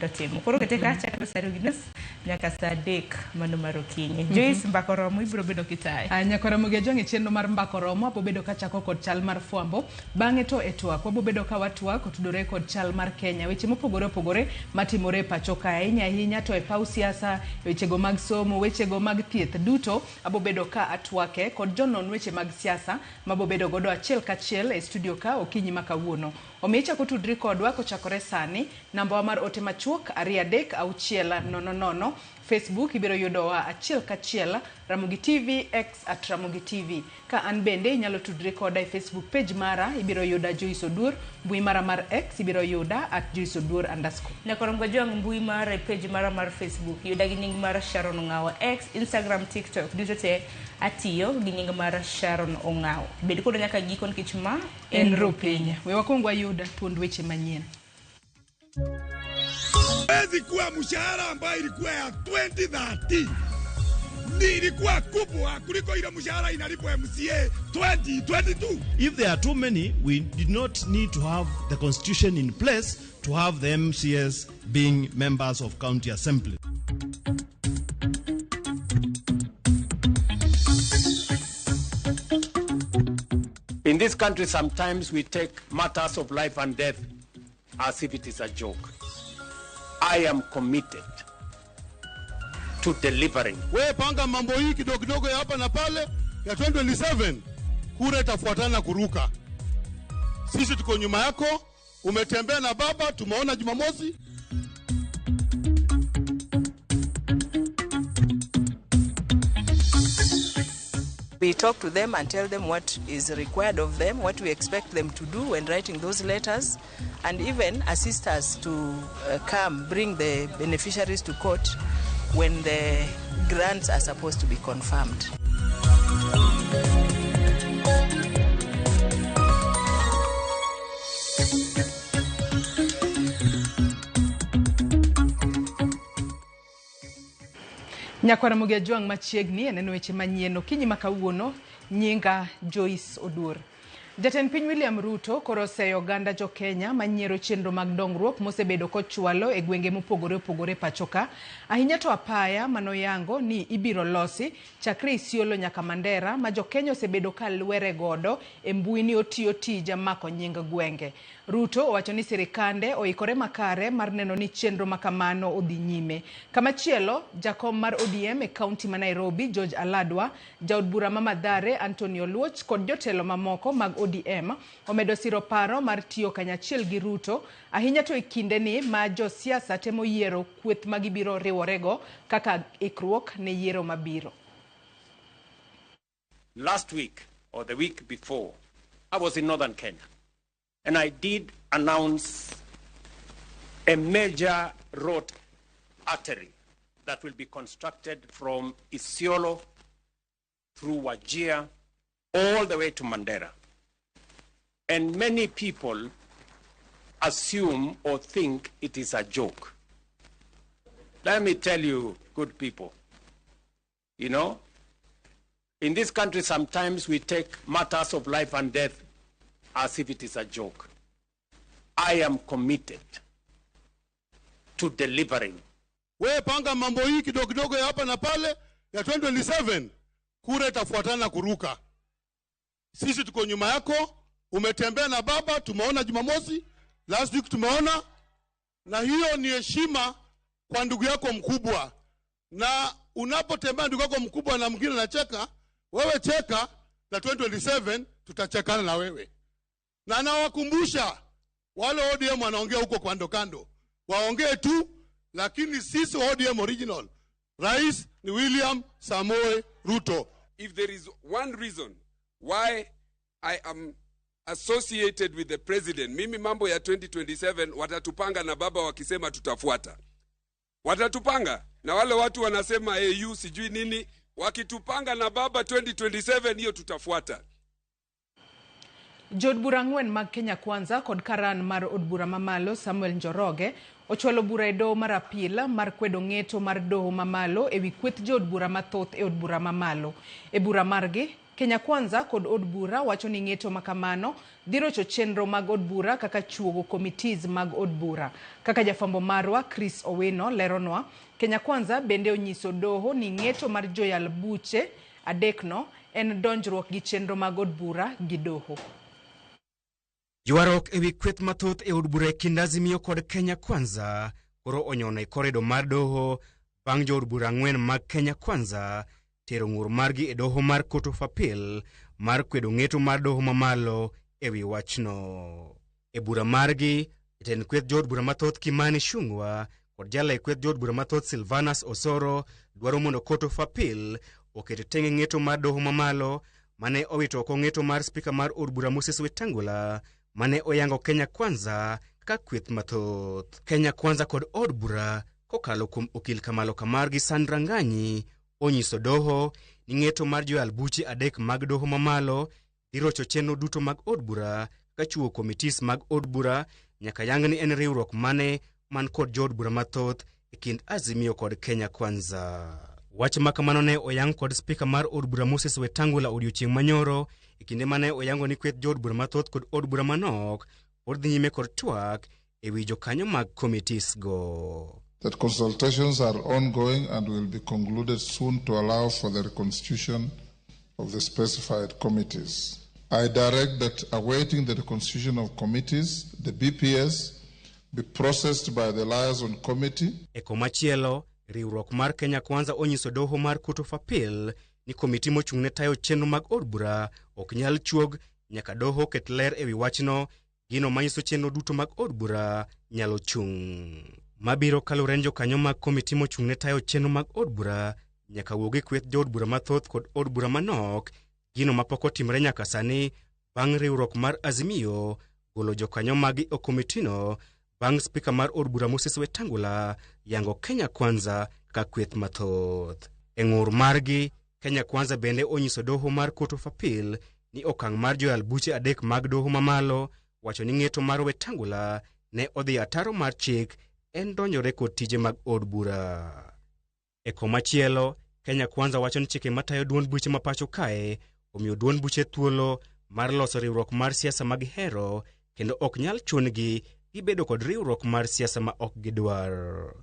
dotimo. Koro keteka chakre sa Rugines nyaka sa 3 mano marokinyi. Joyce Mbakoromo ibiro bedo kitaye. Nyakoromo Gejong chenro mar Mbakoromo abo bedo ka chako kod chal mar fwambo. Bang'e to etwak wabo bedo ka watwak otudore kod chal mar Kenya. Weche mopogore opogore matimore pacho ka ahinya to e paw siasa, wechego mag somo, wechego mag thieth duto abo bedo ka atwake kod jonon weche mag siasa mabo bedo godo achiel kachiel e studio ka okinyi makawuono. Omicha kutudri kodwa kochakore sani, namba mar ote machuok 33600. Facebook ibiro yudowa achiel kachiel, Ramogi TV X @Ramogi TV. Ka an bende inyalo tudri koda e Facebook page mara ibiro yuda Joyce Odur, mbui mara mar X ibiro yuda @JoyceOdur_. Nyakoromo Gejong mbui mara e page mara mar Facebook yuda gi nying mara Sharon Ongawa, X, Instagram, TikTok duto te atiyo gi nying mara Sharon Ongawa. Bed kodo nyaka gikon kichma en rupiny. We wakwongwa yuda tuond weche manyien. Hizi kuwa mshahara ambayo ilikuwa ya 2030 ilikuwa kubwa kuliko ile mshahara inalipwa MCA 2022. If there are too many, we did not need to have the constitution in place to have the MCAs being members of county assembly. In this country, sometimes we take matters of life and death as if it is a joke. I am committed to delivering. Wewe panga mambo hii kidogo ya hapa na pale ya 2027, kura itafuatana kuruka. Sisi tuko nyuma yako, umetembea na baba, tumeona Jumamosi. We talk to them and tell them what is required of them, what we expect them to do when writing those letters, and even assist us to bring the beneficiaries to court when the grants are supposed to be confirmed. Nyakoromo Gejong machiegni eneno weche manyien okinyi makawuono, nyinga Joyce Odur. Jatend piny William Ruto koro seyo ganda jo Kenya manyiero chenro mag dongruok mosebedo kochwalo e gwenge mopogore opogore pachoka. Ahinya to apaya manoyango ni ibiro losi chakre Isiolo nyaka Mandera ma jo Kenya osebedo ka lwere godo e mbui ni otiyo tija mako nying gwenge. Ruto owacho ni sirikande oikore makare mar neno ni chenro makamano odhi nyime. Kamachielo, jakom mar ODM e kaunti ma Nairobi, George Aladwa, jaod bura ma Mathare Antonio Luoch kod jotelo mamoko mag ODM omedo siro paro mar tiyo kanyachiel gi Ruto ahinya to e kinde ni ma jo siasa temo yiero kweth magibiro riworego kaka ikruok ne yiero mabiro. Last week or the week before, I was in northern Kenya, and I did announce a major road artery that will be constructed from Isiolo through Wajir all the way to Mandera. And many people assume or think it is a joke. Let me tell you, good people, you know, in this country sometimes we take matters of life and death as if it is a joke. I am committed to delivering. Wewe panga mambo hii kidogo ya hapa na pale ya 2027, kura itafuatana kuruka. Sisi tuko nyuma yako, umetembea na baba, tumeona Jumamosi, last week tumeona, na hiyo ni heshima kwa ndugu yako mkubwa. Na unapotembea ndugu yako mkubwa na mwingine anacheka, wewe cheka, na 2027 tutachekana na wewe. Na nawakumbusha wale ODM wanaongea huko kando, waongee tu, lakini sisi ODM original, Rais ni William Samoei Ruto. If there is one reason why I am associated with the president, mimi mambo ya 2027 watatupanga na baba wakisema tutafuata. Watatupanga na wale watu wanasema AU sijui nini, wakitupanga na baba 2027 hiyo tutafuata. Jod bura ang'wen mag Kenya Kwanza kod karan mar od bura mamalo Samuel Njoroge ochwalo bura e doho mar apil mar kwedo ng'eto mar doho mamalo ewi kweth jod bura mathoth e od bura mamalo. E bura margi Kenya Kwanza kod od bura wacho ni ng'eto makamano dhiro chenro mag od bura kaka chuogo committees mag od bura. Kaka jafambo marwa Chris Owino leronwa, Kenya Kwanza bende onyiso doho ni ng'eto mar joyal buche adekno en donjruok gi chenro mag od bura gi doho. Ywarruok ewi kweth mathoth e od bura kind Azimio kod Kenya Kwanza koro onyono e korido mar doho bang' jo od bura 4 mag Kenya Kwanza tero ng'ur margi e doho mar Court of Appeal mar kwedo ng'eto mar doho mamalo ewi wachno. E bura margi, jatend kweth jo od bura mathoth Kimani Ichung'wah kod jala e kweth jo od bura mathoth Silvanus Osoro dwaro mondo Court of Appeal oket tenge ng'eto mar doho mamalo mane owito oko ng'eto mar spika mar od bura Moses Wetangula mane oyango Kenya Kwanza ka kweth mathoth. Kenya Kwanza kod od bura kokalo kuom okil Kamalo Kamar gi Sandra Ng'anyi onyiso doho ni ng'eto mar joyal buche adek mag doho mamalo dhirocho chenro duto mag od bura ka chuo committees mag od bura nyaka yang ni en riwruok mane man kod jo od bura mathoth e kind Azimio kod Kenya Kwanza. Wach makamano ne oyang kod spika mar od bura Moses Wetangula odiochieng' manyoro e kinde mane oyango ni kweth jo od bura mathoth kod od bura manok pod dhi nyime kod twak ewi jokanyo mag committees go. That consultations are ongoing and will be concluded soon to allow for the reconstitution of the specified committees. I direct that awaiting the reconstitution of committees, the BPS be processed by the liaison committee. E komachielo, riwruok mar Kenya Kwanza onyiso doho mar Court of Appeal ni komiti mochung'ne tayo chenro mag od bura ok nyal chuog nyaka doho ket ler ewi wachno gino manyiso chenro duto mag od bura nyalo chung'. Mabiro kalure ni jokanyo mag komiti mochung'ne tayo chenro mag od bura nyaka wuogi kweth jo od bura mathoth kod od bura manok gino mapok otimre nyaka sani bang' riwruok mar Azimio golo jokanyo magi o komitino bang' spika mar od bura Moses Wetangula yango Kenya Kwanza ka kweth mathoth. E ng'ur margi, Kenya Kwanza bende onyiso doho mar Court of Appeal ni okang' mar joyal buche adek mag doho mamalo wacho ni ng'eto mar Wetangula ne odhi ataro mar chik en donjore kod tije mag od bura. E komachielo, Kenya Kwanza wacho ni chike matayo duond buche mapacho kae omiyo duond buche thuolo mar loso riwruok mar siasa mag hero kendo ok nyal chungi gibedo kod riwruok mar siasa ma ok gidwar.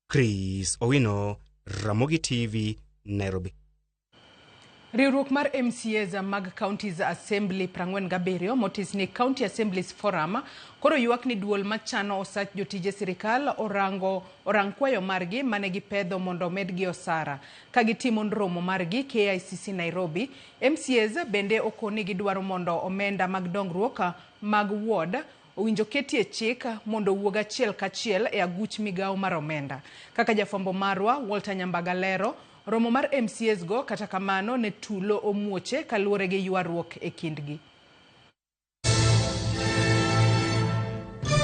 Chris Owino, Ramogi TV, Nairobi. Riwruok mar MCAs mag Counties Assembly 47 motis ni County Assemblies Forum koro ywak ni duol machano osach jotije sirikal orang kwayo margi mane gipedho mondo medgi osara. Ka gitimo romo margi KICC Nairobi, MCAs bende okoni gidwaro mondo omenda mag dongruok mag ward owinjo ketie chik mondo wuog achiel kachiel e aguch migawo mar omenda. Kaka jafambo marwa Walter Nyambagalero, romo mar MCAs go kata kamano ne tulo omuoche kaluwore gi ywarruok e kindgi.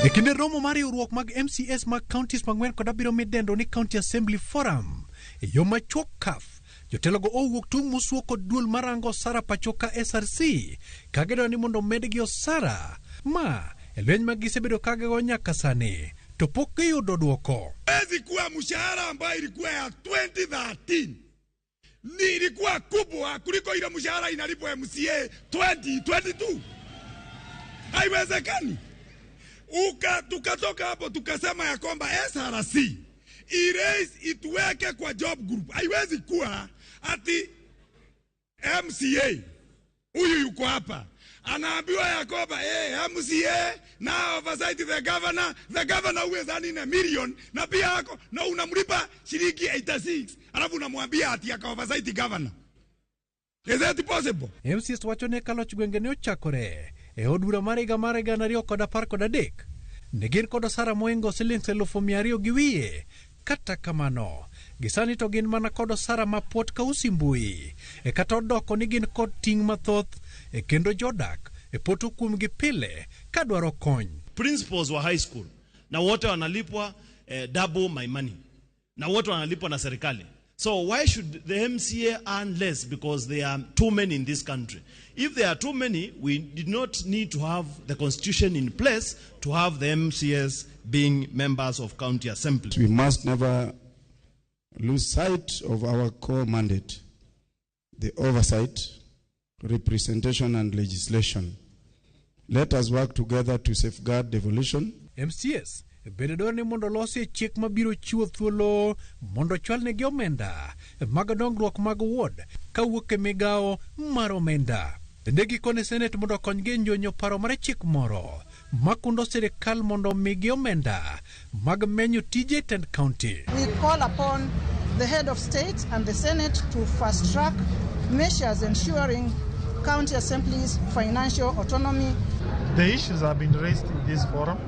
E kinde romo mar ywarruok mag MCAs mag counties mang'wen kod abiro midendo ni County Assembly Forum e yo machuok kaf, jotelogo owuok tung' musuo kod duol marango osara pachoka SRC kagedwa ni mondo medgi osara ma e lweny mag gisebedo kagego nyaka sani to pok giyudo dwoko. Hezi kuwa mshahara ambayo ilikuwa ya 2013 ni ilikuwa kubwa kuliko ile mshahara inalipwa MCA 2022. Haiwezekani. Tukatoka hapo tukasema ya kwamba SRC iraise ituweke kwa job group. Haiwezi kuwa ati MCA huyu yuko hapa anaambiwa ya kwamba MCA na oversight the governor uweza $1 million na pia hako na unamlipa shilingi 86 alafu unamwambia ati aka oversight governor. Is that possible? MCAs wacho ne kaloch gwenge ne ochakore e od bura mar higa mar 2013 ne gin kod osara moingo silings 200,000 gi wiye. Kata kamano gisani to gin mana kod osara mapot ka usimbui e kata odoko ni gin kod ting' mathoth e kendo jodak e poto kuom gi pile kadwaro kony. Principals wa high school na wote wanalipwa double my money na wote wanalipwa na serikali. So why should the MCA earn less because there are too many in this country? If there are too many, we did not need to have the constitution in place to have the MCAs being members of county assemblies. We must never lose sight of our core mandate, the oversight representation and legislation. Let us work together to safeguard devolution. MCS bedo ni mondo losi chik mabiro chiwo thuolo mondo chwalne gi omenda mag dongruok mag ward kawuok e migawo mar omenda. Bende gikone Senate mondo konygi njonyo paro mar chik moro makundo sirikal mondo migi omenda mag menyo tije tend county. We call upon the head of state and the Senate to fast track measures ensuring county assemblies' financial autonomy. The issues have been raised in this forum.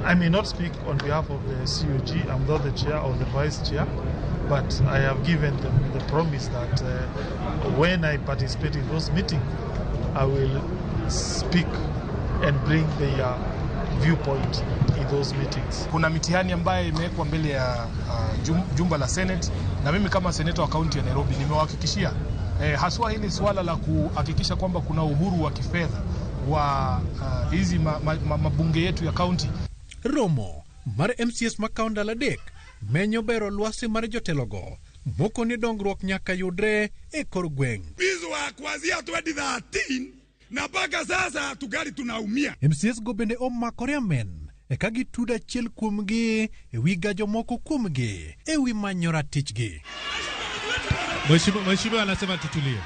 I may not speak on behalf of the COG, I'm not the chair or the vice chair, but I have given them the promise that when I participate in those meetings, I will speak and bring their viewpoint in those meetings. Kuna mitihani ambayo imewekwa mbele ya jumba la Senate, na mimi kama seneta wa kaunti ya Nairobi nimewahakikishia haswa hili swala la kuhakikisha kwamba kuna uhuru wa kifedha wa hizi mabunge yetu ya kaunti. Romo mar MCS makaonda ladek menyo bero lwasi mar jotelogo moko ni dongruok nyaka yudre e kor gweng. Bizwa kuanzia 2013 na mpaka sasa tugali tunaumia. MCS go bende omakore amen eka gitudo achiel kuomgi ewi gajo moko kuomgi ewi manyora tichgi. Mheshimiwa anasema tutulie.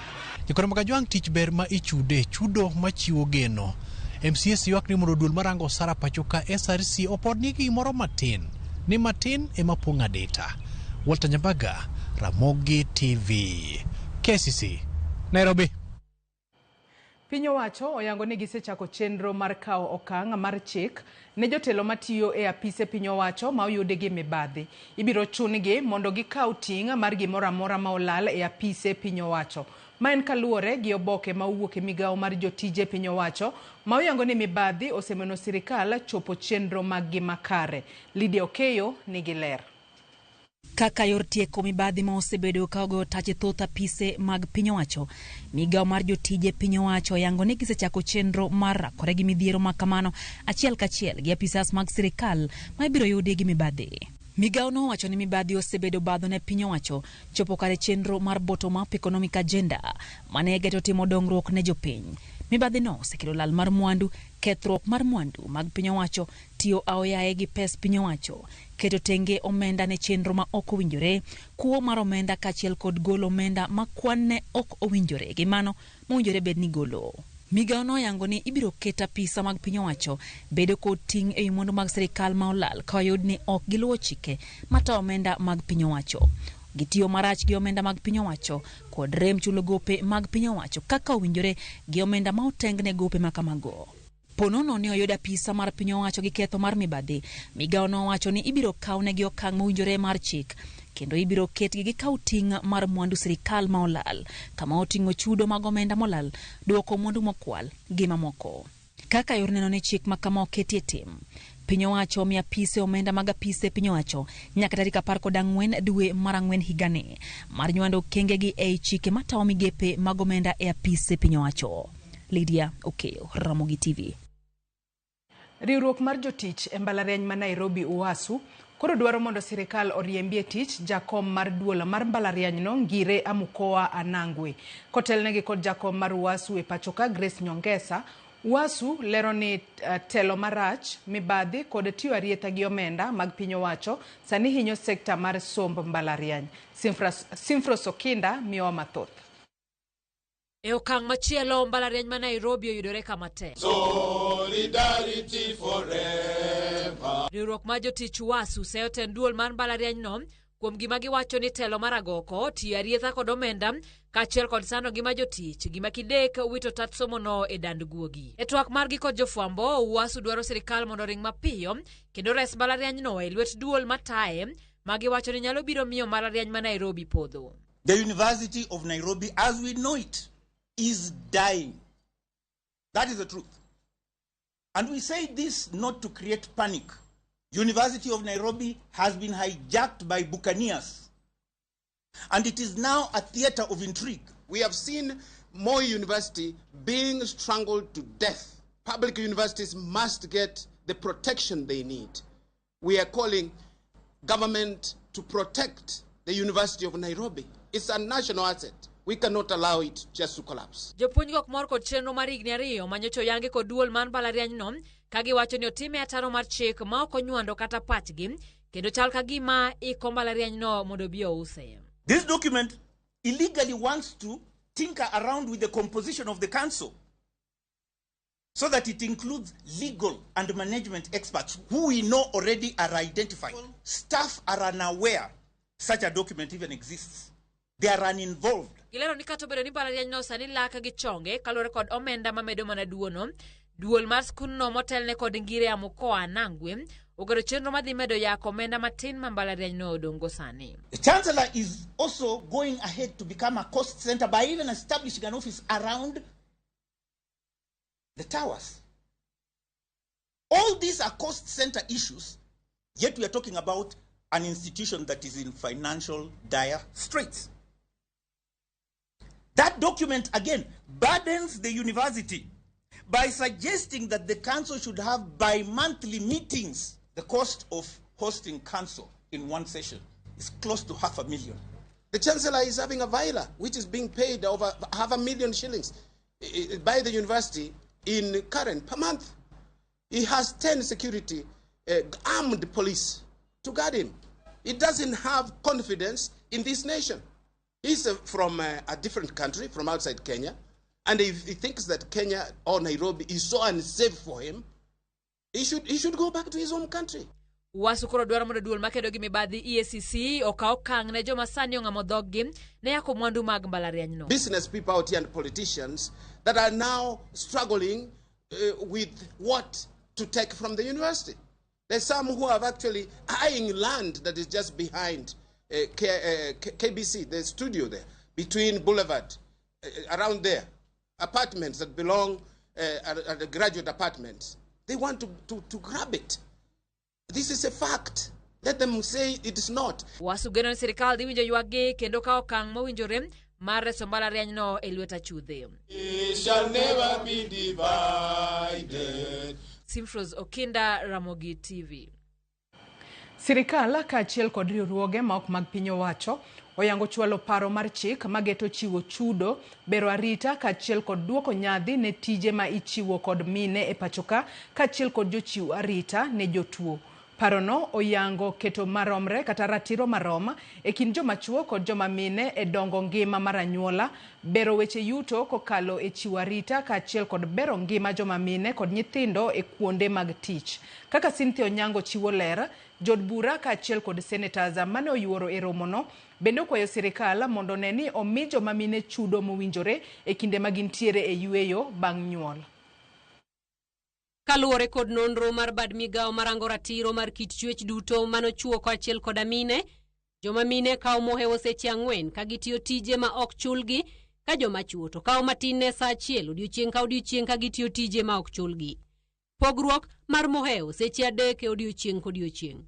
Jikoro makajwang' tich ber ma ichude chudo machiwo geno. MCS ywak ni mondo duol marango osara pachoka SRC opod nigi gimoro matin. Ni matin ema pong'a data. Walter Nyambaga, Ramogi TV. KCC, Nairobi. Piny owacho oyango ni gisechako chenro mar kawo okang' mar chik ne jotelo matiyo e apise piny owacho ma oyude gi mibadhi. Ibiro chungi mondo gikaw ting' mar gimoro amora ma olal e apise piny owacho. Ma en kaluwore gi oboke ma owuok e migawo mar jotije piny owacho ma oyango ni mibadhi osemeno sirikal chopo chenro mag gi makare. Lydia Okeyo nigi ler. Kaka yor tieko mibadhi ma osebedo ka ogo tache thoth apise mag piny owacho, migawo mar jotije piny owacho oyango ni gisechako chenro mar rakore gi midhiero ma kamano achiel kachiel gi apisas mag sirikal ma ibiro yudi gi mibadhi. Migawo no wacho ni mibadhi osebedo badho ne piny owacho chopo kare chenro mar bottom up economic agenda mane geto timo dongruok ne jopiny. Mibadhi no osekelo lal mar mwandu, kethruok mar mwandu mag piny owacho, tiyo aoyaye gi pes piny owacho, keto tenge omenda ne chenro ma ok owinjore, kuo mar omenda kachiel kod golo omenda ma kwan ne ok owinjore gi mano mowinjore bed ni golo. Migawo no yango ni ibiro keta pisa mag piny owacho bedo kod ting' e mwandu mag sirikal ma olal ka oyud ni ok giluwo chike mata omenda mag piny owacho. Gitiyo marach gi omenda mag piny owacho kod rem chulo gope mag piny owacho kaka owinjore gi omenda ma otengne gope makamago. Ponono ne oyuda pisa mar piny owacho gi ketho mar mibadhi. Migawo no wacho ni ibiro kawne gi okang' mowinjore mar chik kendo ibiro ketgi gi kaw ting' mar mwandu sirikal ma olal kama oting'o chudo mag omenda molal, duoko mwandu mokwal gi mamoko. Kaka yor neno ni chik makama oketie tim, piny owacho mi apise omenda mag apise piny owacho nyaka tarik 14 dwe mar 4 higani mar nywando kengegi e chike matawo migepe mag omenda e apise piny owacho. Lydia Okeyo, Ramogi TV. Riwruok mar jotich e mbalariany ma Nairobi UASU koro dwaro mondo sirikal oriembie tich jakom mar duola mar mbalariany no Ngire Amukoa Anangwe. Kotelnegi kod jakom mar UASU e pachoka Grace Nyongesa, UASU lero ni telo marach, mibadhi kod tiyo arietha gi omenda mag piny owacho sani hinyo sekta mar somb mbalariany. Simfros Okinda miyowa mathoth. E okang' machielo mbalariany ma Nairobi oyudore kama tek. Solidarity forever. Riwruok mar jotich UASU seyo tend duol mar mbalariany no kuom gima giwacho ni telo mar agoko tiyo arietha kod omenda kachiel kod sano gima jotich gima kidek wito tat somo no e dand guogi. E twak margi kod jofwambo, UASU dwaro sirikal mondo ring mapiyo kendo res mbalariany no e lwet duol mataye magiwacho ni nyalo biro miyo mbalariany ma Nairobi podho. The University of Nairobi as we know it is dying. That is the truth. And we say this not to create panic. University of Nairobi has been hijacked by buccaneers. And it is now a theater of intrigue. We have seen Moi University being strangled to death. Public universities must get the protection they need. We are calling government to protect the University of Nairobi. It's a national asset. We cannot allow it just to collapse. Jopuonj go mor kod chenro mar higni 2 manyocha oyangi kod duol man mbalariany no ka giwacho ni otime ataro mar chik ma ok onywando kata pachgi kendo chal ka gima iko mbalariany no mondo bi ouse. This document illegally wants to tinker around with the composition of the council so that it includes legal and management experts who we know already are identified. Staff are unaware such a document even exists. They are uninvolved. Gilero ni kato bedo ni mbalariany no sani laka gi chonge kalore kod omenda mamedo mana duono. Duol mar skul no motelne kod ngire ya mkoa Nangwe ogero chenro madhi medo ya omenda matin ma mbalariany no odongo sani. The Chancellor is also going ahead to become a cost center by even establishing an office around the towers. All these are cost center issues, yet we are talking about an institution that is in financial dire straits. That document, again, burdens the university by suggesting that the council should have bi-monthly meetings. The cost of hosting council in one session is close to $500,000. The Chancellor is having a viola, which is being paid over 500,000 shillings by the university in current per month. He has 10 security armed police to guard him. He doesn't have confidence in this nation. He's from a different country, from outside Kenya, and if he thinks that Kenya or Nairobi is so unsafe for him, he should go back to his home country. Wasukuro dwaro mondo duol makedo gi mibadhi EACC okaw kang ne joma sani ong'amo dhoggi ne yako mwandu mag mbalariany no. Business people out here and politicians that are now struggling with what to take from the university. There's some who have actually eyeing land that is just behind KBC, the studio there, between Boulevard, around there, apartments that belong at the graduate apartments. They want to grab it. This is a fact. Let them say it is not. Wasugeno ni sirikal dhi winjo ywaggi kendo kawo okang' mowinjore mar reso mbalariany no e lwet achudhe. It shall never be divided. Simfros Okinda, Ramogi TV. Sirikal kaachiel kod riwruoge ma ok mag piny owacho oyango chwalo paro mar chik mageto chiwo chudo, bero arita kaachiel kod duoko nyadhi ne tije ma ichiwo kod mine e pachoka kaachiel kod jochiw arita ne jotuo. Parono oyango keto maromre kata ratiro marom e kind joma chuo kod joma mine e dongo ngima mar anyuola, bero weche yuto kokalo e chiwo arita kaachiel kod bero ngima joma mine kod nyithindo e kuonde mag tich. Kaka Cynthia Onyango chiwo ler, jod bura kaachiel kod senators mane oyuoro e romono bende kwayo sirikal mondo ne ni omi joma mine chudo mowinjore e kinde ma gintiere e yueyo bang' nyuol. Kaluwore kod nonro mar bad migawo marango ratiro mar kit chwech duto manochuo kaachiel kod mine, joma mine kawo mohewo seche 4 ka gitiyo tije ma ok chulgi, ka joma chuo to kawo matin ne saa 1 odiechieng' ka odiechieng' ka gitiyo tije ma ok chulgi. Pogruok mar mohewo seche 3 e odiechieng' kodiechieng'.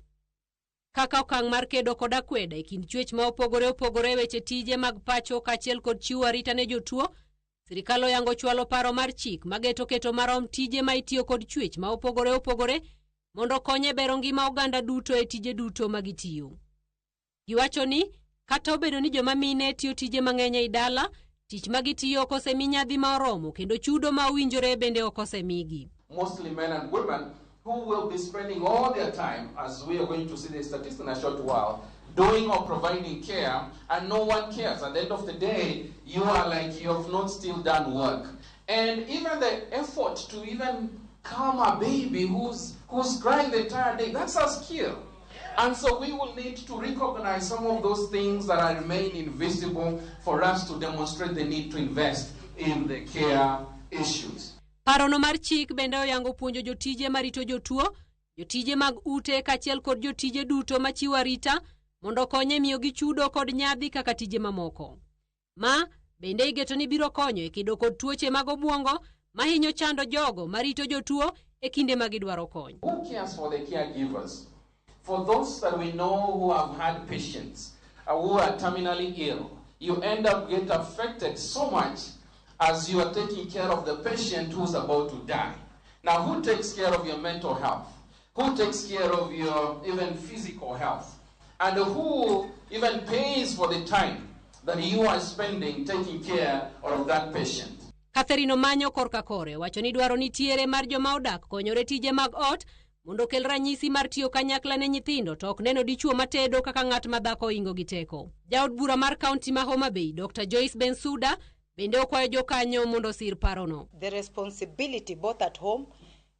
Kaka okang' mar kedo kod akweda e kind chwech ma opogore weche tije mag pacho kaachiel kod chiwo arita ne jotuo, sirikal oyango chwalo paro mar chik mageto keto marom tije ma itiyo kod chwech ma opogore mondo konye bero ngima oganda duto e tije duto ma gitiyo. Giwacho ni kata obedo ni joma mine tiyo tije mang'eny e dala, tich ma gitiyo ok osemi nyadhi ma oromo kendo chudo ma owinjore bende ok osemigi. Mostly men and women who will be spending all their time, as we are going to see the statistics in a short while, doing or providing care, and no one cares. At the end of the day, you are like you have not still done work. And even the effort to even calm a baby who's crying the entire day, that's a skill. And so we will need to recognize some of those things that are remain invisible for us to demonstrate the need to invest in the care issues. Parono mar chik bende oyango puonjo jotije marito jotuo, jotije mag ute kaachiel kod jotije duto machiwo arita mondo konye miyo gi chudo kod nyadhi kaka tije mamoko. Ma bende igeto ni biro konyo e kedo kod tuoche mag obwongo mahinyo chando jogo marito jotuo e kinde ma gidwaro kony. Who cares for the caregivers? For those that we know who have had patients who are terminally ill, you end up getting affected so much as you are taking care of the patient who's about to die. Now, who takes care of your mental health? Who takes care of your even physical health? And who even pays for the time that you are spending taking care of that patient. Catherine Omanyo korka kore wacho ni dwaro nitiere mar joma odak konyore tije mag ot mondo kel ranyisi mar tiyo kanyakla ne nyithindo to ok neno dichuo matedo kaka ng'at madhako ingo gi teko. Jaod bura mar kaunti ma Homa Bay Dr. Joyce Bensouda bende okwayo jokanyo mondo sir parono. The responsibility both at home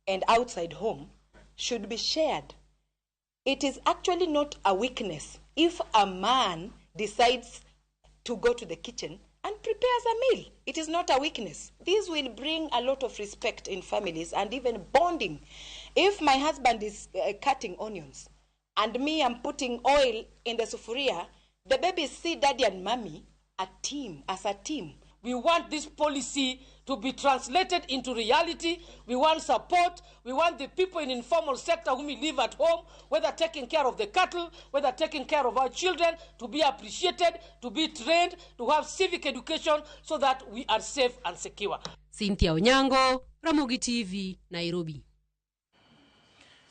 and outside home should be shared. It is actually not a weakness if a man decides to go to the kitchen and prepares a meal. It is not a weakness. This will bring a lot of respect in families and even bonding. If my husband is cutting onions and me I'm putting oil in the sufuria, the babies see daddy and mommy as a team. We want this policy to be translated into reality. We want support. We want the people in informal sector whom we live at home, whether taking care of the cattle, whether taking care of our children, to be appreciated, to be trained, to have civic education so that we are safe and secure. Cynthia Onyango, Ramogi TV, Nairobi.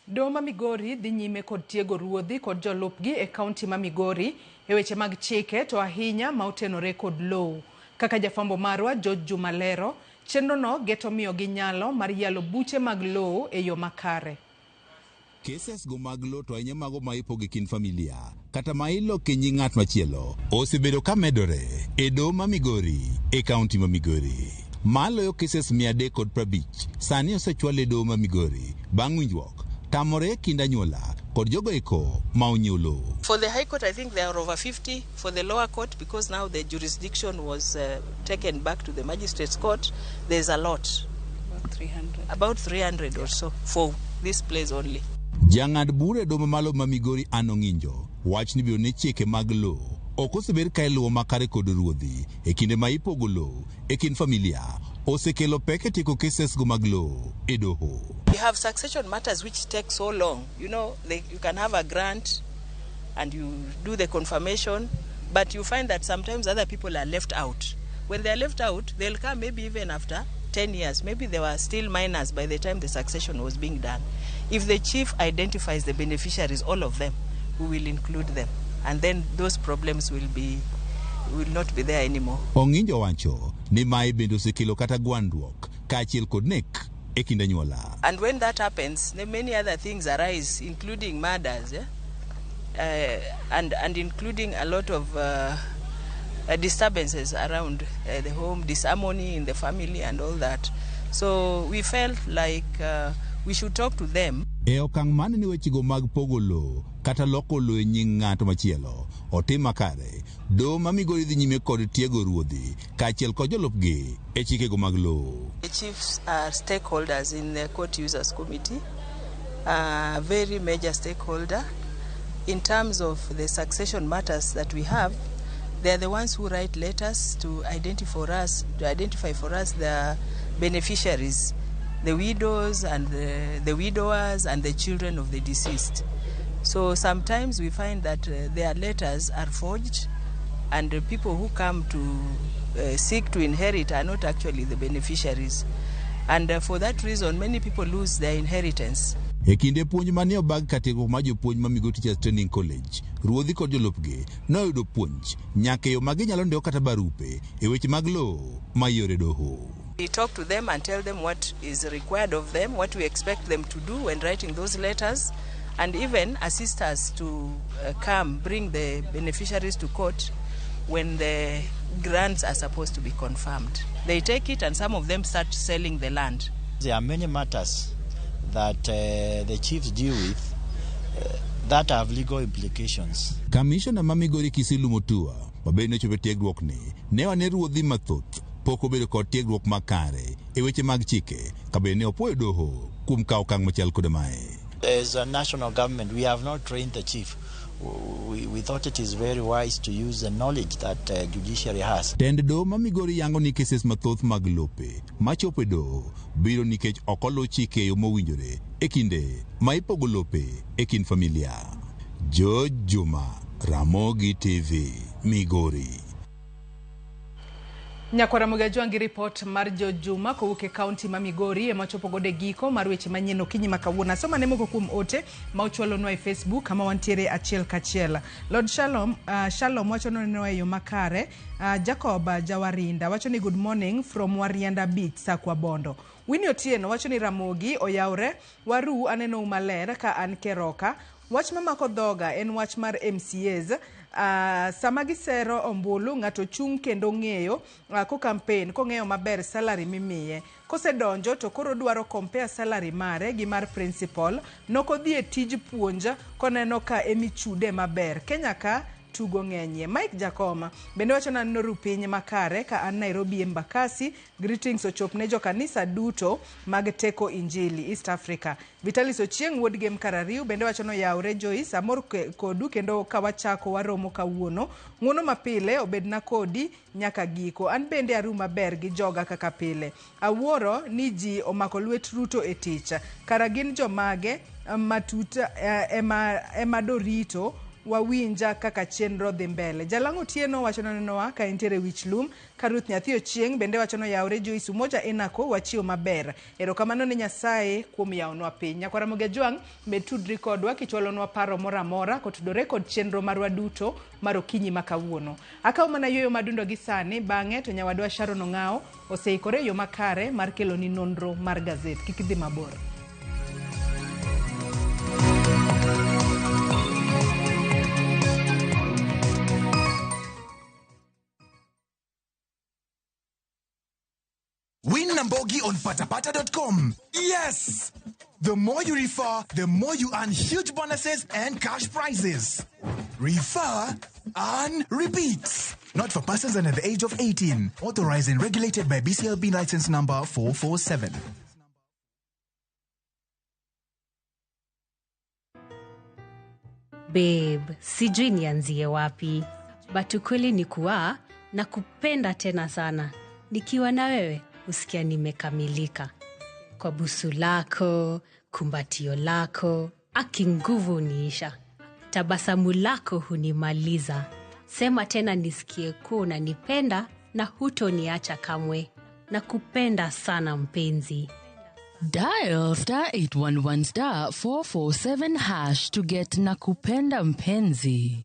Doma Migori dhi nyime kod tiego ruodhi kod jolupgi e kaunti ma Migori e weche mag chike to ahinya ma otenore kod lowo. Kaka jafambo marwa George Jumalero, chenro no geto miyo gi nyalo mar yalo buche mag lowo e yo makare. Cases go mag lowo to ahinya mago ma ipogo kin familia kata ma ilo kinyi ng'at machielo osebedo ka medore e doho ma Migori e kaunti ma Migori. Maloyo cases 350 sani osechwal e doho ma Migori bang' winjruok tamore kind anyuola kod jogo eko ma onyuolo. For the High Court, I think there are over 50. For the lower court, because now the jurisdiction was taken back to the Magistrates Court, there's a lot. About 300 or so for this place only. Jang'ad bura e doho mamalo ma Migori Anong'injo wach ni biro ne chike mag lowo ok oseber ka iluwo makare kod ruodhi e kinde ma ipogo lowo e kind familia osekelo pek e tieko cases go mag lowo e doho. You have succession matters which take so long. You know, you can have a grant and you do the confirmation, but you find that sometimes other people are left out. When they are left out, they'll come maybe even after 10 years. Maybe they were still minors by the time the succession was being done. If the chief identifies the beneficiaries, all of them, we will include them. And then those problems will not be there anymore. Ong'injo wacho ni mae bende osekelo kata gwandruok kaachiel kod nek e kind anyuola. And when that happens, then many other things arise, including murders, and including a lot of disturbances around the home, disharmony in the family and all that. So we felt like we should talk to them. E okang' mane ni wechego mag pogo lowo kata loko lowo e nying ng'ato machielo otim makare, doho ma Migori dhi nyime kod tiego ruodhi kaachiel kod jolupgi e chikego mag lowo. The chiefs are stakeholders in the Court Users Committee, a very major stakeholder. In terms of the succession matters that we have, they are the ones who write letters to identify for us the beneficiaries, the widows and the widowers and the children of the deceased. So sometimes we find that their letters are forged and the people who come to seek to inherit are not actually the beneficiaries. And for that reason, many people lose their inheritance. E kinde puonj mane obag katiegruok mar jopuonj ma Migori Teachers Training College, ruodhi kod jolupgi noyudo puonj nyaka yo ma ginyalo ndiko kata barupe e weche mag lowo ma yore doho. We talk to them and tell them what is required of them, what we expect them to do when writing those letters, and even assist us to bring the beneficiaries to court when the grants are supposed to be confirmed. They take it and some of them start selling the land. There are many matters that the chiefs deal with that have legal implications. Commissioner ma Migori Kisilu Mutua mabende chopo tiegruok ni ne wane ruodhi mathoth pok obedo kod tiegruok makare e weche mag chike kabende opuoyo doho kuom kawo okang' machal kod mae. As a national government, we have not trained the chief. We thought it is very wise to use the knowledge that judiciary has. Tend doho ma Migori yango ni cases mathoth mag lope machopo e doho biro nikech ok oluw chike yo mowinjore e kinde ma ipogo lope e kind familia. George Juma, Ramogi TV, Migori. Nyakwara Mugajwangi report mar Jojuma kowuok e kaunti ma Migori ema chopo gode giko mar weche manyien okinyi makawuono. Soma ne moko kuom ote ma ochwalonwa e Facebook kama wantiere achiel kachiel. Lord Shalom wacho nonenwa e yo makare. Jacob Jawarinda wacho ni good morning from Warianda Beach, Sakwa Bondo. Winnie Otieno wacho ni Ramogi oyawre, waru aneno umaler ka an Keroka. Wach mamako dhoga en wach mar MCAs. Sama gisero ombulu ng'ato chung kendo ng'eyo ko campaign ko ng'eyo maber salary mimiye. Kose donjo to koro dwaro compare salary mare gi mar principal. Nokodhi e tij puonja koneno ka emichude maber. Kenya ka tugo ng'enye. Mike Jakoma bende wacho na noru piny makare ka an Nairobi Embakasi. Greetings ochop ne jo kanisa duto mag teko injili East Africa. Vitalis Ochieng wuod game Karariu bende wacho no yaure Joyce amor kodu kendo kawachako waromo kawuono. Ng'uono mapile obedna kodi nyaka giko. An bende aru maber gi joga kaka pile. Awuoro ni ji omako lwet Ruto e tich. Karagin jomage matuta ema dorito wawinja kaka chenro dhi mbele. Jalango Tieno wacho nenowa ka intere wichlum. Karuth Nyathi Ochieng bende wacho no yaure Joyce Umoja Enako wachio maber. Erokamano ne Nyasaye kuom yawonwa piny. Nyakwara Mugajwang betudri kodwa kichwalonwa paro mora kotudore kod chenro marwa duto mar okinyi makawuono. Akaw mana yoyo madundo gi sani bang'e to nyawadwa Sharon Ong'ao oseikore yo makare mar kelo ni nonro mar gazet. Kik idhi mabor. Win Nambogi on patapata.com. Yes! The more you refer, the more you earn huge bonuses and cash prizes. Refer and repeat. Not for persons under the age of 18. Authorized and regulated by BCLB license number 447. Babe, sijui nianzie wapi. But ukweli ni kuwa na kupenda tena sana. Nikiwa na wewe, usikia nimekamilika. Kwa busu lako, kumbatio lako, aki nguvu uniisha. Tabasamu lako hunimaliza. Sema tena nisikie kuwa unanipenda na hutoniacha kamwe. Na kupenda sana mpenzi. Dial *811*447# to get Nakupenda Mpenzi.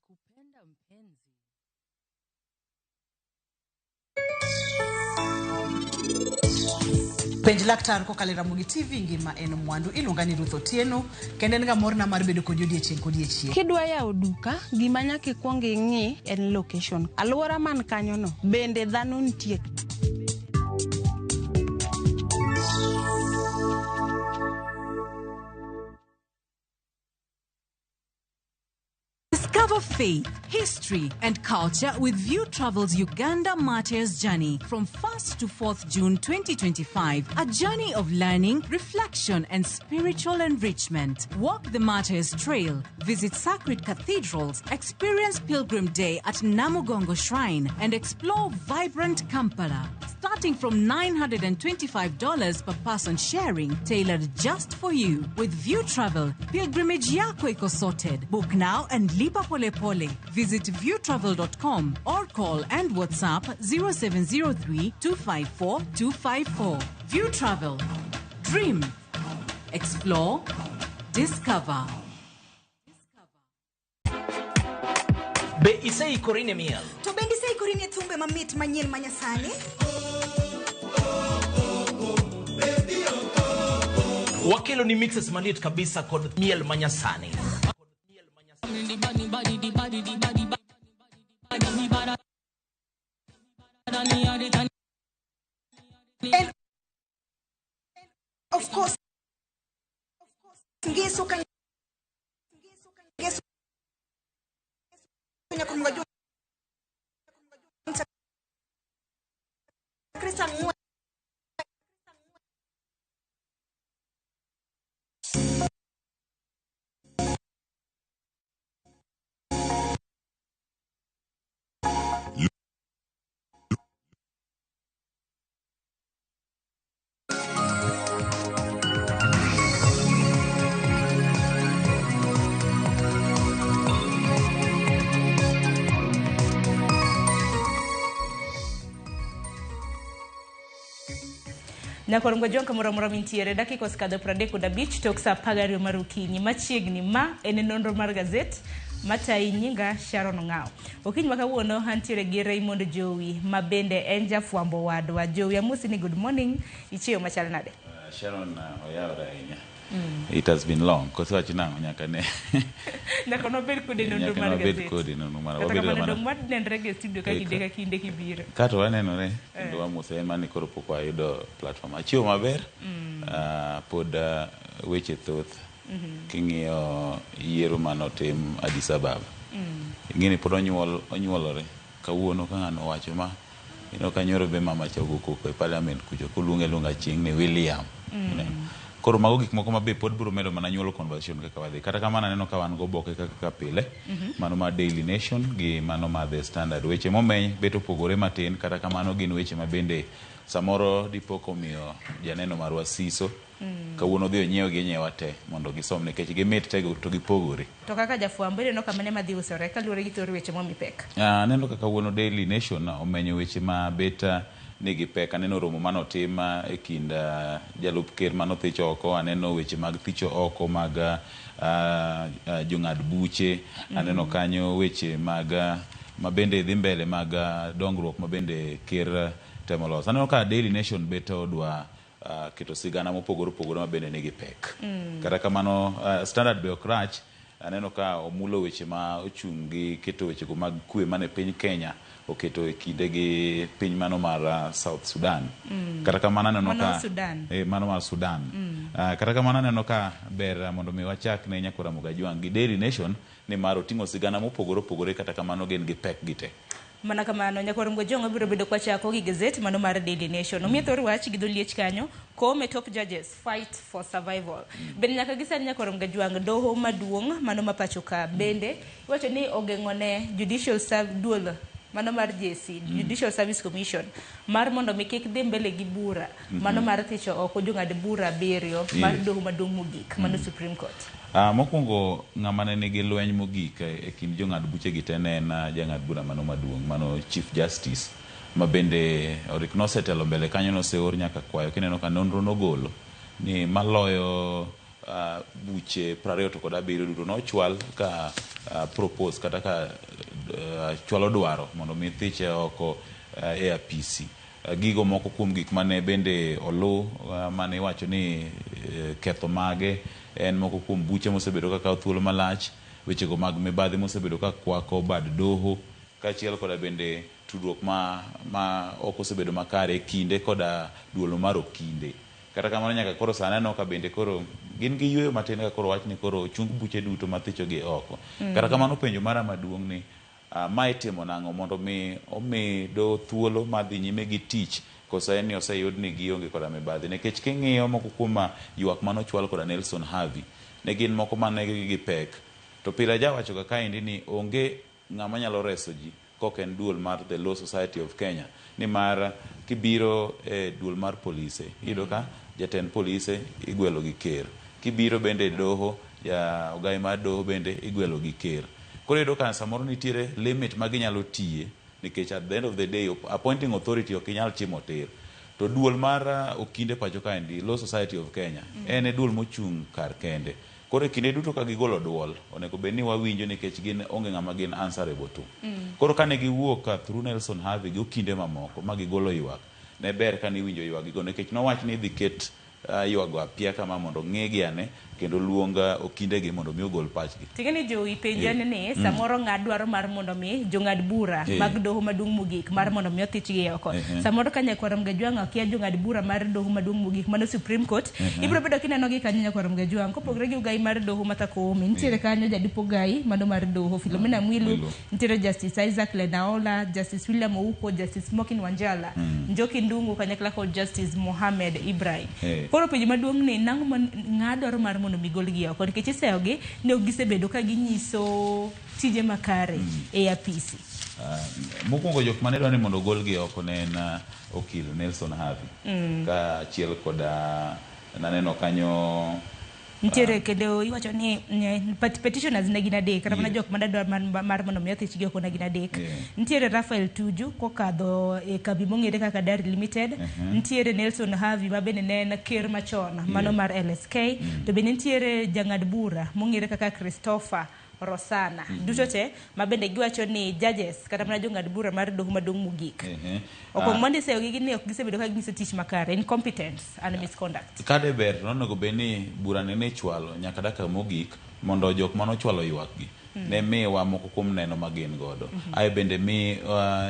Penj laktar ko kalera mugi TV ngima en mwandu ilungani Ruth Otieno kende nga morna mar bedo kod odiechieng kod odiechieng. Kidwa yawo duka gima nyaka kuong ing'i en location. Aluora man kanyo no bende dhano nitie. Discover faith, history, and culture with View Travel's Uganda Martyrs Journey from 1st to 4th June 2025. A journey of learning, reflection, and spiritual enrichment. Walk the Martyrs Trail, visit sacred cathedrals, experience Pilgrim Day at Namugongo Shrine, and explore vibrant Kampala. Starting from $925 per person sharing, tailored just for you. With View Travel, pilgrimage yako iko sorted. Book now and lipa pole pole. Visit viewtravel.com or call and WhatsApp 0703 254 254. View Travel. Dream. Explore. Discover. Be isei korine miel. To bendi sei korine thumbe mamit manyien manyasani. Wakelo ni mixes malit kabisa kod miel manyasani. And of course, ngeso kanya kumwajua Krista mwa Nyakoro mgo jonka moro mintiere dakika osekadho 35 tok saa 12 mar okinyi machiegni ma en nonro mar gazet Matai nyinga Sharon Ngao. Okinyi makawuono antiere gi Raymond Jowi ma bende en jafwambo wadwa. Jowi amusi ni good morning. Ichio machal nade? Sharon oyawra ahinya. It has been long. Koso wachinango nyaka ne. Nyaka no bed kode nonro mar gazet. Nyaka no bed kode nonro mar gazet. Kata kamano mwad nendre ge studio ka kinde kibiro. Kato wanenore. Ndo wamuse mani koro pok wayudo platform. Achiew maber. Pod weche thoth. King'iyo yiero manotim Addis Ababa. Ing'eni pod onyuolore. Kawuono ka ng'ano wacho ma ino kanyoro be mama chogo koko e parliament kujo kuluonge lunga chieng' ne William. Koro mago gik moko mabe pod biro medo mana nyuolo conversation kaka wadhi. Kata kamano aneno ka wan go boke kaka pile. Mano ma Daily Nation gi mano ma The Standard. Weche momeny beto pogore matin kata kamano gin weche mabende samoro dipoko miyo janeno marwa Siso. Kawuono dhi onyiew gi nyewa te mondo gisom nikech gimit te to gipogore. To kaka jafwambo no kamane madhi usore kaluore gi tor weche momipek. Aneno kaka kawuono Daily Nation omenyo weche ma beta nigi pek. Aneno romo manotim e kind jalup ker manothich oko. Aneno weche mag thicho oko mag jong'ad buche. Aneno kanyo weche mag mabende dhi mbele mag dongruok mabende ker temolos. Aneno ka Daily Nation beta odwa keto sigana mopogore mabende nigi pek. Kata kamano Standard be okrach. Aneno ka omulo weche ma ochung' gi keto weche go mag kwe mane piny Kenya oketo e kinde gi piny mano mar South Sudan. Kata kamano aneno ka mano mar Sudan. Kata kamano aneno ka ber mondo mi wachak ne Nyakora Mugajwang' gi Daily Nation ni mar oting'o sigana mopogore kata kamano gin gi pek gite. Mana kamano Nyakora Mugajwang' biro bedo kwa chako gi gazet mano mar Daily Nation. Omiethor wach gi dholiech kanyo Kome top judges fight for survival. Ben nyaka gisani Nyakora Mugajwang' doho maduong' mano mapacho ka bende iwacho ni ogeng'one judicial dual mano mar JC Judicial Service Commission mar mondo mi kik dhi mbele gi bura mano mar thicho oko jong'ad bura biriyo mar doho maduong' mogik mano Supreme Court. Mokwongo ng'ama ne nigi lweny mogik e kind jong'ad buche gi te ne en jang'ad bura mano maduong' mano Chief Justice ma bende orik nosetelo mbele kanyo noseor nyaka kwayo kineno ka nonro nogolo ni maloyo buche 27 duto nochwal ka propose kata ka chwalo dwaro mondo mi thiche oko e apisi. Gigo moko kuom gik mane bende olu mane wacho ni ketho mage en moko kuom buche mosebedo ka kawo thuolo malach, weche go mag mibadhi mosebedo ka kwako bad doho kaachiel koda bende tudruok ma ok osebedo makare e kinde koda duolo mar okinde. Kata kamano nyaka koro saneno ka bende koro gin gi yweyo matin ka koro wach ni koro chung buche duto mathicho gi oko. Kata kamano penjo mara maduong' ni ma itimo nang'o mondo mi omedo thuolo madhi nyime gi tich koso en ni oseyud ni gionge koda mibadhi nikech king'iyo moko kuom ywak manochwal koda Nelson Havi ne gin moko mane gi pek to pila jawacho ka kaendi ni onge ng'ama nyalo reso ji kok en duol mar The Law Society of Kenya ni mar kibiro duol mar polise iyudo ka jatend polise igwelo gi ker, kibiro bende doho ya ogai mar doho bende igwelo gi ker. Koro iyudo ka samoro nitiere limit ma ginyalo tiye nikech at the end of the day appointing authority ok inyal chimo tir. To duol mar okinde pacho kaendi Law Society of Kenya en duol mochung' kar kende. Koro kinde duto ka gigolo duol onego bed ni wawinjo nikech gin onge ng'ama gin answerable to. Koro kane giwuok through Nelson Havi gi okinde mamoko ma gigolo ywak ne ber kane iwinjo ywak gigo nikech nowach ni dhi ket ywak go apia kama mondo ng'egi ane kendo luonga okinde gi mondo mi ogol pachgi. Tingeni jo ipenjane ni samoro ng'ad dwaro mar mondo mi jong'ad bura mag doho maduong' mogik mar mondo mi othichgi oko. Samoro ka Nyakora Mugajwang' akia jong'ad bura mar doho maduong' mogik mano Supreme Court ibiro bedo kineno gi kanyo Nyakora Mugajwang' kopogre gi ugai mar doho Mathakome nitiere kanyo jadipo gai mano mar doho Philomena Mwilu, nitiere Justice Isaac Lenaola, Justice William Ouko, Justice Smokin Wanjala, Njoki Ndung'u kanyakla kod Justice Mohamed Ibrahim. Koro penjo maduong' ni nang'o ng'ad dwaro mar mondo migol gi oko nikech iseyogi ne gisebedo ka ginyiso tije makare e apisi. Mokwongo jok mane dwani mondo gol gi oko ne en okil Nelson Havi ka achiel koda naneno kanyo Nitiere kendo iwacho ni petitioners ne gin adek kata mana jok madadwar mar mondo mi othich gi okona gin adek. Nitiere Rafael Tuju kokadho e kambi mong'ere kaka Dar Limited. Nitiere Nelson Havi ma bende ne en ker machon mano mar LSK. To bende nitiere jang'ad bura mong'ere kaka Christopher Rosana. Duto te ma bende giwacho ni judges kata mana jong'ad bura mar doho maduong' mogik. Okong' mondo iseyo gi ni ok gisebedo ka ginyiso tich makare, incompetence and misconduct. Kade ber nonego bed ni bura ne chwalo nyaka daka mogik mondo jok mano chwalo ywakgi ne miwa moko kuom neno ma gin godo. Ae bende mi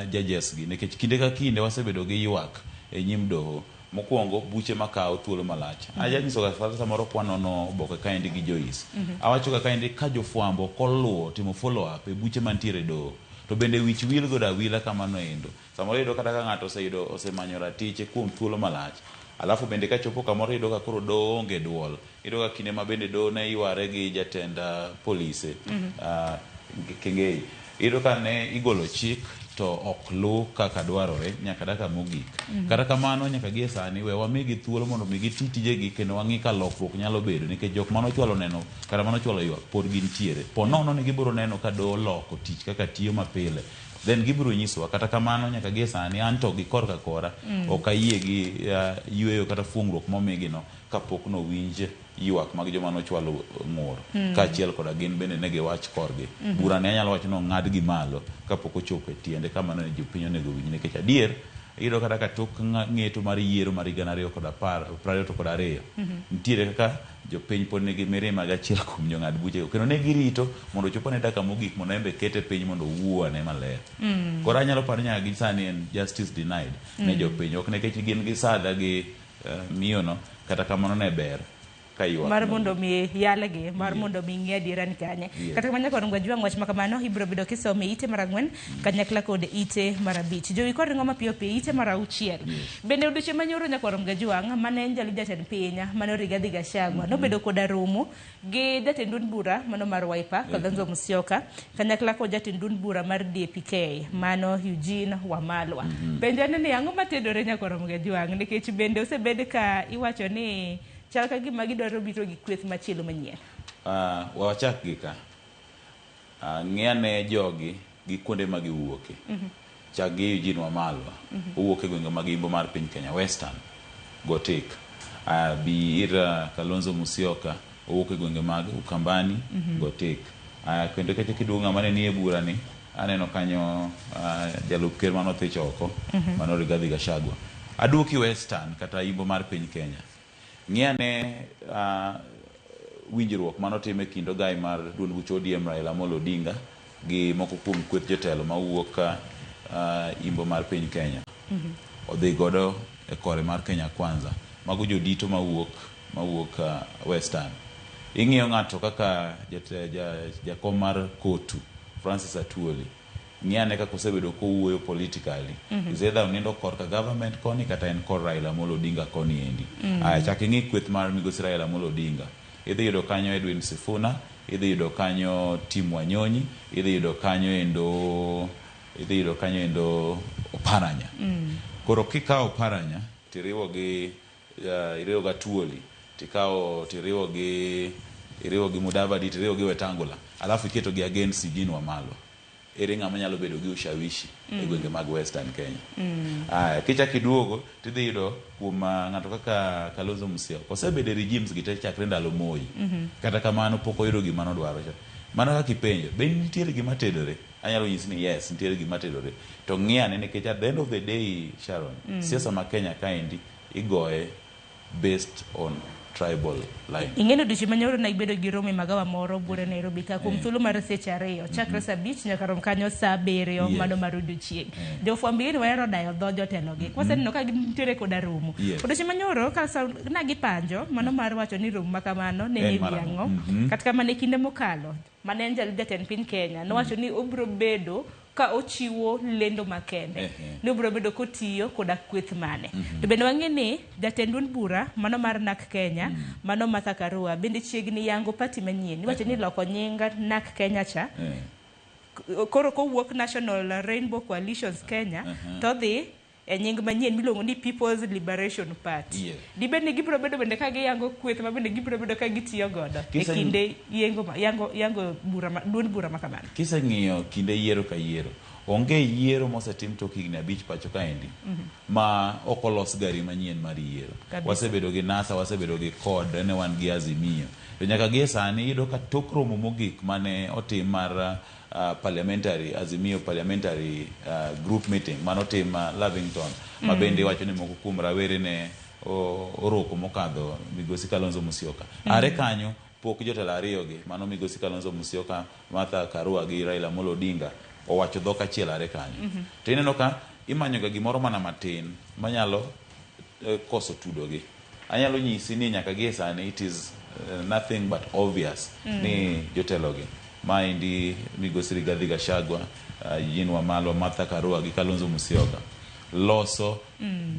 judges gi nikech kinde ka kinde wasebedo gi ywak e nyim doho. Mokwongo buche makao thuolo malach. Aja nyiso ga fata samoro kwanono oboke kaendi gi Joyce. Awacho ga kaendi ka jofwambo koluwo timo follow up e buche mantiere doho. To bende wich wil goda wila kamano endo. Samoro yudo kata ka ng'ato osemanyo ratiche kuom thuolo malach. Alafu bende ka chopo kamoro yudo ka koro doho onge duol. Yudo ka kinde ma bende doho ne yware gi jatend polise. Kengei. Yudo ka ne igolo chik to ok lu kaka dwarore nyaka daka mogik. Kata kamano nyaka gie sani we wamigi thuolo mondo migi tijegi kendo wang'i ka lokruok nyalo bedo nikech jok mano chwalo neno kata mano chwalo ywak pod gintiere. Po nono ni gibiro neno ka doho loko tich kaka tiyo mapile. Then gibiro nyisowa kata kamano nyaka gie sani anto gi korka kora ok ayie gi yweyo kata fuong'ruok momigi no kapok no winje ywak mag joma nochwalo ng'ur kaachiel koda gin bende ne giwach korgi. Bura ne anyalo wacho no ng'ad gi malo kapok ochopo e tiende kamano ne jopiny onego winj nikech adier iyudo kata ka tok ng'eto mar yiero mar higa 2022 nitiere kaka jopiny pod nigi mirima gachiel kuom jong'ad buche kendo ne girito mondo chopo ne daka mogik mondo embe kete piny mondo wuone maler. Koro anyalo paro nyaka gi sani en justice denied ne jopiny ok nikech gin gi sadha gi miyo no kata kamano ne ber mar mondo mi yalgi mar mondo mi ng'e adiera ni kanye kata kamano kod ng'wajwang' wach makamano ibiro bedo kisome ite mar 4 kanyakla kod ite mar 5 jowi kod ng'oma piyo piyo ite mar 6 bende odiochieng' manyoro nyakor ng'wajwang' mane en jali jatend piny mano Rigathi Gachagua nobedo koda romo gi jatend duond bura mano mar Wiper Kalonzo Musyoka kanyakla kod jatend duond bura mar DPK mano Eugene Wamalwa. Bende ni ang'o matedore nyakor ng'wajwang' nikech bende osebed ka iwacho ni chal ka gima gidwaro biro gi kweth machielo manyien. Wachak gi ka. Ng'ane jogi gi kuonde ma giwuoke. Chak gi Eugene Wamalwa. Owuok e gwenge mag Imbo mar piny Kenya Western. Gotik. Bi ir Kalonzo Musyoka owuok e gwenge mag Ukambani. Gotik. Kendo kete kiduonga mane nie bura ni aneno kanyo jalup ker mano thich oko mano Rigathi Gachagua. Aduoki Western kata Imbo mar piny Kenya. Ng'ane winjruok manotime kindo gai mar duond buch ODM Raila Amolo Odinga gi moko kuom kweth jotelo mawuok Imbo mar piny Kenya. Odhi godo e kore mar Kenya Kwanza. Mago jodito mawuok Western. Ing'iyo ng'ato kaka jakom mar Kotu Francis Atwoli. Ng'ane kaka osebedo kowuoyo politically. Zeda unindo korka government koni kata en kor Raila Amolo Odinga koni endi. Chak ing'i kweth mar migosi Raila Amolo Odinga. Idhi yudo kanyo Edwin Sifuna, idhi yudo kanyo Tim Wanyonyi, idhi yudo kanyo endo Oparanya. Koro kikawo Oparanya tiriwo gi Atwoli, tiriwo gi Mudavadi, tiriwo gi Wetangula. Alafu iketo gi against Eugene Wamalwa. Ere ng'ama nyalo bedo gi ushawishi e gwenge mag Western Kenya. Kicha kiduogo tidhi yudo kuom ng'ato kaka Kalonzo Musyoka. Osebedo regimes gi te chakre ndalo Moi. Kata kamano pok oyudo gima nodwaro cha. Mano kaka ipenjo, be nitiere gima tedore? Anyalo nyisi ni yes, nitiere gima tedore. To ng'iyane nikech at the end of the day, Sharon, siasa ma Kenya kaendi igoye based on tribal line. Ing'eno duchi manyoro na ibedo gi romo magawa moro bure Nairobi ka kuom thuolo mar seche 2 chakre saa 5 nyaka rom kanyo saa 7 mano mar odiochieng'. Jofwambi ni wahero dayo dho jotelo gi. Kwaseneno ka gintiere koda romo. Odiochieng' manyoro ka na gipanjo mano mar wacho ni romo makamano ne ni ang'o. Kata kamane kinde mokalo mane en jatend piny Kenya nowacho ni obro bedo ka ochiwo lendo makende ni obro bedo kotiyo koda kweth mane. To bende wang'e ni jatend duond bura mano mar NARC Kenya mano Martha Karua bende chiegni yango party manyien. Iwacho ni loko nyinga NARC Kenya cha koro kowuok National Rainbow Coalitions Kenya to dhi e nying manyien miluongo ni People's Liberation Party. Dibed ni gibiro bedo bende ka giyango kweth ma bende gibiro bedo ka gitiyo godo e kinde yango duond bura ma kamano. Kiseng'iyo kinde yiero ka yiero, onge yiero mosetim tok higni 5 pacho kaendi ma ok olos gari manyien mar yiero. Wasebedo gi NASA, wasebedo gi CORD, ne wan gi Azimio. To nyaka gie sani iyudo ka tok romo mogik mane otim mar parliamentary Azimio parliamentary group meeting manotim Lavington, ma bende wacho ni moko kuom rawere ne oroko mokadho Migosi Kalonzo Musyoka. Are kanyo pok jotelo ariyogi, mano Migosi Kalonzo Musyoka, Martha Karua gi Raila Amolo Odinga, owacho dhok achiel are kanyo. To ineno ka imanyoga gimoro mana matin manyalo koso tudogi. Anyalo nyisi ni nyaka gie sani it is nothing but obvious ni jotelogi maendi Migosi Rigathi Gachagua, Eugene Wamalwa, Martha Karua gi Kalonzo Musyoka loso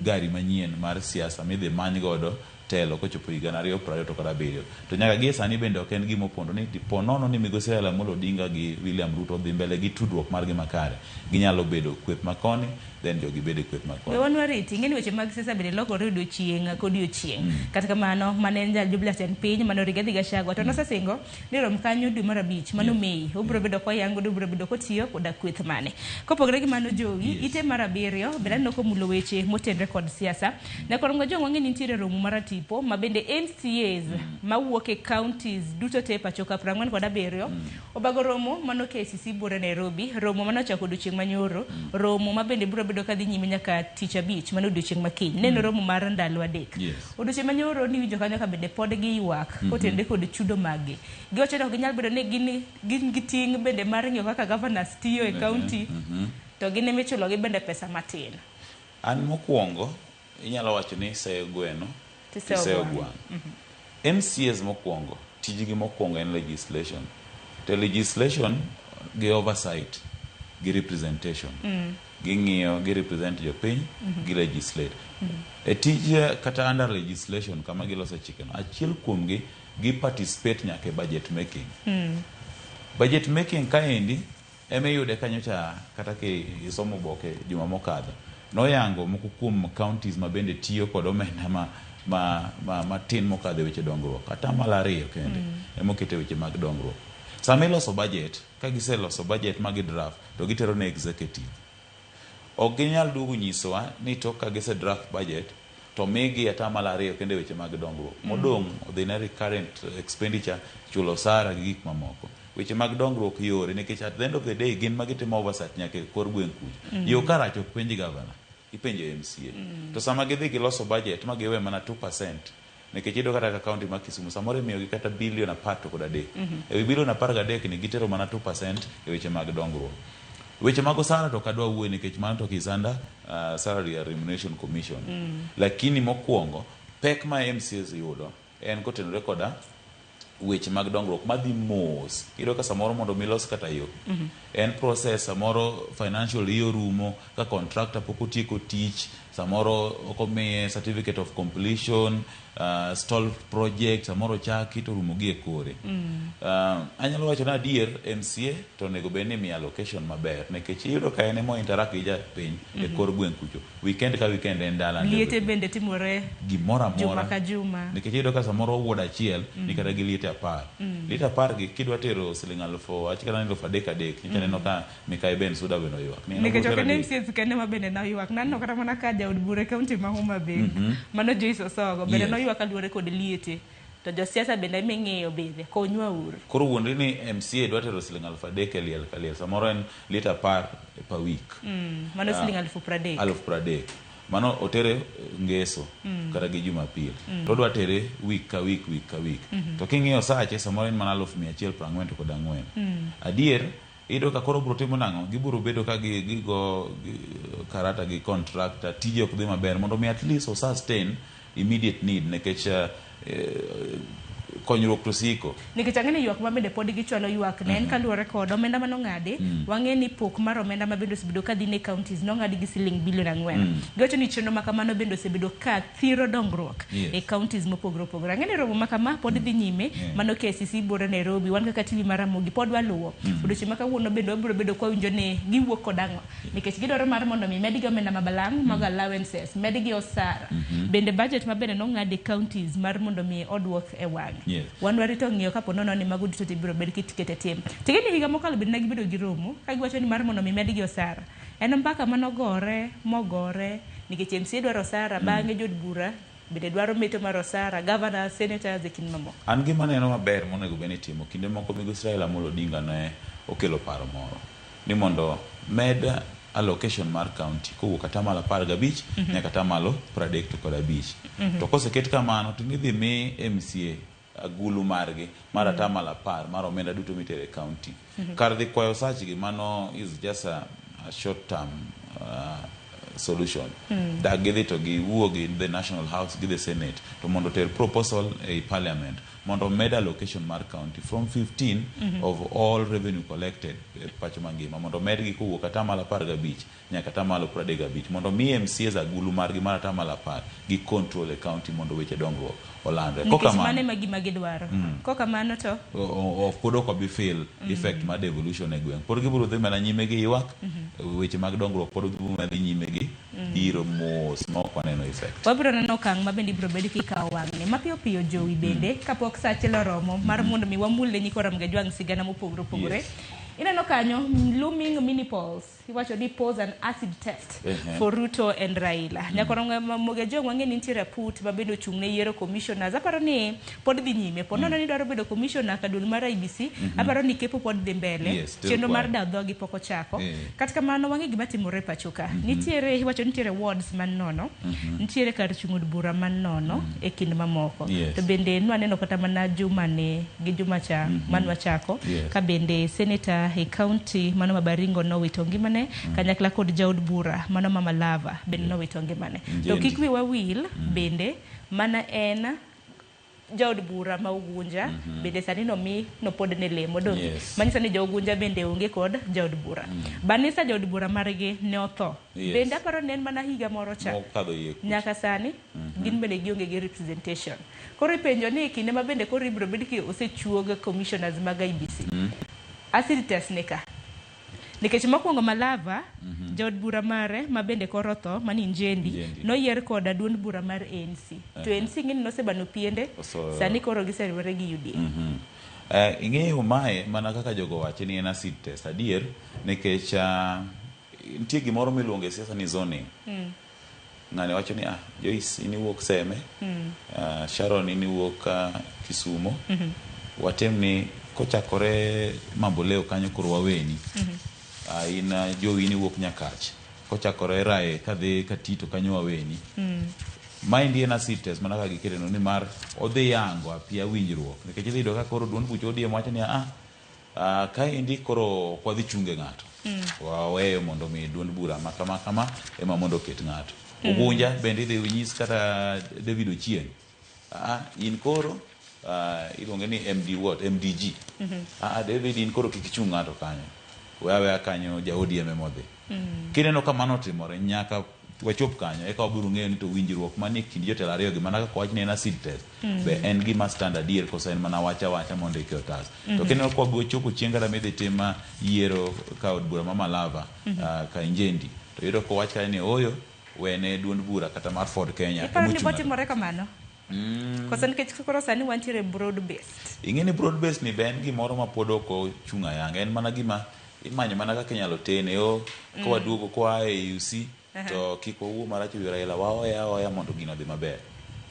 gari manyien mar siasa midhi many godo telo kochopo higa 2027. To nyaka gie sani bende ok en gima opondo ni po nono ni Migosi Raila Amolo Odinga gi William Ruto dhi mbele gi tudruok margi makare, ginyalo bedo kweth makoni, then jogi bedo kweth makoni. We wanwa riti, ngeni weche mag siasa bende lokore odiochieng' kodiochieng'. Kata kamano, mane en jal jubilee piny mano Rigathi Gachagua to nosesingo ni rom kanyo dwe mar 5 mano Mei, obiro bedo koyango, obiro bedo kotiyo koda kweth mane. Kopogore gi mano jowi, ite mar 7 bende aneno komulo weche motenre kod siasa. Ne korom ga jong'wa ng'eni nitiere romo mar tipo ma bende MCAs mawuok e counties duto te pacho ka 47 obago romo mano KCC bura Nairobi, romo mano chako odiochieng' manyoro, romo ma bende biro bedo kadhi nyime nyaka tich 5 mano odiochieng' makiny. Neno romo mar ndalo 3. Odiochieng' manyoro ni winjo kanyo ka bende pod giywak kotende kod chudo magi. Giwacho ni ginyal bedo ni gin giting' bende mar ng'iyo kaka governors tiyo e county, to gin emichulo gi bende pesa matin. An mokwongo inyalo wacho ni seyo gweno tiseyo gwang'. MCAs mokwongo tijgi mokwongo en legislation. To legislation gi oversight gi representation. Ging'iyo gi represent jopiny gi legislate. E tije kata under legislation kama giloso chikeno, achiel kuomgi gi participate nyaka e budget making. Budget making kaendi eme yude kanyocha kata ke isomo boke juma mokadho noyango moko kuom counties ma bende tiyo kod omenda matin mokadho weche dongruok kata malaria kende emokete weche mag dongruok. Sama iloso budget, ka giseloso budget magi draft to gitero ne executive. Ok ginyal duogo nyisowa ni to ka gise draft budget to migi ata malaria kende weche mag dongruok. Modong odhi recurrent expenditure, chulo sara gi gik mamoko. Weche mag dongruok yore nikech at the end of the day gin magitimo oversight nyaka kor gweng' kucha. Yo karacho penji governor, ipenjo MCA. To sama gidhi giloso budget ma giwe mana 2%, nikech iyudo kata ka county ma Kisumu samoro imiyogi kata bilion 10.3. Ewi bilion 13 ni gitero mana 2% e weche mag dongruok. Weche mag osara to kadwa wuoyo nikech mano to kisanda Salary Remuneration Commission. Lakini mokwongo pek ma MCAs yudo en kotenore koda weche mag dongruok madhi mos. Iyudo ka samoro mondo milos kata yo en process, samoro financial year rumo ka contractor pok otieko tich, samoro okomiye certificate of completion, stalled project, samoro chaki to rumo gi e kore. Anyalo wacho na adier MCA to nego bende mi allocation maber nikech iyudo ka ene mo interact gi japiny e kor gweng' kucho. Weekend ka weekend en dala liete bende timore gimora juma ka juma. Nikech iyudo ka samoro wuod achiel ni kata gi liete 10. Liete 10 gi kidwa tero siling 1000 achikana ni 3,000 nicha neno ka Mikai Ben Suda beno ywak. Nikech ok ne MCAs kende ma bende na ywak. Nano kata mana ka jaod bura kaunti ma Homa Bay mano Joyce Osogo bende no ywak aluore kod liete. To josiasa bende ming'iyo bende konywa uru. Koro wuondre ni MCA dwa tero siling 3,000 liel ka liel. Samoro en liete 10 per week. Mano siling 30,000. 30,000. Mano otere ngeso kata gi Jumapil. To dwa tere week ka week. To king'iyo sache samoro en mana 144. Adier ido ka koro bro timo nango giburo bedo ka gigo karata gi contractor tije ok dhi maber mondo mi at least sustain immediate need nikech konyruok to siko. Nikech ang'eni ywak ma bende pod gichwalo ywak ne en kaluwore kod omenda manong'adi. Wang'e ni pok mar omenda ma bende osebedo ka dhi ne counties nong'adi gi siling bilion 4. Giwacho ni chenro ma kamano bende osebedo ka thiro dongruok e counties mopogore opogore. Ang'eni romo ma kama pod dhi nyime mano KCC bore Nairobi wan kaka TV Maramogi pod waluwo. Odiochieng' ma kawuono bende wabiro bedo kwa winjo ni giwuok kod ang'o nikech gidwaro mar mondo mi medgi omenda mabalang' mag allowances medgi osara bende budget ma bende nong'adi counties mar mondo mi odwok e wang'e. Wan warito ng'iyo kapo nono ni mago duto tibiro bed kitikete tim. Tigeni higa mokalo bende ne gibedo gi romo ka giwacho ni mar mondo mi medgi osara en mpaka manogore mogore nikech MCA dwaro osara bang'e jod bura bende dwaro meto mar osara governor senators e kin mamoko. An gima neno maber monego bed ni timo kinde moko Migosi Raila Amolo Odinga ne okelo paro moro ni mondo med allocation mar county kowuok atamalo 15 nyaka atamalo 35. To koseket kamano to nidhi mi MCA agulu margi mar atamalo 10 mar omenda duto mitere county. Kar dhi kwayo sach gi mano is just a short term solution. That gidhi to gi wuog in the National House gi the Senate to mondo ter proposal e Parliament mondo med allocation mar county from 15 of all revenue collected pacho mangima mondo med gi kowuok atamalo 15 nyaka atamalo 35 mondo mi MCAs agulu margi mar atamalo 10 gi control e county mondo weche dongruok olandre. Koka mane magi dwaro. Koka mano to of kodo ko bi fail effect ma devolution e gweng. Por gibiro dhi mana nyime gi ywak weche mag dongruok pod gibiro mana dhi nyime gi iro mos ma ok waneno effect. Wabiro neno okang' ma bende ibiro bed kikawo wang'ne mapiyo piyo Jowi bende kapok sa achiel oromo mar mondo mi wamule nyikora Mgajwang' sigana mopogore opogore. Ineno kanyo looming mini polls iwacho ni pose an acid test for Ruto and Raila. Nyakoro Mgajwang' wang'e ni nitiere put ma bende ochung' ne yiero commissioners. Aparo ni pod dhi nyime pod nono ni dwaro bedo commissioner kadul mar IBC. Aparo ni kepo pod dhi mbele chenro mar daw dhogi pok ochako. Kata kamano wang'e gima timore pachoka. Nitiere iwacho nitiere wards man nono nitiere kar chung' od bura man nono e kind mamoko. To bende nwaneno kata mana Jumane gi Juma cha man wachako ka bende senator e county mano Mabaringo no wito ngimane kanyakla kod jaod bura mano Mama Lava bende no wito ngimane. To kik wi wawil bende mana en jaod bura ma Ugunja bende sani no mi no pod ne lemo do manyiso ni jo Ugunja bende onge kod jaod bura. Banisa jaod bura margi ne otho bende aparo ne en mana higa moro cha nyaka sani gin bende gionge gi representation. Koro ipenjo ni kinde ma bende koro ibiro bed ki osechuoga commissioners mag IBC acid test nika nikech mokwongo Malava jaod bura mare ma bende koro tho mani Njendi noyier kod duond bura mar ANC to ANC ng'ini nosebano piende sani koro giseriwore gi UDA. Ing'eyo mae mana kaka jogo wacho ni en acid test adier nikech nitie gimoro miluongo e siasa ni zoning. Ng'ane wacho ni Joyce ini wuok Seme Sharon ini wuok Kisumo watem ni kochakore Mamboleo kanyo koro waweni ina Jowi ni wuok Nyakach kochakore Rae kadhi Katito kanyo waweni maendi en acid test mana kaka gikeleno ni mar odhi yango apia winjruok nikech idhi yudo ka koro duond bucho ODM wacho ni kaendi koro ok wadhi chunge ng'ato waweyo mondo mi duond bura ma kama ema mondo oket ng'ato. Ugunja bende idhi nyis kata David Ochieng in koro iluonge ni MDG David in koro kik ichung' ng'ato kanyo wewe kanyo ja ODM modhi. Kineno kamano timore nyaka wachop kanyo eka wabiro ng'eyo ni to winjruok manie kind jotelo ariyo gi mana kaka wach ni en acid test be en gima standard adier koso en mana wacha mondo iki otas. To kineno kwa biro chopo chieng' kata midhi tim yiero ka od bura ma Malava ka Njendi to yudo ko wach ni oyo wene duond bura kata mar Ford Kenya imuchuma timore kamano. Koso nikech koro sani wantiere broad based. Ing'eni broad based ni ben gimoro ma pod ok chunga yanga en mana gima imanyo mana kaka inyalo tene ka waduogo kwa UC to kik wawuo marach wi Raila waoya mondo gino dhi maber.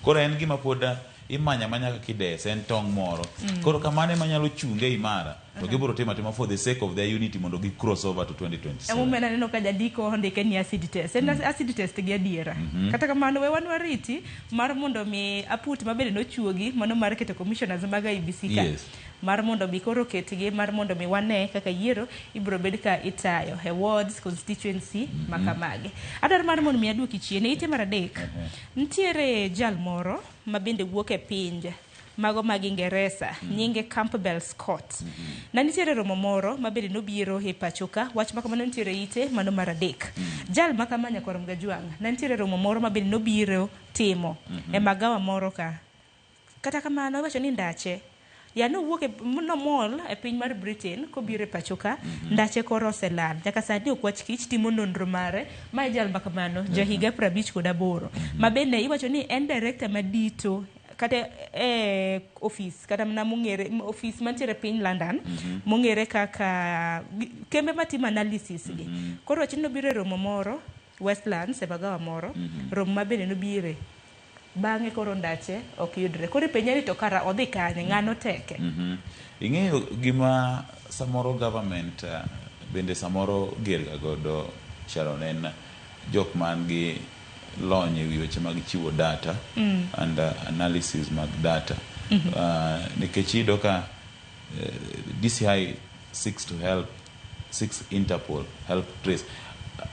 Koro en gima pod imanya manya kaka kides en tong' moro. Koro kamane manyalo chunge imara to gibiro timo for the sake of their unity mondo gi cross over to 2027. Mumena neno ka jadiko ndike ni acid test. En acid test gi adiera. Kata kamano we wan wariti mar mondo mi aput mabende no chuogi mano mar keto commissioners mag IBC ka. Mar mondo mi koro ketgi mar mondo mi wane kaka yiero ibiro bed ka itayo e wards constituency makamage. Adar mar mondo mi aduoki chien ite mar adek. Ntiere jal moro mabende wuok e pinje mago mag Ingeresa nyinge Campbell Scott. Na nitiere romo moro mabende nobiro e pachoka wach makamano nitiere ite mano mar adek. Jal makamanya korom Gajwang' na nitiere romo moro mabende nobiro timo e magawa moro ka. Kata kamano wacho ni ndache ya no wuok no mall e piny mar Britain kobiro e pachoka ndache koro oselal nyaka sani okwach kich timo nonro mare ma jal makamano jahiga 58 mabende iwacho ni en director madito kata office kata na mongere office mantiere piny London mongere kaka kembe matimo analysis gi koro wacho no biro romo moro Westlands e bagawa moro romo mabende no bire bang'e koro ndache ok yudre koro penyeri to kara odhi kanye ng'ano teke. Ing'eyo gima samoro government bende samoro gerga godo Sharon en jok man gi lony ewi weche mag chiwo data and analysis mag data nikech iyudo ka DCI seeks Interpol help trace.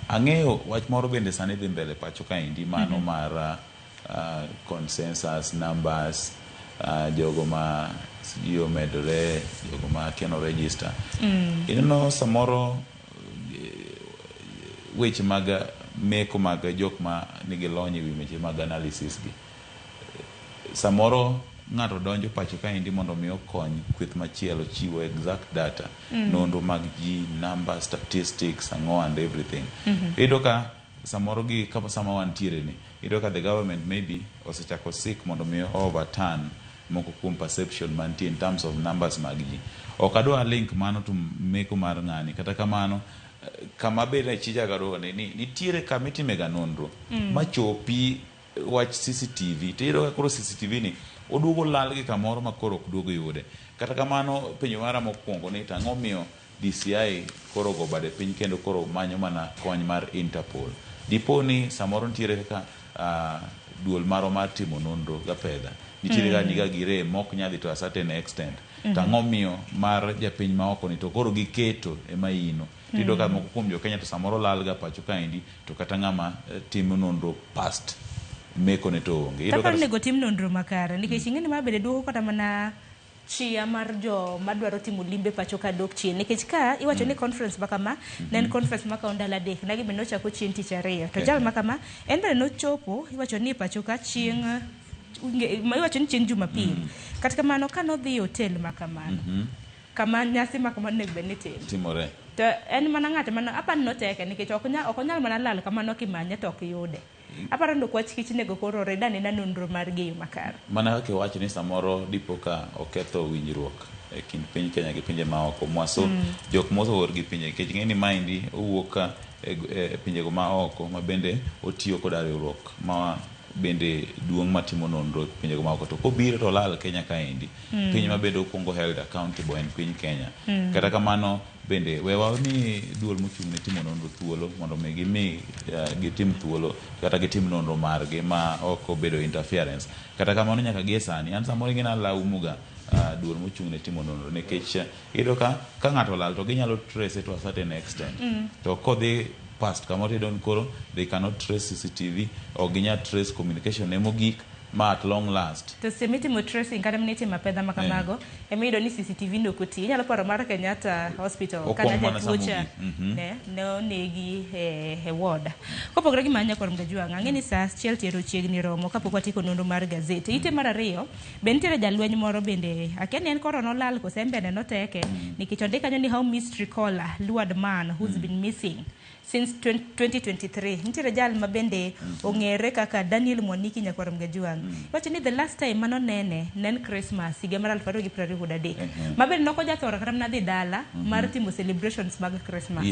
Ang'eyo wach moro bende sani dhi mbele pacho ka indi mano mar consensus numbers jogo ma sio medore jogo ma keno register samoro weche mag meko mag jok ma nigi lony ewi weche mag analysis gi samoro ng'ato donjo pacho ka indi mondo mi okony kweth machielo chiwo exact data nonro mag ji number statistics and everything iyudo ka samoro gi kama sama wantiere ni iyudo ka the government maybe osechako seek mondo mi overturn moko kuom perception mantie in terms of numbers mag ji ok adwa link mano to meko mar ng'ani kata kamano kama bede chija garo ni nitiere kamitime ga nonro machopi wach CCTV tiro ka koro CCTV ni oduogo lal gi kamoro makoro ok duogo yude kata kamano penyo mara mokwongo ni tang'o miyo DCI koro go bade piny kendo koro manyo mana kony mar Interpol dipo ni samoro nitiere kaka duol maro mar timo nonro ga fedha nitiere ga niga gire mok nyadhi to a certain extent tang'o miyo mar japiny ma oko ni to koro giketo ema ino tido ka moko kuom jo Kenya to samoro lal ga pacho kaendi to kata ng'ama timo nonro past meko ne to onge iyudo ka nego tim nonro makare nikech ing'eni mabede duogo kata mana chia mar jo madwaro timo limbe pacho ka dok chien nikech ka iwacho ni conference makama ne en conference maka ondala dek nagi bende nochako chien tich ariyo to jal makama en bende nochopo iwacho ni pacho ka chieng' iwacho ni chieng' Jumapil kata kamano ka nodhi hotel makamano kama nyasi makamano nego bende timore to en mana ng'ate mana apani noteke nikech ok onyal mana lal kamano kimanye to ok yude aparo ndo kwach kich nego koro reda nena nonro mar geyo makare mana kaka wacho ni samoro dipo ka oketho winjruok e kind piny Kenya gi pinje maoko mwaso jok mosowuor gi pinje nikech ng'eni maendi owuok e pinjego maoko ma bende otiyo koda riwruok ma bende duong' matimo nonro pinjego maoko to kobiro to lal Kenya kaendi piny ma bende okwongo held accountable en piny Kenya kata kamano bende wewa ni duol mochung' ne timo nonro thuolo mondo mi gitim thuolo kata gitim nonro margi ma ok obedo interference kata kamano nyaka gie sani an samoro gina laumuga duol mochung' ne timo nonro nikech iyudo ka ng'ato lal to ginyalo trace to a certain extent to kodhi past kamoro iyudo ni koro they cannot trace CCTV or ginya trace communication ne mogik ma at long last to semitimo tracing kata minite mapedha makamago emido ni CCTV ndokoti inyalo paro mar Kenyatta Hospital kana jatuocha ne onegi e ward kopogore gi manya korom Gajwang' ang'eni sa chiel tiero chiegni romo kapok watiko nonro mar gazeti ite mar ariyo bende nitiere jalweny moro bende akeni en koro nolal kose mbene noteke nikech ondika ni how mystery caller lured man who's been missing since 2023 nitiere jal ma bende ong'ere kaka Daniel Mwaniki nyakorom Gajwang' wacho ni the last time mano nen Christmas higa mar 2023 ma bende nokojathora kata mna dhi dala mar timo celebrations mag Christmas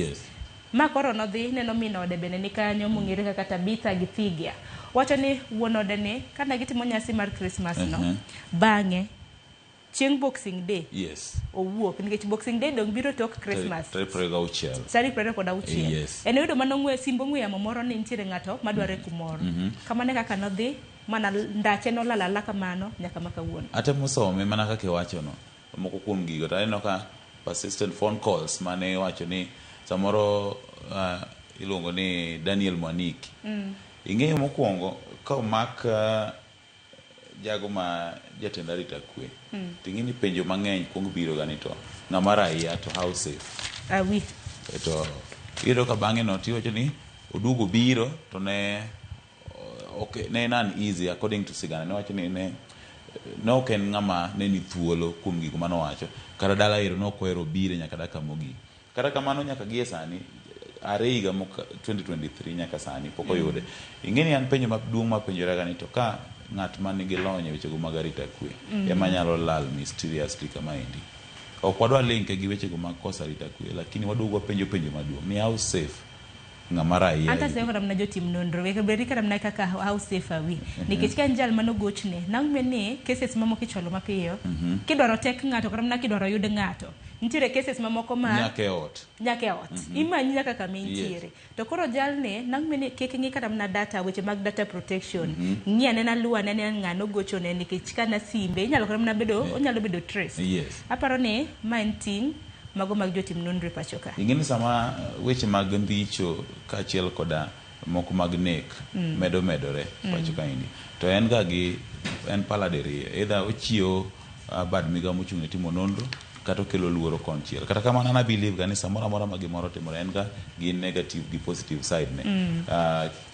ma koro nodhi neno min ode bende ni kanyo mong'ere kaka Tabitha Githigia wacho ni wuon ode ni kana gitimo nyasi mar Christmas no bang'e chieng' Boxing Day owuok nikech Boxing Day dong biro tok Christmas sari 26 en yudo manong'we simbo ng'we yamo moro ni nitiere ng'ato madware kumoro kamane kaka nodhi mana ndache nolalala kamano nyaka makawuono ate musome mana kaka iwacho no moko kuom gigo to aneno ka persistent phone calls mane wacho ni samoro iluongo ni Daniel Mwaniki ing'eyo mokwongo ka omak jago ma jatend arita kwe ting'eni penjo mang'eny kuong biro gani to ng'ama raia to how safe to iyudo ka bang'e no tiwacho ni Odugo biro to ne nan easy according to Sigana newacho ni ne ok en ng'ama ne ni thuolo kuom gik manowacho kata dala ero nokwero bire nyaka daka mogik kata kamano nyaka gie sani are higa 2023 nyaka sani pok oyude ing'eni an penjo maduong' mapenjora gani to ka ng'at ma nigi lony e wechego mag arita kwe ema nyalo lal mysteriously kama endi ok wadwa link gi wechego mag kosa arita kwe lakini waduogo penjo maduong' ni how safe ng'ama raia anta seko ramna jotim nonro weka beri ka ramna kaka how safe are we nikech ka njal mano gochne nang'me ni cases mamoko icholo mapiyo kidwaro tek ng'ato kata ramna kidwaro yud ng'ato nitiere cases mamoko ma nyake ot imanyi nyaka kama intiere to koro jalne nang'me ni kik ng'i kata ramna data weche mag data protection ng'i ane na luwa ne ng'ano gochone nikech kana simbe inyalo kata ramna bedo onyalo bedo trace aparo ni main ting mago mag jotim nonro pacho ka ing'eni sama weche mag ndhicho kaachiel koda moko mag nek medore pacho ka indi to en ga gi en paladerie either ochiewo bad migawo mochung' ne timo nonro kata okelo luoro konchiel kata kamano ana believe ga ni samoro amora ma gimoro timore en ga gi negative gi positive side ne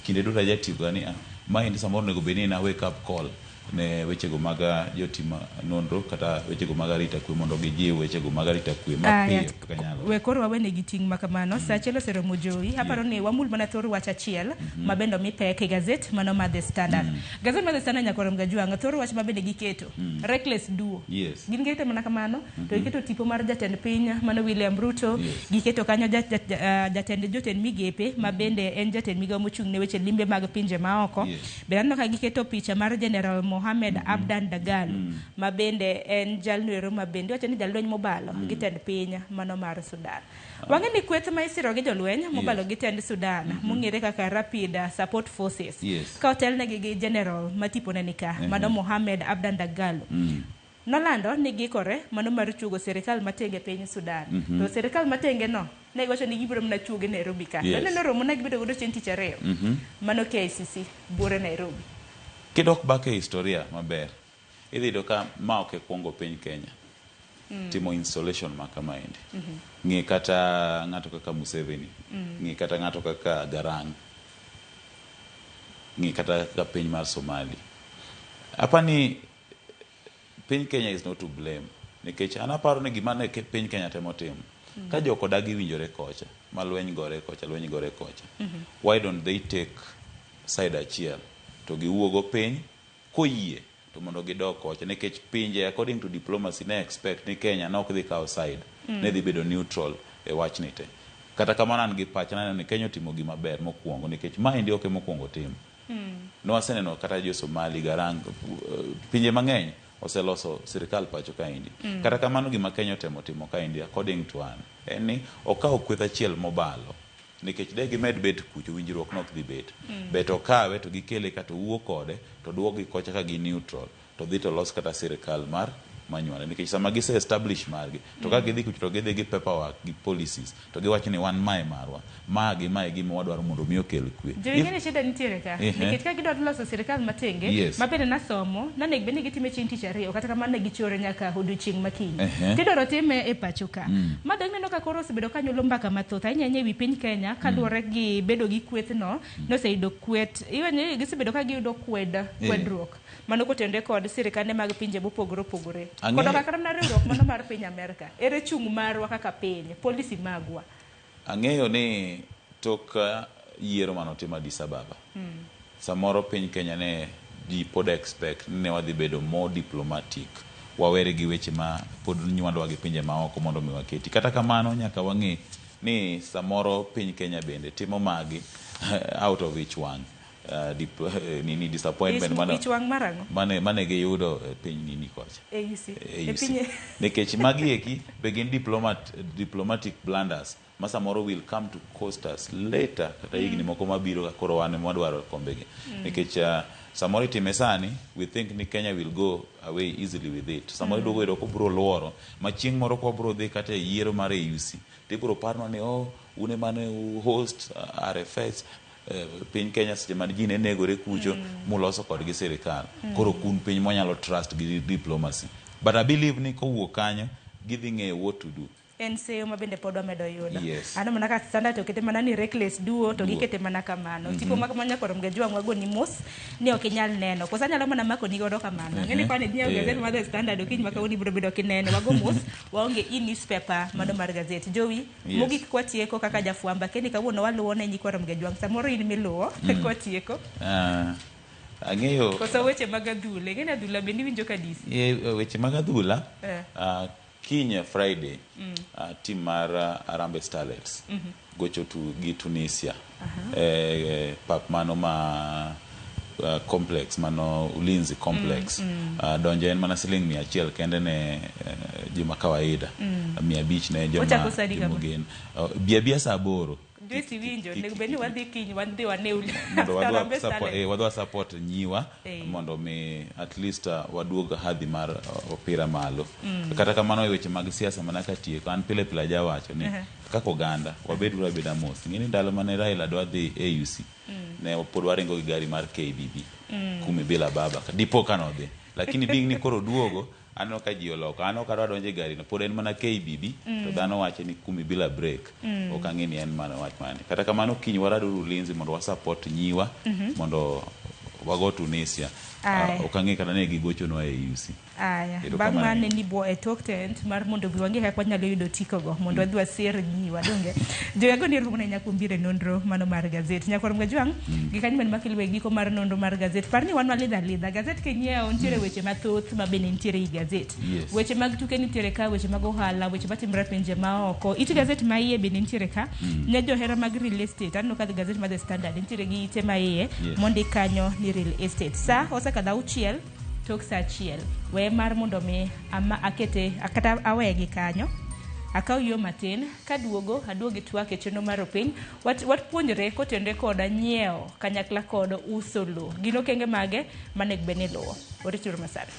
kinde duto ajatiyo ga ni maendi samoro onego bed ni na wake up call ne wechego mag jotim nonro kata wechego mag arita kwe mondo gijiw wechego mag arita kwe mapiyo kaka nyalo we koro wawene gi ting' makamano sa achiel oseromo jowi aparo ni wamul mana thor wach achiel mabende mipek e gazet mano ma The Standard gazet ma The Standard nyakorom Gajwang' thor wach mabende giketo reckless duo gin giketo mana kamano to giketo tipo mar jatend piny mano William Ruto giketo kanyo jatend jotend migepe mabende en jatend migawo mochung' ne weche limbe mag pinje maoko bende ka giketo picha mar General Mohamed Abdan Dagalo mabende en jalnwero mabende wacho ni jalweny mobalo gitend piny mano mar Sudan wang'e ni kweth ma isiro gi jolweny mobalo gitend Sudan mong'ere kaka Rapid Support Forces ka otelnegi gi General matipone nika mano Mohamed Abdan Dagalo nolando ni gikore mano mar chugo serikal matenge piny Sudan to serikal matenge no ne wacho ni gibiro mna chuge Nairobi ka neno romo na gibedo godo chieng' tich ariyo mano KICC bure Nairobi kidok bake historia maber idhi do ka ma ok kwongo piny Kenya timo installation makama endi ng'i kata ng'ato kaka Museveni ng'i kata ng'ato kaka Garang ng'i kata kaka piny mar Somali apani piny Kenya is not to blame nikech anaparo ni gima ne piny Kenya temo timo ka joko dagi winjore kocha ma lweny gore kocha why don't they take side achiel to giwuogo piny koyie to mondo gidok kocha nikech pinje according to diplomacy ne expect ni Kenya nok dhi kawo side ne dhi bedo neutral e wach ni te kata kamano an gi pacha neno ni Kenya otimo gima ber mokwongo nikech maendi ok mokwongo timo nowaseneno kata jo Somali Garang pinje mang'eny oseloso sirikal pacho kaendi kata kamano gima Kenya otemo timo kaendi according to an en ni okawo kweth achiel mobalo nikech de gimed bet kucho winjruok nok dhi bet bet okawe to gikele kata wuo kode to duogi kocha ka gi neutral to dhi to los kata sirikal mar manyuane nikech sama gise establish margi to ka gidhi kucho to gidhi gi paperwork gi policies to giwacho ni wan mae marwa magi mae gima wadwaro mondo mi okel kwe joingene shida nitiere ka nikech ka gidwaro loso sirikal matenge mabende nasomo nane bende gitime chieng' tich ariyo kata kamano ne gichore nyaka odiochieng' makiny tidwaro time e pacho ka madang neno ka koro osebedo kanyuolo mbaka mathoth ahinya ewi piny Kenya kaluwore gi bedo gi kweth no noseyudo kweth iwenye gisebedo ka giyudo kwedruok mano kotende kod sirikande mag pinje mopogore opogore kodo kaka na riwruok mano mar piny Amerika ere chung' marwa kaka piny policy magwa ang'eyo ni tok yiero manotim Addis Ababa samoro piny Kenya ne ji pod expect ne wadhi bedo more diplomatic wawere gi weche ma pod nywandowa gi pinje maoko mondo mi waketi kata kamano nyaka wang'e ni samoro piny Kenya bende timo magi out of each one nini disappointment mane giyudo piny nini kocha nikech magi eki begin diplomatic blunders ma samoro will come to cost us later kata higni moko mabiro koro wan mwadwaro kombegi nikech samoro itime sani we think ni Kenya will go away easily with it samoro dogo edo ko bro luoro ma chieng' moro ko bro dhi kata yiero mar AUC tibro parno ni une mane host RFS piny Kenya seche man ji ne negore kucho muloso kodgi sirikal koro kun piny monyalo trust gi diplomacy but I believe ni kowuok kanyo gidhi ng'eyo what to do. En seyo mabende pod wamedo yudo. Yes. Ano mana ka standard okete mana ni reckless duo to gikete mana kamano. Tipo manya koro mgejwa mwago ni mos ni okinyal neno. Kosa nyalo mana mako ni godo kamano. Ngeni kwa ni dia gazeti ma standard okiny maka uni bro bedo kineno wago mos waonge newspaper mano mar gazeti. Jowi mugi kwa tieko kaka jafuamba keni kawuono waluone nyi koro mgejwa samoro in miluo kwa tieko. Ang'eyo kosa weche mag adhula ngeni adhula bendi winjo kadisi. Weche mag adhula Kenya Friday team mar Harambee Starlets gocho gi Tunisia pap mano ma complex mano Ulinzi complex donje en mana siling 100 kende ne juma kawaida 500 ne joma mugen bia saa 8 Dwesi winjo nego beni wadhi kiny wadhi waneuli wadwa support nyiwa mondo mi at least waduog hadhi mar opira malo kata kamano e weche mag siasa manaka tieko an pile jawacho ni kaka oganda wabedura beda mos ngini ndalo mane Raila dwa dhi AUC ne pod waringo gi gari mar KBB kumi bila baba dipo kanodhi lakini big ni koro duogo ano ka ji oloko ano ka donje gari no pod en mana KBB to dhano wache ni kumi bila break okangeni en mana wach mane kata kamano kiny waradu Ulinzi mondo wa support nyiwa mondo wago Tunisia okang'e kana ne gigocho no AUC aya bang' mane ni bo e talk tent mar mondo biwange kaka wanyalo yudo tikogo mondo adwa ser nyiwa donge joyago ni rumo na nyakumbire nonro mano mar gazeti nyakwar mgajwang gikanyi man makilwe giko mar nonro mar gazeti parni wan walidha gazeti kenyeo ntiere weche mathoth mabende ntiere i gazeti weche mag tuke ntiere ka weche mag ohala weche matimre pinje maoko iti gazeti maiye bende ntiere ka ne johera mag real estate anno ka gazeti mar The Standard ntiere gi ite maiye mondi kanyo ni real estate sa osekadha uchiel tok sa achiel we mar mondo mi ama akete akata awegi kanyo akaw yo matin kaduogo aduogi twake cheno mar piny wat puonjre kotende koda nyieo kanyakla kod uso lo gino kenge mage manek bene lo orichur masara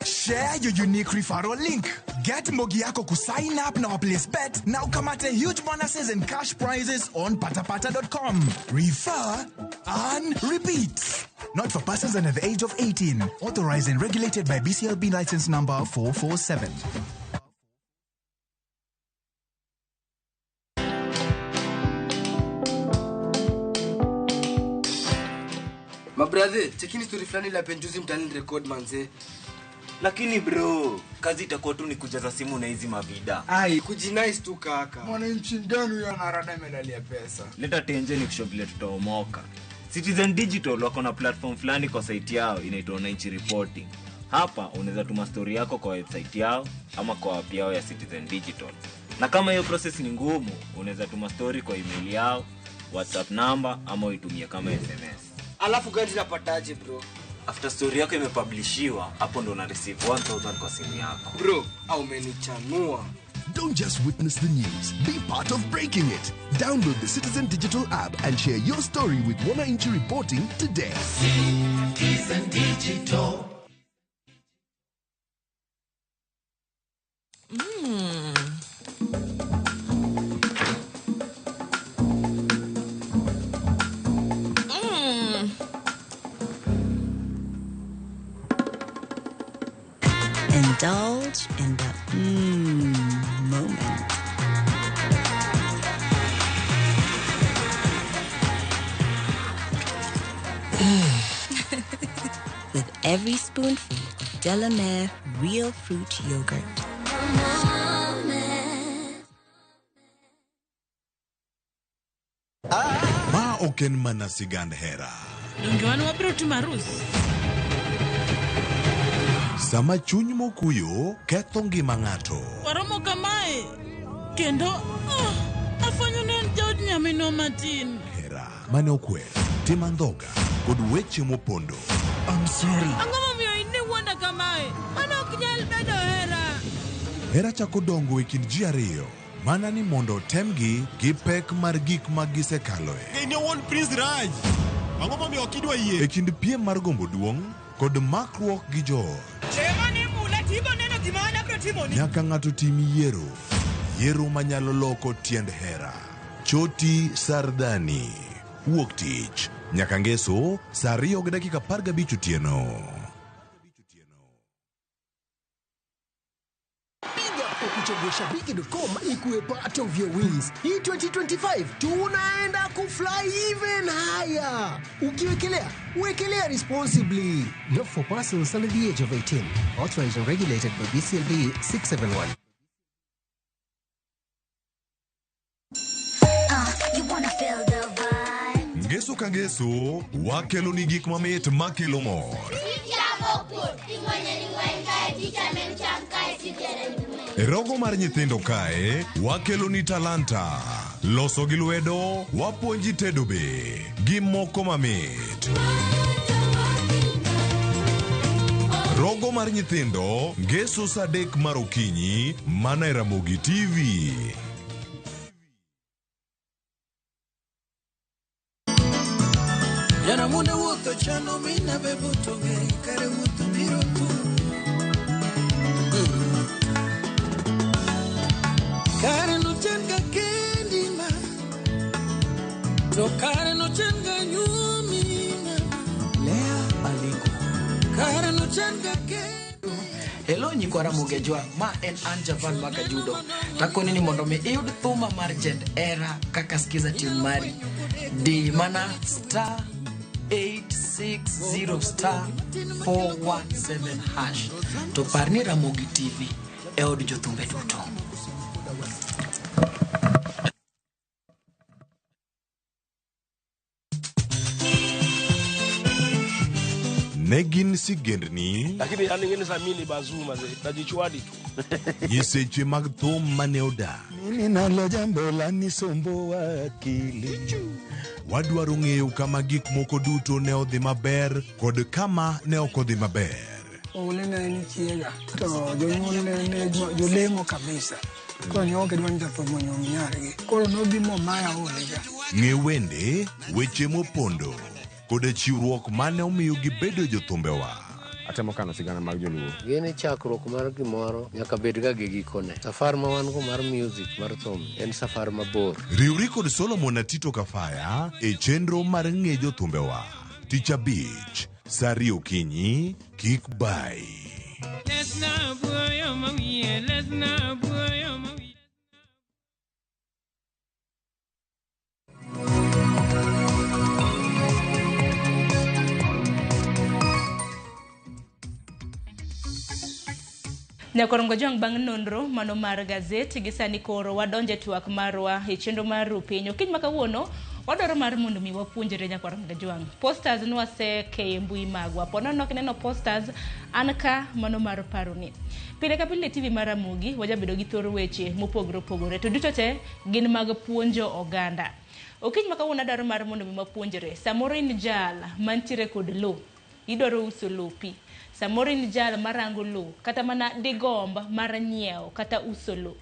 Share your unique referral link. Get Mogiako to sign up now, place bet. Now come at huge bonuses and cash prizes on patapata.com. Refer and repeat. Not for persons under the age of 18. Authorized and regulated by BCLB license number 447. My brother, chekini story fulani la penjuzi mtani record manze. Lakini bro, kazi itakuwa tu ni kujaza simu na hizi mavida. Ai, kujinice tu kaka. Mwananchi gani huyo anarada medali ya pesa? Leta tenje ni kushovile tutaomoka. Citizen Digital wako na platform fulani kwa site yao inaitwa Wananchi Reporting. Hapa unaweza tuma story yako kwa website yao ama kwa app yao ya Citizen Digital. Na kama hiyo process ni ngumu, unaweza tuma story kwa email yao, WhatsApp number ama uitumie kama SMS. Alafu gani napataje bro? After story yako imepublishiwa, hapo ndo una receive 1000 kwa simu yako. Bro, au menichanua. Don't just witness the news, be part of breaking it. Download the Citizen Digital app and share your story with Wananchi Reporting today. Citizen Digital. Indulge in the moment. With every spoonful of Delamere real fruit yogurt. Ma oken mana sigand hera. Dungewani wabiro tumarus. Sama chuny mokuyo ketho ngima ng'ato. Waromo kamae. Kendo afanyo ne jaod nyamino matin. Hera mane okwe, tima ndhoga kod weche mopondo. I'm sorry. Ang'o miyo ine wanda kamae? Mano ok nyal bedo hera. Hera chako dongo e kind ji ariyo. mana ni mondo temgi gi pek mar gik ma gisekaloe. Ne won Prince Raj. Ang'o momiyo ok idwa yie? E kind piem mar gombo duong' kod makruok gi joot. Nyaka ng'ato tim yiero manyalo loko tiend hera. Choti Sardani. Wuok tich nyaka ngeso saa 2:15 otieno. Kuchagua Shabiki.com ikuwe part of your wins. Hii 2025 tunaenda kufly even higher. Ukiwekelea, wekelea responsibly. Not for persons under the age of 18. Authorized and regulated by BCLB 671. You wanna feel the vibe? Ngeso ka ngeso, wakelo ni gik mamit makelo mor. E rogo mar nyithindo kae, wakelo ni talanta. Loso gi lwedo, wapuonji tedo be. Gi moko mamit. Rogo mar nyithindo, ngeso saa 3 mar okinyi, mana e Ramogi TV. Yana mune wuotho chano mina bebuto ge kare wuotho biro tu. Kare no chenga kendi ma to kare no chenga nyumi ma Lea aliko kare no chenga kendi. Hello nyikwa Ramogi Jwang, ma en Javan Makajudo. Takoni ni mondo me iyud thuma mar Gen Era kaka skiza tune mari. Di mana star 860 star 417 hash to parni Ramogi TV e od jothumbe duto. Negin sigendni lakini aningeni samini bazuma ze tajichwadi tu yeseche mag thum mane oda. Mimi nalo jambo la nisombo akili. Wadwaro ng'eyo kama gik moko duto ne odhi maber kod kama ne ok odhi maber. Ole ne ni chiega to jonyuol ne jolemo kabisa. Ko nyoke dwan jathomo nyom nyargi. Koro nobi mo maya ole ga. Ng'e wende, weche mopondo kod chiwruok mane omiyo gibedo jothumbewa. Atemo kano sigana mag joluo. Gini chakruok mar gimoro nyaka bed ga gi gikone. Safar ma wan go mar music mar thum en safar mabor. Riwri kod Solomon Atito Kafaya e chenro mar ng'e jothumbewa. Tich Abich, saa 2 okinyi, kik bai. Nyakorongo jong bang nonro mano mar gazet gi sani koro wadonje twak marwa e chenro mar rupinyo kiny makawuono wadoro mar mondo mi wapuonjre nyakorongo jong posters nwase ke mbui magwa pono nok neno posters anka mano mar paroni pile ka pile TV mar Ramogi wajabedo gi thor weche mopogore opogore to duto te gin mag puonjo oganda okiny makawuono adaro mar mondo mi wapuonjre samoro in jal mantiere kod lo idoro uso lopi samoro in jal marango lo kata mana digomba mar nyiewo kata uso lo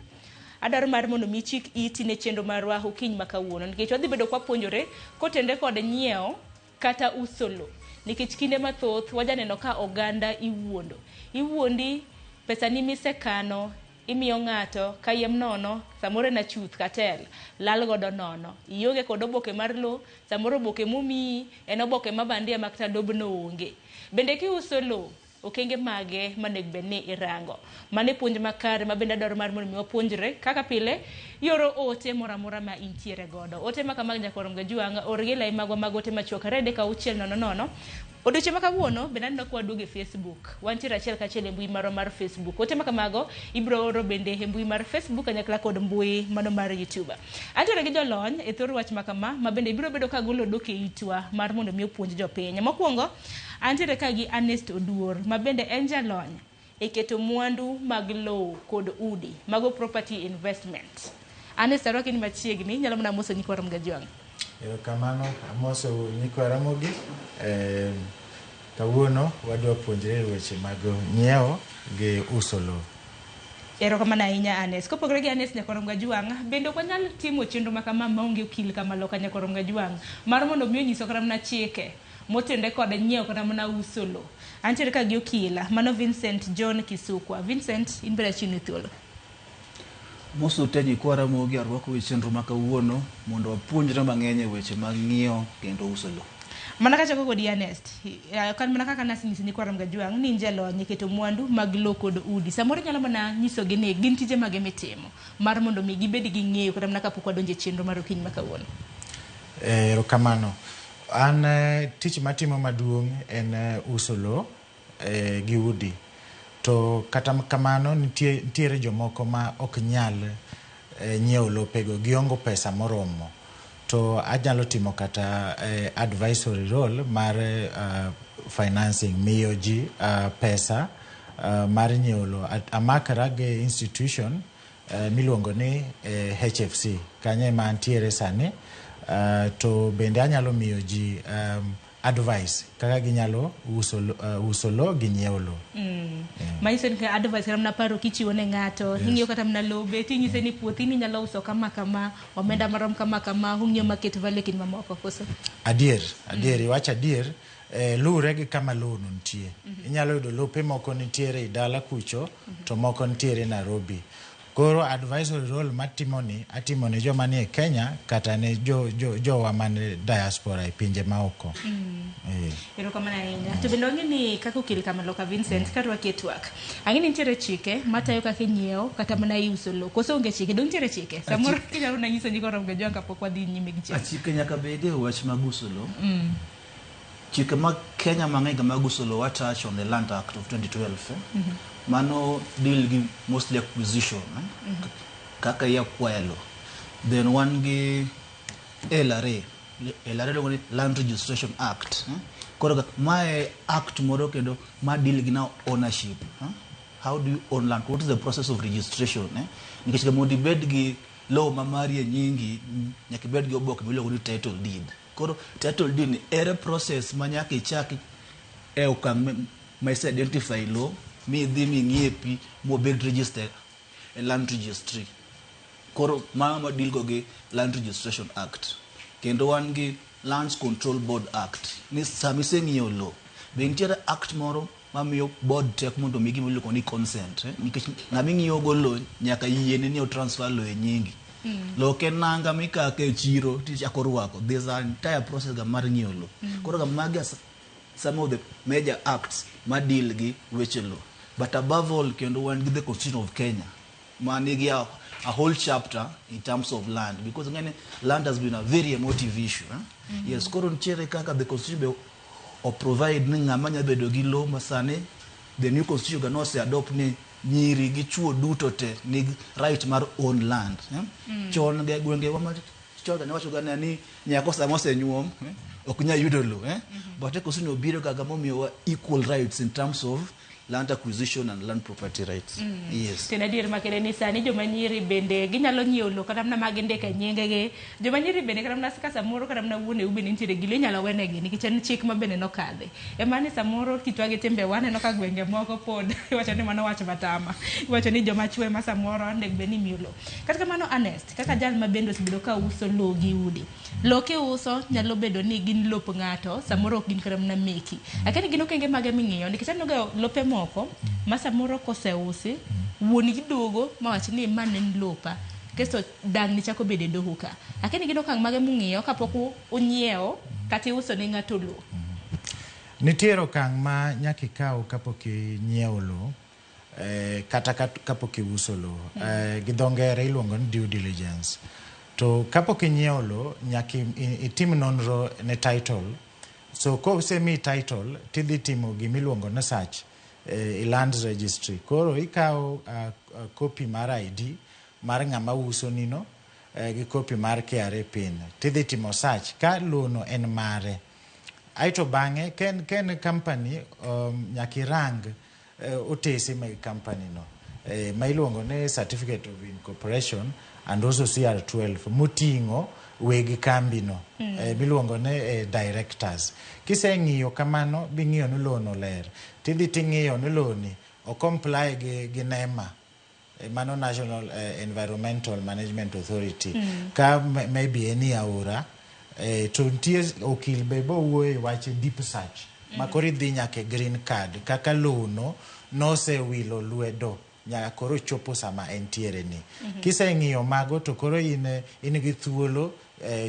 adaro mar mondo mi chik iti ne chenro marwa okiny makawuono nikech wadhi bedo kwa puonjore kotende kod nyiewo kata uso lo nikech kinde mathoth wajaneno ka oganda iwuondi pesa ni misekano imiyo ng'ato kayem nono samoro na chuth katel lal godo nono ionge kod oboke mar lo samoro oboke momiyi en oboke mabandia makta dobno onge bende kiuso lo okenge mage manego bedni irango mane puonj makare mabende adwaro mar mondo mi wapuonjre kaka pile yoro ote moramora ma intiere godo ote maka mag Nyakorongo Jwang orgi lai magwa mag ote machwakore deka 6:00 odiochieng' makawuono bende aneno kwa duoge Facebook wantiere achiel kachiel e mbui mar Facebook ote maka mago ibro oro bende e mbui mar Facebook anyakla kod mbui mano mar YouTube antiere gi jolony e thor wach makama mabende ibro bedo ka golo doke itwa mar mondo mi opuonj jopiny mokwongo antiere ka gi Ernest Oduor mabende en jalony e keto mwandu mag lowo kod udi mago property investment Ernest arwaki ni machiegni nyalo mna moso nyikwa Ramogi Jwang. Kamano amoso nyikwa Ramogi kawuono wadwa puonjre weche mag nyiewo gi uso lo. Erokamano ahinya Anes. Kopogore gi Anes Nyakorom Gajwang, bende ok wanyal timo chenro ma kama maonge okil kama loka Nyakorom Gajwang. Mar mondo miyo nyiso kata mana chike motende kod nyiewo kata mana uso lo. Antiere ka gi okila mano Vincent John Kisukwa. Vincent, in bera chini thuolo. Moso tenyi kwara mogi arwako weche chenro ma kawuono mondo wapuonjre mang'eny e weche mag ng'iewo kendo uso lo. Mana kachako kod Ernest, kan mana kaka nasing'isi ni Nyakorom Gajwang ni jalony e keto mwandu mag lo kod udi. Samoro nyalo mana nyisogi ni gin tije mage mitimo mar mondo mi gibed gi ng'eyo kata mana kapok wadonjo e chenro mar okinyi ma kawuono. Erokamano. An tich matimo maduong' en uso lo gi udi. To kata kamano nitiere jomoko ma ok nyal nyiewo lopego, giongo pesa moromo. To anyalo timo kata advisory role mar financing, miyo ji pesa mar nyiewo lo. Amakra gi institution miluongo ni HFC, kanye ma antiere sani. To bende anyalo miyo ji advice kaka ginyalo uso lo gi nyiewo lo. Manyiso ni advice kata mana paro kichiwo ne ng'ato, ing'iyo kata mana lobe, tinyise ni puothi ni nyalo uso kama kama, omenda marom kama kama, ung'iyo market value kin mamoko koso. Adier, iwacho adier, luwre gi kama lo no nitie. Inyalo yudo lope moko nitiere i dala kucho, to moko nitiere Nairobi. Koro advisory role atimo ne joma ni e Kenya kata ne jowa mane diaspora e pinje maoko. Erokamano ahinya. To bende wang'e ni kaka okil kama loka Vincent ka rwaki e twak. Ang'e ni nitiere chike matayo kaka inyiewo kata mana iuso lo. Koso onge chike, dong nitiere chike. Samoro kinyalo na nyiso Nyakorom Gajwang kapok wadhi nyime gi chike. Chike nyaka bede wach mag uso lo. Chike mag Kenya mang'eny mag uso lo watach on the Land Act of 2012. Mano deal gi mostly acquisition, kaka ya kwelo. Then one gi LRA lo Land Registration Act. Koro my act moro kendo ma deal gi now ownership. How do you own land? What is the process of registration? Nikech ga mondi bed gi law mamari nyingi nyaka bed gi oboke miluongo ni title deed. Koro title deed ni ere process manyaka ichaki e okang' ma identify law mi dhi mi ng'iepi mo bed registered e land registry. Koro ma deal go gi Land Registration Act. Kendo wan gi Lands Control Board Act. Ni sami se ng'iewo lo. Be nitiere act moro ma miyo board tek mondo mi gima iluongo ni consent. Nikech ng'ama ng'iyo go lo nyaka yiene ni o transfer lo e nyingi. Lo ke nanga mikake e chiro tichako rwako. There's an entire process ga mar ng'iyo lo. Koro ga magi some of the major acts ma deal gi weche lo. But above all, kendo one the Constitution of Kenya, manigi a whole chapter in terms of land, because again, land has been a very emotive issue. Yes, koron chere kaka the Constitution or provide ni ng'amanya bedo gi lo masane, the new Constitution can also adopt ni nyiri gi chuo duto te ni right mar own land. Chon ge gwenge wa chon ga wacho ga ni nyako samose nyuom, ok nya yudo lo. But the Constitution obiro kaka momiyo equal rights in terms of land acquisition and land property rights. Yes. Tena dir makere ni sani joma nyiri bende ginyalo nyiewo lo kata mana mag ndeke nyingege. Joma nyiri bende kata mana saka samoro kata mana wuone ube nitiere gilo nyalo wenegi nikech en chik ma bende nokadhe. Emani samoro kitwage tembe waneno ka gwenge moko pod iwacho ni mano wach matama. Iwacho ni joma chwe ma samoro ndek beni miyo lo. Kata kamano Ernest, kaka jal ma bende osebedo ka uso lo gi udi. Lo ke uso nyalo bedo ni gin lop ng'ato, samoro ok gin kata mana meki. Lakini gin okenge mage ming'iyo nikech aneno lope moko masa moro koseusi wuon gi dogo mawach ni man en lopa kesto dang ni chako bede doho ka lakini gino kang mage mung'iyo kapok unyiewo kata uso ne ng'ato lo. Nitiere okang' ma nyaka ikaw kapok inyiewo lo kata kapok iuso lo. Gi dho ngere iluongo ni due diligence. To kapok inyiewo lo nyaka itim nonro ne title. So ko usemi title tidhi timo gimiluongo na search land registry. Koro ikaw copy mar ID mar ng'ama uso nino gi copy mar KRA pin. Tidhi timo search ka lono en mare. Aito bang'e ken company nyaka irang otese mag company no. Ma iluongo ne certificate of incorporation and also CR12 moting'o weg kambi no. Miluongo ne directors. Kise ng'iyo kamano bing'iyo ni lono ler. Tidhi ting'iyo ni loni o comply gi NEMA mano National Environmental Management Authority ka maybe any aora to nitie okil be bo wuoyo wache deep search makori dhi nyake green card kaka lono nosewilo lwedo nyaka koro chopo sama entiere ni kiseng'iyo mago to koro in gi thuolo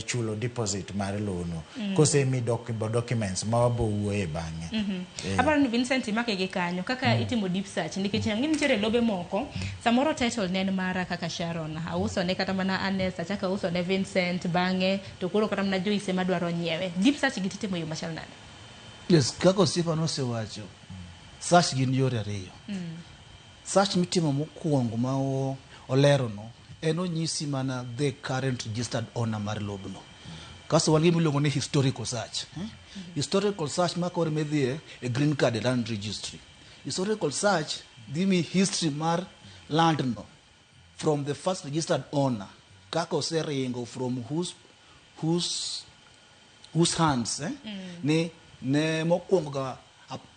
chulo deposit mar lono kosemi documents ma wabo wuoye bang'e. Aparo ni Vincent make gi kanyo kaka itimo deep search nikech ng'ini nitiere lobe moko samoro title ne mara kaka Sharon auso ne kata mana Anessa chaka uso ne Vincent bang'e to koro kata mana Joyce madwaro nyiewe. Deep search gititimo yo machal nade? Yes, kako sifa no se wacho. Search gin yore ariyo. Search mitimo mokuongo ma olero no eno nyisi mana the current registered owner mar lobno. Kaso wan gimiluongo ni historical search. Historical search makore medhie a green card land registry. Historical search dimi history mar land no from the first registered owner kako seringo from whose hands ne mokuongo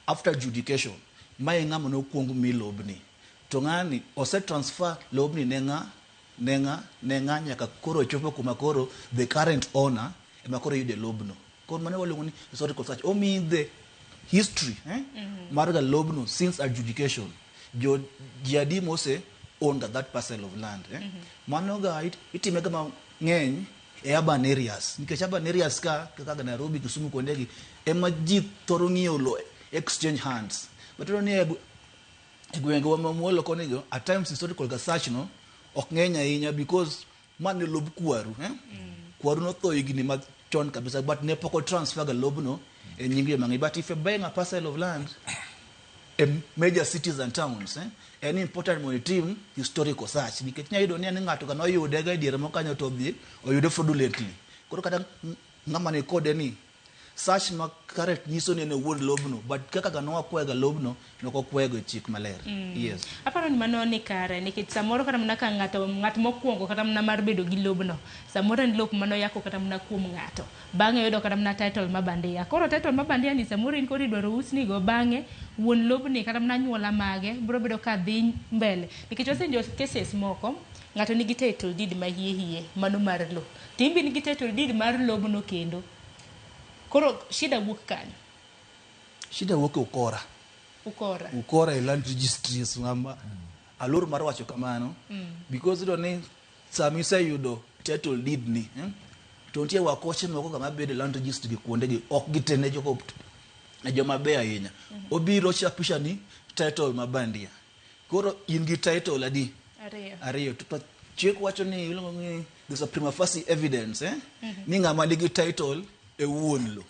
after adjudication mai ng'ama no kuongo mi lobni to ng'ani ose transfer lobni nenga nyaka koro chopo kuma koro the current owner ema koro yude lobno koro mane waluongo ni historical search o mean the history mar ga lobno since adjudication jadi mose owned that parcel of land mano ga itime ga ng'eny e urban areas nikech urban areas kaka Nairobi, Kisumu kondegi ema ji thoro ng'iyo lo exchange hands but ni gwenge wa mamuolo konigo at times historical search no ok ng'eny ahinya because man lob kwaru kwaru no tho igni ma chon kabisa but ne poko transfer ga lobno e nyingi mang'eny but if you're buying a parcel of land in major cities and towns any important monitoring historical search nikech nyayudo ni ng'ato kana oyude ga diere mokanyo to dhi oyude fraudulently koro kata ng'ama ne kode ni search ma correct nyiso ni ne wuod lobno but kaka gano wakwega lobno noko kwego chik maler. Yes. Aparo ni mano ni kare nikech samoro kata mna ka ng'at mokuongo kata mna mar bedo gi lobno samoro ni lob mano yako kata mna kuom ng'ato bang'e yudo kata mna title mabandia koro title mabandia ni samoro in kori dwaro usni go bang'e wuon lobni kata mna nyuola mage biro bedo ka dhi mbele nikech osenjo cases moko ng'ato nigi title deed ma hie mano mar lo timbi nigi title deed mar lobno kendo koro shida wuok kanyo. Shida wuok ukora e land registries ngama alur mar wacho kamano because do ni sami sayudo title deed ni to ntie wakoche moko kama bedo land registry kuonde gi ok gitene joko e joma be ahinya obiro chapisha ni title mabandia koro in gi title adi ariyo to chik wacho ni iluongo ni there's a prima facie evidence ni ngama nigi title e wuon lo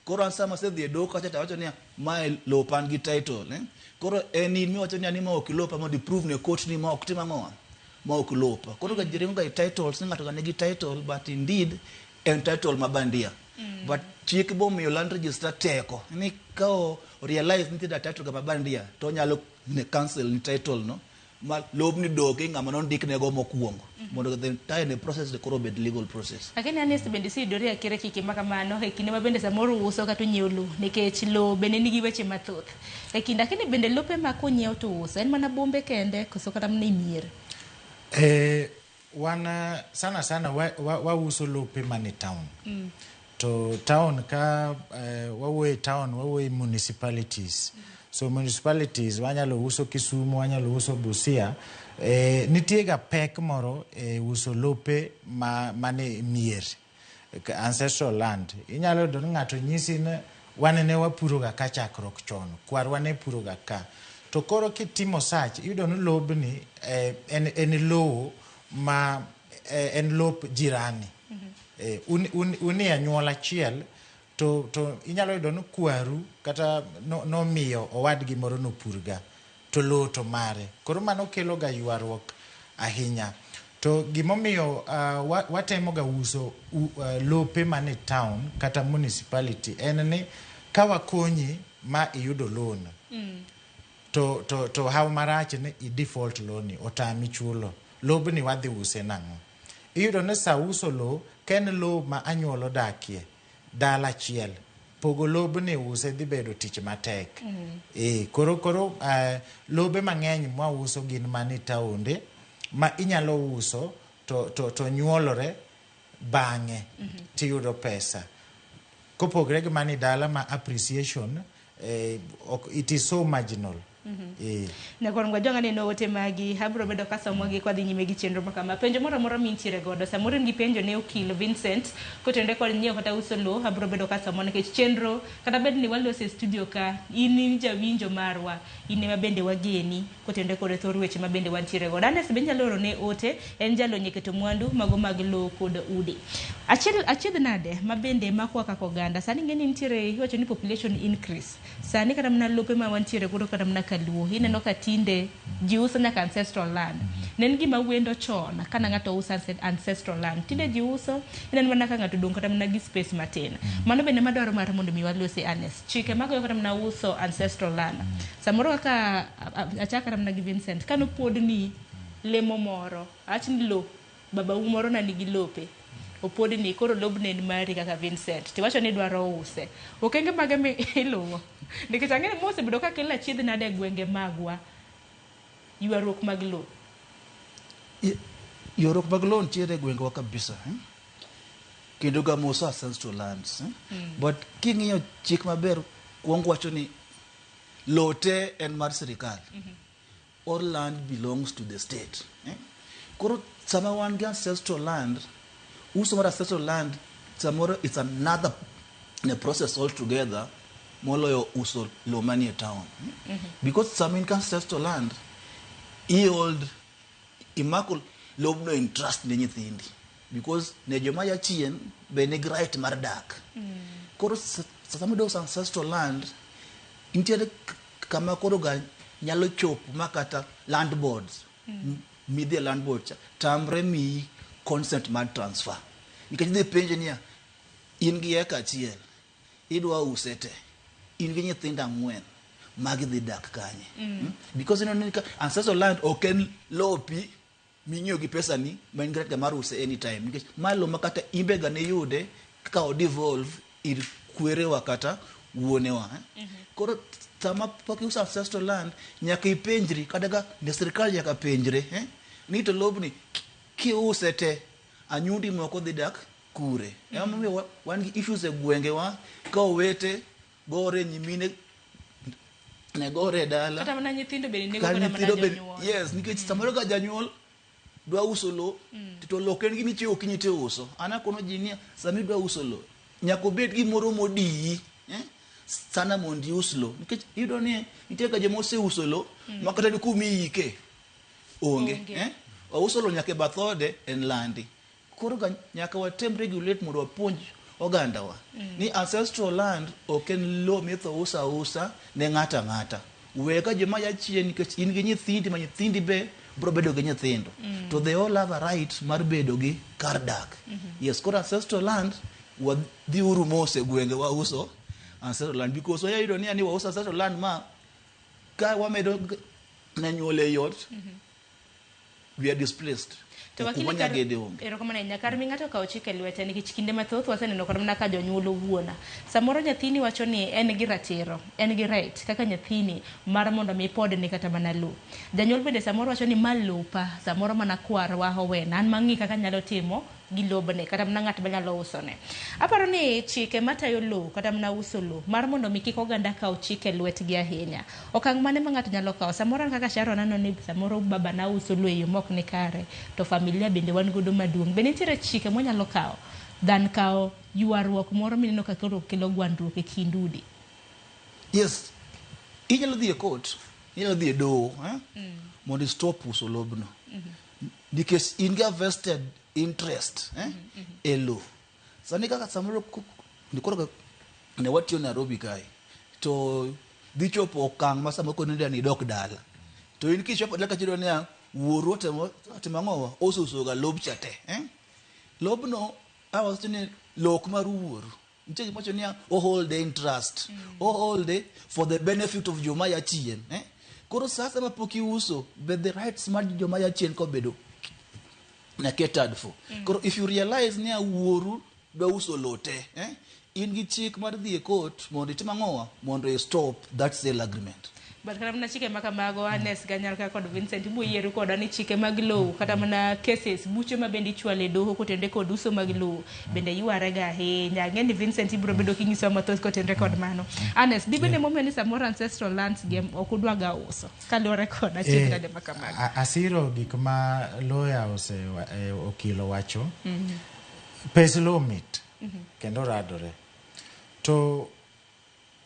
koro ansama se the do kacha tawacho ni my lo pan gi title koro eni mi wacho ni ma ok lopa mo di prove ne court ni ma ok tima ng'wa ma ok lopa koro ga jiringo ga titles ngato ga nigi title but indeed en title mabandia but chik bo mi land register teko ni ka realize ni da title ga mabandia to nyalo ne cancel ni title no ma lobni doke ngama non dik ne go mokuongo mondo the entire process the correct legal process. Lakini honest bende si dori akire kiki makamano e kinde mabende samoro uso kata nyiew lo nikech lo bende nigi weche mathoth e kinde lakini bende lope ma ko nyiew to uso en mana bombe kende koso kata mna imier wana sana wa uso lope mane town to town ka wawe town wawe municipalities so municipalities wanyalo uso Kisumu wanyalo uso Busia nitie ga pek moro uso lope mane mier ancestral land inyalo don ng'ato nyisi ne wanene wapuro ga ka chakrok chon kwar wane puro ga ka to koro kitimo search yudo no lobni en lowo ma en lop jirani uni anyuola chiel to inyalo yudo no kwaru kata no miyo owadgi moro no purga to lo to mare koro mano kelo ga ywaruok ahinya to gimomiyo watemo ga uso lope mane town kata municipality en ni kawa konyi ma iyudo loan to how marach ne I default loan otami chulo lobni wadhi use nango iyudo ne sa uso lo ken lo ma anyuolo dakie dala chiel pogo lobni use dhi bedo tich matek. Koro lobe mang'eny ma uso gin mani taonde ma inyalo uso to nyuolore bang'e tiyudo pesa. Kopogre gi mani dala ma appreciation it is so marginal. Ne kon gwa jonga neno ote magi habro bedo ka somo gi kwa dhi nyime gi chenro makama penjo moro moro mintiere godo samoro ngi penjo ne okil Vincent kotende kod nyiewo kata uso lo habro bedo ka somo nikech chenro kata bed ni walose studio ka in jawinjo marwa in ma bende wageni kotende kod thor weche ma bende wantiere godo Anes be nyalo oro ne ote en jalo nyeketo mwandu mago mag lo kod udi achiedh nade ma bende makwa kako ganda sani ngeni nitiere iwacho ni population increase sani kata mna lope ma wantiere godo kata mna kaluo ineno ka tinde ji uso nyaka ancestral land nen gima wendo chon kana ng'ato uso ancestral land tinde ji uso ineno mana ka ng'ato dong kata mna gi space matin mano bende madwaro mar mondo mi walosi Anes chike mago kata mna uso ancestral land samoro kaka achaka kata mna gi Vincent kano pod ni lemo moro achni lo baba umoro na nigi lope opodi ni koro lobne ni mari kaka Vincent tiwacho ni dwaro use okenge mage mi iluwo nikech ang'e mose bedo ka kila chiedh nade gwenge magwa yuarruok mag lo yuarruok mag lo ntiere gwengewa kabisa kendo ga moso ancestral lands but king'iyo chik maber kuongo wacho ni lo te en mar sirikal all land belongs to the state koro sama wan gi ancestral land uso mar ancestral land samoro it's another process altogether moloyo uso lo manie town because some in ancestral land imako lobno in trust ne nyithindi because ne joma ya chien be ne right mar dak koro sama do ancestral land intiere kama koro ga nyalo chopo makata land boards midhi land board tamre mi consent mar transfer nikech de penje niya in gi eka achiel idwa usete in gi nyithindo 4 magi dhi dak kanye because you know ancestral land oken lopi minyo gi pesa ni man great ga mar use anytime nikech malo makata imbe ga ne yude ka o devolve ir kwere wakata wuonewa koro sama pok usa ancestral land nyaka ipenjri kada ga ne sirkal nyaka penjre ni to lobni ki usete anyundi moko dhi dak kure ema wan gi issues e gwengewa ka owete gore nyimine ne gore dala kata mana nyithindo be nego kata mana janyuol yes nikech samoro ga janyuol dwa uso lo to lo ken gini chiwo kinyite uso ana kono jinia sami dwa uso lo nyako bet gi moro modi sana mondi uslo nikech yudo ni niteka je mose uso lo makata ni kumiyike onge uso lo nyake bathode en landi koro nyaka watem regulate mondo wapuonj oganda wa ni ancestral land oken lo mitho usa ne ng'ata weka joma ya chien nikech in gi nyithindi ma nyithindi be bro bedo gi nyithindo to they all have a right mar bedo gi kar dak yes koro ancestral land wadhi uru mose gwenge wa uso ancestral land because ya yudo ni wa uso ancestral land ma ka wamedo na nyole yot we are displaced to wakili erokamana nyakar mi ng'ato kawo chike lwete nikech kinde mathoth waseneno kod mana ka jonyuol owuona samoro nyathini wacho ni en gi ratiro en gi right kaka nyathini mar mondo mi pod ni kata mana lo janyuol bende samoro wacho ni malupa samoro mana kwarwa owena an mangi kaka nyalo timo gi lobne kata mana ng'at manyalo uso ne aparo ni chike matayo lo kata mana uso lo mar mondo mi kik oganda kawo chike lwetgi ahinya okang' mane ma ng'ato nyalo kawo samoro kaka Sharon nano ni samoro baba na uso lo e yo mok ni kare to familia bende wan godo maduong' bende nitiere chike monyalo kawo dan kawo yuarruok moro mineno ka koro kelo gwandruok e kind udi yes inyalo dhi e court inyalo dhi e doho mondo stop uso lobno because in ga vested interest e lo sani kaka samoro ni koro ne watiyo Nairobi kai to dhi chopo okang' ma samoro konende ni dok dala to in kichopo dala kachido ne wuoro temang'owa osuso ga lob chate lobno awasini lok mar wuoro nitie gima wacho ni o hold the interest o hold for the benefit of joma ya chien koro sasa ma pok iuso but the rights mar joma ya chien ko bedo na catered for koro if you realize ni wuoro do uso lote in gi chik mar dhi e court mondo itim ang'owa mondo i stop that sale agreement. But kata mana chike makamago Anes Ganyalka kod Vincent ibo yiero koda ni chike mag lowo kata mana cases buche ma bende ichwale doho kotende kod uso mag lowo bende yware ga ahinya. Ng'eni Vincent ibiro bedo kinyiso mathoth kotende kod mano. Anes di bende momeni samoro ancestral lands game ok udwa ga uso kaluwore koda chike kade makamago. Asiro gik ma lawyer ose okilo wacho pes lowo mit kendo radore to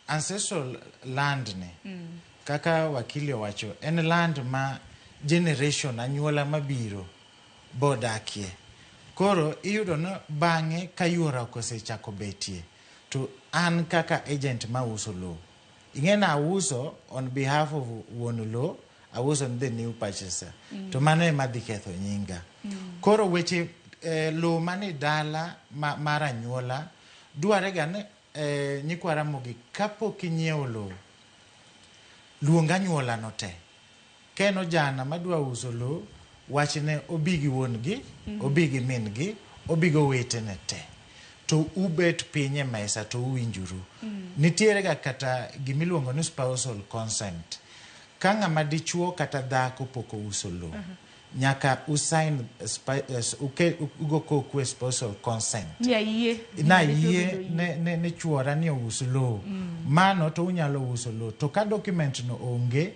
ancestral land ne kaka wakili owacho en land ma generation anyuola mabiro bodakie. Koro iyudo no bang'e ka yuora osechako betie to an kaka agent ma uso lowo ing'ena uso on behalf of wuon lowo auso ne the new purchaser to mano ema dhi ketho nyinga. Koro weche lowo mane dala mar anyuola dware ga ne nyikwara mogi kapok inyiewo lowo luong anyuola no te keno jana madwa uso lowo wachne obi gi wuon gi obi gi min gi obi go wetene te to ubet piny e mesa to uwinjuru. Nitiere ga kata gimiluongo ni spousal consent. Ka ng'ama dichuo kata dhako pok ouso lowo nyaka usign ugo kokwe spousal consent na yie ne chuora ni ouso lowo mano to unyalo uso lowo to ka document no onge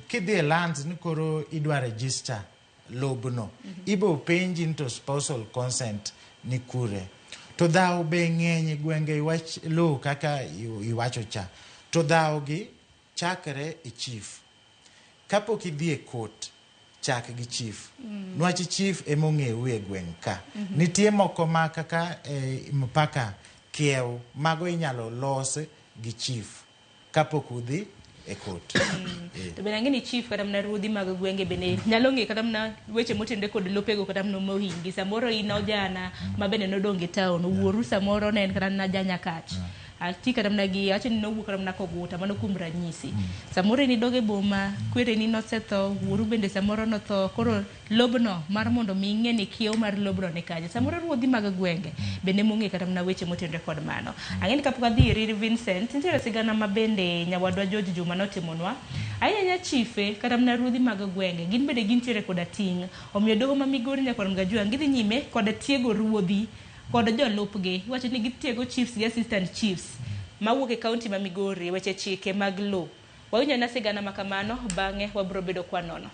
kidhi e lands ni koro idwa register lobno ibo penji into spousal consent ni kure to dhawo be ng'eny gwenge iwach lowo kaka iwacho cha to dhawo gi chakre e chief kapok idhi e court chak gi chief nwachi chief emong'ewu e gweng' ka nitie moko ma kaka mpaka kiew mago inyalo los gi chief kapok udhi e court. To bende ng'eni chief kata mna ruodhi mag gwenge bende nyalo ng'e kata mna weche motende kod lopego kata mna mohingi samoro ino jana ma bende nodonge town wuoru samoro ne en kata na janya kach ati kata mna gi acho ni nowuok kata mna koguta mano kuom ranyisi samoro ni doge boma kwere ni nosetho wuoru bende samoro notho koro lobno mar mondo mi ng'e ni kiew mar lobno ne kaje samoro ruodhi mag gwenge bende mong'e kata mna weche motende kod mano. Ang'eni kapok adhi iri Vincent nitiere sigana ma bende nyawadwa George Juma notimonwa ahinya chife kata mna ruodhi mag gwenge gin bende gintiere koda ting' omiyo doho ma Migori nyakwarom Gajua gidhi nyime koda tiego ruodhi kod jolupgi wacho ni gitiego chiefs gi assistant chiefs mawuok e county ma Migori weche chike mag lowo. Wawinjo na sigana makamano bang'e wabiro bedo kwa nono.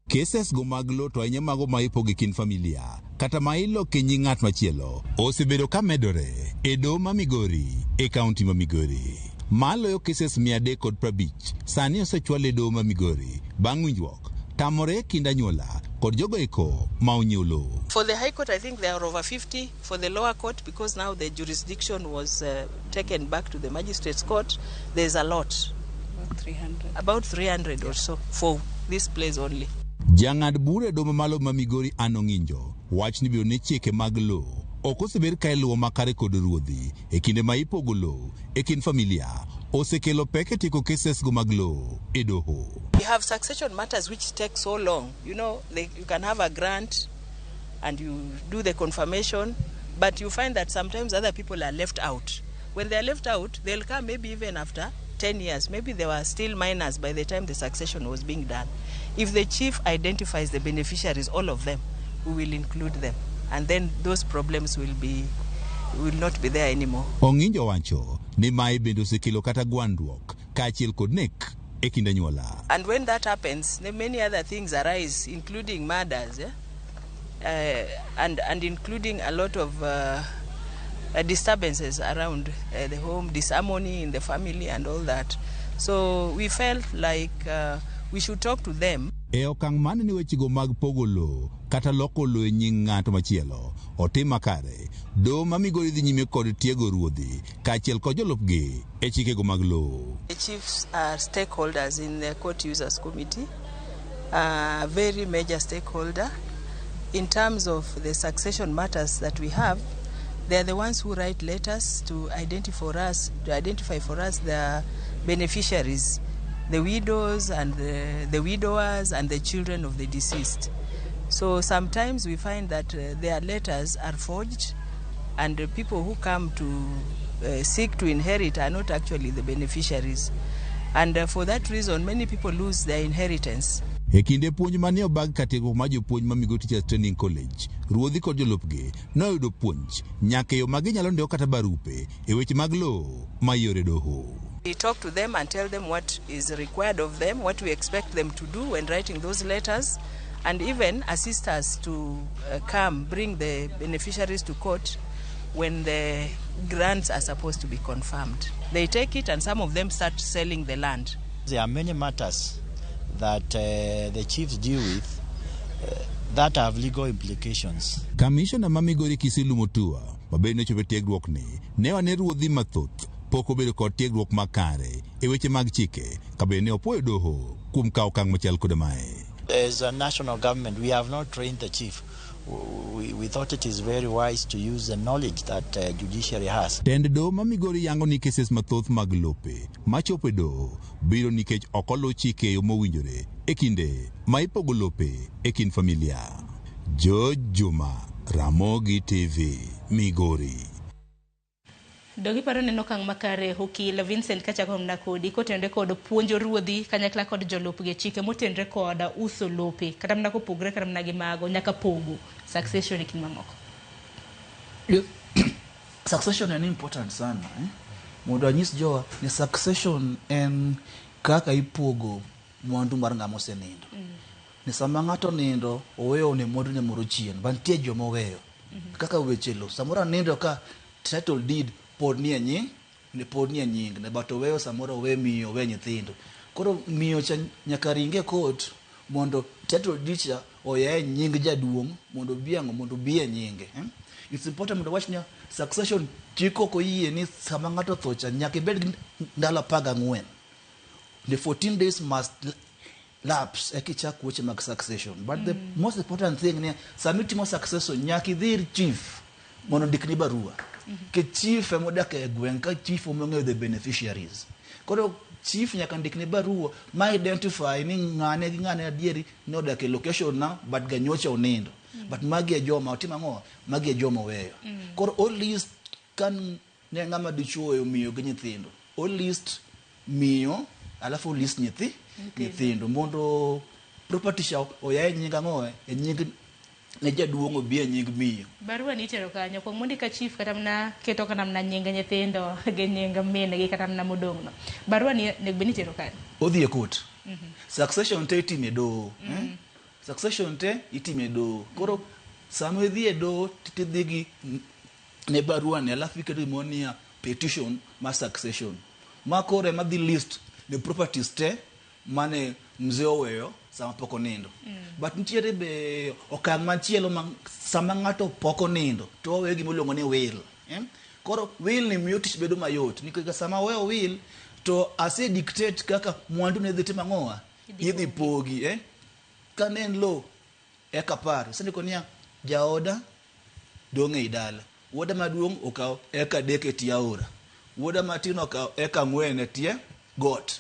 Cases go mag lowo to ahinya mago ma ipogo kin familia kata ma iloko e nying ng'at machielo osebedo ka medore e doho ma Migori e county ma Migori. Maloyo cases 350 sani osechwal e doho ma Migori bang' winjruok tamore kind anyuola kod jogo eko ma onyiewo lowo. For the High Court, I think there are over 50. For the lower court, because now the jurisdiction was taken back to the Magistrates Court, there's a lot. About 300 or so for this place only. Jang'ad bura domo malo ma Migori Anong'injo wach ni biro ne chike mag lowo ok osebedo ka iluwo makare kod ruodhi e kinde ma ipogo lowo e kind familia osekelo pek e tieko cases go mag lowo e doho. You have succession matters which take so long. You know, you can have a grant and you do the confirmation, but you find that sometimes other people are left out. When they are left out, they'll come maybe even after 10 years. Maybe they were still minors by the time the succession was being done. If the chief identifies the beneficiaries, all of them, we will include them. And then those problems will not be there anymore. Ong'injo wacho ni mae bende osekelo kata gwandruok kaachiel kod nek e kind anyuola. And when that happens, then many other things arise, including murders, and including a lot of disturbances around the home, disharmony in the family and all that. So we felt like we should talk to them. E okang' mane ni wechego mag pogo lowo kata loko lowo e nying ng'ato machielo otim makare doho ma Migori dhi nyime kod tiego ruodhi kaachiel kod jolupgi e chikego mag lowo. The chiefs are stakeholders in the Court Users Committee, a very major stakeholder. In terms of the succession matters that we have, they are the ones who write letters to identify for us the beneficiaries, the widows and the widowers and the children of the deceased. So sometimes we find that their letters are forged and the people who come to seek to inherit are not actually the beneficiaries. And for that reason, many people lose their inheritance. E kinde puonj manie obag katiegruok mar jopuonj ma Migori Teachers Training College, ruodhi kod jolupgi noyudo puonj nyaka yo magi nyalo ndiko kata barupe e weche mag lowo ma yore doho. We talk to them and tell them what is required of them, what we expect them to do when writing those letters, and even assist us to come, bring the beneficiaries to court when the grants are supposed to be confirmed. They take it and some of them start selling the land. There are many matters that the chiefs deal with that have legal implications. Commissioner ma Migori Kisilu Mutua, mabende nochopo tiegruok ni, ne wane ruodhi mathoth pok obedo kod tiegruok makare e weche mag chike, kabende ne opuoyo doho kuom kawo okang' machal kod mae. As a national government, we have not trained the chief. We thought it is very wise to use the knowledge that judiciary has. Tend do ma Migori yango ni cases mathoth mag lope machopo do biro nikech ok oluw chike yo mowinjore e kinde ma ipogo lope e kind familia. George Juma, Ramogi TV, Migori. Dogi paro neno kang makare Okil Vincent Kachako Mnakodi kotende kod puonjo ruodhi kanyakla kod jolupgi chike motendre kod uso lope kata mna kopogre kata mna gi mago nyaka pogo succession e kind mamoko. Succession en important sana mondo anyis jowa ni succession en kaka ipogo mwandu mar ng'ama osenindo. Ni sama ng'ato nindo oweyo ne mwandu ne moro chien bantie joma oweyo kaka weche lo samora nindo ka title deed pod nie nying ne bato weyo samoro we miyo we nyithindo koro miyo cha nyaka ringe court mondo title deed cha oyae nying jaduong mondo biango mondo bie nyinge. It's important mondo wachnia succession chiko ko yie ni sama ng'ato tho cha nyaka bed ndalo 14. The 14 days must lapse ekichak weche mag succession, but the most important thing ni samitimo succession nyaka idhir chief mondo ndikni barua. Ke chief emodak e gweng ka chief omongeyo the beneficiaries. Koro chief nyaka ndikni barua ma identify ni ng'ane gi ng'ane adieri no odak e location na but ganyocha onindo. But magi e joma otima ngo, magi e joma weyo. Koro all list kan ne ng'ama dichuo e miyo gi nyithindo. All list miyo alafu list nyithindo mondo property shao oyae nyinga ngoe e nying ne jaduong obie nying miyo. Barua ni tero kanyo kwa mundi ka chief kata mna keto kana mna nyinga nyithindo ge nyinga mine gi kata mna mudongno. Barua ni beni tero kanyo. Odhi e court. Succession te itime do. Succession te itime do. Koro sama idhi e do tidhi ne barua ne alafu iketo monia petition ma succession. Ma kore ma the list the properties te mane mzee oweyo sama poko nindo. But nitiere be okang' machielo sama ng'ato poko nindo to oweyo gimiluongo ni will. Koro will ni miyo tich bedo mayot nikech sama oweyo will to ase dictate kaka mwandu ne dhi timo ang'owa idhi pogi ka ne en lo eka par sendiko niya jaoda dong' e dala, wuoda maduong' okaw eka 3 e tie aora, wuoda matin okaw eka 4 e tie got.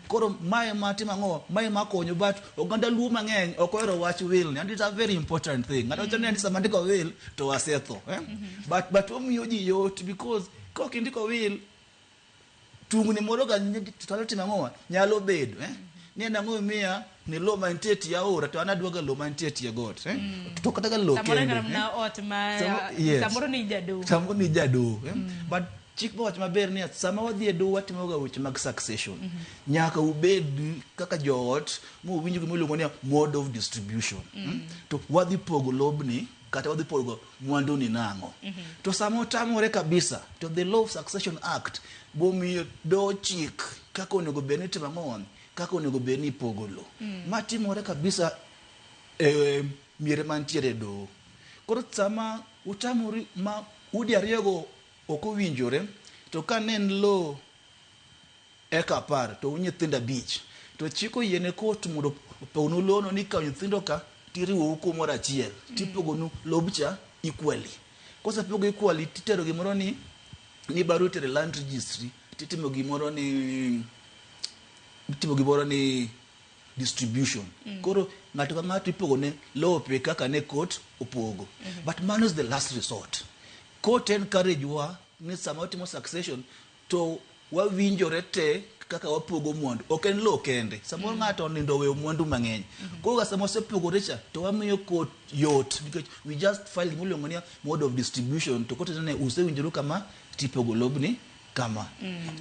Koro mae matimo ang'o, mae makonyo but oganda luo mang'eny ok ohero wach will ni, and it's a very important thing. Ng'ato wacho ni sama ndiko will to wasetho but omiyo ji yot because kok indiko will tungni moro ga talo timo ang'o nyalo bedo ni nang'o miya ni lo mantie tie aora to anadwaga lo mantie tie got to kata ga lo kende samoro na ot ma samoro ni jado but chik bawach maber ni sama wadhi e do watimo ga weche mag succession nyaka ubed kaka joot mo winjo gimiluongo ni mode of distribution. To wadhi pogo lobni kata wadhi pogo mwandu ni nang'o. To sama otamore kabisa to the Law of Succession Act bomiyo do chik kaka onego bed ni timo ang'o, kaka onego bed ni pogo lo matimore kabisa miere mantiere do. Koro sama utamori ma udi ariyogo ok owinjore to ka nen lo eka par to nyithindo 5 to chiko yiene court mondo pognu lono ni ka nyithindo ka tiriwo kumoro achiel tipogonu lobcha equally. Kosepogo equally titero gimoro ni barua tere land registry titimo gimoro ni distribution. Koro ng'ato ka ng'ato ipogone lope kaka ne court opogo. But man is the last resort. court encourage wa ni sama utimo succession to wawinjore te kaka wapogo mwandu ok en lo kende samoro ng'ato nindo weyo mwandu mang'eny koro sama osepogore cha to wamiyo court yot because we just filed miluongo ni mode of distribution to court ne usewinjoro kama tipogo lobni kama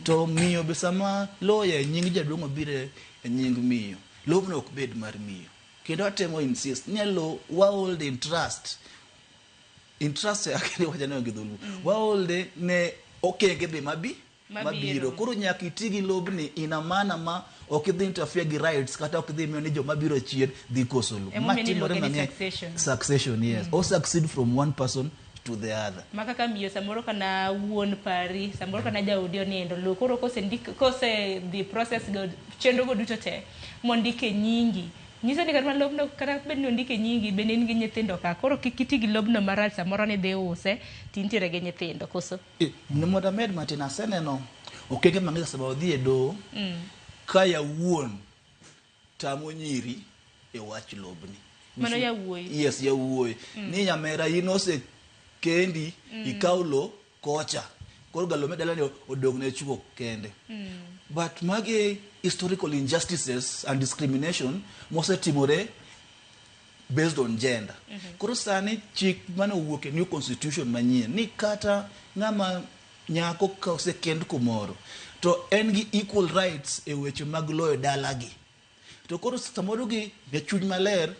to miyo be sama lawyer nying jaduong' obire nying miyo lobno ok bed mar miyo kendo atemo insist ni lo wa hold in trust akini wajana ngidhulu wa hold ne okenge be mabiro koro nyaka itigi lobni ina maana ma ok idhi interfere gi rights kata ok idhi miyo ni joma biro chien dhi koso lo matimore mang'eny succession yes or succeed from one person to the other makaka miyo samoro kana wuon pari samoro kana jaudi onindo lo koro kose the process go chenro go duto te mondike nyingi nyiso ni kata lobno kata bedni ondike nyingi bende nigi nyithindo ka koro kikiti gi lobno marach samoro ni dhi use tintiere gi nyithindo koso ne moda med matina seneno okenge mang'eny sababu odhi e do ka ya wuon tamo nyiri e wach lobni mano ya wuoyi yes ya wuoyi ni nyamera inose kendi ikaulo kocha koro galo medala ni odogne chuo kende but mage historical injustices and discrimination mose timore based on gender koro sani chik mano wuok e new constitution manyien ni kata ng'ama nyako ka osekend kumoro to en gi equal rights e weche mag loyo dalagi to koro samoro gi chuny maler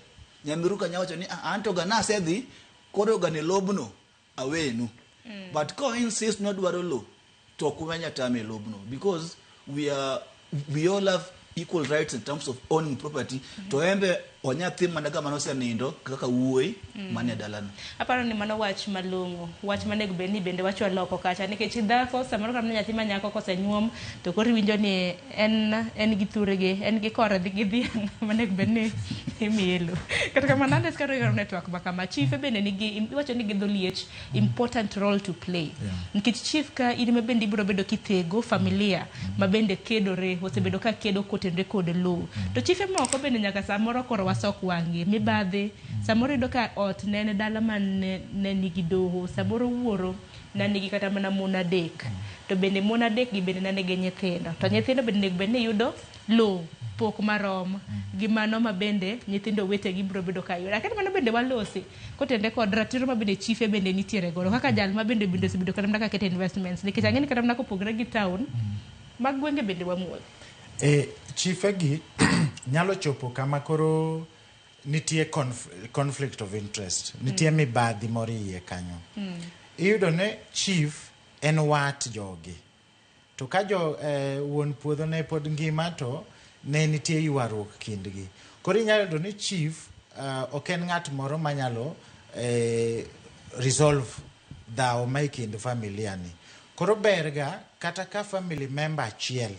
nyamiru ka nyawacho ni anto ga nasedhi koro ga ne lobno awenu but ko insist not dwaro lo to kumenya tame lobno because we all have equal rights in terms of owning property to embe onyathi managa manose nindo kaka wuoi mane dalano aparo ni mano wach malongo wach manego beni bende wacho loko kacha nikech dhako samoro kam nyathi manyako kosenyuom to koro winjo ni en gi thurege en gi kore gi dhiang manego beni imielo kata kama nandes karo yoro network makama chief bende nigi wacho ni gidholiech important role to play nikech chief ka idime bende ibro bedo kithego familia mabende kedore osebedo ka kedo kotende kod lo to chief moko bende nyaka samoro koro wasok wangi mibadhe samoro ido ka ot nene dala man ne nigi doho samoro wuoro na nigi kata mana mon adek to bende mon adek gi bende nane gi nyithindo to nyithindo bende yudo lo pok marom gi mano mabende nyithindo wetegi biro bedo kayo lakini mano bende walosi kotende kod ratiro mabende chife bende nitiere godo kaka jal mabende sebedo kata mna kaka investments nikech ang'eni kata mna kopogre gi town mag gwenge bende wamuol chife gi nyalo chopo kama koro nitie conflict of interest nitie mibadhi moro iye kanyo iyudo ne chief en wat jogi to ka jo wuon puodho ne pod ngima to ne nitie ywaruok kindgi koro inyalo yudo ni chief ok en ng'at moro manyalo resolve dhawo ma kind familia ni koro berga kata ka family member achiel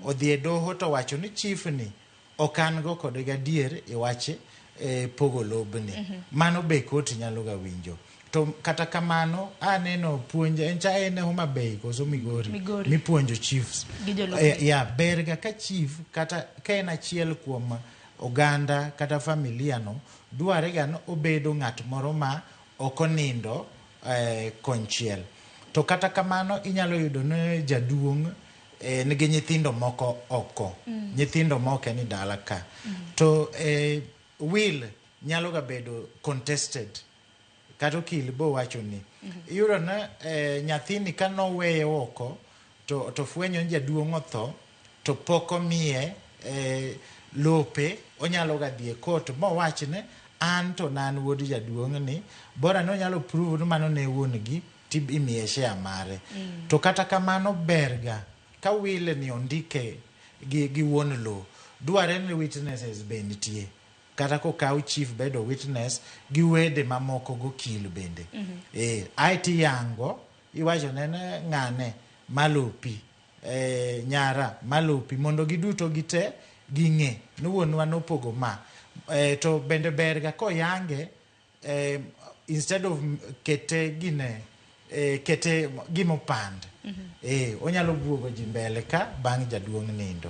odhi e doho to wacho ni chief ni okan go kod gadier e wache pogo lobni mano be kot nyalo ga winjo to kata kamano aneno puonja en cha en Homa Bay koso Migori mipuonjo chiefs ya berga ka chief kata ka en achiel kuom oganda kata familia no dware ga no obedo ng'at moro ma okonindo konchiel to kata kamano inyalo yudo ne jaduong' nigi nyithindo moko oko nyithindo moko ni dala ka to will nyalo ga bedo contested kata okil bo wacho ni iyudo na nyathini ka noweye oko to fwenyo jaduong' otho to poko miye lope onyalo ga dhi e court mo wachne an to nan wuod jaduong' ni bora no nyalo prove ni mano ne wuon gi tib imiye share mare to kata kamano berga ka will ni ondike gi wuon lo dware ni witnesses be nitie kata ko kaw chief bedo witness gi wede mamoko go kil bende IT yango iwacho nene ng'ane malupi nyara malupi mondo giduto gite ging'e ni wuonwa nopogo ma to bende berga ko yange instead of kete gine kete gimo pand onyalo buogo ji mbele ka bang' jaduong' nindo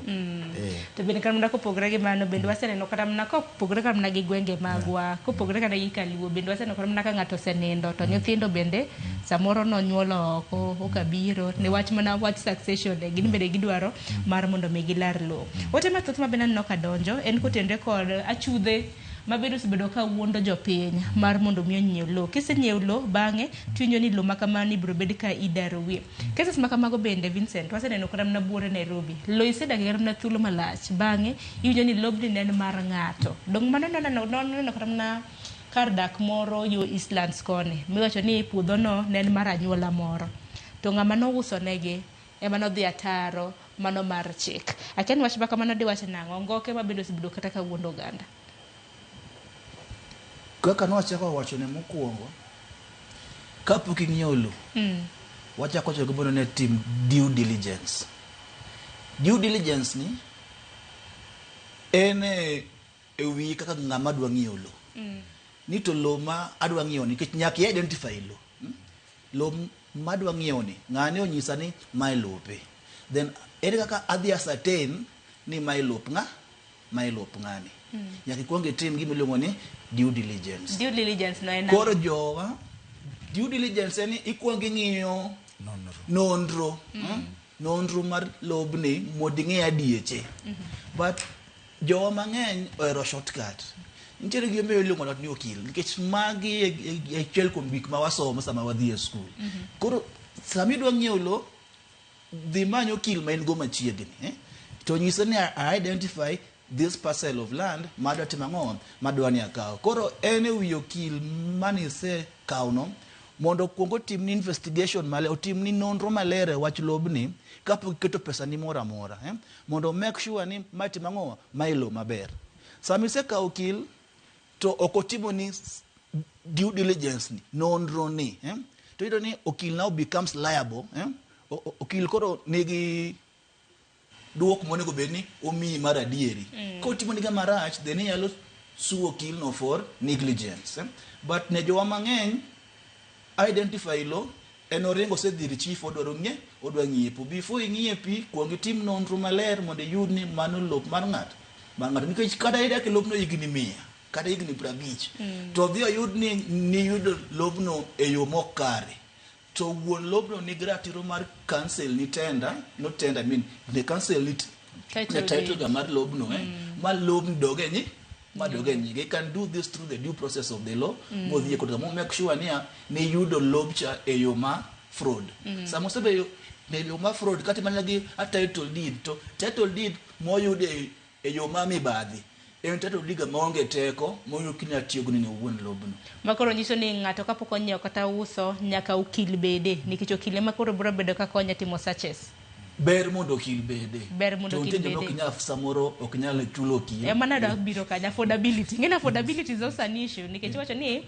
to bende kata mana kopogre gi mano bende waseneno kata mana kopogre kata mana gi gwenge magwa kopogre kata gi kaluo bende waseneno kata mana ka ng'ato osenindo to nyithindo bende samoro nonyuolo oko okabiro ne wach mana wach succession gin bende gidwaro mar mondo mi gilar lowo. Ote mathoth ma bende aneno ka donjo en kotende kod achudhe mabedo sebedo ka wuondo jopiny mar mondo mi onyiew lowo. Kisenyiew lowo bang'e twinjo ni lowo makamani biro bedo ka idaro wiye. Cases makamago bende Vincent waseneno kata mana buore Nairobi. Lowo isedagi kata mana thuolo malach bang'e iwinjo ni lobni ne en mar ng'ato. Dong mano noneno kata mana kar dak moro yo Eastlands koni miwacho ni puodhono ne en mar anyuola moro to ng'ama nouso negi ema nodhi ataro mano mar chik. Akia ni wach makamano diwacho nang'o ngoke mabedo sebedo kata ka wuondo oganda. Kaka nwachako wacho ne mokwongo kapok ing'iewo lowo wachako wacho gibono ne tim due diligence. Due diligence ni en ewi kaka ng'ama dwa ng'iewo lowo. Ni to lowo ma adwa ng'iewo nikech nyaka identify lowo. Lowo ma adwa ng'iewo ni ng'ane onyisa ni mae lope. Then ere kaka adhi ascertain ni mae lop ng'ani. Nyaka ikwonge tim gima iluongo ni due diligence. Due diligence no en koro jowa due diligence en ikwonge ng'iyo nonro nonro mar lobni mondo ing'e adieche. But jowa mang'eny ohero shortcut. Nitiere gima iluongo ni okil nikech magi e achiel kuom gik ma wasomo sama wadhi e skul. Koro sama idwa ng'iewo lowo dhi many okil ma in go machiegni to nyisa ni I identify this parcel of land madwa timo ang'o madwa ni akaw. Koro en ewi okil manise kawno mondo kuongo tim ni investigation male otim ni nonro malere wach lobni kapok keto pesa ni mora mora mondo make sure ni matimo ang'o mailo maber. Sama isekawo okil to okotimo ni due diligence ni nonro ni to iyudo ni okil now becomes liable okil koro nigi duok monego bedni omiyi mar adieri. Kotimo niga marach then inyalo sue okil no for negligence. But ne jowa mang'eny identify lowo en oringo osedhir chief odwa ng'iepo. Before ing'iepi kuong itim nonro maler mondo iyud ni mano lop mar ng'ato nikech kata idak e lobno higni 100 kata higni 50 to dhi oyud ni yudo lobno e yo mok kare to wuon lobno nigi ratiro mar cancel ni the cancel ni title mar lobno ma lobno doge ni they can do this through the due process of the law modhi kod mo make sure ni yudo lobcha e yo ma fraud. Samo sebe ne yo ma fraud kata managi a title deed to title deed moyude e yo ma mibadhi en title deed maonge teko moyo kinya tiyo ni wuon lobno. Makoro nyiso ni ng'ato kapok onyiewo kata uso nyaka ukil bede nikech okil ema koro biro bedo ka konya timo searches. Ber mondo okil bede. Kinya samoro ok nyal chulo okil. Ema nado biro kanya affordability. Ngena affordability is also an issue nikech wacho ni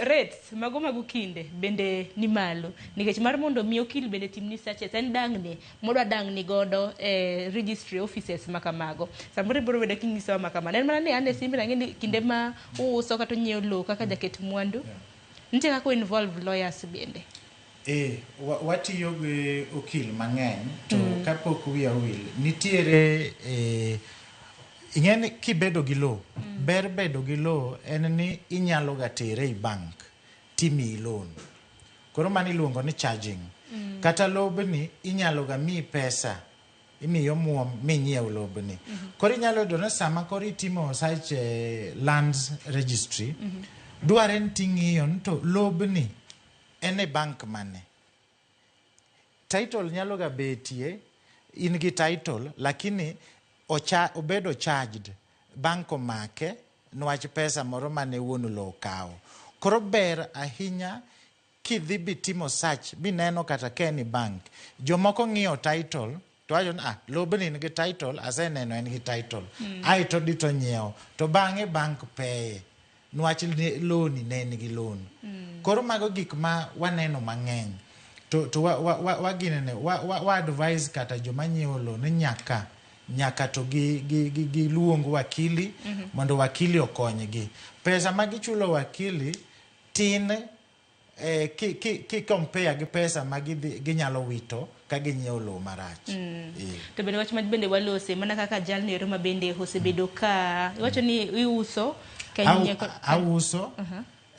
rates mago kinde bende ni malo nikech mar mondo mi okil bende timni searches en dang'ni modwa dang'ni godo registry offices makamago. Samoro biro bedo kinyiso makamano en mana ni ane simbi ng'eni kinde ma uuso kata nyiewo lowo kaka jaket mwandu nitie kaka involve lawyers bende. Watiyo gi okil mang'eny to kapok wiya wil nitiere ing'eni kibedo gi lowo ber bedo gi lowo en ni inyalo ga tere i bank timi loan koro mani iluongo ni charging kata lobni inyalo ga mi pesa imiyo muom minyiew lobni koro inyalo yudo ni sama koro itimo search lands registry dware ni ting'iyo to lobni en e bank mane. Title nyalo ga betie in gi title lakini obedo charged bank omake nwach pesa moro mane wuon lowo kawo. Koro ber ahinya kidhi bitimo search bineno kata keni bank jomoko ng'iyo title to wacho lobni nigi title aseneno en gi title aito dito nyiewo to bang'e bank peye nwach loan ne nigi loan. Koro mago gik ma waneno mang'eny to wa advise kata joma nyiewo loan ni nyaka to gi luong wakili mondo wakili okonygi. Pesa ma gichulo wakili tin ki compare gi pesa ma ginyalo wito ka ginyiewo lowo marach. To bende wach ma bende walose mana kaka jalni ero ma bende osebedo ka iwacho ni iuso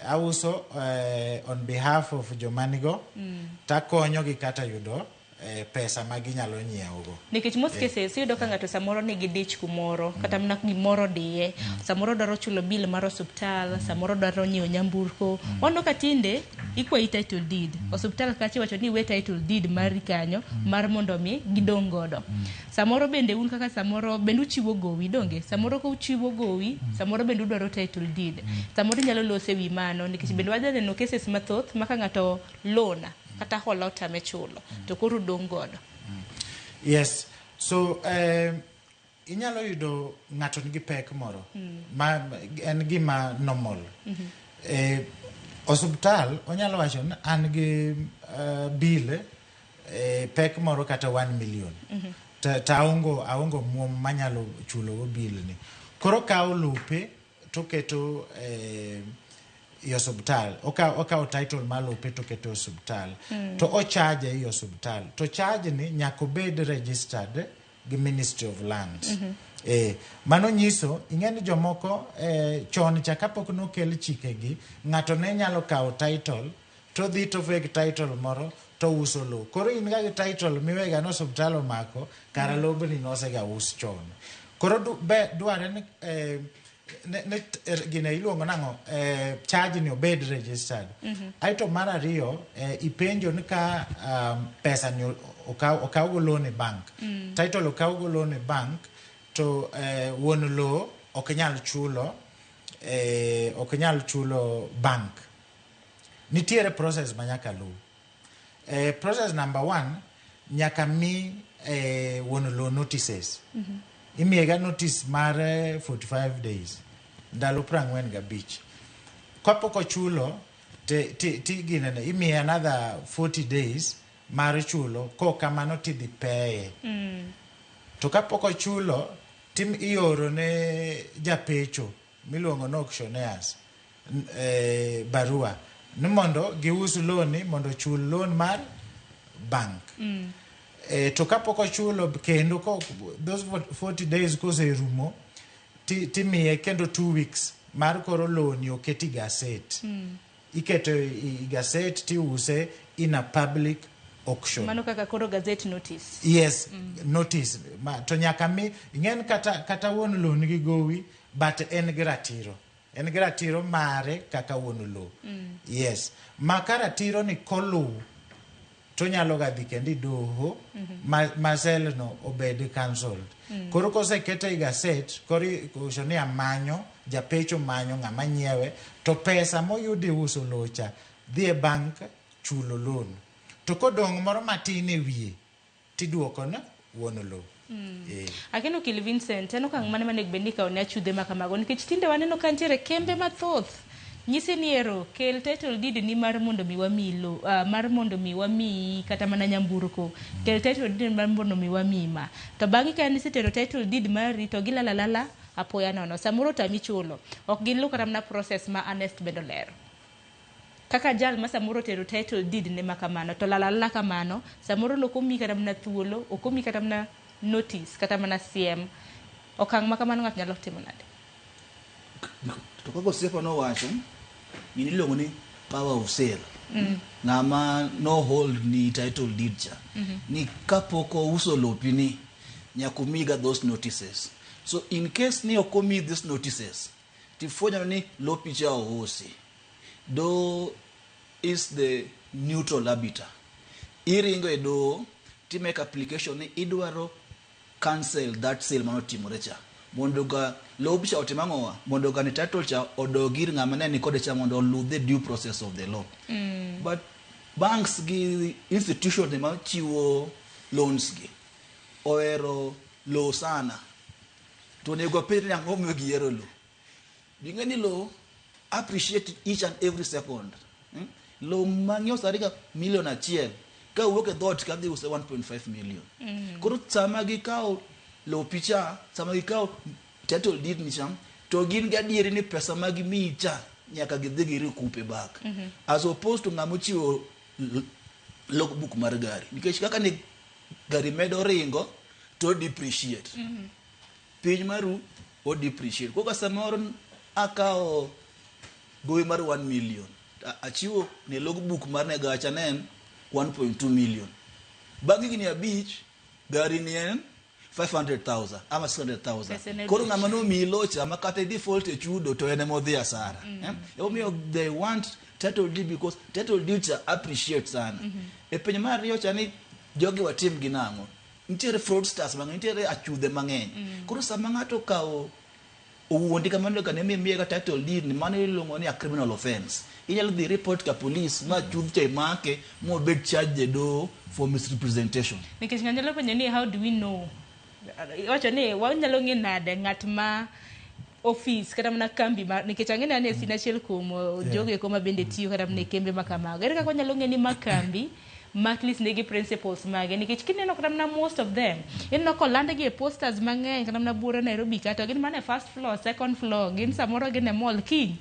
auso on behalf of jomanigo takonyogi kata yudo pesa ma ginyalo nyiewogo. Nikech most cases iyudo ka ng'ato samoro nigi dich kumoro kata mana gimoro diye, samoro dwaro chulo bill mar osuptal, samoro dwaro nyiewo nyamburko. Ono ka tinde ikwayi title deed. Osuptal kachi wacho ni we title deed mari kanyo mar mondo mi gidong godo. Samoro bende un kaka samoro bende uchiwo gowi donge. Samoro ko uchiwo gowi, samoro bende udwaro title deed. Samoro nyalo lose wi mano nikech bende wajaneno cases mathoth maka ng'ato lona kata hola otame chulo to koro dong godo. Yes, so inyalo yudo ng'ato nigi pek moro ma en gima normal. Osuptal onyalo wacho ni an gi bill pek moro kata 1 million. Aongo muom manyalo chulo go bill ni. Koro kawo lope to keto i osuptal. Okawo title mar lope to keto osuptal. To o charge i osuptal. To charge ni nyaka bed registered gi Ministry of Lands. Mano nyiso ing'eni jomoko chon cha kapok nokel chikegi ng'ato ne nyalo kawo title to dhi to fake title moro to uso lo. Koro in ga title miwega no osuptal omako kara lobni nosega us chon. Koro dware ni gine iluongo nango charge ni obed registered. Aito mar ariyo ipenjo ni ka pesa ni okaw go loan e bank. Title okaw go loan e bank to wuon lo ok nyal chulo bank. Nitiere process manyaka lu. Process number 1 nyaka mi wuon lo notices. Imiega notice mar 45 days. Ndalo 45. Kapok ochulo ti ginene imiye another 40 days mar chulo ko kamano ti dhi peye. To kapok ochulo tim ioro ne japecho miluongo no auctioneers barua ni mondo gius loan mondo chul loan mar bank. To kapok ochulo kendo ko those 40 days kose rumo ti miye kendo 2 weeks mar koro loan oketi gazette. Iketo i gazette ti use in a public auction. Mano kaka koro gazette notice. Yes, notice. To nyaka mi ingen kata wuon lo nigi gowi but en gratiro. En gratiro mare kaka wuon lo. Yes. Ma karatiro ni kolu to nyalo ga dhi kendi doho masel no obed cancelled. Koro kose kete i gazette kori kushoni amanyo japecho manyo ng'ama nyiewe to pesa moyudi uso locha dhi e bank chulo loan. To kodong moro matin e wiye tiduoko na wuon lo. Akeno Kil Vincent eno kang mane bendika one achude makamago nikech tinde waneno ka ntiere kembe mathoth nyise ni ero kel title deed ni mar mondo mi wamilo mar mondo mi wami kata mana nyamburko kel title deed mar mondo mi wamima to bangi ka ni setero title deed mari to gilalala apoya nono samoro tami chulo ok gin lu kata na process ma honest bedolero kaka jal ma samoro tero title deed ne makamano to lalala kamano samoro lokomi kata na thuolo okomi kata na notice kata mana CM okang makamano ngat nyalo timo nade. To kako sepa no wacho ni longo ni power of sale. Ngama no hold ni title deed cha. Ni kapoko uso lopi ni nyakumiga those notices. So in case ni okomi these notices tifonya ni lopi cha ohosi. Do is the neutral arbiter. Iringo edo ti make application ni idwaro cancel that sale manotimo cha. Mondo ga lobi cha otimangowa mondo ga ni title cha odogir ngama ne ni kode cha mondo lose the due process of the law. But banks gi institutions de ma chiwo loans gi oero lo sana to nego pere na ngomo gi ero lo bingani lo appreciate each and every second. Lo mangyo sarika million achiel ka wuok e dot ka dhi use 1.5 million. Koro sama gi kao lo picha sama gi kao title deed ni cham to gin ga diere ni pesa magi micha nyaka gidhi girikupe back as opposed to ng'amo chiwo logbook mar gari nikech kaka ni gari medo ringo to depreciate piny maru o depreciate koka samoro akao gowi mar 1 million achiwo ne logbook mar ne gacha nen 1.2 million bagi gini abich gari ni en 500,000 ama 600,000 koro ng'ama no mi locha ama kata default e chudo to ene modhi asara they want title deed because title deeds are appreciate sana e piny mar riyo chani jogi watim ginang'o nitiere fraudsters mang'eny nitiere achudhe mang'eny koro sama ng'ato kawo owuondi kamano ka ne miye ka title deed ni mano iluongo ni a criminal offense inyalo dhi report ka police ma chudh cha make mo bed charge the do for misrepresentation nikech ng'anyalo penjo ni how do we know wacho ni wanyalo ng'e nade ng'at ma office kata mana kambi nikech ang'e ni sina achiel kuom jogo eko ma bende tiyo kata mana kembe makamago ere kaka wanyalo ng'e ni makambi at least negi principles mage nikech kineno kata mana most of them ineno kolande gi posters mang'eny kata mana bura Nairobi kata gin mana first floor second floor gin samoro gin e mall kiny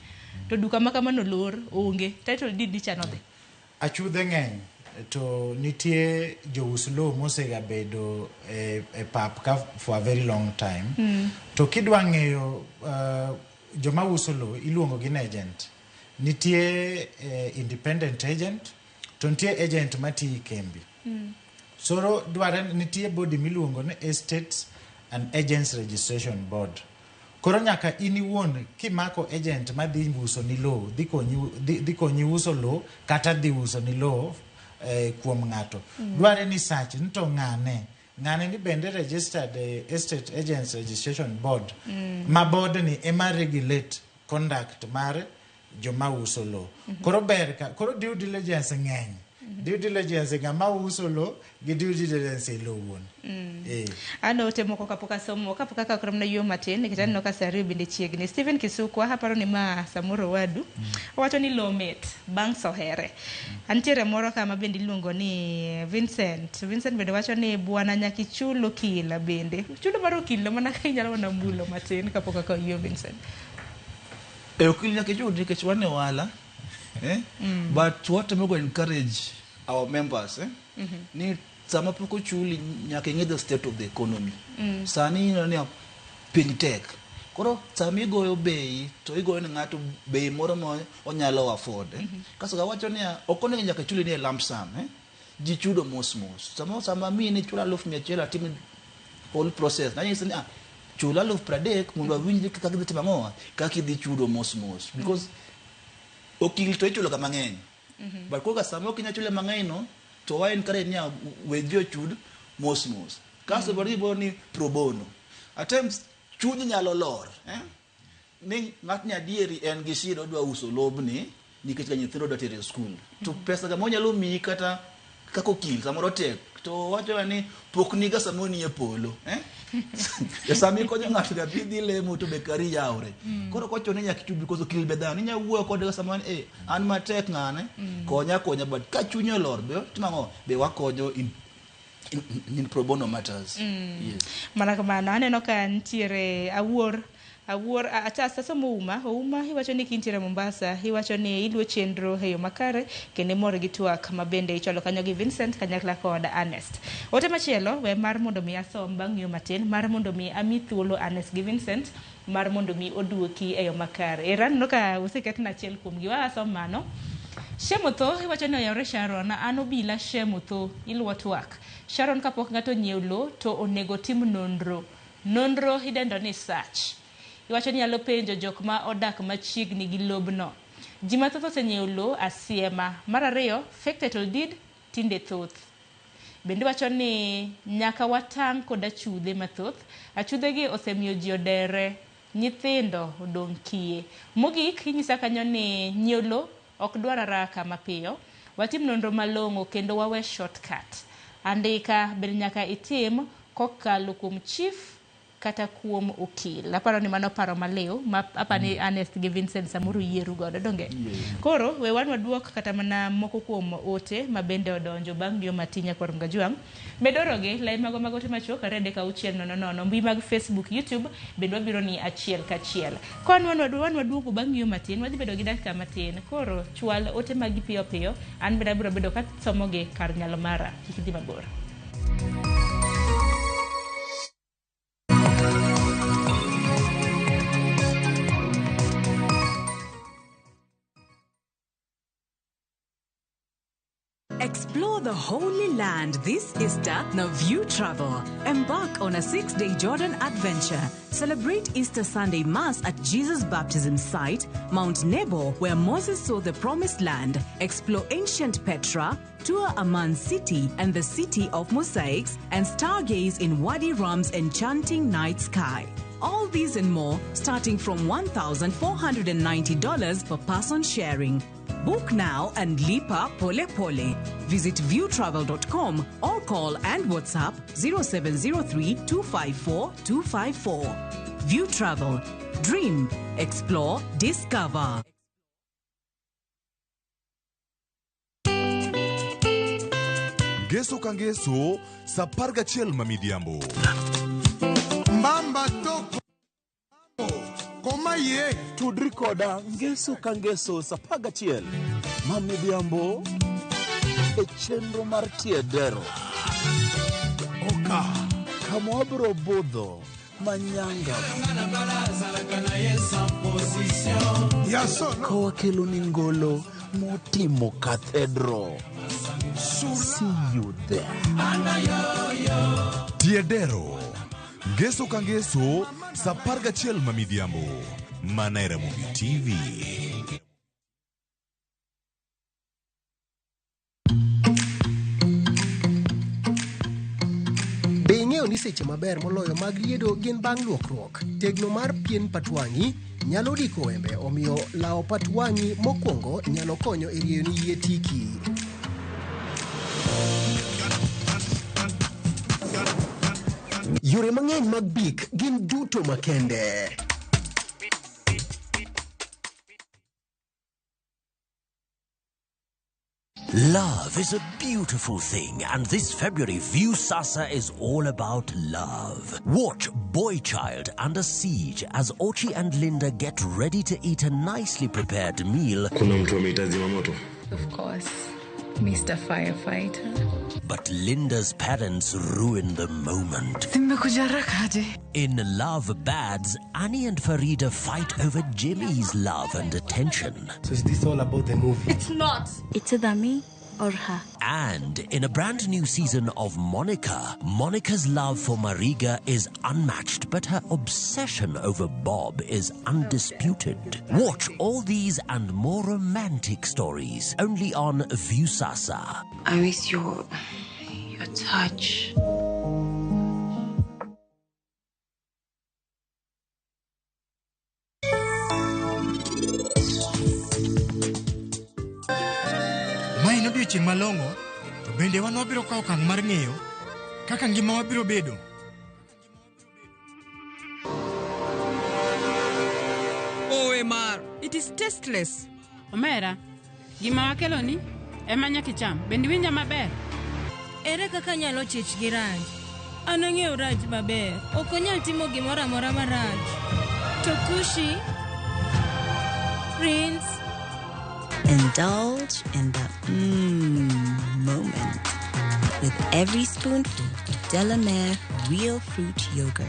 to duka makamano lor onge title deed chano dhi achudhe ng'eny to nitie jous lo mosega bedo e pap ka for a very long time to kidwa ng'eyo joma uso lo iluongo gi agent nitie independent agent to nitie agent mati kembi soro dware nitie body miluongo ni Estates and Agents Registration Board koro nyaka in iwuon kimako agent madhi uso ni lo dhi konyi uso lo kata dhi uso ni lo kuom ng'ato dware ni search nito ng'ane ni bende registered Estate Agents Registration Board ma board ni ema regulate conduct mar joma uso lo koro ber ka koro due diligence ng'eny due diligence ng'ama uso lo gi due diligence lo wuon ano temo kapok asomo kapok akakram na yo matin nikech aneno ka sari bende chiegni Stephen Kisuku haparo ni ma samoro wadu wacho ni lomet bang' sohere antiere moro kama bende iluongo ni Vincent bende wacho ni bwana nyaki chulo kila bende chulo maro kilo mana ka inyalo na mulo matin kapok akayo Vincent okil nyaki chulo nikech wane wala but what I'm going to encourage our members ni sama poko chuli nyaka ng'e the state of the economy sani ni piny tek koro sama igoyo bei to igoyo ni ng'ato bei moro mo onyalo afford kaso ga wacho ni okonego nyaka chuli ni lump sum ji chudo mos sama mini chula 1,100 atimi whole process na nyisa ni chula 30 mondo awinj kaka gidhi timo ang'o kaka idhi chudo mos because okil to ichulo kama ng'eny but koka sama okinya chule mang'eny no to wa encourage nya wejo chud mos kaso baribo ni pro bono at times chud nyalo lor ni ng'at nya dieri en gi shida odwa uso lobni nikech ka nyithindo dwa tere school to pesa ga monyalo mi kata kako okil samoro tek to wacho ni pokni ga samoni e polo ya sami ko ng'ato ga bidhi lemo to be kari yaure koro ko chone nya kitu because okil bedani nya wuo ko de samani an matek ng'ane konya but ka chunyo lor be timango be wakonyo in pro bono matters yes mana kamano aneno ka ntiere awuor acha sasa uma hiwacho ni kintiere Mombasa hiwacho ni idwo chenro heyo makare kende mor gi twak mabende ichalo kanyo gi Vincent kanyakla kod Ernest ote machielo we mar mondo mi asom bang' yo matin mar mondo mi ami thuolo Ernest gi Vincent mar mondo mi oduoki eyo makare eran no ka useket na achiel kuom gi wa asom mano Shemotho hiwacho ni yore Sharon ano bila Shemotho ilwa twak Sharon kapok ng'ato nyiewlo to onego tim nonro hidendo ni search iwacho ni nyalo penjo jok ma odak machiegni gi lobno ji mathoth osenyiewo lo asiema mar ariyo fake title deed tinde thoth bende wacho ni nyaka watang' kod achudhe mathoth achudhegi osemiyo ji odere nyithindo odong' kiye mogik inyisa kanyo ni nyiewo lo ok dwar haraka mapiyo watim nonro malong'o kendo wawe shortcut andika bende nyaka itim kokalo kuom chief kata kuom okil. Aparo ni mano paro maleo apani Ernest gi Vincent Samuru yieru godo donge. Koro we wan waduok kata mana moko kuom ote mabende odonjo bang' yo matinya kor Mgajwang. Medoroge lai mago te machuok arede ka uchiel nono mbi mag Facebook, YouTube bende wabiro ni achiel kachiel. Kon wan waduogo bang' yo matin wadhi bedo gi dakika matin. Koro chwal ote magi piyo an bende abiro bedo ka somoge kar nyalo mara kik dhi mabor. Explore the Holy Land this Easter. Now View Travel. Embark on a 6-day Jordan adventure. Celebrate Easter Sunday Mass at Jesus Baptism Site, Mount Nebo, where Moses saw the Promised Land. Explore ancient Petra, tour Amman City and the City of Mosaics, and stargaze in Wadi Ram's enchanting night sky. All these and more starting from $1,490 per person sharing. Book now and lipa pole pole. Visit viewtravel.com or call and WhatsApp 0703 254 254. View Travel. Dream, explore, discover. Geso kangeso sa pargachiel mamidhiambo. Mbamba toko koma ye tudri koda ngeso kangeso sa pargachiel mamidhiambo e chenro mar tiedero. Oka kama wabro budho manyanga kowa kelo ni ngolo motimo cathedral. See you there. Tiedero. Geso kangeso sa pargachiel mamidhiambo. Manera Movie TV. Be ing'eyo ni seche maber moloyo mag liedo gin bang' luokruok. Tegno mar pien patwangi nyalo diko wembe, omiyo lao patwangi mokwongo nyalo konyo e rieyo ni yie tiki. Yore mang'eny mag bik gin duto makende. Love is a beautiful thing, and this February, View Sasa is all about love. Watch Boy Child Under Siege as Ochi and Linda get ready to eat a nicely prepared meal. Kuna mtu ameita zimamoto? Of course, Mr. Firefighter. But Linda's parents ruin the moment. In Love Bads, Annie and Farida fight over Jimmy's love and attention. So is this all about the movie? It's not. It's either me or her. And in a brand new season of Monica, Monica's love for Mariga is unmatched, but her obsession over Bob is undisputed. Watch all these and more romantic stories only on View Sasa. I miss your touch. Maino odiochieng' malong'o, to bende wan wabiro kawo okang' mar ng'eyo kaka ngima wabiro bedo. Owe mar, it is tasteless. Omera, gima wakelo ni ema nyaka icham. Bende winja maber? Ere kaka nyalo chich gi Raj? An ang'eyo Raj maber. Ok onyal timo gimoro amora marach. To Kushi, Prince. Indulge in the moment with every spoonful of Delamere Real Fruit Yogurt.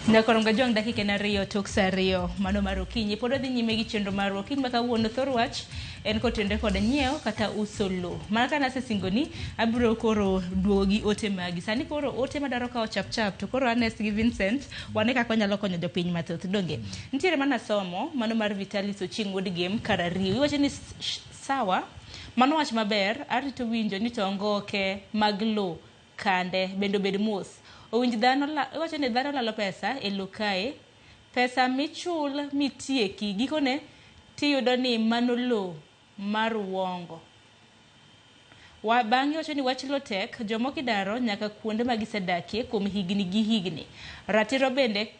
Nakoro Mgajwang dakika na riyo tok sa riyo mano mar okinyi pod odhi nyime gi chenro mar okinyi maka wuono thor wach en kotende kod nyiewo kata uso lo. Mana kana sesingoni abiro koro duogi ote magi. Sani koro ote madaro kao chap to koro Ernest gi Vincent wane kaka nyalo konyo jopiny mathoth donge. Nitiere mana somo mano mar Vitalis Oching Wood Game Karariyo. Iwacho ni sawa mano wach maber arito winjo ni tongoke mag lo kande bendo bed mos. owinj dhano iwacho ni dhano lalo pesa e lokae, pesa michul mitieki gikone tiyudo ni mano lo mar uongo. Bang'e wacho ni wach lo tek, jomoko idaro nyaka kuonde ma gisedakie kuom higni gi higni. Ratiro bende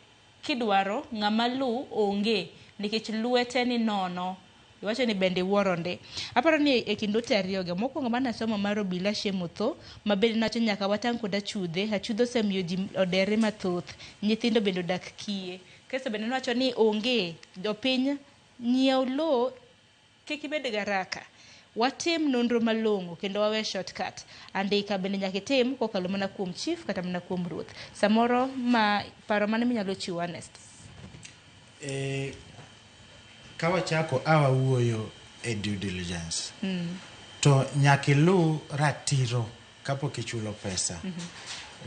kidwaro ng'ama lu onge nikech lwete ni nono. Iwacho ni bende wuoronde. Aparo ni e kind ote ariyogo mokwongo mana somo mar obila Shemutho ma bende nacho nyaka watang' kod achudhe. Achudhe osemiyo ji odere mathoth. Nyithindo bende odak kie. Kese bende nacho ni onge jopiny nyiew lo kik ibed garaka. Watim nonro malong'o kendo wawe shortcut. Andika bende nyaka itim kokalo mana kuom chief kata mana kuom ruoth. Samoro ma paro mane minyalo chiwo Ernest? Kawachako awuoyo e due diligence. To nyaka ilu ratiro kapok ichulo pesa.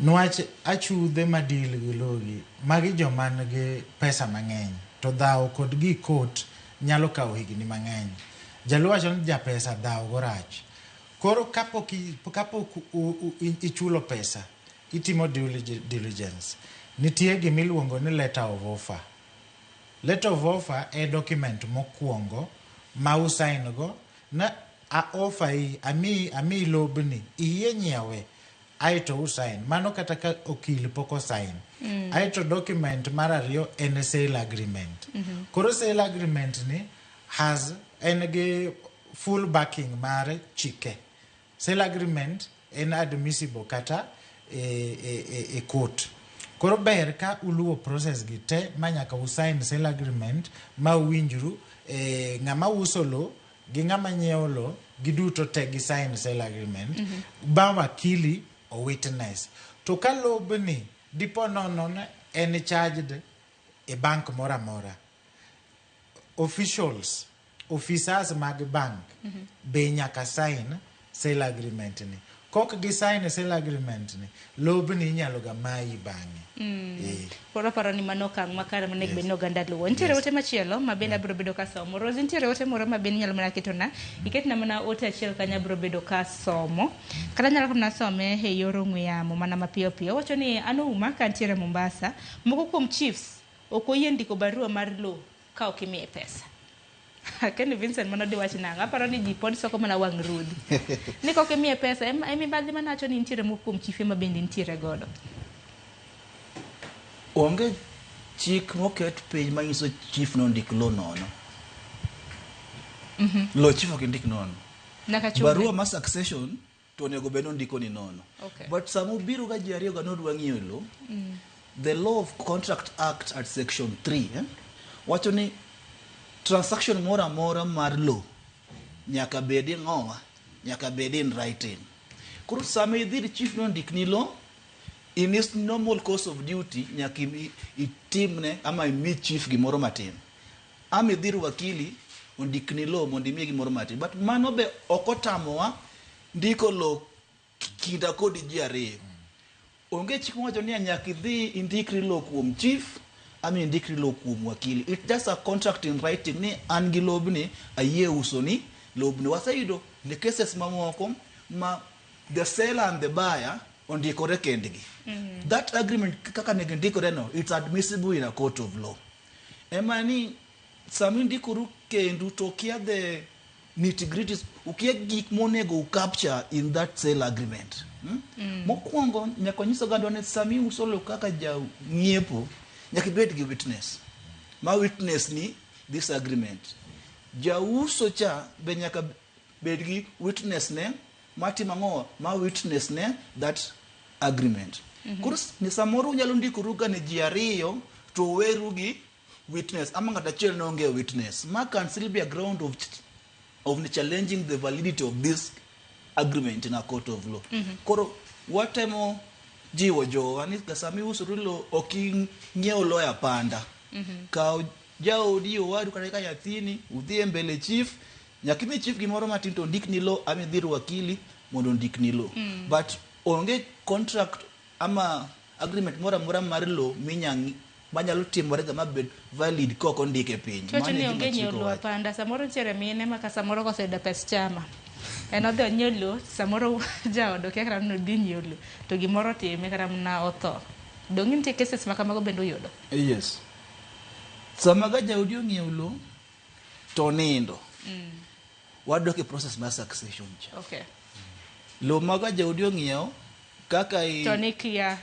Nwach achudhe madil gi logi magi joma nigi pesa mang'eny to dhaw kod gi kot nyalo kawo higni mang'eny. Jaluo wacho ni ja pesa dhaw go rach. Koro kapok ichulo pesa itimo due diligence. Nitie gimiluongo ni letter of offer. Letter of offer e document mokwongo ma usain go na a offer i ami lobni iye nyiewe aito usain mano kata ka okil poko sign. Aito document mar ariyo en sale agreement. Koro sale agreement ni has en full backing mar chike. Sale agreement en admissible kata e court. Koro ber ka uluwo process gi te manyaka usign sale agreement ma uwinjru ng'ama uso lo gi ng'ama nyiewo lo giduto te gi sign sale agreement ba wakili o witness. To ka lobni dipo nono en charged e bank mora mora, officers mag bank be nyaka sign sale agreement ni. Kok gi sign sale agreement ni lobni inyalo ga mai bang'e. Koro paro ni mano kang' makare monego bed ni oganda luwo. Nitiere ote machielo ma bende abiro bedo ka somo. Rose, nitiere ote moro ma bende nyalo mana ketona. Iketna mana ote achiel kanya abiro bedo ka somo. Kata nyalo mana some e yor ong'we yamo mana mapiyo piyo. Wacho ni ano uma ka nitiere Mombasa. Moko kuom chiefs ok oyie ndiko barua mar lo ka ok imiye pesa. Ken Vincent mano di wach nanga. Aparo ni ji pod soko mana wang' rudhi. Ni kok imiye pesa emi badhi mana wacho ni nitiere moko kuom chief ma bende nitiere godo. Onge chik moket piny manyiso chief no ndik lo nono. Lo chief ok ndik nono. Barua ma succession to onego bed ndiko ni nono. But samo biro ga ji ariyo ga nodwa ng'iyo lo. The Law of Contract Act at section 3 wacho ni transaction mora mora mar lo nyaka bedi ng'owa nyaka bedi in writing. Koro sama idhi chief no ndik ni lo in his normal course of duty nyaka itimne ama imi chief gimoro matin. Ama idhi wakili ondik ni lo mondo imi gimoro matin. But mano be okotamowa ndiko lo kinda kod ji ariyo. Onge chik wacho ni nyaka idhi indikri lo kuom chief ama indikri lo kuom wakili. It's just a contract in writing ni an gi lobni ayie uso ni lobni. Waseyudo the cases mamoko ma the seller and the buyer ondikore kendgi. That agreement kaka ne ndikore no, it's admissible in a court of law. Emani sami ndikoru kendu to kia the nitty-gritties ukia gik monego capture in that sale agreement. Mokwongo nyaka nyiso gando ne sami uso lo kaka ja ngiepo nyaka bed gi witness. Ma witness ni this agreement. Ja uso cha be nyaka bed gi witness ne mati mango ma witness ne that agreement. Kurs ni samoro nyalo ndikoru ga ne ji ariyo to weru gi witness ama ngata chiel no nge witness. Ma can still be a ground of challenging the validity of this agreement in a court of law. Koro watemo jiwo jo ani kasami usurulo oking nyeo lawyer panda. Ka jao dio wadu katika yathini udhie mbele chief nyakimi chief gimoro matin to ndik ni lo ami dhiru wakili mondo ndik ni lo. But onge contract ama agreement mora mar lo minyangi manyalo timore ga mabed valid koko ndike piny. Chocho ni onge nyeo lo panda samoro ntiere mine ma ka samoro koseda pes chama. en odhi onyiew lo samoro jaodo kia kata nodhi nyiew lo to gimoro time kata na otho dong nitie cases ma kamago bende uyudo. Yes. Sama ga jaudi ong'iew lo to nindo wadok e process mar succession cha. Okay. Lo maga jaudi ong'iew kaka to ne kia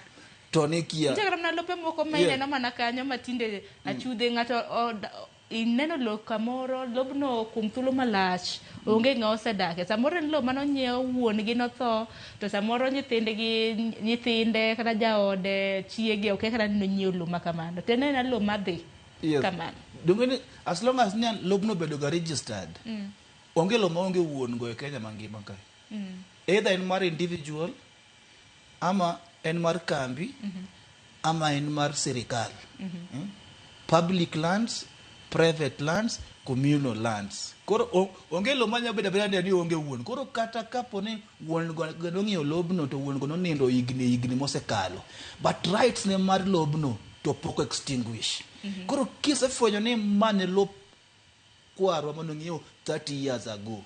nitie kata mana lope moko ma ineno mana kanyo matinde achudhe ng'ato ineno lo kamoro lobno kuom thuolo malach onge ng'a osedake samoro en lo mano nyiewo wuon gi notho to samoro nyithinde kata jaode chiege ok kata nonyiewo lo makamano to en lo madhi kamano. Dungeni as long as nyan lobno bedo ga registered onge lo ma onge wuon go e Kenya mangima kae. Either en mar individual ama en mar kambi ama en mar serikal. Public lands, private lands, communal lands. Koro onge lo manya beda ni onge wuon. Koro kata kaponi wuon go ng'iewo lobno to wuon go nindo igni mosekalo. But rights ne mar lobno to pok extinguish. Koro kisefwenyo ni mane lo kwaro mano ng'iewo 30 years ago.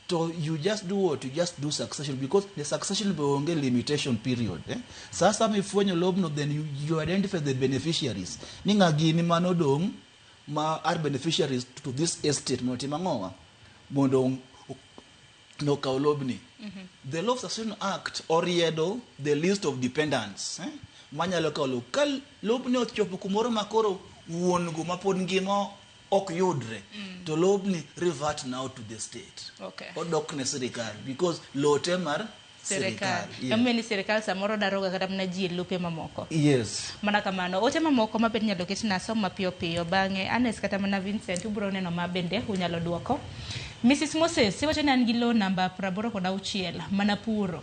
So you just do what? You just do succession because the succession be onge limitation period. Sasa mifwenyo lobno then you identify the beneficiaries. Ninga gini manodong ma are beneficiaries to this estate motima ngoa mondo no kaolobni. The Law of Succession Act oriedo the list of dependents. Manyalo kaolo kal lobni ochopo kumoro makoro wuon go mapod ngima ok yudre to lobni revert now to the state. Okay. Odok ne serikal because lo temar serikal. Kama ni serikal samoro daroga kata mna ji lope mamoko. Yes. Mana kamano ote mamoko mabed nyalo ket na soma piyo bange Anes kata mana Vincent ubro neno mabende unyalo duoko. Mrs. Moses siwacho ni an gi lo namba 86 mana puro.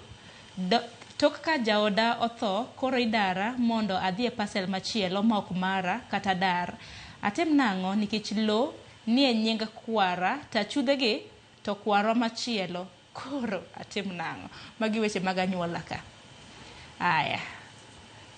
Tok ka jaoda otho koro idara mondo adhi e parcel machielo ma ok mara kata dar. Atem nango nikech lo ni e nyinga kwara ta chudhegi to kwaro machielo koro atem nango. Magi weche mag anyuola ka. Aya.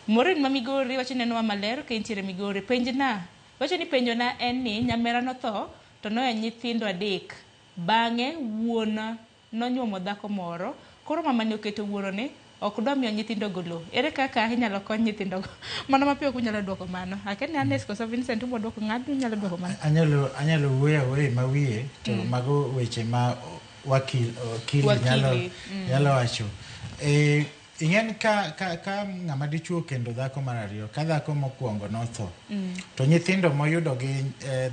Morin ma Migori wacho neno maler ka intiere Migori penjna. Wacho ni penjona en ni nyamera no tho to no nyithindo adek. Bange wuona nonyuomo dhako moro koro mama ni oketo wuoro ni ok dwa miyo nyithindo golo. Ere kaka inyalo kony nyithindo go? Mano mapiyo kunyalo duoko mano. Akeni Anes koso Vincent ubo duoko ng'ad nyalo duoko mano. Anyalo wuoyo mawiye to mago weche ma wakili nyalo wacho. Ing'en ka ng'ama dichuo kendo dhako mar ariyo ka dhako mokwongo notho to nyithindo moyudo gi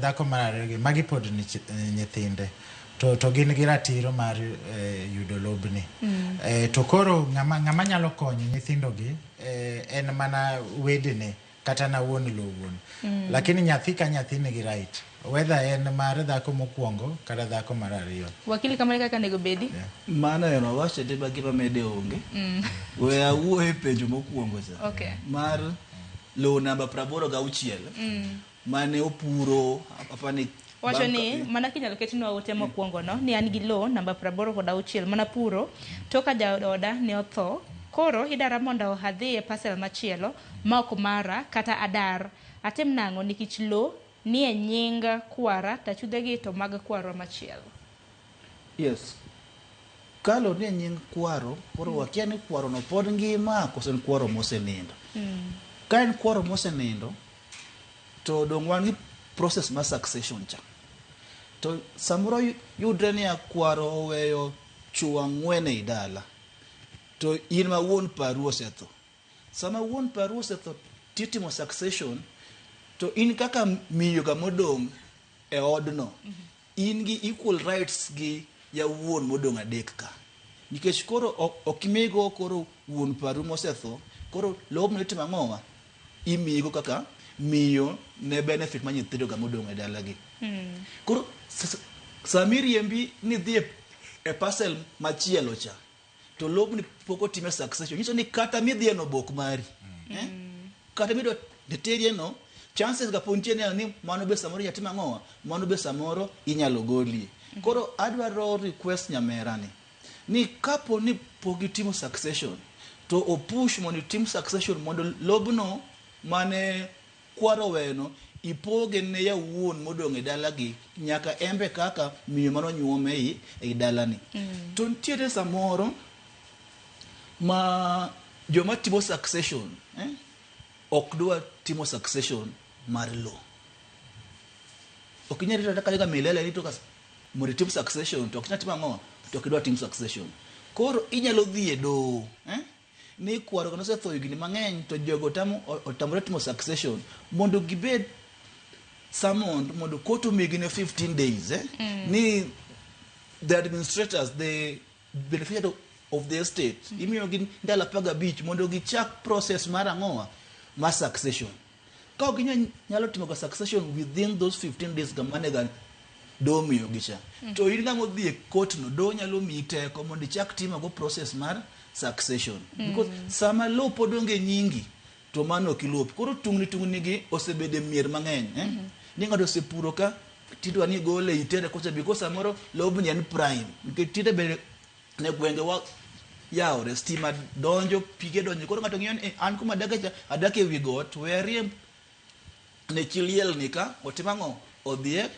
dhako mar ariyo gi magi pod nyithinde to gin gi ratiro mar yudo lobni. To koro ng'ama nyalo konyo nyithindo gi en mana wedene kata na wuon lo wuon. Lakini nyathi ka nyathi nigi right whether en mar dhako mokwongo kata dhako mar ariyo. Wakili kama kaka nego bedi? Mana yono wache de bagi pa mede onge. We awuoyo penjo mokwongo cha. Okay. Mar lo namba 86 mane opuro apani wacho ni mana kinyalo ketno ote mokwongo no ni an gi lo namba 86 mana puro toka jaoda ne otho koro idara mondo adhi e parcel machielo ma ok mara kata adar atem nango nikech lo ni e nyinga kwara tachudhegi to mag kwaro machielo. Yes. Kalo ni nying kwaro poro wakia ni kwaro no pod ngima kosen kwaro mosenindo. Ka en kwaro mosenindo to dongwan ni process ma succession cha. To samoro yudre ni kwaro oweyo chuo 4 e dala. To in ma wuon paru osetho. Sama wuon paru osetho titimo succession to in kaka miyo ga modong e odno. In gi equal rights gi ya wuon modong adek ka. Nikech koro okimigo koro wuon paru mosetho koro lob ne tima ngowa imigo kaka miyo ne benefit ma nyithindo ga modong e dala gi. Koro samiri yembi ni dhi e parcel machielo cha to lob ni poko time succession nyiso ni kata midhi no bok mari kata mido deterie no chances ga pontiene ni mano be samoro yatima ngowa mano be samoro inyalo golie. Koro adwaro request nyamera ni kapo ni pogitimo succession to opush mondo team succession mondo lobno mane kwaro weno ipoge ne yawuon modong' e dalagi nyaka embe kaka miyo mano nyuome ei dalani. To nitiere samoro ma joma timo succession ok dwa timo succession mar lo. Ok inyal rito kaka milele ni to mondo itim succession to ok inyal timo ang'o to ok idwa timo succession. Koro inyalo dhi e doho ni kwaro kono osetho higni mang'eny to jogo otamore timo succession mondo gibed summoned mondo court omigi ne 15 days ni the administrators, the beneficiaries of the estate imiyo gi ndalo 15 mondo gichak process mar ang'owa mar succession. Ka ok nyalo timo succession within those 15 days gamanega do miyo gicha to in ng'amo dhi e court no do nyalo miyi teko mondo ichak timo go process mar succession because sama lo pod onge nyingi to mano ok ilop. Koro tungni gi osebede mier mang'eny ni ng'ato osepuro ka tidwa ni gole itere kocha because samoro lobni en prime nikech tinde be ne gwenge wa yaore stima donjo pige donjo koro ng'ato ng'iyo ni an kuma adak e wi got werie ne chiliel nika otimang'o odhiek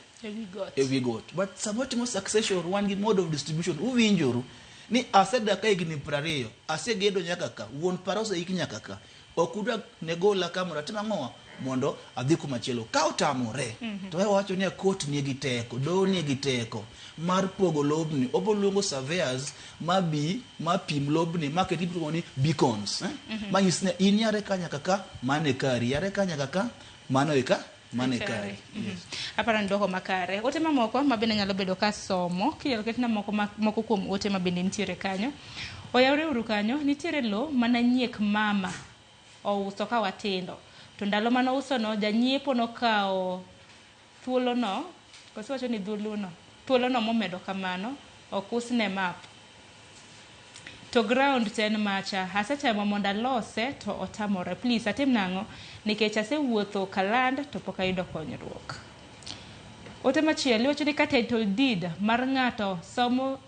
e wi got. But samoro timo succession wan gi mode of distribution uwinjoru ni asedaka higni 20 asegedo nyaka ka wuon paro oseiki nyaka ka ok udwa ne gola kamoro atimang'o mondo adhi kumachielo ka otamore to wacho ni court nigi teko do nigi teko mar pogo lobni oboluongo surveyors mapim lobni market ipuongo ni beacons manyisne in yare kanya kaka mane kari yare kanya kaka mano eka mane kare. Apara ndoho makare ote mamoko mabende nyalo bedo ka somo kinyalo ketna moko kuom ote mabende nitiere kanyo oyawre uru kanyo nitiere lo mana nyiek mama ouso ka watindo to ndalo mano uso no janyiepo no kao thuolo no koso wacho ni thuolo no momedo kamano okusne map to ground ten macha asetemo mondo alose to otamore. Please atim nang'o nikech asewuotho kaland to pok ayudo konyruok. Ote machielo wacho ni ka title deed mar ng'ato somo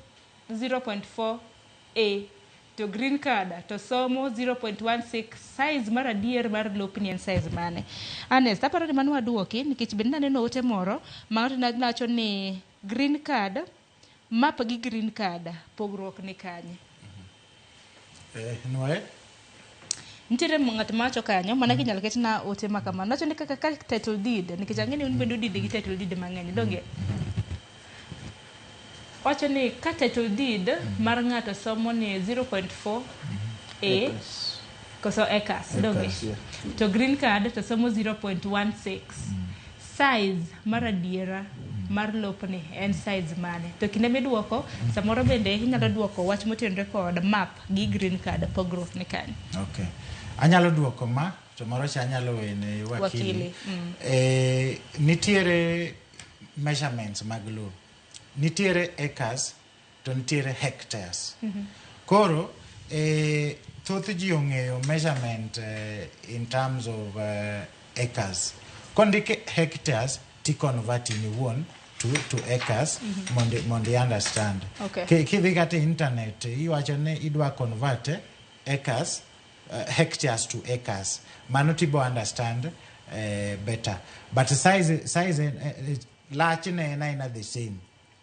0.4a to green card to somo 0.16 size mar adier mar lopni en size mane. Honest aparo ni mano waduoki nikech bende naneno ote moro ma ng'ato nacho ni green card map gi green card pogruok ni kanye. Noe nitiere ng'at macho kanyo mana kinyalo ketna ote makamano nacho ni kaka title deed nikech ang'eni un bende deed gi title deed mang'eny donge wacho ni ka title deed mar ng'ato somo ni 0.4a koso acres donge to green card to somo 0.16 size mar adiera mar lopni en size mane to kinde miduoko samoro bende inyalo duoko wach motenore kod map gi green card pogruok ni kanyo. Okay, anyalo duoko ma to moro cha anyalo wene wakili. Nitiere measurements mag lo, nitiere acres to nitiere hectares. Koro thoth ji ong'eyo measurement in terms of acres. Kondike hectares ti convert in one to acres mondi understand. Okay. Kidhi kata internet iwacho ni idwa convert acres hectares to acres mano tibo understand better, but size large ne na the same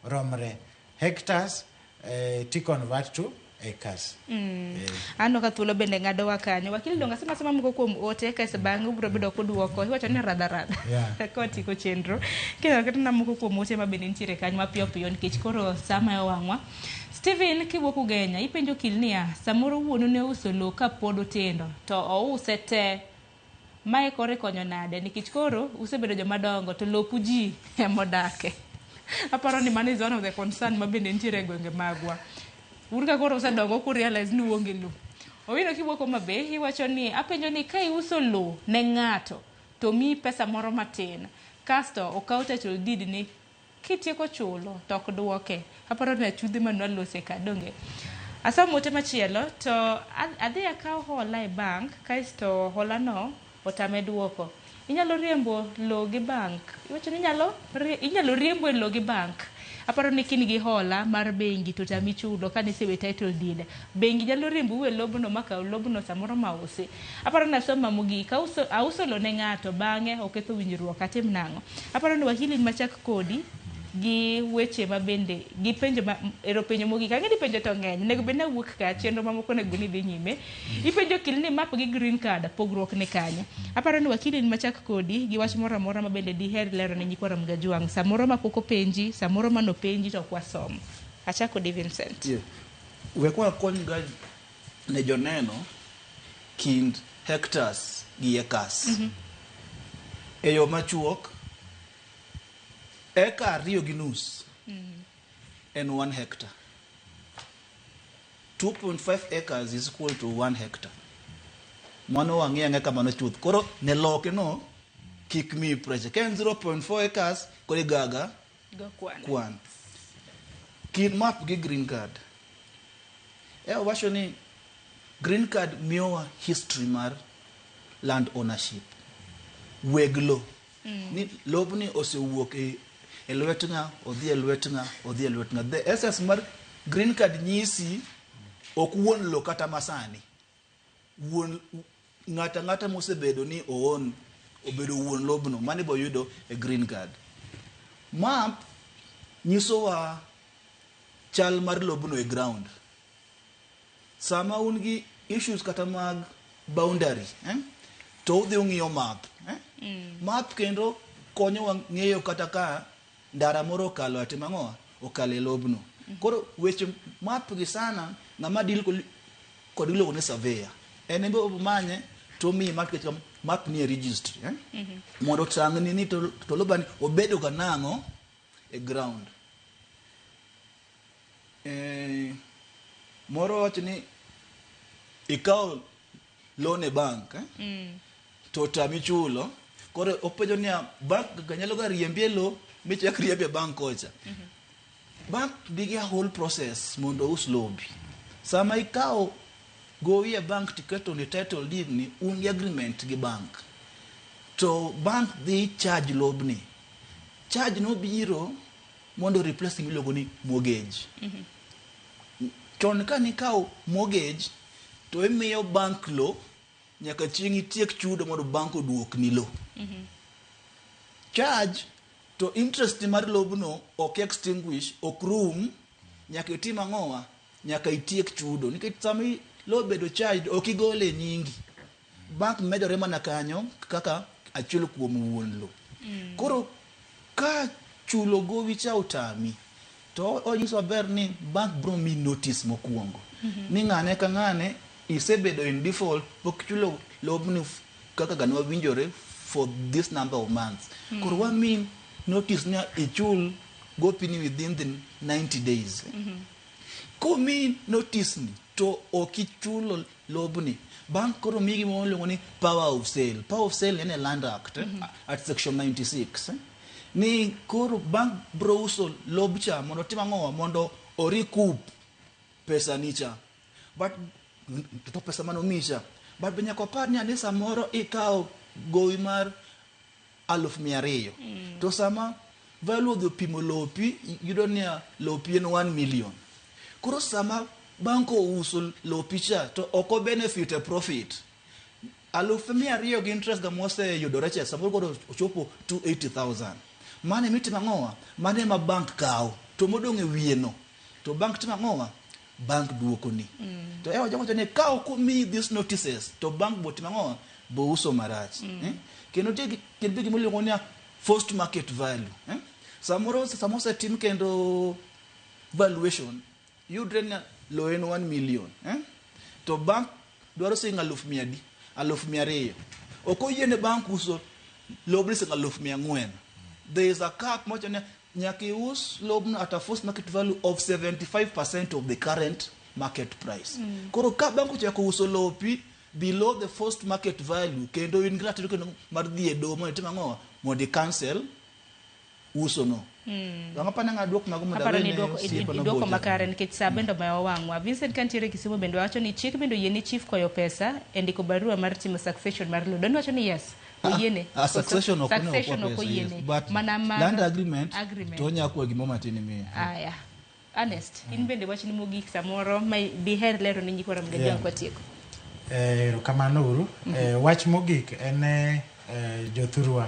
romre hectares ti convert to acres. Ano ka thuolo bende ng'ado wakanyo wakili donga sema moko kuom ote ka sebang ubro bedo koduoko iwacho ni radha koti ko chenro kendo ketna moko kuom ote mabende nitiere kanyo mapiyo nikech koro sama e wang'wa. Steven kiwuok Ugenya ipenjo kilnia samoro wuonu ne uso lo ka pod otindo to ouse te mae kore konyo nade nikech koro usebedo jomadongo to lopu ji emodake. Aparo ni mano is one of the concern mabende nitiere gwenge magwa. Urka koro usedongo ku realize ni uonge lo. Owino kiwuok mabe iwacho ni apenjo ni ka iuso lo ne ng'ato to mi pesa moro matin kasto okaw title deed ni kitieko chulo to ok duoke. Aparo ni chudhi manwa lose ka donge. Asomo ote machielo to adhi akaw hola e bank kasto hola no otame duoko. Inyalo riembo lo gi bank. Iwacho ni inyalo riembo lo gi bank. aparo ni kin gi hola mar bengi to tami chulo ka nisewe title deed bengi nyalo rimbu we lobno maka lobno samoro mausi aparo na soma mugi ka auso lo ne ng'ato bang'e oketho winjruok atim nang'o aparo ni wakili machak kodi gi weche mabende gi penjo ero penjo mogi ka ng'edi penjo to ng'eny nego bende wuok ka chenro mamoko nego ni dhi nyime ipenjo kilni map gi green card pogruok ne kanyo aparo ni wakili machak kodi gi wach moro amora mabende diher lero ne nyikwara Mgajwang' samoro mapoko penji samoro mano penji to kwasom achako di Vincent we kwa kony ga ne joneno kind hectares gi acres e yo machuok eka ariyo gi nus en 1 hectare 2.5 acres is equal to 1 hectare mano wang'e kamano chuth koro ne loke no kik mi pressure ken 0.4 acres kore gaga go kwan kin map gi green card wacho ni green card miyowa history mar land ownership weglo ni lobni osewuok e lwet ng'a odhi e lwet ng'a the essence mar green card nyisi ok wuon lo kata masani wuon ng'ata mosebedo ni obedo wuon lobno mane bo yudo e green card map nyisowa chal mar lobno e ground sama un gi issues kata mag boundary to udhi ung'iyo map map kendo konyo ng'eyo kata ka ndara moro kalo atimang'o okale lobno koro weche map gi sana ng'ama dil kod iluongo ni surveyor en be obmanye to mi map ni registry mondo tang'ni ni to lobani obedo ga nang'o e ground moro wacho ni ikaw loan e bank to tami chulo koro openjo ni bank ganyalo ga riembie lo michak riembie bank kocha bank bigi a whole process mondo us lobi sama ikaw gowi e bank tiketo ni title deed ni un agreement gi bank to bank dhi charge lobni charge no biro mondo replace miluongo ni mortgage chon ka ni kaw mortgage to imiyo bank lo nyaka chieng' itiek chudo mondo bank oduok ni lo charge to interest mar lobno ok extinguish ok rum nyaka itim ang'owa nyaka itiek chudo nikech sami lo bedo charged ok igole nyingi bank medore mana kanyo kaka achiel kuom wuon lo koro ka chulo gowi cha utami to onyiso ber ni bank bro mi notice mokuongo ni ng'ane ka ng'ane isebedo in default pok chulo lobni kaka ganwa winjore for this number of months koro wa mean notice na ichul gopini within the 90 days ko mean notice ni to okichulo lobni bank koro migi mo ni power of sale in a land act at section 96 ni koro bank bro uso lobcha mondo timang'owa mondo recoup pesa nicha but to pesa mano misha but benya ko par ni ane samoro ikaw gowi mar 200,000 to sama value the pimo lopi yudo ni lopi en 1 million koro sama banko uso lopi cha to oko benefit a profit 200,000 gi interest ga mose yudore cha samoro koro ochopo 280,000 mane mitima ng'owa mane ma bank kaw to modong e wieno to bank tima ng'owa bank duoko ni to jogo ne kaw ko mi these notices to bank botima ng'owa bo uso marach kendo tigi kendo bigi muligo ni forced market value samoro tim kendo valuation yudre na lo en 1 million to bank dwaro sing 100,000 okoyiene bank uso lobni sing 400,000 there is a cap mocha nyaki use lobno at a forced market value of 75% of the current market price koro ka bank chako uso lopi below the forced market value kendo in gratuity kendo mar dhie do mo itima ng'owa mondo cancel uso no Wangapana nga duok mago muda wene duoko makare nikech saa bendo mawangwa Vincent kantiere Kisumu bendo wacho ni chik bendo yeni chief koyo pesa endiko barua mar timo succession mar lo don wacho ni yes oyiene. Succession oyiene. But mana land agreement. Tonya kwa gimoma tini mi. Aya. Honest. In bende wach ni mogik samoro mai diher lero ni nyikora mgajang kwa tieko. Kamano uru. Wach mogik ene jothurwa.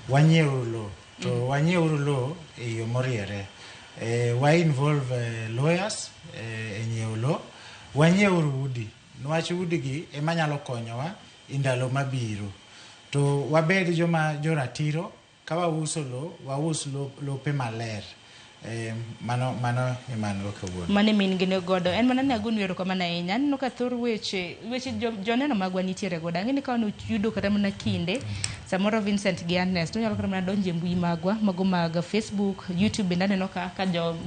Wanyiewo lo. To wanyiewo lo e yo moriere. Wa involve lawyers e nyiewo lo. Wanyiewo udi. Nwach udi gi ema nyalo konyowa indalo mabiro. To wabed joma joratiro ka wauso lo, waus lope maler. Mano emano kawuono. Mane min gine godo. En mana ne agun wero kama na enya. No ka thor weche joneno magwa nitiere godo. Angini ka wano yudo kata mana kinde. Samoro Vincent gi Ernest. No nyalo kata mana donje mbui magwa. Mago maga Facebook, YouTube. Bendane no ka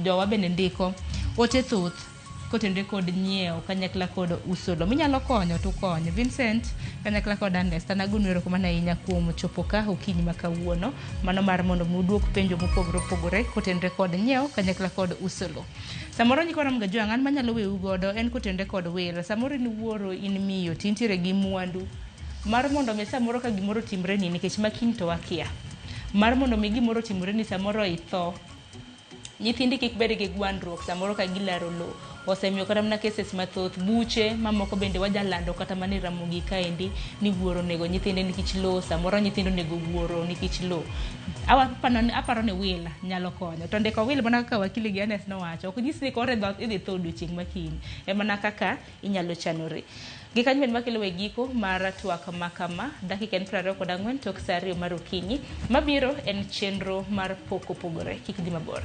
jo wabene ndiko. Ote thoth. Kotende kod nyiewo kanyakla kod usolo minyalo konyo to konyo Vincent kanyakla kod Ernest anagun wero kuma na inya kuom chopo ka okinyi makawuono mano mar mondo muduok penjo mopogore kotende kod nyiewo kanyakla kod usolo samoro nyikora mga jo angan manyalo wewu godo en kotende kod welo samoro ni wuoro in miyo tintiere gi mwandu mar mondo me samoro ka gimoro timre ni nikech makiny to wakia mar mondo me gimoro timre ni samoro itho nyithindi kik bed gi gwandruok samoro ka gilaro lo osemiyo kata mna cases mathoth buche mamoko bende wajalando kata mani Ramogi kaendi ni wuoro nego nyithinde nikech lo samoro nyithindo nego wuoro nikech lo aparo ne wila nyalo konyo to ndiko wil mana kaka wakili gi Ernest nowacho ok nyis ni kore dhoth idhi tho odiochieng' makiny emana kaka inyalo chanore gikanyo ben makelo we giko mar twak makama dakika 24 tok saa 2 mar okinyi mabiro en chenro mar poko pogore kik dhi mabor.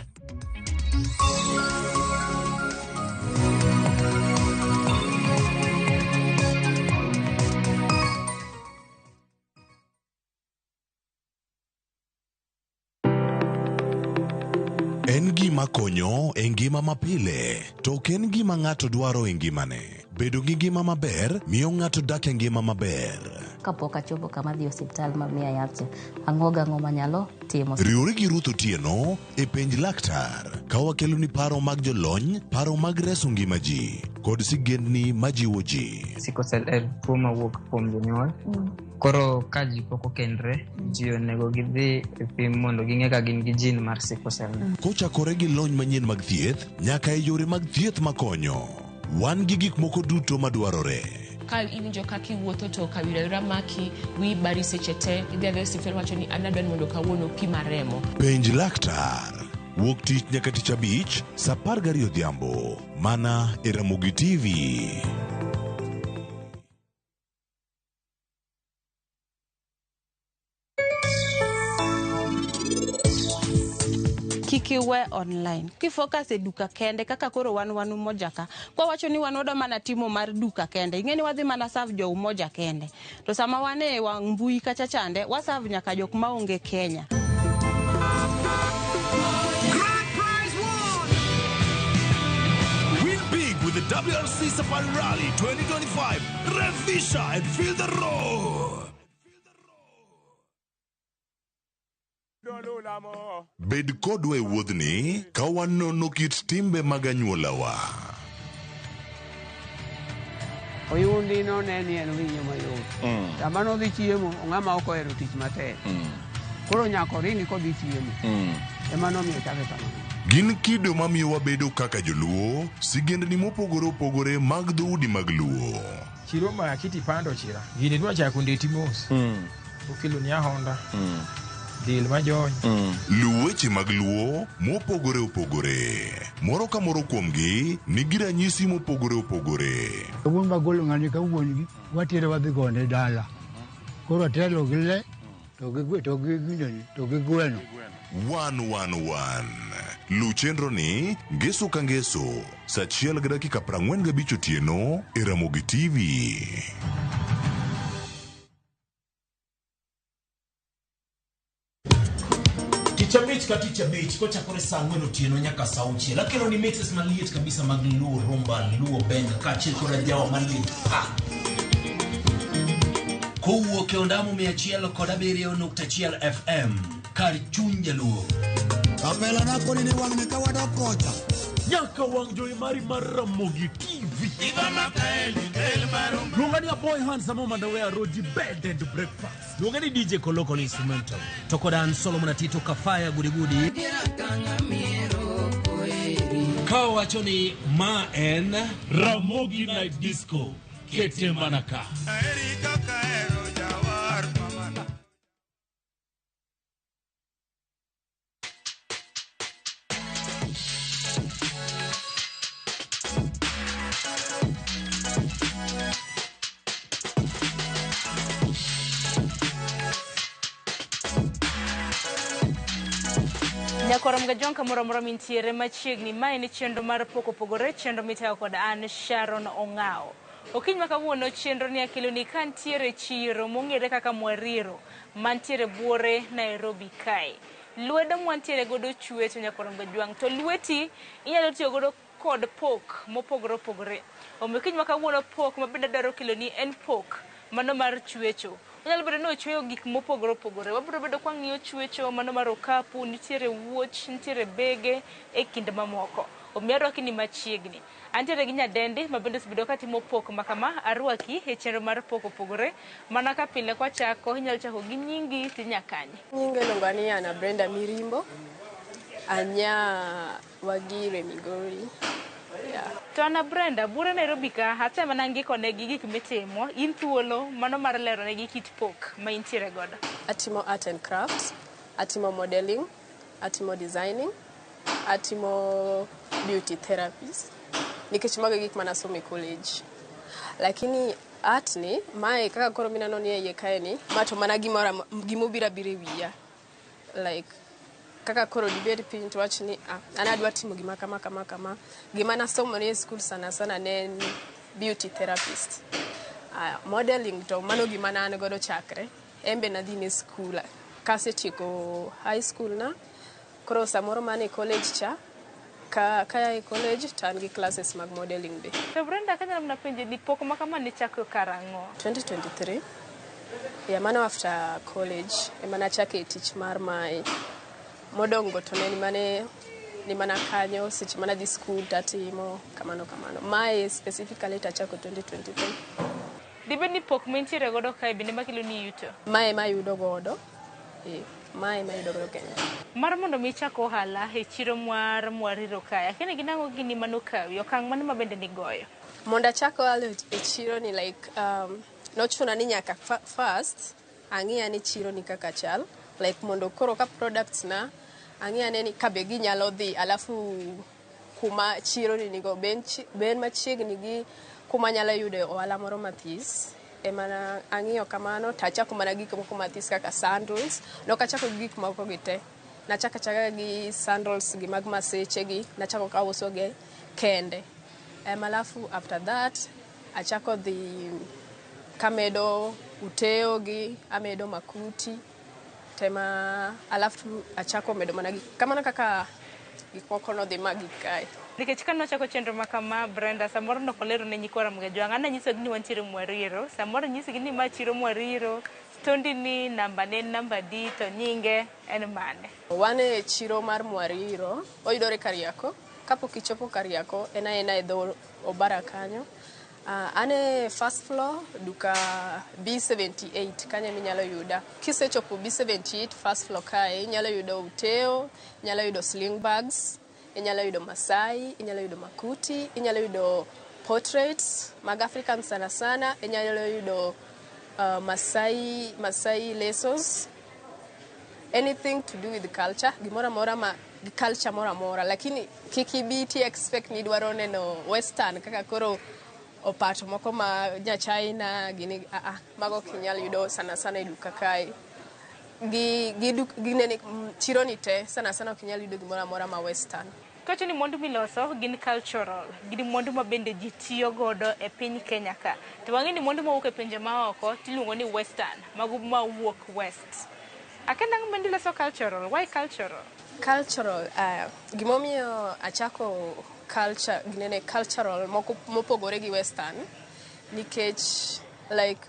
En gima konyo e ngima mapile, to ken gima ng'ato dwaro e ngimane. Bedo gi ngima maber miyo ng'ato dak e ngima maber. Kapok achopo kama dhi osiptal mamiya yath, ang'o manyalo timo. Riwri gi Ruth Otieno e penj laktar. Ka wakelo ni paro mag jolony, paro mag reso ngima ji, kod sigendni majiwo ji. Sickle cell en tuo mawuok kuom jonyuol. Koro ka ji pok okendre, ji onego gidhi e pim mondo ging'e ka gin gi jin mar sickle cell. Kochakore gi lony manyien mag thieth, nyaka e yore mag thieth makonyo. Wan gi gik moko duto madwarore. Ka iwinjo kaka iwuotho to kawira maki wi bari seche te idhi adhi osiptal wacho ni an adwani mondo kawuono pima remo. Penj laktar. Wuok tich nyaka tich abich, saa 12 odhiambo. Mana e Ramogi TV. Kikiwe online. Kifocus e duka kende kaka koro wan umoja ka. Kwa wacho ni wanoda mana timo mar duka kende. Ingeni wadhi mana serve jo umoja kende. To sama wane wa mbui kacha chande, wa serve nyaka jok maonge Kenya. Grand prize won! Win big with the WRC Safari Rally 2025. Revisha and feel the roar! Bed kodwa e wuodhni ka wanono kit timbe mag anyuolawa. Oyundi no neni en winyo mayot. Sama nodhi chiemo, ng'ama ok ohero tich matek. Koro nyako ringi kodhi chiemo. Ema nomiyo chake kamano. Gin kido mamiyo wabedo kaka joluo, sigendni mopogore opogore mag dhoudi mag luo. Chiro ma kiti pando chira. Gini dwa chako ndeti mos. Okelo ni ahonda. Dil majony. Luweche mag luo mopogore opogore. Moro ka moro kuomgi nigi ranyisi mopogore opogore. Wuon magolo ng'ani ka wuongi watire wadhi gone dala. Koro telo gi le to gi gweno. 111. Lu chenro ni ngeso ka ngeso saa 1:45 otieno e Ramogi TV. Ticha beach kocha kore saa 4 otieno nyaka saa 6 lakini ni mixes maliet kabisa mag luo rumba luo bend ka chil kora jawa maliet kowuok e ondamo 107.1 FM kar chuny jaluo Kapela na koni ni wang' ni kawadok kocha nyaka wang jowi mari mar Ramogi TV. Luongani a boy handsome Mandawea Roji bed and breakfast. Luongani DJ Koloko instrumental. Tokodan Solomon Atito Kafaya Gudi. Kawachoni ma en Ramogi Night Disco. Kete manaka. Nyakoram gajonka moro mintiere machiegni mae ni chenro mar poko pogore chenro mitayo kod an Sharon Ongao. Okiny makawuono chenro ni akilo ni kantiere chiro mongere kaka Mwariro mantiere buore Nairobi kae. Lwedo mwantiere godo chweto nyakoram gajwang to lweti inyalo tiyo godo kod pok mopogore opogore. Okiny makawuono pok mabende daro kilo ni en pok mano mar chwecho. Nyalo bedo no chweyo gik mopogore opogore. Wabiro bedo kwa ng'iyo chwecho mano mar okapu, nitiere wuoch, nitiere bege e kinde mamoko. Omiyo arwaki ni machiegni. Antiere gi nyadendi mabende osebedo ka timo pok makama arwaki e chenro mar pok opogore. Mana ka pile kwa chako inyalo chako gi nyingi tinyakanye. Nyinge luonga ni Ana Brenda Mirimbo. Anya Wagire Migori. Yeah. To Ana Brenda, bure Nairobi ka hata manangi kone gi gik mitimo, in thuolo mano mar lero ne gi kit pok ma intiere godo. Atimo art and crafts, atimo modeling, atimo designing, atimo beauty therapies. Nikech mago gik manasomo e college. Lakini art ni mae kaka koro minano ni iye kae ni, mato mana gimobira bire wiya. Like kaka koro dibedi piny to wach ni an adwa timo gima kama gima nasomo ni e school sana ne beauty therapist. Modeling to mano gima an godo chakre embe nadhi ne school kasetieko high school na koro samoro mane college cha kaya e college tan gi classes mag modeling be. To Brenda kanya mna penje di pok makama ni chako karango 2023 ya mano after college emana chake tich mar mai modongo to ne ni mana kanyo seche mana di school tatimo kamano mae specifically tachako 2023. Dibe ni pok mentiere godo kae bende makilo ni yuto mae mayudo godo mae mayudo godo Kenya mar mondo mi chako ohala e chiro mar Mwariro kae kene ginango gini mano kawi okang mano mabende ni goyo mondo chako ohala e chiro ni like nochuna ni nyaka first ang'iya ni chiro ni kaka chal like mondo koro ka products na ang'iya ni kabe ginyalo dhi alafu kuma chiro ni nigo ben machiegni gi kuma nyalo yude ohala moro mathis emana ang'iyo kamano tachako mana gik moko mathis kaka sandals nokachako gik moko gite nachaka gi sandals gi mag maseche gi nachako ka uso ge kende alafu after that achako dhi kamedo uteo gi amedo makuti tema alafu achako medo mana kama kaka gikoko no dhi magi kae nikech kano chako chenro makama Brenda samoro no kolero ne nyikora mgajwanga na nyiso gini wanchiro Mwariro samoro nyisi gini ma chiro Mwariro stondi ni namba D to nyinge en mane wane chiro mar Mwariro oyudore Kariako kapok ichopo Kariako ena edho Obara kanyo ane first floor duka B78 kanya minyalo yuda kisechopo B78 first floor kae inyalo yudo uteo inyalo yudo sling bags inyalo yudo Masai inyalo yudo makuti inyalo yudo portraits mag African sana inyalo yudo Masai lesos anything to do with the culture gimora ma culture mora lakini kikibiti expect ni dwaro neno western kaka koro opato moko ma China gini mago kinyal yudo sana e duka kae gi chiro ni te sana kinyal yudo gimora ma western kacho ni mwandu miloso gin cultural gin mwandu mabende ji tiyo godo e piny Kenya ka to wang'eni mwandu mawuok e pinje maoko tiluongo ni western mago mawuok west akenda ng'mendi loso cultural why cultural gimomiyo achako culture ginene cultural mopogore gi western nikech like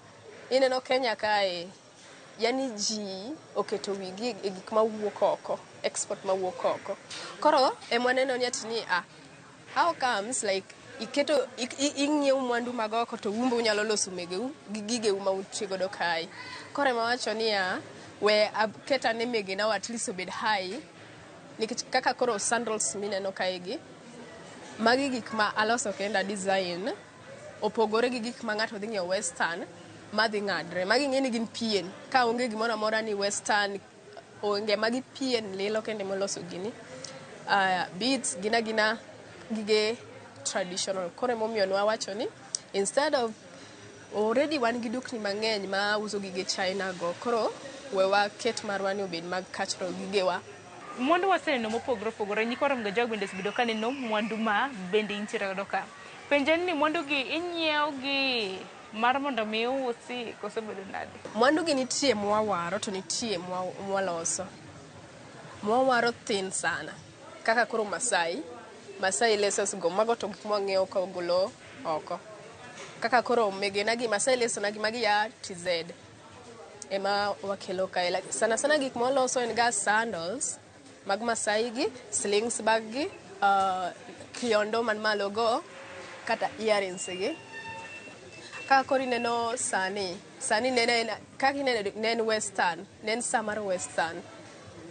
ineno Kenya kae yani ji oketo wigi e gik mawuok oko export mawuok oko koro emwaneno ni atini how comes like iketo ing'iew mwandu mag oko to umbe unyalo loso megeu gi gigeu ma utiyo godo kae. Koro ema wacho niya, we aketa ne megena at least obed high, nikech kaka koro sandals mineno kaegi, magi gik ma aloso kenda design, opogore gi gik ma ng'ato dhi ng'iewo western, madhi ng'adre. Magi ng'eni gin pien, ka onge gimoro amora ni western, onge magi pien lilo kende moloso gini. Beads gina gige traditional. Kore momiyo nwa wacho ni, instead of already wan gi dukni mang'eny ma uso gige China go, koro wewa ket marwa ni obed mag cultural gigewa. Mwandu waseneno mopogore opogore, nyikoro mga jogo bende sibido kaneno mwandu ma bende intiere godo ka. Penjen ni mwandu gi inyiew gi mar mondo mi usi koso bedo nade? Mwandu gi nitie mwawaro to nitie mwaloso. Mwawaro thin sana. Kaka koro Masai laces go, mago to gik mwang'iew ka ogolo oko. Kaka koro megena gi Masai laces na gi magi ya TZ. Ema wakelo kae. Sana sana gik mwaloso en ga sandals, mag Masai gi, slings bag gi, kiondo man malo go, kata earrings gi. Kaka kori neno sani nena, kaki nen western, nen samar western.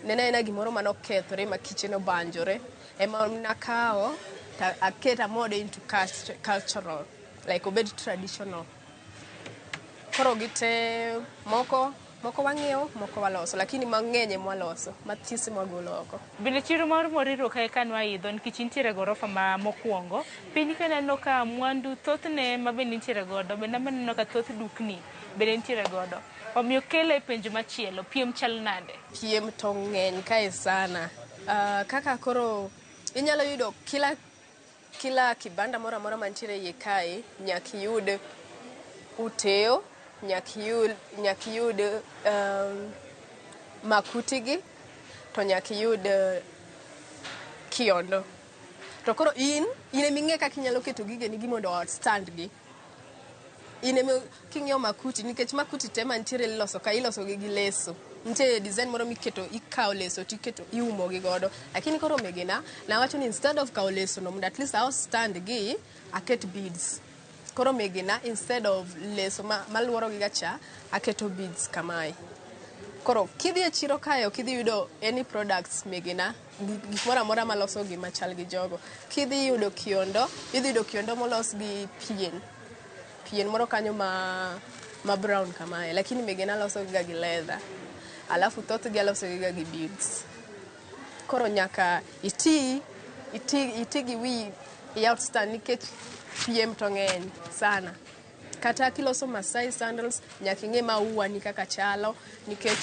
Nena gimoro mano kethore ma kicheno banjore. Ema nakao, aketa mode into cultural, like obed traditional. Koro gite moko wang'iew, moko waloso, lakini mang'enye mwaloso, mathisi mwagolo oko. Bende chiro mar moriro kae kanwa idho nikech intiere gorofa ma mokwongo. Piny kaneno ka mwandu thothne ma bende intiere godo, bende maneno ka thoth dukni bende intiere godo. Omiyo kele penjo machielo, piem chal nade? Piem to ng'eny kae sana. Kaka koro inyalo yudo kila kibanda mora mora mantiere iye kae, nyaki yud uteo, nyaki yud makutigi, to nyaki yud kiondo. To koro in eming'e kaka inyalo keto gige ni mondo stand gi. In eme king'iewo makuti, nikech makuti te mantiere iloso gi leso. Ntie design moro miketo, ikawo leso tiketo iumo gi godo. Lakini koro megena na wacho ni instead of kawo leso no, at least I'll stand gi aket beads. Koro megena instead of leso maluoro gi gacha, aketo beads kamae. Koro kidhi e chiro kayo, kidhi yudo any products megena, gik mora mora maloso gi machal gi jogo. Kidhi yudo kiondo, idhi yudo kiondo molos gi pien moro kanyo ma brown kamae, lakini megena loso gi leather. Alafu thoth gi aloso gi beads. Koro nyaka iti gi wi outstand nikech piem to ng'eny sana. Kata kiloso Masai sandals, nyaki ng'e maua ni kaka chalo, nikech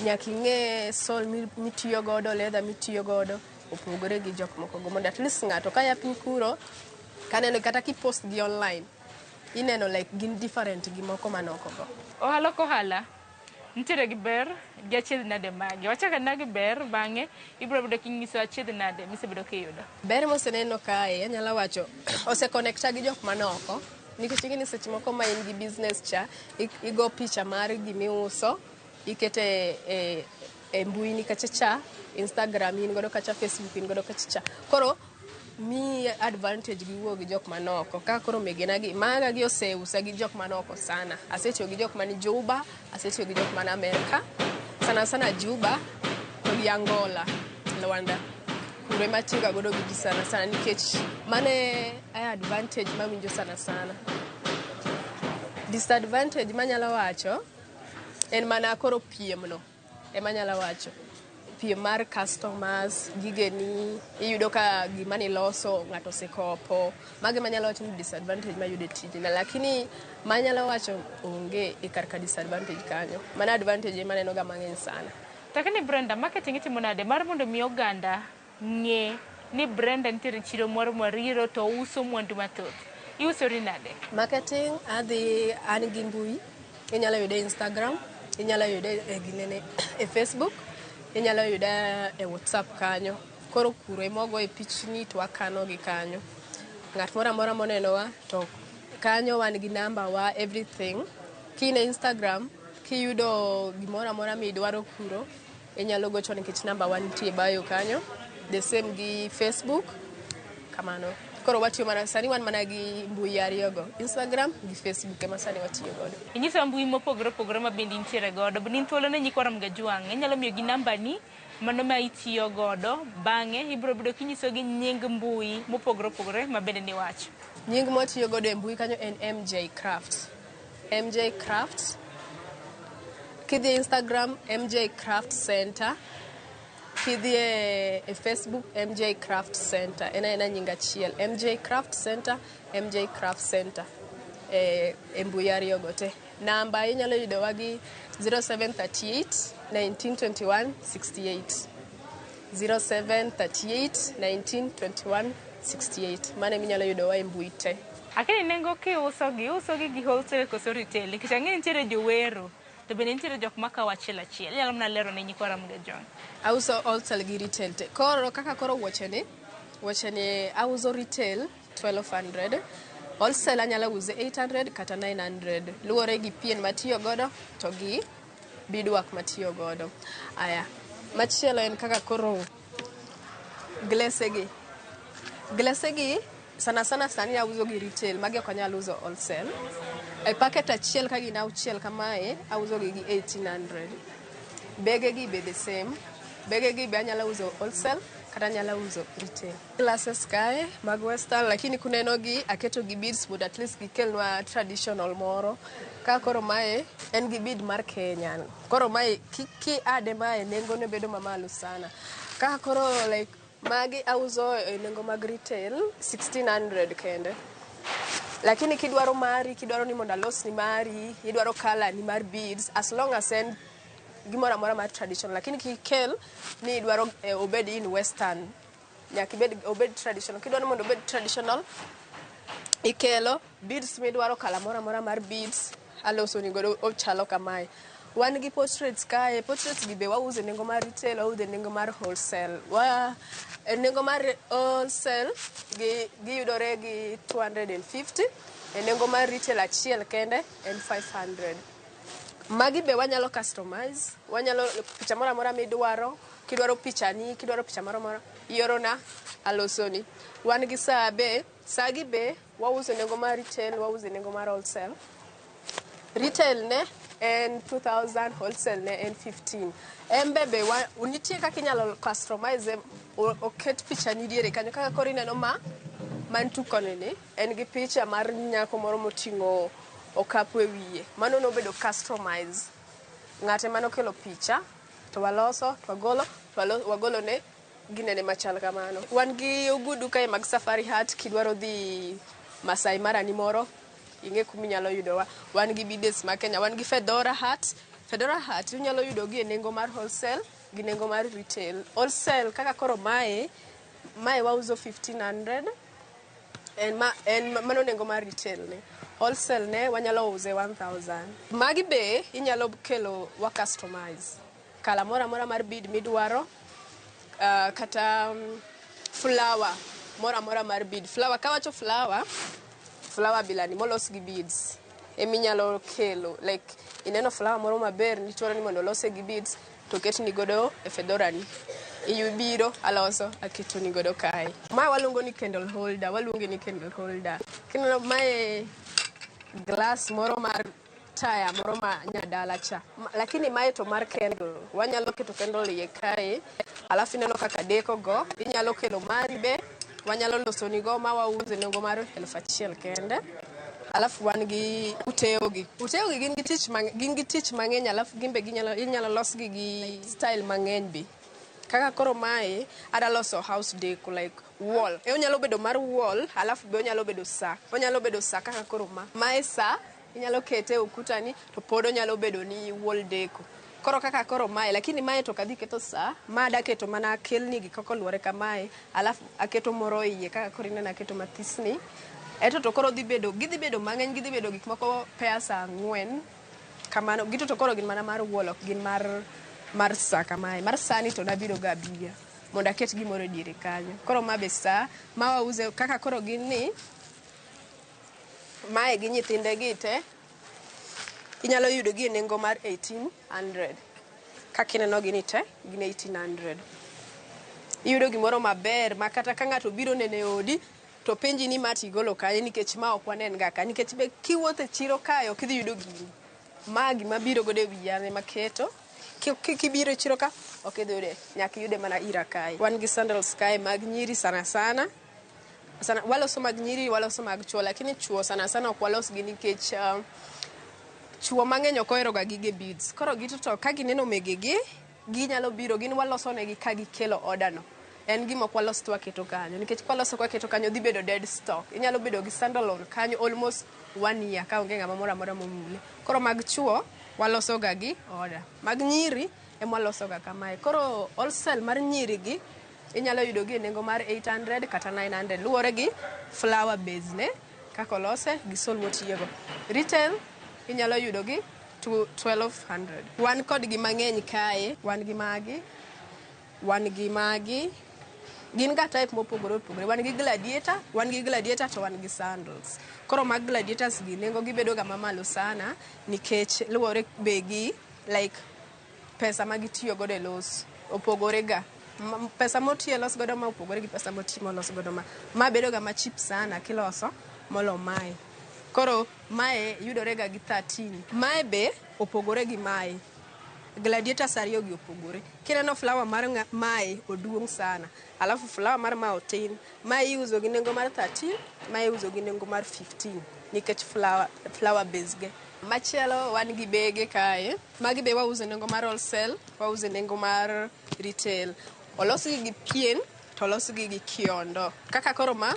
nyaki ng'e sol mitiyo godo, leather mitiyo godo, opogore gi jok moko go. Mondo at least ng'ato kaya piny kuro, kaneno kata ki post gi online, ineno like gin different gi moko manoko go. Ohala kohala, nitiere gi ber, gi achiedh nade magi. Wachaka na gi ber, bang'e, ibro bedo kinyiso achiedh nade, misebedo kiyudo. Ber moseneno kae, anyalo wacho, ose connecta gi jok manoko, nikech ing'eni seche moko ma in gi business cha, igo picha mar gimiuso, ikete e mbui ni kachacha, Instagram in godo kacha, Facebook in godo kachacha. Koro, mi advantage gi wuo gi jok manoko. Kaka koro megena gi, maga gi oseusa gi jok manoko sana. Asetiyo gi jok mani Juba, asetiyo gi jok mani Amerika, sana Juba, to gi Angola, Luanda. Kure matiga godo gi sana nikech mane advantage mawinjo sana. Disadvantage manyalo wacho en mana koro piem no. Emanyalo wacho. Piem mar customers, gigeni, iyudo ka gima niloso ng'ato sekopo. Mage manyalo wacho ni disadvantage mayude tijina, lakini manyalo wacho onge karka disadvantage kanyo. Mana advantage maneno ga mang'eny sana. Takini Brenda, marketing itimo nade mar mondo mi oganda ng'e ni Brenda nitiere chiro moro moriro to uso mwandu mathoth. Iusori nade? Marketing an gi mbui, inyalo yude Instagram, inyalo yude e Facebook, inyalo yude e WhatsApp kanyo. Koro kuro emogo e pichni to akano gi kanyo. Ng'at mora mora monenowa to kanyo wan gi namba wa, everything. Kine Instagram, kiyudo gimora mora midwaro kuro, inyalo gocho nikech namba wa nitie bayo kanyo. The same gi Facebook, kamano. Koro watiyo mana sani wan mana gi mbui ariyogo, Instagram gi Facebook ema sani watiyo godo. Inyisa mbui mopogore opogore ma bende intiere godo, bende in thuolo ne nyikwaram Gajwang', inyalo miyo gi namba ni mano ma itiyo godo, bang'e ibiro bedo kinyisogi nying mbui mopogore opogore ma bende niwacho. Nying motiyo godo e mbui kanyo en MJ Craft. MJ Craft. Kidhi Instagram MJ Craft Center. Kidhi e Facebook MJ Craft Center. Ena nying achiel. MJ Craft Center, MJ Craft Center. E mbui ariyogo te. Namba inyalo yudowa gi 0738 1921 68. 0738 1921 68. Mane minyalo yudowa e mbui te. Akini nengo uso gi wholesale koso retail. Nikech ang'e nitiere jowero. To bende nitiere jok makawo achiel. Inyalo mana lero ne nyikwaram Gajwang'. Auso wholesale gi retail te. Koro kaka koro wuoche ni auso retail 1200. Wholesale anyalo use 800 kata 900. Luwore gi pien matiyo godo to gi beadwork matiyo godo. Aya. Machielo en kaka koro glese gi sana sani auso gi retail, magi ok anyalo uso wholesale. E packet achiel ka gin auchiel kamae, auso gi 1800. Bege gi be the same. Bege gi be anyalo uso wholesale kata anyalo uso retail. Glasses kae mag western, lakini kuneno gi aketo gi beads mondo at least gikelnwa traditional moro. Ka koro mae en gi bead mar Kenya. Koro mae ki ade mae nengo ne bedo mamalo sana. Ka koro like magi auso e nengo mag retail 1600 kende. Lakini kidwaro ni mondo alos ni mari, idwaro color ni mar beads, as long as en gimoro amora mar traditional. Lakini kikel ni idwaro obed in western, nyaka obed traditional. Kidwaro mondo obed traditional, ikelo beads midwaro color moro amora mar beads, aloso ni godo ochalo kamae. Wan gi portraits kae, portraits gi be wauze nengo mar retail, wauze nengo mar wholesale. Nengo mar wholesale giyudore gi 250, nengo mar retail achiel kende en 500. Magi be wanyalo customize, wanyalo picha moro amora midwaro, kidwaro picha moro amora, iorona alosoni. Wan gi saa gi be wauze nengo mar retail, wauze nengo mar wholesale. Retail ne en 2000, wholesale ne en 15. Be nitie kaka inyalo customize, oket picha ni diere kanyo, kaka koro ineno mantukone ni en gi picha mar nyako moro moting'o okapu e wiye. Mano nobedo customize. Ng'ate mano kelo picha, to waloso, wagolo ne ginene machal kamano. Wan gi ogudu kae mag Safari Hat, kidwaro dhi Masai Mara ni moro, ing'e kuminyalo yudowa. Wan gi bides ma Kenya, wan gi Fedora Hat. Fedora Hat unyalo yudo gi e nengo mar wholesale gi nengo mar retail. Wholesale kaka koro mae wauzo 1500. Mano nengo mar retail ne. Wholesale ne wanyalo use 1000. Magi be inyalo kelo wa customize. Kala mora mar bead midwaro, kata flower mora mar bead. Flower kawacho flower bilani molos gi beads. Eminyalo kelo, like ineno flower moro maber nichwaro ni mondo lose gi beads, to ketni godo e fedora ni. Biro aloso aketo ni godo kae. Ma waluongo ni candle holder. Kineno mae glass moro mar taya moro ma nyadala cha. Lakini mae to mar candle. Wanyalo keto candle iye kae. Alafu ineno kaka deko go. Inyalo kelo mari be. Wanyalo loso ni go ma wauze nengo mar 1000 kende. Alafu wan gi uteogi gin gi tich mang'eny, alafu gimbe inyalo los gi style mang'eny be. Kaka koro mae adaloso house deco, like wall. Onyalo bedo mar wall, alafu be onyalo bedo sa. Onyalo bedo sa kaka koro mae sa inyalo kete ukuta ni, to pod onyalo bedo ni wall deco. Koro kaka koro mae, lakini mae to kadhi keto sa, ma da keto mana kelni gi koko luore kamae, alafu aketo moro iye kaka koro inena aketo mathisni. Eto to koro gidhi bedo mang'eny, gidhi bedo gik moko pairs 4 kamano. Gito to koro gin mana mar wall, ok gin mar sa kamae. Mar sa ni to nabiro ga biya mondo aket gimoro diere kanyo. Koro ma be sa ma wauze kaka koro gin ni, mae gi nyithinde gi te inyalo yudo gi e nengo mar 1800. Kaka ineno gi ni te gin 1800. Iyudo gimoro maber ma kata ka ng'ato biro nene odi to penji ni mati golo kae nikech ma ok wanen ga ka nikech be kiwuotho e chiro kae ok idhi yudo gini magi mabiro gode wiyane maketo kibiro e chiro ka ok idhi yude nyaka yude mana ira kae. Wan gi sandals kae mag nyiri sana waloso mag nyiri waloso mag chuo lakini chuo sana ok walos gi nikech chuo mang'eny ok ohero ga gige beads koro gito to ka gineno megegi ginyalo biro gin waloso negi ka gikelo order no en gima ok walos to waketo kanyo nikech kwaloso kwaketo kanyo dhi bedo dead stock inyalo bedo gi sandal on kanyo almost 1 year ka onge ng'ama moro amora momule koro mag chuo waloso ga gi order mag nyiri ema waloso ga kamae koro wholesale mar nyiri gi inyalo yudo gi e nengo mar 800 kata 900 luwore gi flower base ne kaka olose gi sol motiego. Retail inyalo yudo gi to 1200. Wan kod gi mang'eny kae, wan gi magi gin ga type mopogore opogore. Wan gi gladiator to wan gi sandals. Koro mag gladiators gi nengo gi bedo ga mamalo sana nikech luwore begi like pesa magitiyo godo e los opogore ga pesa motiyo los godo ma opogore gi pesa motimo los godo ma bedo ga ma cheap sana kiloso molo mae. Koro mae yudore ga gi 13. Mae be opogore gi mae. Gladiators ariyo gi opogore. Kineno flower mar mae oduong sana. Alafu flower mar ma otin. Mae iuzo gi nengo mar 13, mae iuzo gi nengo mar 15 nikech flower base ge. Machielo wan gi bege kae. Magi be wauzo nengo mar wholesale, wauzo nengo mar retail. Olos gi pien, to olos gi kiondo. Kaka koro ma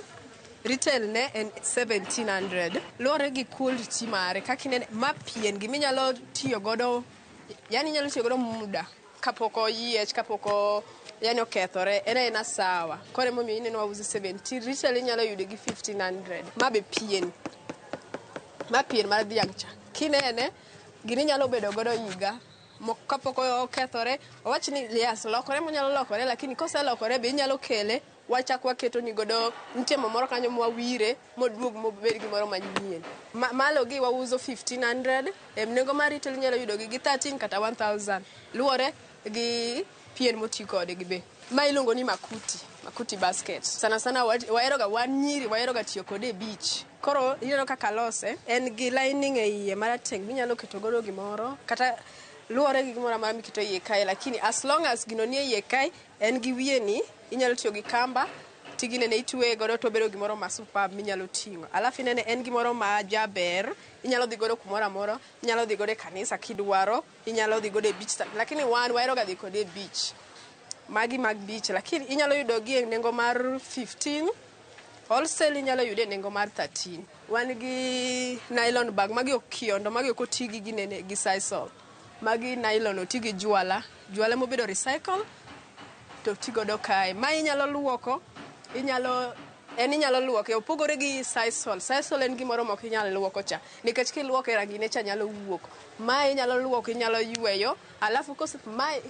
retail ne en 1700. Luwore gi quality mare. Kaka inene ma pien gi minyalo tiyo godo yani inyalo tiyo godo muda kapok oyiech kapok yani okethore ena sawa. Koro momiyo ineno wauzo 17. Retail inyalo yudo gi 1500. Ma be pien. Ma pien mar dhiang' cha. Kinene gini nyalo bedo godo higa kapok okethore owach ni yes lokore monyalo lokore lakini kose lokore be inyalo kele wachak waketo ni godo nitie moro kanyo mwawire moduog mobed gimoro manyien malo gi wauzo 1500 nengo mar retail inyalo yudo gi 13 kata 1000 luwore gi pien moti kode gi be ma iluongo ni makuti basket sana wahero ga wan nyiri wahero ga tiyo kode e beach koro ineno kaka lose en gi lining e iye marateng' minyalo keto godo gimoro kata luwore gi gimoro amora miketo iye kae lakini as long as gino nie iye kae en gi wiye ni inyalo tiyo gi kamba tiginene itwe godo to bedo gimoro ma superb minyalo ting'o alafu inene en gimoro ma jaber inyalo dhi godo kumoro amora inyalo dhi godo e kanisa kidwaro inyalo dhi godo e beach lakini wan wahero ga dhi kode e beach magi mag beach lakini inyalo yudo gi e nengo mar 15 wholesale inyalo yudo e nengo mar 13 wan gi nylon bag magi okiondo magi ok otigi ginene gi sisal magi nylon otigi jwala mobedo recycle to tigodo kae ma inyalo luoko inyalo luoke opogore gi sisal en gimoro ma ok inyalo luoko cha nikech kiluoke rangine cha nyalo wuok ma inyalo luoko inyalo yweyo alafu mae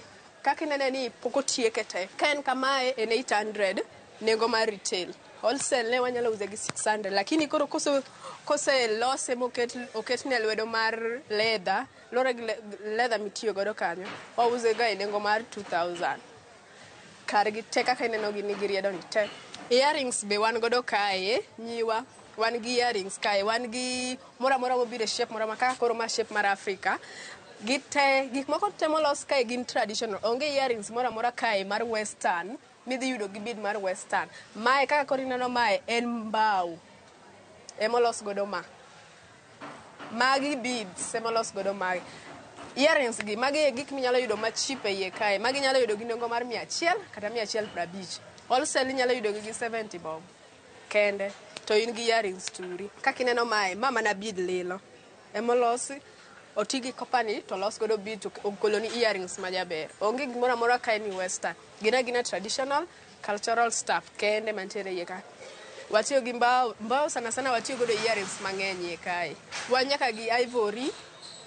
kaka inene ni pok otieke te ka en kamae en 800 nengo mar retail wholesale ne wanyalo uze gi 600 lakini koro kose lose moket ne lwedo mar leather lore gi leather mitiyo godo kanyo wauze ga e nengo mar 2000 kar gi te kaka ineno gi nigi riedo ni te earrings be wan godo kae nyiwa wan gi earrings kae wan gi mora mobire shape mora kaka koro ma shape mar Africa gite gik moko te molos kae gin traditional onge earrings mora kae mar western midhi yudo gi bead mar western mae kaka koro ineno mae en mbao emolos godo magi beads emolos godo magi earrings gi magi gik minyalo yudo ma cheap e iye kae magi nyalo yudo gi nengo mar 100 kata 150 wholesale nyalo yudo gi 70 bob kende to in gi earrings turi kaka ineno mae mama na bead lilo emolosi otigi kopani to los godo bead to okoloni earrings majaber onge gimoro amora kae ni western gina traditional cultural stuff kende mantiere iye kae watiyo gi mbao sana watiyo godo earrings mang'eny iye kae wan nyaka gi ivory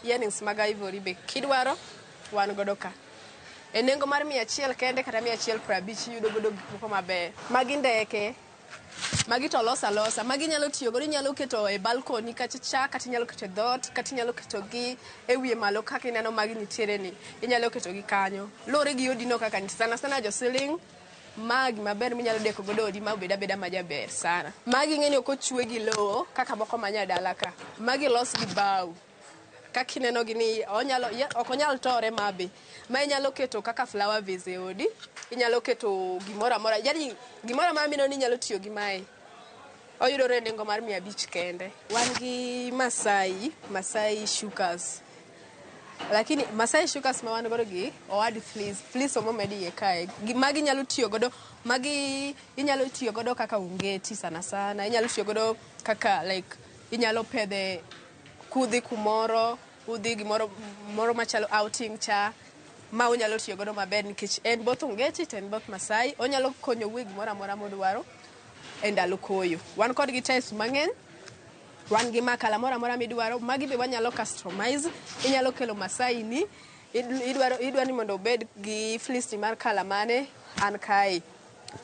earrings mag ivory be kidwaro wan godo ka e nengo mar 100 kende kata 150 yudo godo gik moko maber magi ndeke magi to losa magi nyalo tiyo godo inyalo keto e balcony kacha kata inyalo keto e dot kata inyalo keto gi e wiye malo kaka ineno magi nitiere ni inyalo keto gi kanyo lore gi odino kaka ni sana jo ceiling magi maber minyalo deko godo odi ma obeda beda majaber sana. Magi ng'eni ok ochwe gi lowo kaka moko manya dala ka. Magi los gi bao. Kaka ineno gini ok onyal tore mabe. Ma inyalo keto kaka flower vase e odi, inyalo keto gimoro amora. Yaani gimoro amora mineno ni inyalo tiyo gi mae. Oyudore nengo mar 500 kende. Wan gi Masai Shukas. Lakini Masai Shukas ma wan godo gi owad fleece omo medi ye kae. Magi inyalo tiyo godo, magi inyalo tiyo godo kaka ungeti sana. Inyalo tiyo godo kaka like inyalo pedhe kudhi kumoro, udhi gimoro machalo outing cha. Ma unyalo tiyo godo maber nikech en both ungeti to en both Masai. Onyalo konyo wi gimoro amora modwaro e ndalo koyo. Wan kod gi types mang'eny. Wan gi makala moro amora midwaro. Magi be wanyalo customize. Inyalo kelo Masai ni. Idwaro ni mondo obed gi fleece mar kala mane an kae.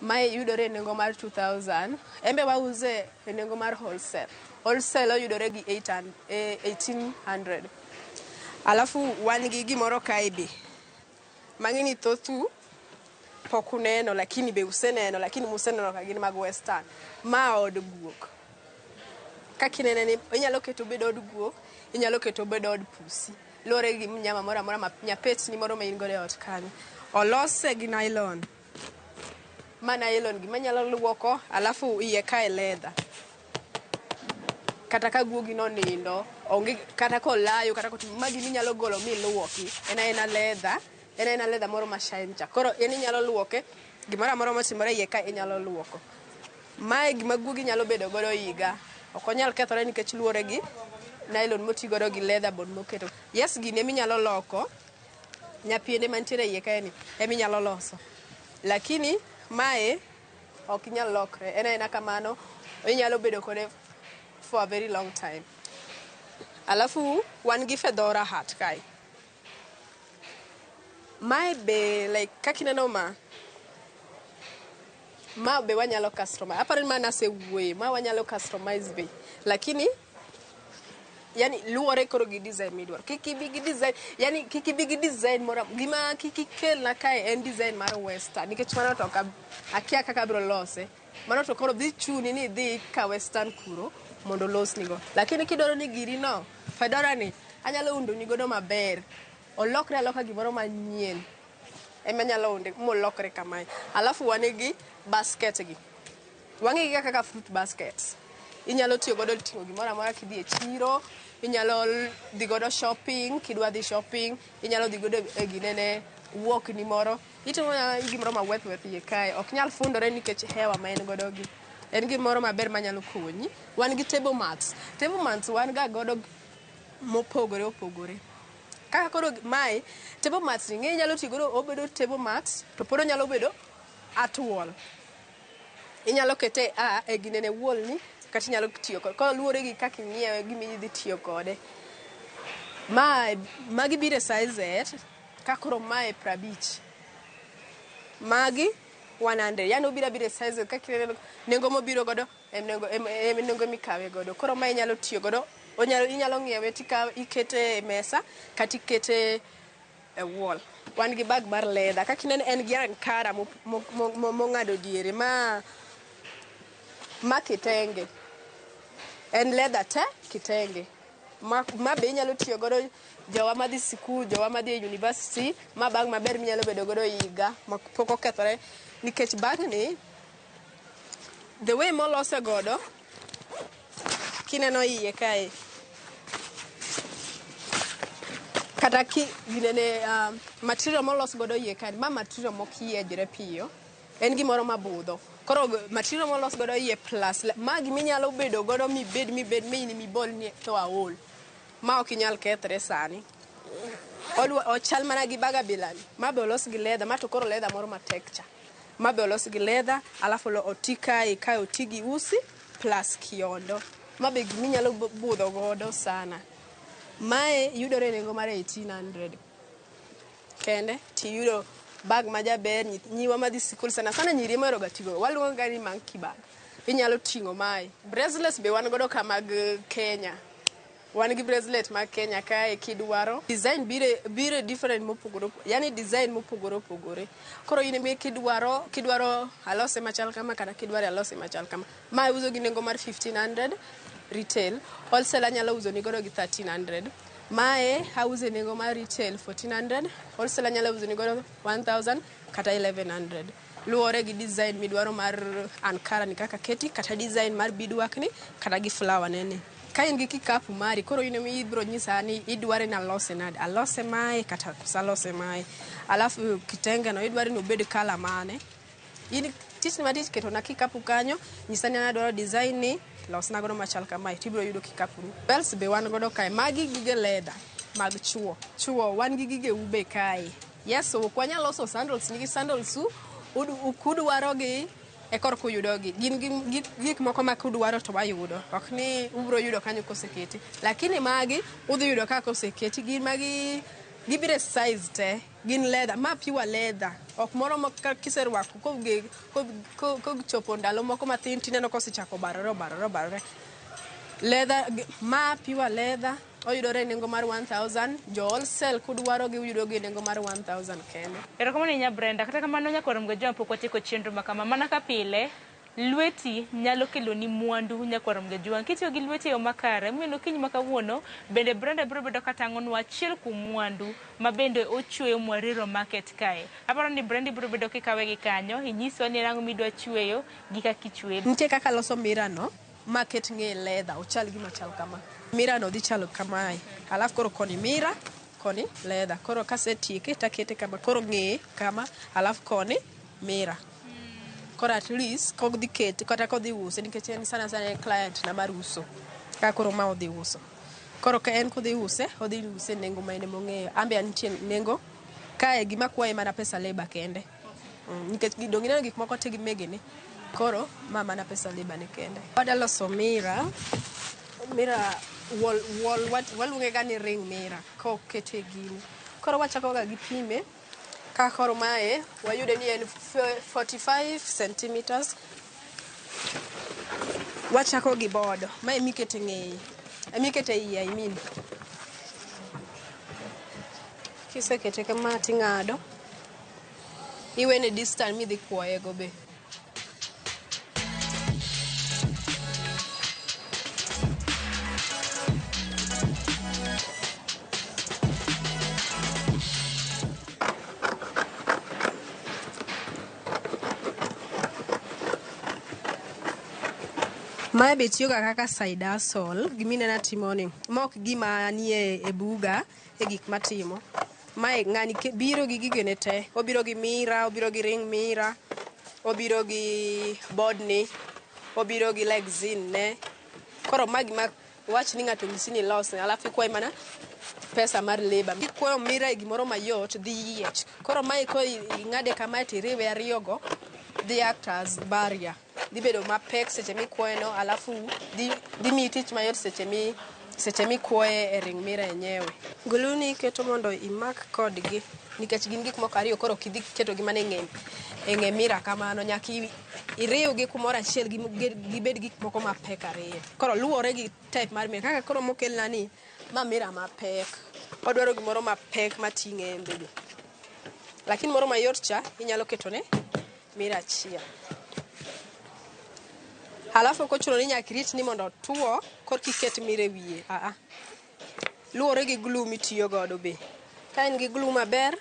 Mae yudore nengo mar 2000. Embe wauze e nengo mar wholesale. Wholesale oyudore gi 1800. Alafu wan gi gimoro kae be. Mang'eni thothu pok uneno lakini be useneno lakini museneno ka gin mag western. Ma od guok. Kaka inene ni inyalo keto bedo od guok, inyalo keto bedo od pusi. Lore gi mnyama moro amora ma nyapet ni moro ma in godo e ot kanyo. Olose gi nylon. Ma nylon gi manyalo luoko alafu iye kae leather. Kata ka guogi no nindo, onge kata ko layo kata ko magi minyalo golo mi luoki. Ena leather. Ena leather moro ma shine cha. Koro inyalo luoke gimoro amora motimore iye kae inyalo luoko. Mae gima guogi nyalo bedo godo higa. Ok onyal kethore nikech luore gi nylon moti godo gi leather board moketo. Yes, gini eminyalo loko. Nyapiende mantiere iye kae ni eminyalo loso. Lakini mae ok inyal lokre. Ena kamano inyalo bedo kode for a very long time. Alafu wan gi fedora hat kae. Mae be like kaka ineno ma be wanyalo customize. Aparo ni mana se wuoye, ma wanyalo customize be. Lakini yani luore koro gi design midwaro. Kiki bi gi design moro gima kiki kel na kae en design mar western. Nikech mano to akia kaka bro lose. Mano to koro dhi chuni ni dhi ka western kuro mondo losni go. Lakini kidoro ni giri no, fedora ni anyalo undo ni godo maber. Olokre aloka gimoro manyien. Ema nyalo unde molokre kamae. Alafu wane gi basket gi. Wangi gi kaka fruit baskets. Inyalo tiyo godo ting'o gimoro amora kidhi e chiro, inyalo dhi godo shopping, kidwa dhi shopping, inyalo dhi godo e ginene walk ni moro. Itimo gimoro ma weth iye kae. Ok nyal fundore nikech hewa ma en godo gi. En gimoro maber manyalo konyi. Wan gi table mats. Table mats wan ga godo mopogore. Kaka koro mae table mats ni inyalo tiyo godo obedo table mats to pod onyalo bedo at wall. Inyalo kete e ginene wall ni kata inyalo tiyo kode. Koro luore gi kaka ing'iewe gimi idhi tiyo kode. Magi biro size kaka koro mae 50. Magi 100. Yani obiro size kaka nengo mobiro godo nengo mikawe godo. Koro mae inyalo tiyo godo. Inyalo ng'iewe ikete e mesa kata ikete e wall. Wan gi bag mar leather. Kaka inene en gi ankara mong'ado diere ma kitenge. En leather te kitenge. Ma be inyalo tiyo godo jowa madhi sikul, jowa madhi e university. Ma bag maber minyalo bedo godo higa ma pok okethore. Nikech bag ni the way molose godo kineno iye kae. Kata ginene material molos godo iye kae. Ma material mokiejre piyo. En gimoro mabudho. Koro material molos godo iye plus magi minyalo bedo godo mibed mibol ni to aol. Ma ok inyal kethre sani. Ochal mana gi baga bilani. Ma be olos gi leather. Ma to koro leather moro ma texture. Ma be olos gi leather. Alafu otika kae otigi usi plus kiondo. Ma be giminyalo budho godo sana. Mae yudore nengo mar 1800. Kende tiyudo bag majaber nyiwa madhi sikul sana nyiri mero gatigo. Waluongo ga ni monkey bag. Inyalo ting'o mae. Bracelets be wan godo ka mag Kenya. wan gi bracelet ma Kenya kae kidwaro design bire different mopogore yani design mopogore opogore koro in be kidwaro alose machal kama kana kidwaro alose machal kama ma uso gi nengo mar 1500 retail wholesale anyalo uso ni godo gi 1300 mae hauze nengo mar retail 1400 wholesale anyalo uso ni godo 1000 kata 1100 luore gi design midwaro mar ankara ni kaka keti kata design mar beadwork ni kata gi flower nene ka in gi kikapu mari koro in mi ibro nyisa ni idware na alose mae kata kusalose mae alafu kitenge no idware no bed kala mane in tich ma tich keto na kikapu kanyo nyisa ni adwaro design ni los na godo machal kamae tibro yudo kikapu ni bells be wan godo kae magi gige leather mag chuo wan gi gige ube kae yes so kwanya loso sandals nigi sandals ukudwaro gi e kor kuyudo gi gin gik moko ma kudwaro to wayudo ok ni ubro yudo kanyo koseketi lakini magi udhi yudo ka koseketi gin magi gibire size te gin leather ma pure leather ok moro mo kiserwako ko chopo ndalo moko matin tineno kosechako barore leather ma pure leather oyudore nengo mar 1000 jo wholesale kudwaro gi uyudo gi nengo mar 1000 kende. Erokamano nya Brenda kata kamano nyakoro mga jompo pok watiko chenro makama mana ka pile lweti nyalo kelo ni mwandu nyakoro mga jwa kitiyo gi lweti yo makare mweno kiny makawuono bende Brenda biro bedo katangonwa achiel kuom mwandu ma bende ochweyo Mwariro market kae aparo ni Brenda biro bedo kikawe gi kanyo inyiso ni rango midwa chweyo gi kaka ichweyo nitie kaka loso mira no market nge leather ochal gi machal kama mira no dhi chalo kamae alafu koro koni mira koni leather koro kasetieke takete kama koro nge kama alafu koni mira koro at least kog dhi kete kata kodhi uso nikech en sana client na mar uso ka koro ma odhi uso koro ka en kodhi odhi use nengo maine mong'eyo ambe antie nengo kae gima kwaye mana pesa leba kende nikech gidongina gik moko te gi megene koro mama na pesa leba ne kende wadalo so mira wall walunge gani ring mira ko kete gini koro wachako ga gi pime ka koro mae wayude ni en 45 centimeters wachako gi bodo mae mikete ng'eye mikete iye I mean kisekete kama ting'ado iwene distance midhi kuoye go be mae be tiyo kaka side hustle giminena timoni mok gima nie e buga e gik matimo mae ng'ani biro gi gigene te obiro gi mira obiro gi ring mira obiro gi bodni obiro gi legzin ne koro magi ma wach ni ng'ato nyisi ni los alafu ikwaye mana pesa mar leba ikwayo mira e gimoro mayot dhi yiech koro mae ko ing'ade kama tiriwe ariyogo dhi act as barrier dhi bedo mapek seche mikweno alafu dhi mi tich mayot seche mikwoye e ring mira yenyewe guluni keto mondo imak kodgi nikech gin gik moko ariyo koro kidhi keto gi mana e ng'e mira kamano nyaka iriwgi kumoro achiel gibed gik moko mapek ariyo koro luwore gi type mar mira kaka koro mokelna ni ma mira mapek odwaro gimoro mapek mating'e mbebe lakini moro mayot cha inyalo ketone mira achiel halafu kochuno ni nyaka irit ni mondo tuo korki ket mire wiye luwore gi glue mitiyo godo be ka in gi glue maber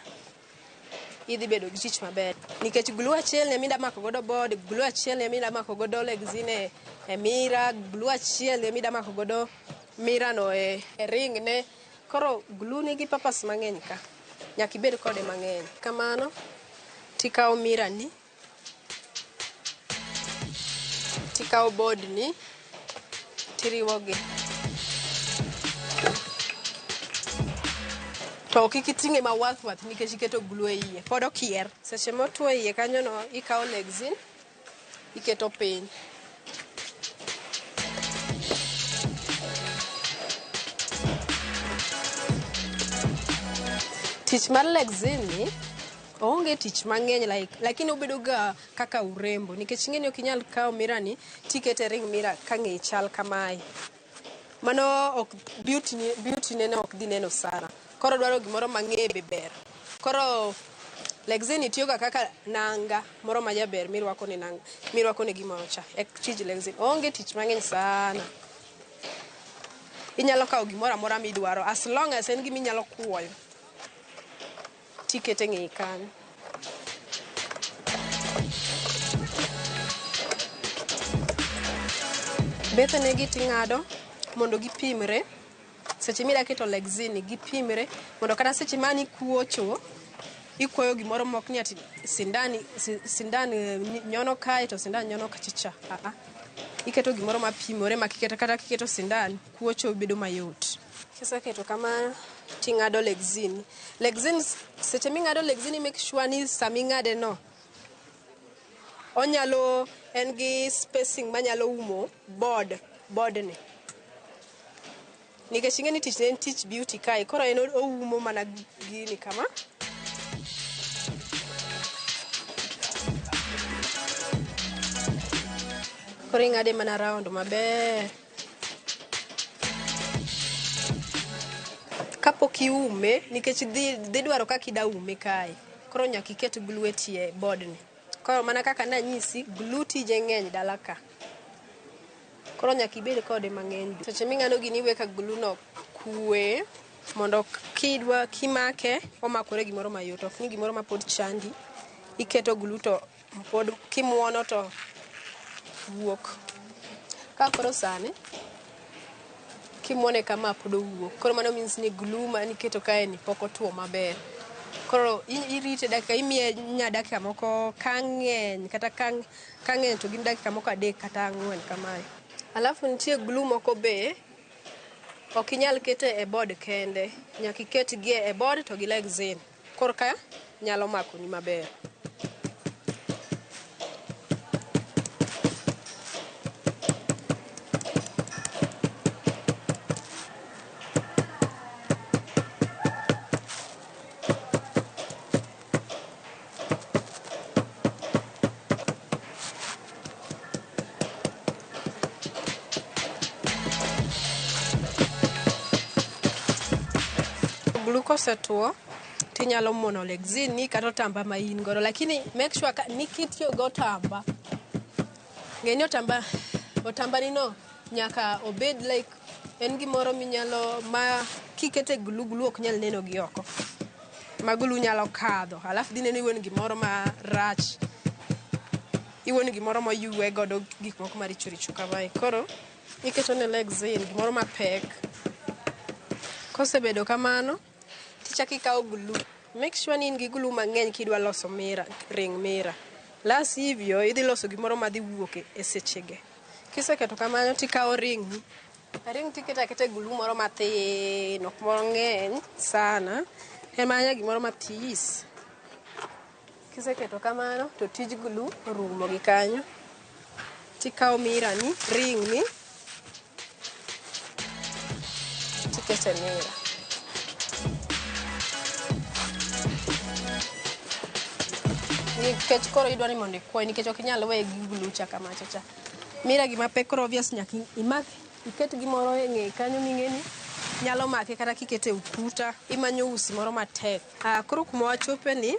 idhi bedo gi tich maber nikech glue achiel ne mida mako godo board glue achiel ne mida mako godo legzine e mira glue achiel ne mida mako godo mira no e ring ne koro glue nigi purpose mang'eny ka nyaka ibed kode mang'eny kamano tikawo mira ni tikawo board ni tiriwogi to kik iting'e ma wath nikech iketo glue e iye pod okier seche motuo e iye kanyo no ikawo legzin iketo piny tich mar legzin ni onge tich mang'eny lakini obedo ga kaka urembo nikech ing'eni ok inyal kawo mira ni tikete ring mira ka ng'e chal kamae mano ok beauty nene ok dhi neno sana. Koro dwaro gimoro mang'eye be ber. Koro Lexin itiyoga kaka nanga moro ma jaber mirwako ne gimoro cha. Ek tij Lexin onge tich mang'eny sana. Inyalo kawo gimoro amora midwaro as long as en gima inyalo kuoyo tikete ng'eye kanyo. Bethene gi ting'ado mondo gipimre. Seche mira keto Lexin gipimre mondo kata seche mani kuocho ikuoyo gimoro mok ni ati sindan nyono kae to sindan nyono kachicha. Iketo gimoro mapimore makiketo kata kiketo sindan kuocho bedo mayot. Kiseketo kama ting'ado Lexin. Lexin seche ming'ado Lexin make sure ni saming'ade no onyalo en gi spacing manyalo umo board ne. Nikech ing'eni tich en tich beauty kae koro en oumo mana gini kama. Koro ing'ade mana round maber. Kapok iume nikech dhi dwaro kaka ida ume kae. Koro nyaka iket glue tie board ni. Koro mana kaka nanyisi glue tije ng'eny dala ka. Koro nyaka ibed kode mang'eny. Seche ming'ado gini iwe ka glue no kue mondo kimake omakore gimoro mayot. Ok ni gimoro ma pod chandi. Iketo glue to pod kimuono to wuok. Ka koro sani kimuone kama pod owuok. Koro mano means ni glue ma niketo kae ni pok otuo maber. Koro irite dakika imiye nya dakika moko kang'eny kata kang'eny to gin dakika moko 3 kata 4 kamae. Alafu nitie glue moko be ok inyal kete e board kende. Nyaka iketgi e board to gi Lexin. Koro ka nyalo makoni maber. Kosetuo tinyalo mono Lexin ni kata otamba ma in godo lakini make sure ni kitiyo go otamba ng'eni otamba ni no nyaka obed like en gimoro minyalo ma kikete glue ok nyal neno gi oko ma glue nyalo kadho alafu dineno iwon gimoro ma rach iwon gimoro ma yue godo gik moko maricho kamae. Koro iketo ne Lexin gimoro ma pek. Kosebedo kamano tichaki kawo glue. Make sure ni in gi glue mang'eny kidwa loso ring mira. La sivyo idhi loso gimoro ma dhi wuok e sechege. Kiseketo kamano tikawo ring tiketo aketa glue moro mathin ok moro ng'eny sana. En mana gimoro mathis. Kiseketo kamano to tij glue orumo gi kanyo. Tikawo mira ni ring ni tikete mira. Nikech koro idwa ni mondo ikuoye nikech ok inyal weye gi glue cha kamacha cha. Mira gima pek koro obvious nyaka iket gimoro e ng'eye kanyo ming'eni nyalo make kata kikete ukuta imanyo usi moro matek. Koro kuma wachope ni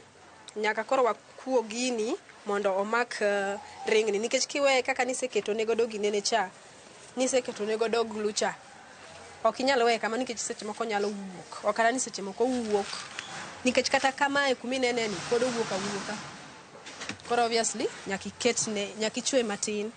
nyaka koro wakuo gini mondo omak ring ni nikech kiweye kaka niseketo ne godo ginene cha niseketo ne godo glue cha ok inyal weye kama nikech seche moko nyalo wuok. Ok kata ni seche moko wuok nikech kata kamae kuma inene ni pod owuok awuoka. Koro obviously nyaka ichwe matin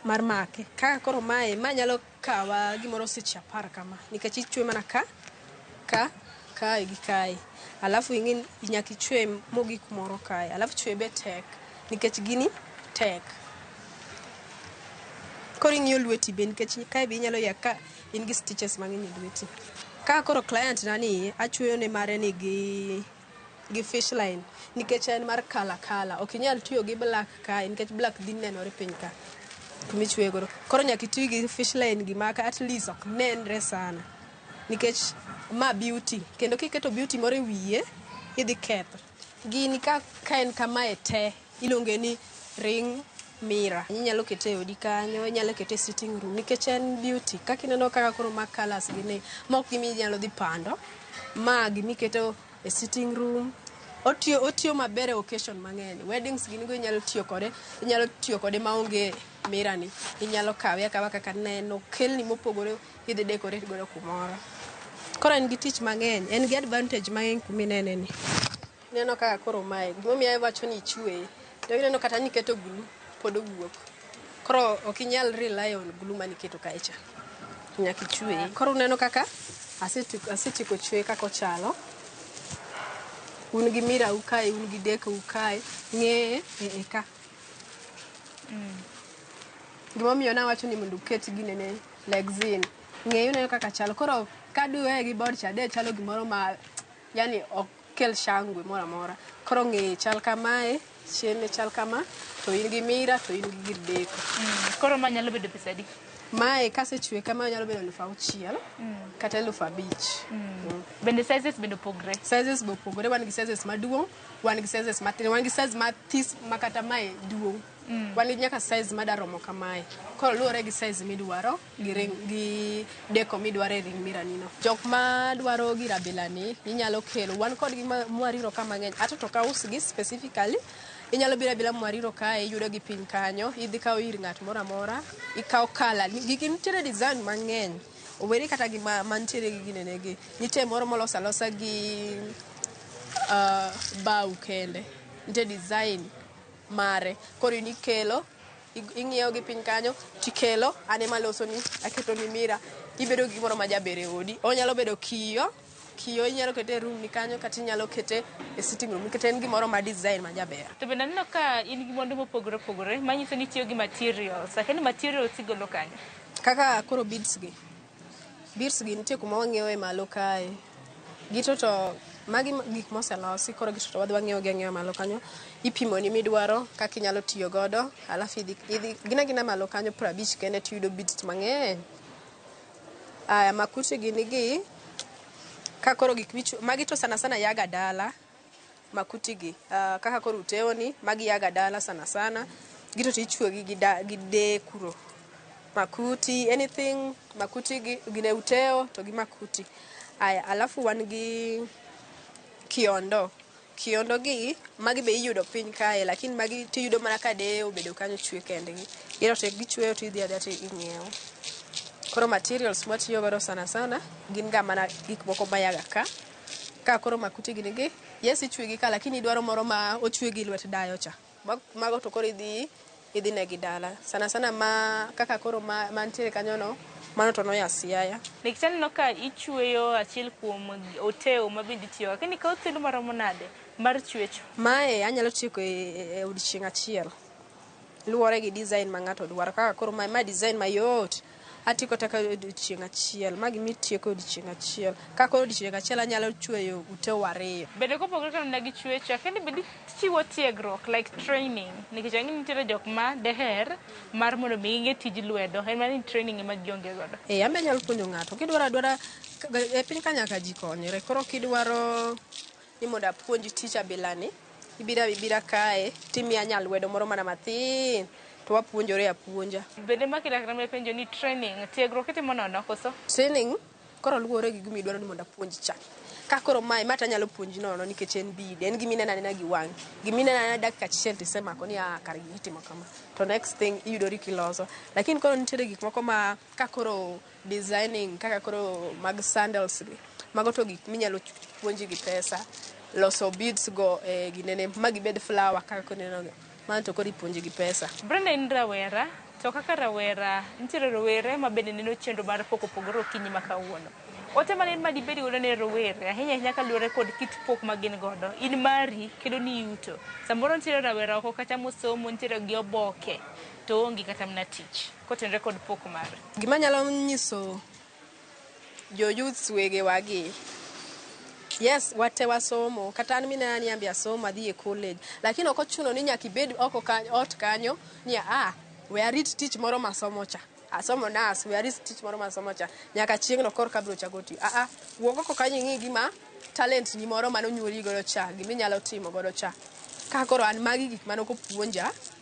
mar make. Kaka koro ma nyalo kawa gimoro seche 10 kama nikech ichwe mana kae gi kae. Alafu ing'in nyaka ichwe mogik moro kae. Alafu chwe be tek nikech gini tek. Koro ing'iyo lweti be nikech kae be inyalo ya ka in gi stitches mang'eny e lweti. Kaka koro client na ni achweyo ne mare ni gi fish line nikech en mar kala. Ok inyal tiyo gi black kae nikech black dhi nenore piny ka. Kuma ichweyo godo. Koro nyaka iti gi fish line gima ka at least ok nenre sana. Nikech ma beauty. Kendo kiketo beauty moro e wiye idhi ketho. Gini ka en kamae te iluonge ni ring mira. Inyalo kete e odi kanyo, inyalo kete e sitting room nikech en beauty. Kaka ineno kaka koro mag colours gini, mok gimi inyalo dhi pando. Ma gimi keto e sitting room. Otiyo maber e occasion mang'eny. Weddings gini go inyalo tiyo kode maonge mira ni. Inyalo kawe akawa kaka neno, kelni mopogore idhi decorate godo kumoro. Koro en gi tich mang'eny, en gi advantage mang'eny kuminene ni. Neno kaka koro mae, gimomiyo wacho ni ichweye. To ineno kata ni keto glue pod owuok. Koro ok inyal rely on glue mani keto kae cha. Nyaka ichweye. Koro neno kaka asetieko chweye kaka ochalo. Un gi mira ukae, un gi deko ukae, ng'eye e ka. Gimomiyo nawacho ni mondo uket ginene lexin. Ng'eye uneno kaka chalo. Koro kaduwe gi board cha de chalo gimoro ma yani ok kel shangwe mora mora. Koro ng'eye chal kamae, chien chal kama, to in gi mira, to in gi gir deko. Koro ma nyalo bedo pesa di? Mae kasechwe kama nyalo bedo 6,000 kata 5,000. Bende sizes bende opogre? Sizes be opogore, wan gi sizes maduong', wan gi sizes matin, wan gi size mathis makata mae duong'. Wan gi nyaka size madaromo kamae. Koro luwore gi size midwaro gi deko midwaro e ring mira nino. Jok ma dwaro gi rabila ni inyalo kelo. Wan kod gi mwariro ka mang'eny. Ato to ka usgi specifically inyalo bira bila mwariro kae yudo gi piny kanyo, idhi kawo ir ng'at mora mora, ikawo kala. Gigi nitiere design mang'eny. Oweri kata gi mantiere gi ginene gi. Nitie moro molos alosa gi bau kende. Nitie design mare. Koro inikelo, ing'iewo gi piny kanyo, tikelo, ane maloso ni, aketo ni mira, ibedo gi gimoro ma jaber e odi. Onyalo bedo kiyo inyalo kete e room ni kanyo, kata inyalo kete e sitting room, nikech en gimoro ma design ma jaber. To bende aneno ka in gi mwandu mopogore opogore, manyiso ni tiyo gi materials. Lakini materials igolo kanyo? Kaka koro beads gi nitie kuma wang'iewe malo kae. Gito to magi gik moselosi, koro gito to wadhi wang'iewo gi malo kanyo. Ipimo ni midwaro kaka inyalo tiyo godo, alafu idhi gina malo kanyo 50 kende tiyudo beads mang'eny. Makuti gini gi ka koro gik magi to sana yaga dala. Makuti gi kaka koro uteo ni magi yaga dala sana. Gito to ichwe gi dekuro. Makuti, anything, makuti gine uteo to gi makuti. Alafu wan gi kiondo gi, magi be iyudo piny kae, lakini magi tiyudo mana ka de obedo kanyo chwe kendgi. Iro to gichweyo to idhi adhi to ing'iewo. Koro materials mwatiyo godo sana gin ga mana gik moko mayaga ka koro makuti gini gi, yes ichwe gi ka, lakini idwaro moro ma ochwe gi lwet dayo cha. Mago to koro idhi ne gi dala. Sana ma kaka koro mantiere kanyo no, mano to noya siaya. Nikchani no ka ichweyo achiel kuom oteo mabindi tiyo, lakini ka otendo maromo nade mar chwecho? Mae anyalo tieko e odiochieng' achiel. Luwore gi design ma ng'ato dwaro. Kaka koro ma design mayot, atiko taka odiochieng' achiel. Magi mitieko odiochieng' achiel. Kaka koro odiochieng' achiel anyalo chweyo uteo 2. Bende kopogore kana gi chwecho, kendo bende chiwo tiegruok like training. Nikech ang'e nitiere jok ma deher mar mondo mi ing'e tij lwedo. En mana training ema gionge godo. Ambe nyalo puonjo ng'ato. Kidwaro adwara e piny ka nyaka ji konyre. Koro kidwaro ni mondo apuonji tich abilani, ibira kae, timiya nyalwedo moro mana mathin. To wapuonjore apuonja. Bende makilakra me penjo ni training, tiegruok itimo nono koso? Training, koro luwore gi gima idwaro ni mondo apuonji cha. Ka koro mae mata nyalo puonji nono nikech en bide, en gima ineno anena gi wang'i. Gima ineno anena dakika achiel tisemako ni kar gima itimo kama. To next thing iyudori kiloso. Lakini koro nitiere gik moko ma ka koro designing, kaka koro mag sandals gi. Mago to gik minyalo puonji gi pesa. Loso beads go ginene magibed flower kaka koro neno go. Mano to koro ipuonji gi pesa. Brenda in rawera, to kaka rawera, nitiere rowere ma bende neno chenro mar pok opogore okinyi ma kawuono. Ote manen ma dibedi godo ne rowere, ahinya ka luwore kod kit pok ma gin godo. In mari, kendo ni yuto. Samoro nitiere rawera oko kata mosomo, nitiere gi oboke, to onge kata mna tich. Kotenre kod pok mare. Gima nyalo nyiso jo-youths wege wagi. Yes, wate wasomo, kata an mina niambi asomo adhi e college, lakini ok ochuno ni nyaka ibed ot kanyo ni we arit tich moro masomo cha. Asomo nas, we arit tich moro masomo cha. Nyaka chieng' no kor kabro chako ti. Wuok oko kanyo ing'i gima talent ni moro mano nyuoli godo cha, gima inyalo timo godo cha. Ka koro an magi gik mano ko puonja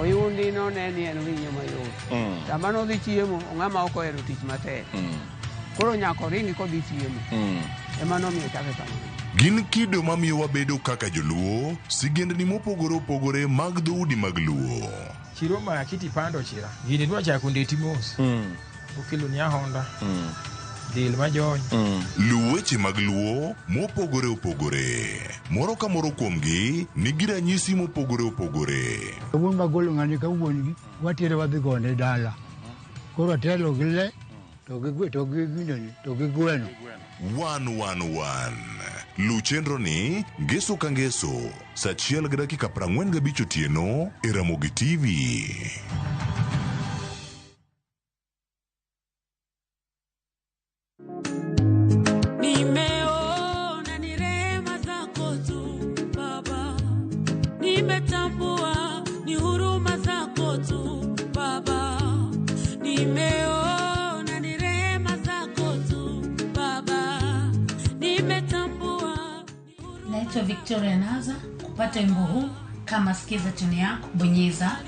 oyundi no ne ni en winyo mayot sama no dhi chiemo ng'ama ok ohero tich matek koro nyako ringi kodhi chiemo ema nomiyo chake kamano. Gin kido mamiyo wabedo kaka joluo, sigendni mopogore opogore mag dhoudi mag luo. Chiro ma kiti pando chira. Gini dwa chako ndeti mos. Okelo ni ahonda. Dil majony. Luw weche mag luo mopogore opogore. Moro ka moro kuomgi nigi ranyisi mopogore opogore. Wuon magolo ng'ani ka wuongi watiere wadhi gone dala. Koro telo gi le to gi gweno. 111 Luw chenro ni ngeso ka ngeso saa 1:45 otieno e Ramogi TV. Nimeona ni rehema zako tu Baba, nimetambua ni huruma zako tu Baba, nimeona ni rehema zako tu Baba, nimetambua. Naitwa Victoria Naza. Kupata wimbo huu kama sikiza tuni yako, bonyeza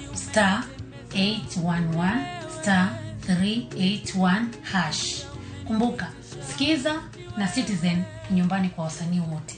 *811*381#. Kumbuka, sikiza na Citizen nyumbani kwa wasanii wote.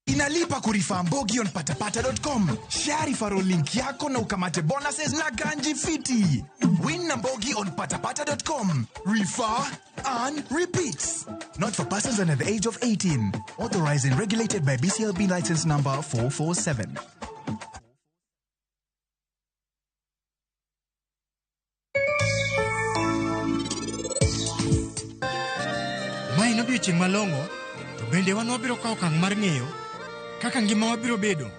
Inalipa kurifa Mbogi on patapata.com. Share referral link yako na ukamate bonuses na ganji fiti. Win na Mbogi on patapata.com. Refer and repeat. Not for persons under the age of 18. Authorized and regulated by BCLB license number 447. Mai nobio chieng' malong'o, to bende wan wabiro kawo okang' mar ng'eyo kaka ngima wabiro bedo.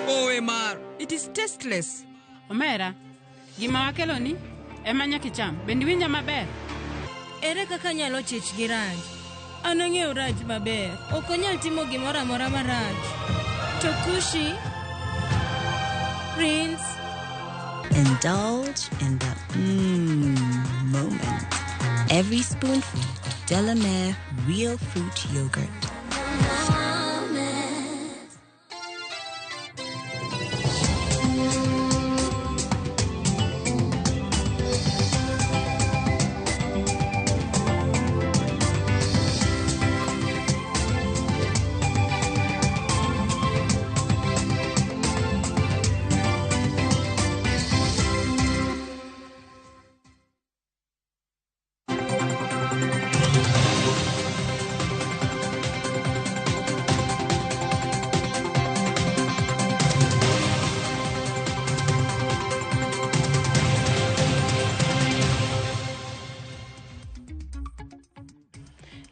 OMR, it is tasteless. Omera, gima wakelo ni ema nyaki cham. Bendi winja maber? Ere kaka nyalo chich gi ranj? An ang'eyo raj maber. Ok onyal timo gimoro amora maraj. To Kushi, Prince. Indulge in the moment. Every spoonful, Delamere Real Fruit Yogurt.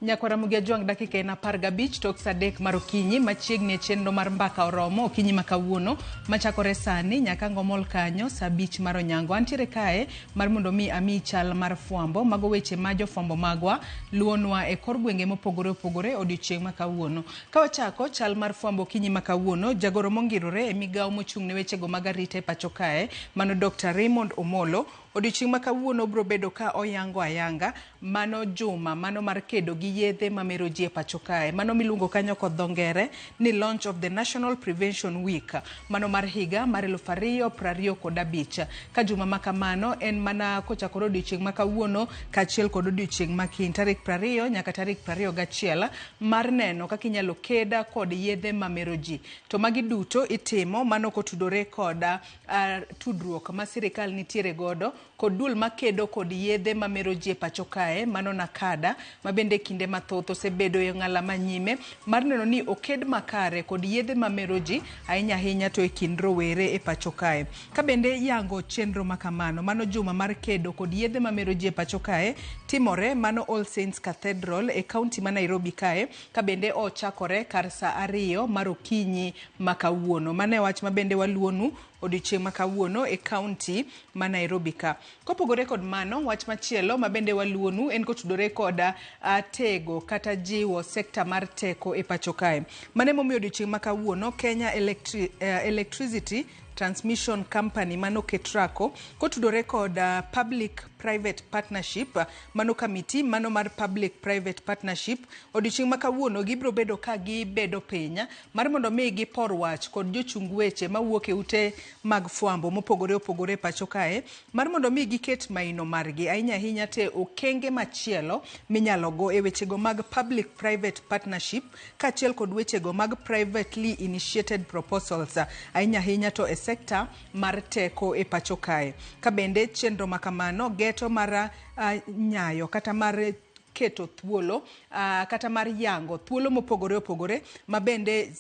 Nyakwara Mugia Juang dakika ena 15 tok sadek marokinyi machiegni chenro mar mbaka oromo okinyi makawuono machakore sani nyaka ngomol kanyo saa 5 mar onyango. Antiere kae mar mondo mi ami chal mar fwambo mago weche ma jofwambo magwa luonwa e kor gwenge mopogore opogore odiochieng' makawuono. Ka wachako chal mar fwambo okinyi makawuono, jagoro mongirore e migawo mochung' ne wechego mag arita e pacho kae mano Dr. Raymond Omolo odiochieng' makawuono bro bedo ka oyango ayanga mano juma mano mar kedo gi yedhe mamero ji e pacho kae, mano miluongo kanyo kod dho ngere ni launch of the National Prevention Week mano mar higa mar 2025 ka juma makamano en mana kochakore odiochieng' makawuono kaachiel kod odiochieng' makin tarik 20 nyaka tarik 21 mar neno kaka inyalo keda kod yedhe mamero ji. To magi duto itimo mano kotudore kod tudruok ma sirikal nitiere godo kod dul makedo kod yedhe mamero ji e pacho kae mano Nakada mabende kinde mathoth osebedo e ng'ala manyime mar neno ni oked makare kod yedhe mamero ji ahinya to e kind rowere e pacho kae. Ka bende yango chenro makamano mano juma mar kedo kod yedhe mamero ji e pacho kae timore mano All Saints Cathedral e kaunti ma Nairobi kae, ka bende ochakore kar saa 2 mar okinyi makawuono. Mane wach mabende waluonu odiochieng' makawuono e kaunti ma Nairobi ka. Kopogore kod mano, wach machielo mabende waluonu en kotudore kod tego kata jiwo sekta mar teko e pacho kae. Mane momiyo odiochieng' makawuono Kenya Electricity Transmission Company mano Ketraco kotudore kod Public Private Partnership mano committee mano mar Public Private Partnership odiochieng' ma kawuono gibro bedo ka gibedo piny mar mondo mi gipor wach kod jochung weche mawuok e ute mag fwambo mopogore opogore pacho kae mar mondo mi giket maino margi ahinya te okenge machielo minyalo go e wechego mag Public Private Partnership kaachiel kod wechego mag Privately Initiated Proposals ahinya to e sekta mar teko e pacho kae ka bende chenro makamano geto mar nyayo kata mar keto thuolo kata mar yango thuolo mopogore opogore mabende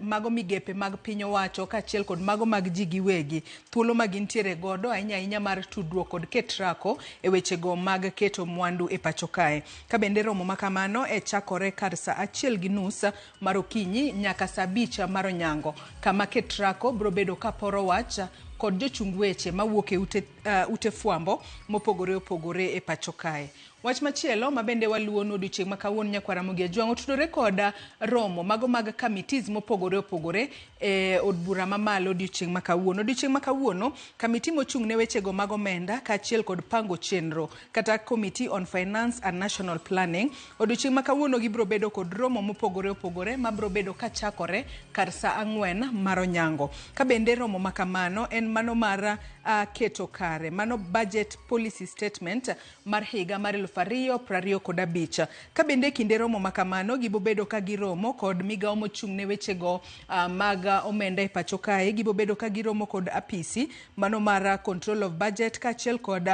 mago migepe mag piny owacho kaachiel kod mago mag ji giwegi thuolo magintiere godo ahinya mar tudruok kod Ketraco e wechego mag keto mwandu e pacho kae ka bende romo makamano e chakore kar saa 1:30 mar okinyi nyaka saa 5 mar onyango kama Ketraco bro bedo kaporo wach kod jochung weche mawuok e ute fwambo mopogore opogore e pacho kae. Wach machielo mabende waluono odiochieng' ma kawuono Nyakwaramogi Ojwang' otudore kod romo mago mag committees mopogore opogore e od bura mamalo odiochieng' ma kawuono. Odiochieng' ma kawuono committee mochung' ne wechego mag omenda kaachiel kod pango chenro kata Committee on Finance and National Planning odiochieng' ma kawuono gibro bedo kod romo mopogore opogore mabro bedo kachakore kar saa 4 mar onyango. Ka bende romo makamano en mano mar keto kare mano budget policy statement mar higa mar 2025 ka bende kinde romo makamano gibobedo ka giromo kod migawo mochung' ne wechego mag omenda e pacho kae gibobedo ka giromo kod apisi mano mar control of budget kaachiel kod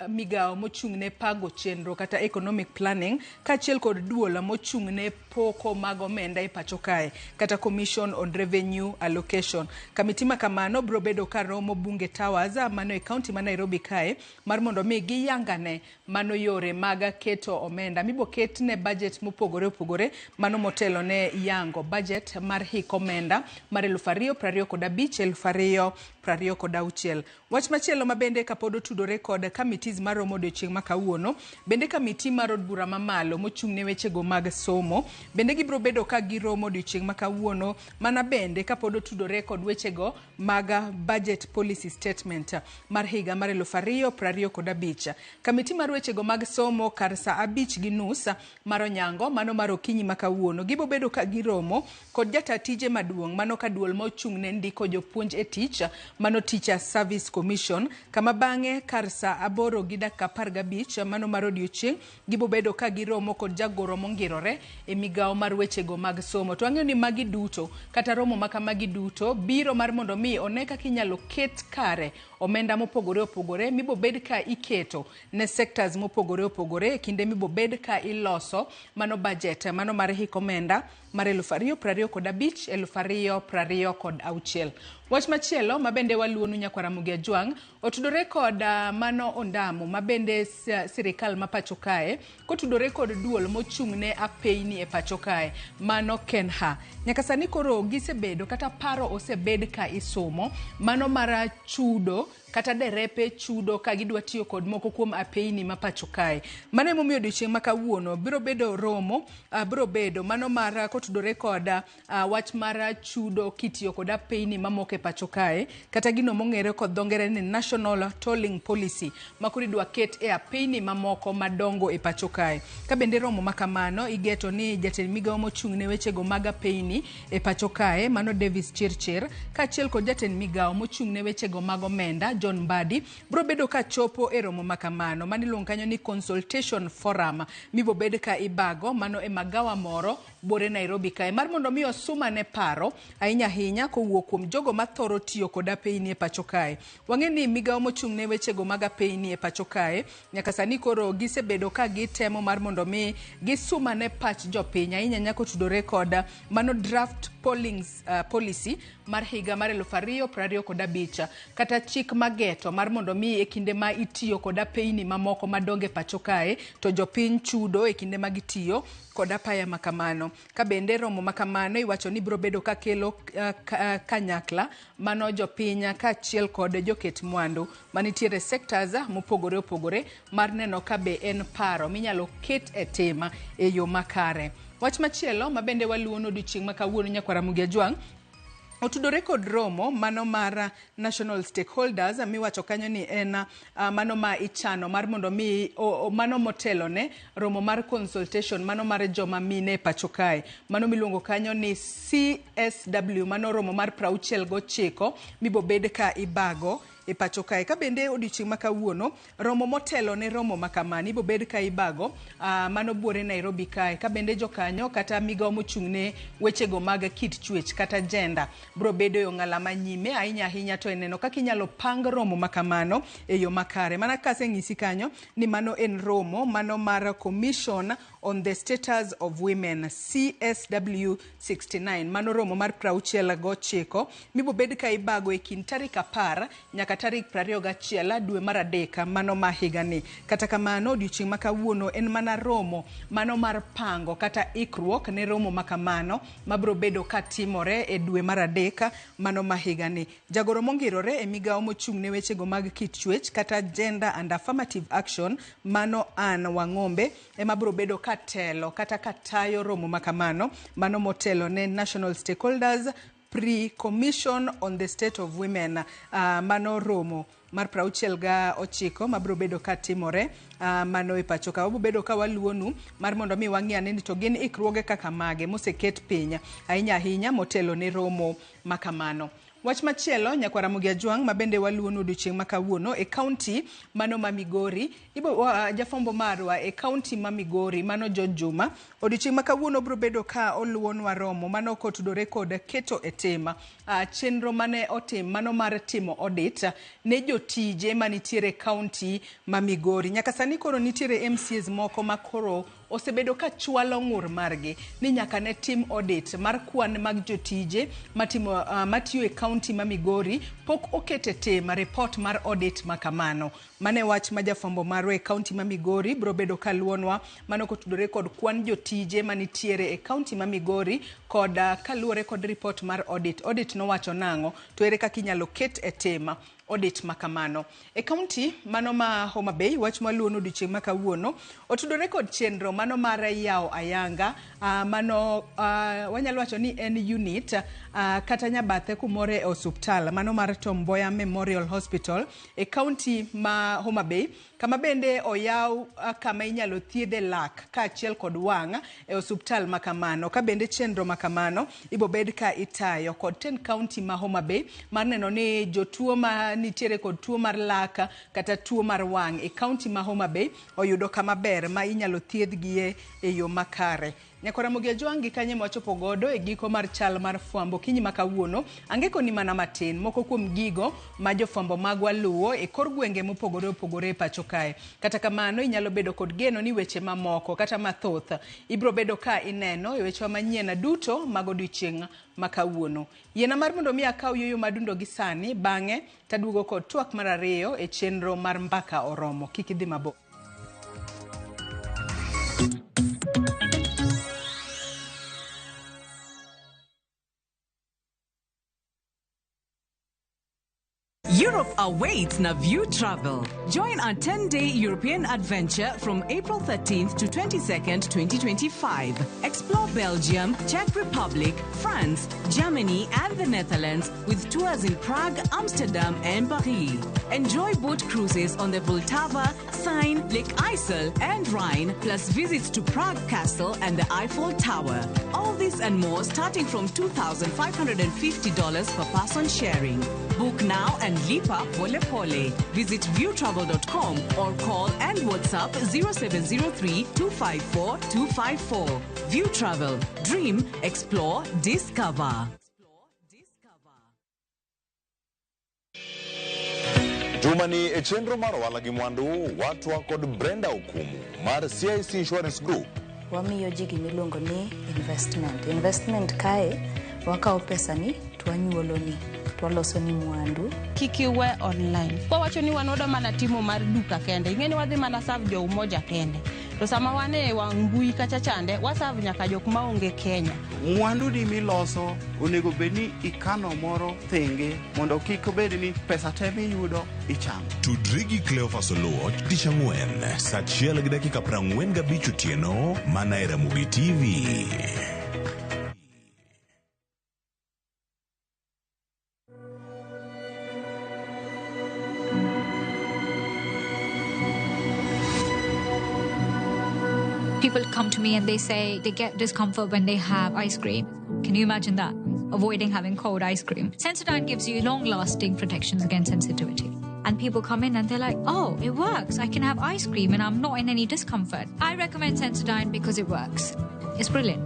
migawo mochung' ne pango chenro kata economic planning kaachiel kod duola mochung' ne poko mag omenda e pacho kae kata Commission on Revenue Allocation. Kamiti makamano bro bedo ka romo Bunge Towers mano e kaunti ma Nairobi kae mar mondo mi giyangane mano yore mag keto omenda mibo ket ne budget mopogore opogore mano motelo ne yango budget mar hik omenda mar 2025 2026. Wach machielo mabende kapod otudore kod committees mar romo odiochieng' ma kawuono bende committee mar od bura mamalo mochung' ne wechego mag somo bende gibro bedo ka giromo odiochieng' ma kawuono mana bende kapod otudore kod wechego mag budget policy statement mar higa mar 2025. Committee mar wechego mag somo kar saa 5:30 mar onyango mano mar okinyi ma kawuono gibo bedo ka giromo kod jata tije maduong' mano ka duol mochung' ne ndiko jopuonj e tich mano Teacher Service Commission kama bang'e kar saa 8:15 mano mar odiochieng' gibo bedo ka giromo kod jagoro mongirore e migawo mar wechego mag somo to ang'eyo ni magi duto kata romo makamagi duto biro mar mondo mi one kaka inyalo ket kare omenda mopogore opogore mibo bed ka iketo ne sectors mopogore opogore kinde mibo bed ka iloso mano budget mano mar hik omenda mar 2025 2026. Wach machielo mabende waluonu Nyakwaramogi Ojwang' otudore kod mano ondamo mabende sirikal ma pacho kae kotudore kod duol mochung' ne apeini e pacho kae mano Kenha. Nyaka sani koro gisebedo kata paro osebed ka isomo mano mar chudo kata derepe chudo ka gidwa tiyo kod moko kuom apeini ma pacho kae. Mano emomiyo odiochieng' ma kawuono biro bedo romo biro bedo mano mar kotudore kod wach mar chudo kitiyo kod apeini mamoko e pacho kae kata gino mong'ere kod dho ngere ni National Tolling Policy makuri dwa ket e apeini mamoko madongo e pacho kae. Ka bende romo makamano igeto ni jatend migawo mochung' ne wechego mag apeini e pacho kae mano Davis Chirchir kaachiel kod jatend migawo mochung' ne wechego mag omenda John Mbadi bro bedo ka chopo e romo makamano maniluongo kanyo ni consultation forum mibo bed ka ibago mano e magawa moro bore Nairobi kae mar mondo mi osuma ne paro ahinya kowuok kuom jogo mathoro tiyo kod apeini e pacho kae. Wang'e ni migawo mochung' ne wechego mag apeini e pacho kae nyaka sani koro gisebedo ka gitemo mar mondo mi gisuma ne pach jopiny ahinya kotudore kod mano draft policy mar higa mar 2025 kata chik mageto mar mondo mi e kinde ma itiyo kod apeini mamoko madonge pacho kae to jopiny chudo e kinde ma gitiyo kod apaya makamano. Ka bende romo makamano iwacho ni bro bedo ka kelo kanyakla mano jopiny kaachiel kod joket mwandu manitiere sectors mopogore opogore mar neno ka be en paro minyalo ket e tema e yo makare. Wach machielo mabende waluono odiochieng' ma kawuono Nyakwaramogi Ojwang' Otudore kod romo mano mar national stakeholders miwacho kanyo ni en mano ma ichano mar mondo mi mano motelo ne romo mar consultation mano mar joma mine pacho kae mano miluongo kanyo ni CSW mano romo mar 69 mibo bed ka ibago e pacho kae ka bende odiochieng' ma kawuono romo motelo ne romo makamani ibo bed ka ibago mano buore Nairobi kae ka bende jokanyo kata migao mochung'ne wechego mag kit chwech kata gender bro bedo yo ng'ala manyime ahinya to eneno kaka inyalo pang romo makamano e yo makare mana kaseng'isi kanyo ni mano en romo mano mar Commission on the Status of Women CSW 69 mano romo mar 69 mibo bed ka ibago e kind tarik 10 nyaka tarik 21 dwe mar adek mano ma higani. Kata kamano odiochieng' ma kawuono en mana romo mano mar pango kata ikruok ne romo makamano mabro bedo ka timore e dwe mar adek mano ma higani. Jagoro mongirore e migao mochung'ne wechego mag kit chwech kata gender and affirmative action mano Ann Wang'ombe ema bro bedo katelo kata katayo romo makamano mano motelo ne national stakeholders pre-commission on the state of women mano romo mar 69 mabro bedo ka timore mano e pacho ka obo bedo ka waluonu mar mondo mi wang'iyane ni to gin ikruoge kaka mage moseket piny ahinya motelo ne romo makamano. Wach machielo nyakwara Mugia Jwang mabende waluonu odiochieng' ma kawuono e county mano ma Migori ibo jafombo marwa e county ma Migori mano George Juma odiochieng' ma kawuono bro bedo ka oluonwa romo mano kotudore kod keto e tema chenro mane otim mano mar timo audit ne jotije manitiere county ma Migori. Nyaka sani koro nitiere MCAs moko makoro osebedo ka chwalo ng'ur margi ni nyaka ne tim audit mar kwan mag jotije matiyo e county ma Migori pok okete tema report mar audit makamano. Mane wach ma jafombo marwa e county ma Migori bro bedo ka luonwa mano kotudore kod kwan jotije manitiere e county ma Migori kod kaluore kod report mar audit no wacho nang'o to ere kaka inyalo ket e tema audit makamano. E county mano ma Homa Bay wach maluono odiochieng' ma kawuono otudore kod chenro mano mar yawo ayanga mano wanyalo wacho ni en unit kata nyabathe kumore e osuptal mano mar Tom Mboya Memorial Hospital e county ma Homa Bay kama bende oyaw kama inyalo thiedhe lak ka achiel kod wang' e osuptal makamano ka bende chenro makamano ibo bed ka itayo kod 10 county ma Homa Bay mar neno ni jotuo ma nitiere kod tuo mar laka kata tuo mar wang' e county ma Homa Bay oyudo kama ber ma inyalo thiedhgie e yo makare. Nyakwara Mugia Jwang kanye mwachopo godo e giko mar chal mar fwambo kinyi makawuono angeko ni mana matin moko kuom gigo ma jofwambo magwa luwo e kor gwenge mopogore pacho kae. Kata kamano inyalo bedo kod geno ni weche mamoko kata mathoth ibro bedo ka ineno e weche manyien duto mag odiochieng' makawuono. Yiena mar mondo mi akaw yoyo madundo gi sani bang'e taduogo kod twak mar ariyo e chenro mar mbaka oromo kik idhi mabo. Europe awaits na View Travel. Join our 10-day European adventure from April 13th to 22nd, 2025. Explore Belgium, Czech Republic, France, Germany, and the Netherlands with tours in Prague, Amsterdam, and Paris. Enjoy boat cruises on the Vltava, Seine, Lake Isle, and Rhine, plus visits to Prague Castle and the Eiffel Tower. All this and more starting from $2,550 per person sharing. Book now and lipa pole pole. Visit viewtravel.com or call and WhatsApp 0703 254 254. View Travel. Dream, explore, discover. Jumani e chenro mar ohala gi mwandu watwa kod Brenda Okumu mar CIC Insurance Group. Wamiyo ji gimiluongo ni investment kae wakao pesa ni twanyuoloni twaloso ni mwandu kikiwe online kwa wacho ni wanodo mana timo mar duka kende ingeni wadhi mana serve jo umoja kende to sama wane wangui kacha chande waserve nyaka jok maonge Kenya. Mwandu di miloso onego bedni ikano moro thenge mondo kik bed ni pesa temi yudo ichamo. Tudrigi Cleophas Oluoch tich ang'wen saa 1:45 otieno mana e Ramogi TV. People come to me and they say they get discomfort when they have ice cream. Can you imagine that? Avoiding having cold ice cream. Sensodyne gives you long-lasting protections against sensitivity. And people come in and they're like, oh, it works. I can have ice cream and I'm not in any discomfort. I recommend Sensodyne because it works. It's brilliant.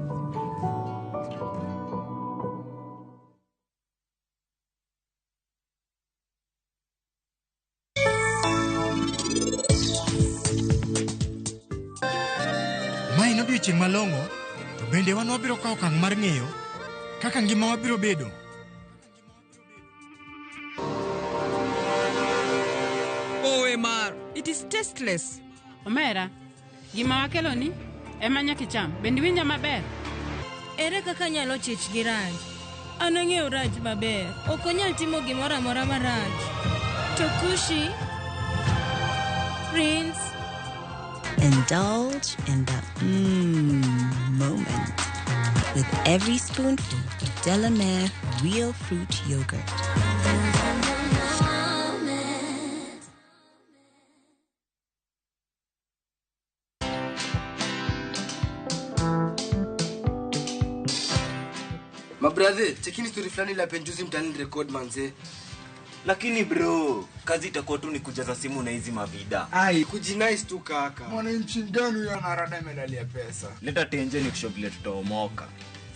Mai no odiochieng' malong'o, to bende wan wabiro kawo okang' mar ng'eyo kaka ngima wabiro bedo. OMR, it is tasteless. Omera, gima wakelo ni ema nyaka icham. Bende winja maber? Ere kaka nyalo chich gi raj? An ang'eyo raj maber. Ok onyal timo gimoro amora marach. To Kushi, Prince, Indulge in the moment with every spoonful Delamere Real Fruit Yogurt. Mabrother, chekini story fulani la penjuzi mtani record manze. Lakini bro, kazi itakuwa tu ni kujaza simu na hizi mavida. Ai, kujinice tu kaka. Mwananchi gani ya narada medalia pesa? Leta tenje ni kushovilia tutaomoka.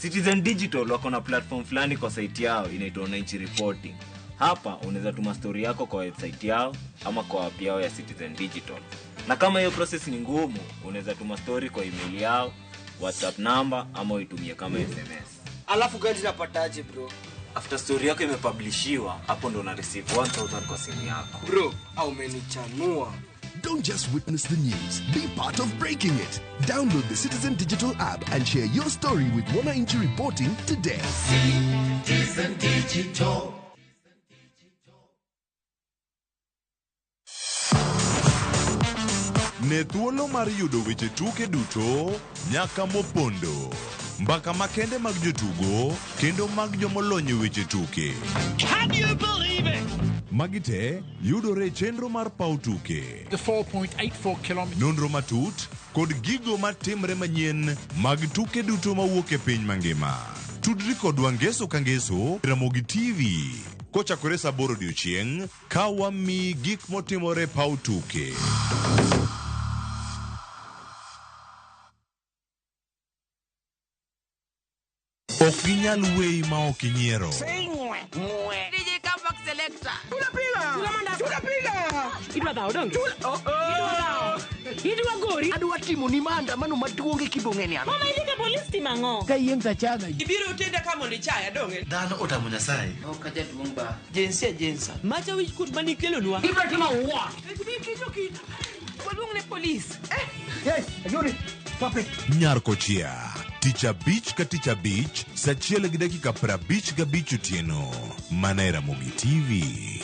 Citizen Digital wako na platform fulani kwa site yao inaitwa Wananchi Reporting. Hapa unaweza tuma story yako kwa website yao ama kwa app yao ya Citizen Digital. Na kama hiyo process ni ngumu, unaweza tuma story kwa email yao, WhatsApp number ama uitumie kama SMS. Alafu gani napataje bro? After story yako imepublishiwa, hapo ndo una receive 1000 kwa simu yako. Bro, au umenichanua. Don't just witness the news, be part of breaking it. Download the Citizen Digital app and share your story with Wananchi Reporting today. Citizen Digital. Ne thuolo mar yudo weche tuke duto nyaka mopondo. Mbaka makende mag jotugo kendo mag jomolony weche tuke. Can you believe it? Magite yudore chenro mar pau tuke. The 4.84 kilometers. Nonro matut kod gigo matimre manyien mag tuke duto mawuok e piny mangima. Tudri kodwa ngeso ka ngeso Ramogi TV. Kochakore saa 8 odiechieng' ka wami gik motimore pau tuke. Ok ginyal wei ma ok inyiero. DJ Kapak Selector. Tunapiga. Idwa dhao dong. Idwa gori. Adwa timo ni maandamano maduong' kibong'eni ano. Mama ilika polisi timango. Ka yieng' tachaga. Ibiro utenda kama ni chaya donge. Dhano otamo Nyasaye. Ok jaduong' ba. Jensa. Macha wich kut mani kelo nwa. Ibiro timo wa. Waluong ne polisi. Yes, ayuri. Stop it. Nyarkochia. Ticha Beach ka Ticha Beach, sachiel gi dakika 55 otieno. Mana Ramogi TV.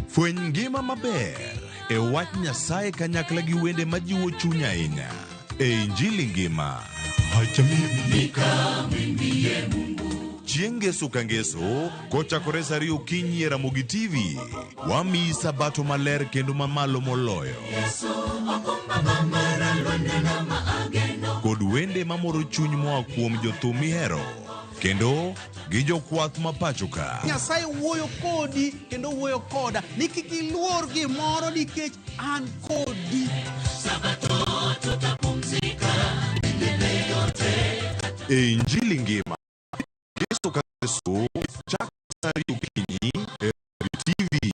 Fweny ngima maber e wach Nyasaye kanyakla gi wende majiwo chuny ahinya. E Injili ngima. Chieng' ngeso ka ngeso, kochakore saa 2 okinyi e Ramogi TV, wamiyi sabato maler kendo mamalo moloyo. Kod wende mamoro chuny moa kuom jothum mihero, kendo gi jokwath ma pacho ka. Nyasaye wuoyo kodi kendo wuoyo koda ni kik iluor gimoro nikech an kodi. Sabato tutapumzika milele yote. E Injili ngima. Ngeso ka ngeso, chak saa 2 okinyi e Ramogi TV.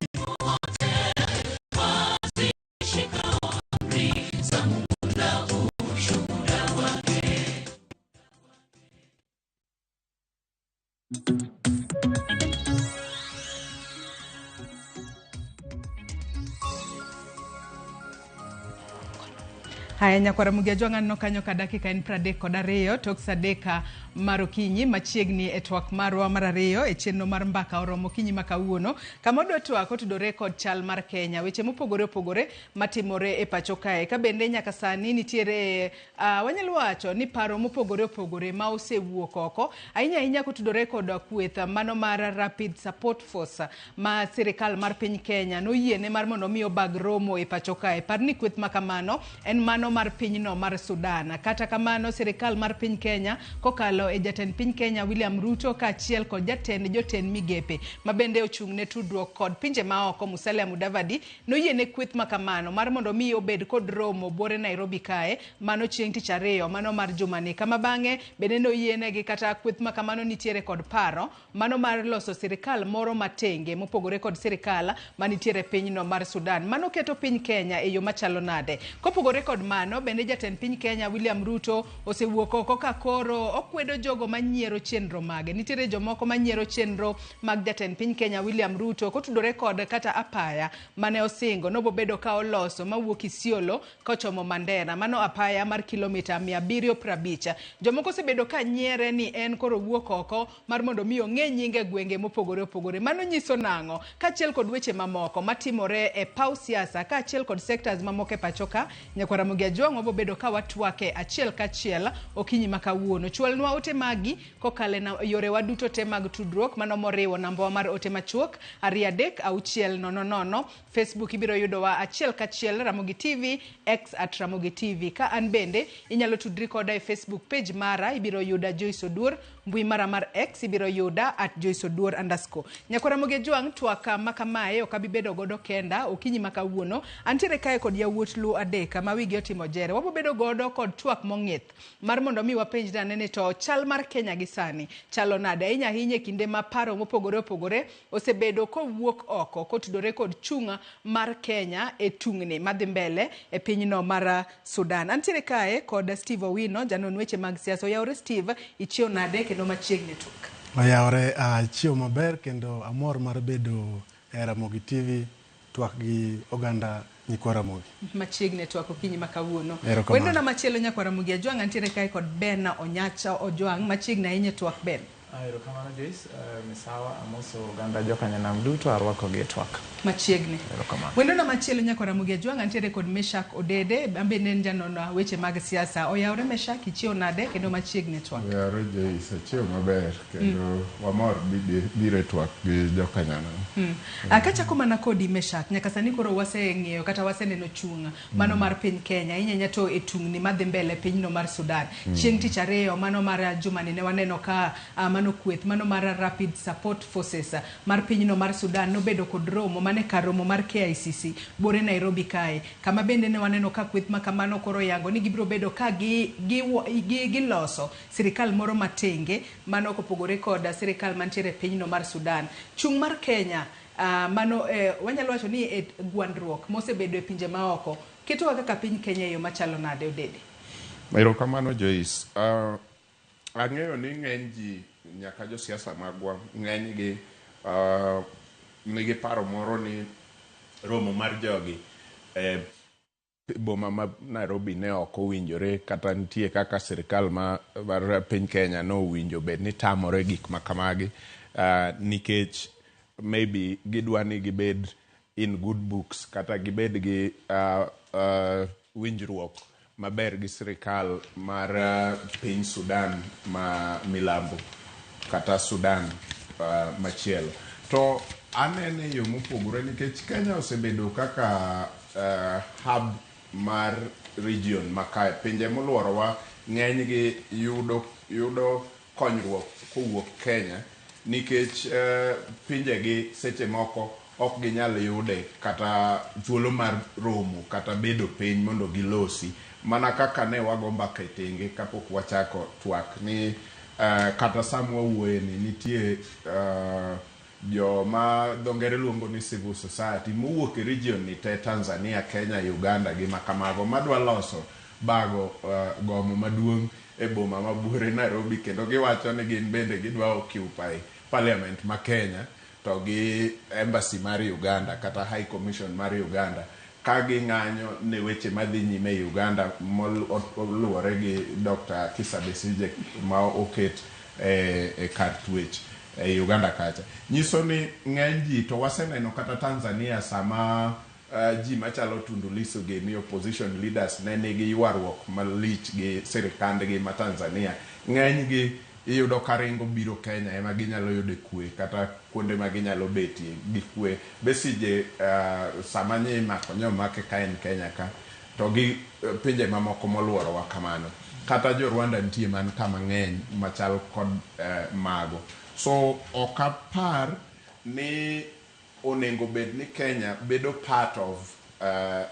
Haya nyakwara Mugiajwang' no kanyo ka dakika en 32 tok sadeka mar okinyi machiegni e twak marwa mar ariyo e chenro mar mbaka oromo okinyi ma kawuono kama odwa twak otudore kod chal mar Kenya weche mopogore opogore matimore e pacho kae ka bende nyaka sani nitiere wanyalo wacho ni paro mopogore opogore ma osewuok oko ahinya kotudore kod kweth mano mar Rapid Support Force ma sirikal mar piny Kenya noyiene mar mondo mi obag romo e pacho kae parni kweth makamano en mano mar pinyno mar Sudan kata kamano sirikal mar piny Kenya kokalo e jatend piny Kenya William Ruto kaachiel kod jotend migepe mabende ochung' ne tudruok kod pinje maoko Musalia Mudavadi noyiene kweth makamano mar mondo mi obed kod romo bore Nairobi kae mano chieng' tich ariyo mano mar jumani kama bang'e bende noyiene gi kata kweth makamano nitiere kod paro mano mar loso sirikal moro matenge mopogore kod sirikal manitiere pinyno mar Sudan mano keto piny Kenya e yo machalo nade kopogore kod mano bende jatend piny Kenya William Ruto osewuok oko ka koro okwedo jogo manyiero chenro mage nitiere jomoko manyiero chenro mag jatend piny Kenya William Ruto kotudore kod kata apaya mane osingo no bobedo ka oloso mawuok Isiolo kochomo Mandera mano apaya mar kilomita 750 jomoko sebedo ka nyiere ni en koro wuok oko mar mondo mi ong'e nyinge gwenge mopogore opogore mano nyiso nang'o kaachiel kod weche mamoko matimore e paw siasa kaachiel kod sectors mamoko e pachoka nyakwara Mugiajwang' wabobedo ka watwake achiel kachiel okinyi makawuono chwalnwa ote magi kokale na yore waduto te mag tudruok mano moriwo namba mar ote machuok 3600 Facebook ibiro yudowa achiel kachiel Ramogi TV X @Ramogi TV ka an bende inyalo tudri koda e Facebook page mara ibiro yuda Joyce Odur mbui mara mar X ibiro yuda @JoyceOdur_. Nyakwara Mugiajwang' twaka makamae okabibedo godo kenda okinyi makawuono antiere kae kod yawuot Luo adek ma wigi otimo jere wabobedo godo kod twak mong'ith mar mondo mi wapenj danene to chal mar Kenya gi sani chalo nade ahinya kinde ma paro mopogore opogore osebedo kowuok oko kotudore kod chunga mar Kenya e tungni madhi mbele e pinyno mar Sudan antiere kae kod Steve Owino janon weche mag siasa yawre Steve ichio nade kendo machiegni tuk Oyawre chio maber kendo amor mar bedo e Ramogi TV twak gi oganda nyikwara Mugi machiegni twak okinyi makawuono wendo na machielo nyakwara Mugiajwang' antiere kae kod Ben Onyacha Ojwang' machiegni ahinya twak Ben Erokamano Joyce, misawa amoso oganda jokanyanam duto arwako gi twak machiegni. Erokamano. Wendo na machielo nyakwara Mugiajwang' antiere kod Meshak Odede ambe nen janona weche mag siasa oyawre Meshak ichio nade kendo machiegni twak. Oyawre Joyce achio maber kendo wamor bire twak gi jokanyanam. Akachako mana kodi Meshak nyaka sani koro waseng'eyo kata waseneno chunga mano mar piny Kenya inyanya to e tungni madhi mbele pinyno mar Sudan chieng' tich ariyo mano mar jumani ne waneno ka mano kweth mano mar Rapid Support Forces mar pinyno mar Sudan nobedo kod romo mane karomo mar KICC bore Nairobi kae kama bende ne waneno ka kweth makamano koro yango ni gibiro bedo ka giloso sirikal moro matenge mano kopogore kod sirikal mantiere pinyno mar Sudan chung mar Kenya mano wanyalo wacho ni e gwandruok mosebedo e pinje maoko keto kaka piny Kenya yo machalo nade Odede. Erokamano Joyce ang'eyo ni ng'eny ji nyaka jo siasa magwa ng'eny gi nigi paro moro ni romo mar jogi boma ma Nairobi ne ok owinjore kata nitie kaka sirikal mar piny Kenya no owinjo bed ni tamore gik makamagi nikech maybe gidwa ni gibed in good books kata gibed gi winjruok maber gi sirikal mar piny Sudan ma milambo kata Sudan machielo to anene yo mopogore nikech Kenya osebedo kaka hub mar region makae pinje moluorowa ng'eny gi yudo konyruok kowuok Kenya nikech pinje gi seche moko ok ginyal yude kata thuolo mar romo kata bedo piny mondo gilosi mana kaka ne wago mbaka tenge kapok wachako twak ni kata samwa wuoye ni nitie jo ma dongere luongo ni civil society mowuok e region ni te Tanzania, Kenya, Uganda gi makamago madwa loso bago gomo maduong' e boma mabuore Nairobi kendo giwacho ni gin bende gidwa occupy parliament ma Kenya to gi embassy mar Uganda kata high commission mar Uganda ka ging'anyo ne weche madhi nyime e Uganda moluwore gi Dr. Kizza Besigye ma oket e kar twech e Uganda kacha. Nyiso ni ng'eny ji to waseneno kata Tanzania sama ji machalo Tundu Lissu gi opposition leaders ne nigi ywaruok malich gi sirikandgi ma Tanzania, ng'eny gi iyudo ka ringo biro Kenya ema ginyalo yude kwe kata kuonde ma ginyalo betie gi kwe. Besigye sama nye mako nyomake ka en Kenya ka to gi pinje mamoko moluorowa kamano, kata jo Rwanda nitie man kama ng'eny machal kod mago. So okapar ni onengo bed ni Kenya bedo part of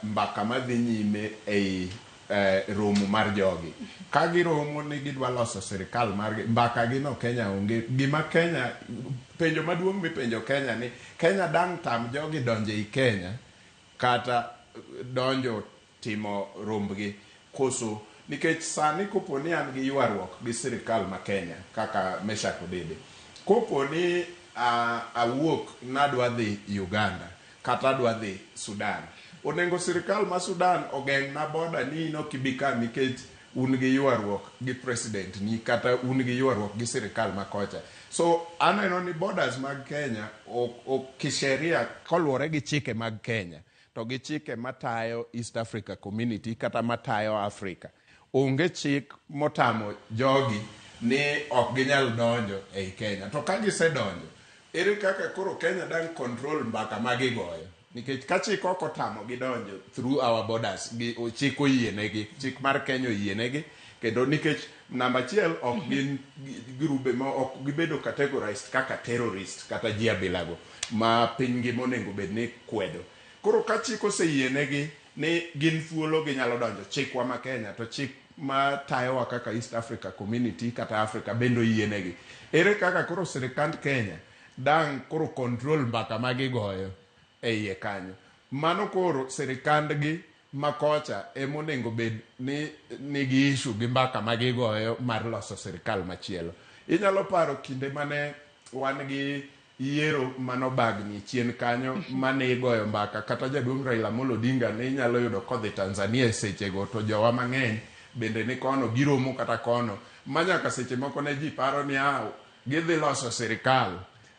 mbaka madhi nyime ei romo mar jogi. Ka giromo ni gidwa loso sirikal margi, mbaka gino Kenya onge. Gima Kenya, penjo maduong' mipenjo Kenya ni Kenya dang' tam jogi donjo ei Kenya kata donjo timo rombgi koso, nikech sani kopo ni an gi ywaruok gi sirikal ma Kenya kaka Meshak Odede, kopo ni awuok nadwa dhi Uganda kata adwa dhi Sudan, onengo sirikal ma Sudan ogeng' na boda ni ino kibika nikech un gi ywaruok gi president ni kata un gi ywaruok gi sirikal ma kocha. So aneno ni borders mag Kenya kisheria koluwore gi chike mag Kenya to gi chike matayo East Africa Community kata matayo Africa, onge chik motamo jogi ni ok ginyal donjo ei Kenya. To ka gisedonjo, ere kaka koro Kenya dang' control mbaka magigoyo? Nikech ka chik oko tamo gidonjo through our borders, chik oyienegi, chik mar Kenya oyienegi, kendo nikech namba achiel ok gin grube ma ok gibedo categorized kaka terrorist kata ji abilago ma piny ngima onego bed ni kwedo. Koro ka chik oseyienegi ni gin thuolo ginyalo donjo, chikwa ma Kenya to chik ma tayowa kaka East Africa Community kata Africa bendo yienegi, ere kaka koro sirikand Kenya dang' koro control mbaka magigoyo e iye kanyo? Mano koro sirikandgi makocha emonego bed ni nigi issue gi mbaka magigoyo mar loso sirikal machielo. Inyalo paro kinde mane wan gi yiero manobagni chien kanyo mane igoyo mbaka, kata jaduong' Raila Amolo Odinga ne inyalo yudo kodhi Tanzania e sechego, to jowa mang'eny bende ni kono giromo kata kono, manyaka seche moko ne ji paro ni gidhi loso sirikal.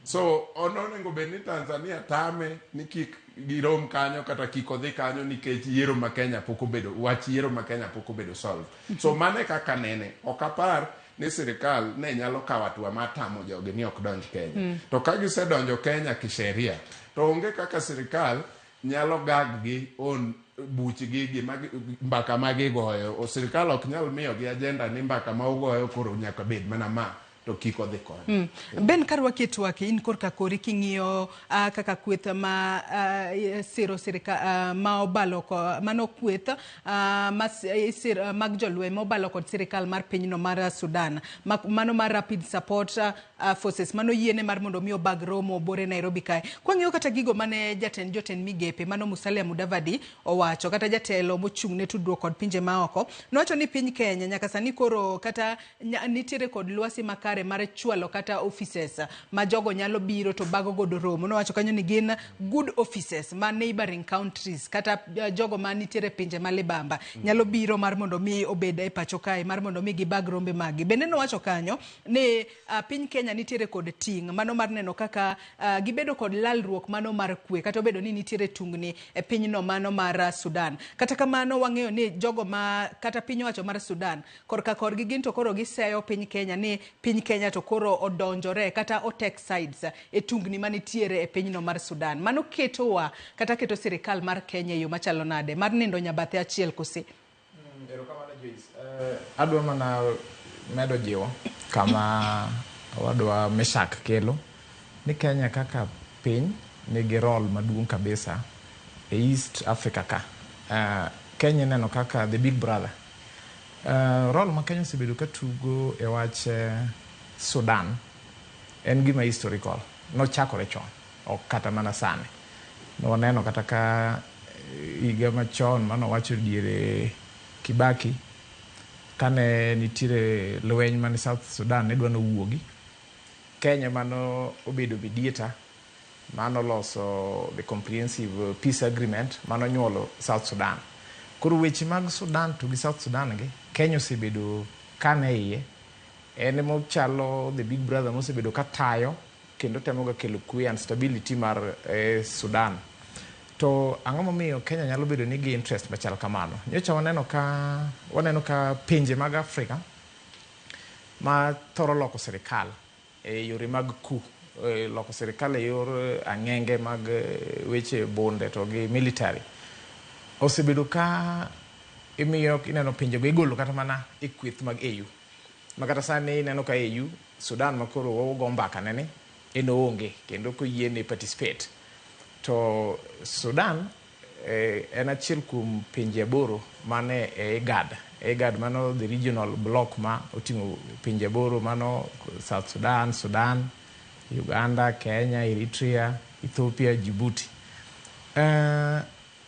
So onengo bed ni Tanzania tame ni kik girom kanyo kata kik odhi kanyo nikech yiero ma Kenya pok obedo, wach yiero ma Kenya pok obedo solve. So mane kaka nene okapar ni sirikal ne nyalo kawo atua mar tamo jogi ni ok donj Kenya. To ka gisedonjo Kenya kisheria, to onge kaka sirikal nyalo gaggi on buchgi gi mbaka magigoyo. Sirikal ok nyal miyo gi agenda ni mbaka ma ugoyo koro nyaka bed mana ma to kik odhi kono. Ben karwaki twaki in korka kori king'iyo kaka kweth ma siro sirikal ma obalo ko mano kweth mag jolweny ma obalo kod sirikal mar pinyno mar Sudan, mano mar Rapid Support Forces mano yiene mar mondo mi obag romo bore Nairobi kae. Kwang'iyo kata gigo mane jotend migepe mano Musalia Mudavadi owacho, kata jatelo mochung' ne tudruok kod pinje maoko, nowacho ni piny Kenya nyaka sani koro kata nitiere kod lwasi makare mar chwalo kata offices ma jogo nyalo biro to bago godo romo. Nowacho kanyo ni gin good offices ma neighboring countries kata jogo ma nitiere pinje malibamba nyalo biro mar mondo mi obed e pacho kae mar mondo mi gibag rombe magi. Bende nowacho kanyo ni piny Kenya nitiere kod ting' mano mar neno kaka gibedo kod lalruok mano mar kwe, kata obedo ni nitiere tungni e pinyno mano mar Sudan. Kata kamano wang'eyo ni jogo ma kata piny owacho mar Sudan korka korgi gin to koro giseyo piny Kenya ni piny Kenya to koro odonjore kata otek sides e tungni manitiere e pinyno mar Sudan. Mano ketowa kata keto sirikal mar Kenya yo machalo nade mar nindo nyabathe achiel kose? Erokamano Joyce. Adwa mana medo jiwo kama wadwa Meshak kelo ni Kenya kaka piny nigi role maduong' kabisa e East Africa ka. Kenya neno kaka the big brother. Role ma Kenya osebedo ka tugo e wach Sudan en gima historical, nochakore chon, ok kata mana sani. Noneno kata ka higa machon manowacho diere Kibaki kane nitiere lweny man South Sudan ne dwano wuogi, Kenya mano obedo mediator mano loso the comprehensive peace agreement mano nyuolo South Sudan. Koro weche mag Sudan to gi South Sudan gi Kenya osebedo kane iye, en mochalo the big brother mosebedo katayo kendo temo ga kelo kwe and stability mar Sudan. To ang'o momiyo Kenya nyalo bedo nigi interest machal kamano? Nyocha waneno ka pinje mag Afrika ma thoro loko sirikal e yore mag ku, loko sirikal e yor ang'enge mag weche bonde to gi military, osebedo ka imiyo ineno pinje go igolo kata mana e kweth mag AU. Makata sani ineno ka AU Sudan makoro go mbaka nene eno onge kendo ko yiene participate. To Sudan en achiel kuom pinje aboro mane e IGAD mano the regional block ma oting'o pinje aboro mano South Sudan, Uganda, Kenya, Eritrea, Ethiopia, Djibouti.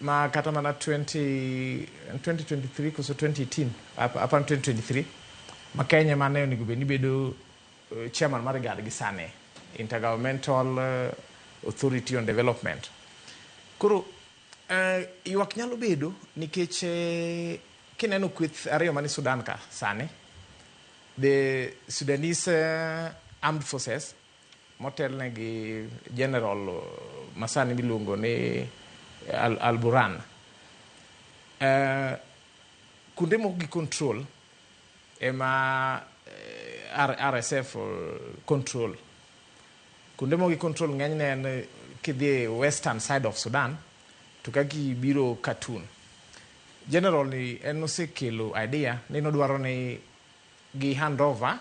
Ma kata mana 2023 koso 2018 up until 2023 ma Kenya mane onego bed ni bedo chairman mar IGAD gi sane, Intergovernmental Authority on Development. Koro ywak nyalo bedo nikech kineno kweth ariyo mani Sudan ka sane, the Sudanese Armed Forces motelne gi General masani miluongo ni Al-Burhan, kunde moko gi control ema RSF control. Kunde moko gi control ng'enyne en kidhi western side of Sudan to kaki biro Khartoum. General ni en osekelo idea ni nodwaro ni gi hand over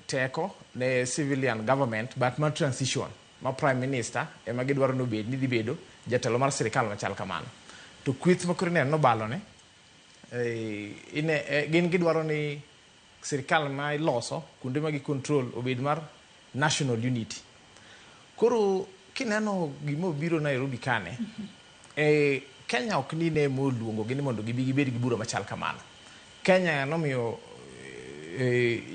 teko ne civilian government but ma transition ma prime minister ema gidwaro no bed ni dhi bedo jatelo mar sirikal machal kamano. To kweth makore ne no balone gin gidwaro ni sirikal ma iloso kunde ma gi control obed mar national unity. Koro kineno gimo biro Nairobi kane Kenya ok ni ne mo luongo gini mondo gibi gibed gi bura machal kamano. Kenya nomiyo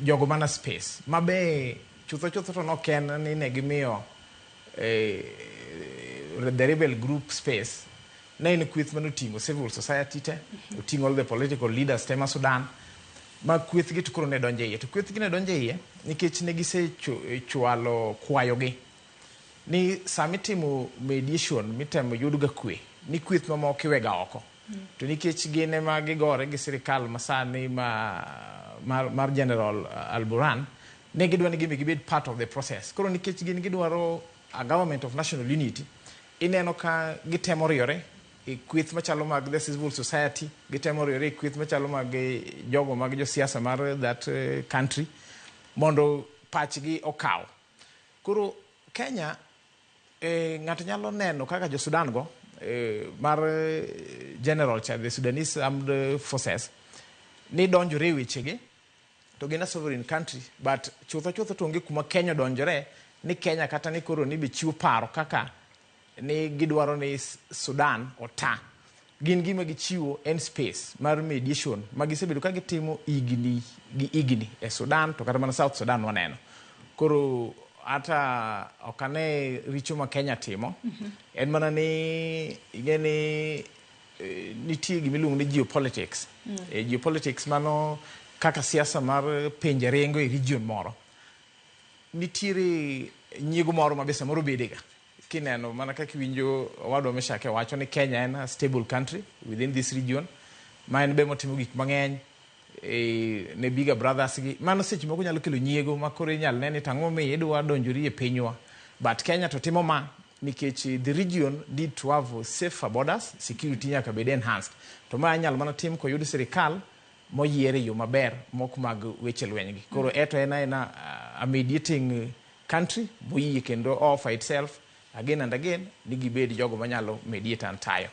jogo mana space mabe chutho to no ken ni ne gimiyo the rebel group space ne in kweth manoting'o civil society te, oting'o all the political leaders te ma Sudan ma kweth gi tukuro ne donje iye. To kweth gi ne donje iye nikech ne gisechwalo kwayo gi ni samitimo mediation mitemo yuduga kwe ni kweth mamoko iwega oko. To nikech gine ma gigore gi sirikal masani mar General Al-Burhan ne gidwa ni gibed part of the process. Koro nikech gin gidwaro a government of national unity, ineno ka gitemo riore e kweth machalo mag the civil society, gitemo riore e kweth machalo mag jogo mag jo siasa mar that country mondo pachgi okaw. Koro Kenya ng'ato nyalo neno kaka jo Sudan go mar general cha the Sudanese Armed Forces ni donjore wechegi to gin a sovereign country but chutho to onge kuma Kenya donjore ni Kenya kata ni koro ni be chiwo paro kaka ni gidwaro ni Sudan ota. Gin gima gichiwo en space mar mediation magisebedo ka gitimo igni e Sudan to kata mana South Sudan waneno. Koro ata okane richo ma Kenya timo en mana ni igeni nitie gimiluongo ni geopolitics. Geopolitics mano kaka siasa mar pinje rengo e region moro. Nitiere nyiego moro ma besa moro bedega kineno mana kaka winjo wadwa Meshake wacho ni Kenya en a stable country within this region ma en be motimo gik mang'eny ne bigger brothers gi mano seche moko nyalo kelo nyiego makoro inyal nene tang'o mi idwa donjori e pinywa. But Kenya to timo ma nikech the region need to have safer borders, security nyaka bed enhanced. To ma nyal mana tim ko yud sirikal moyiere yo maber mok mag weche lweny gi. Koro eto ena a mediating country moyie kendo offer itself again and again ni gibed jogo manyalo mediate and tayo.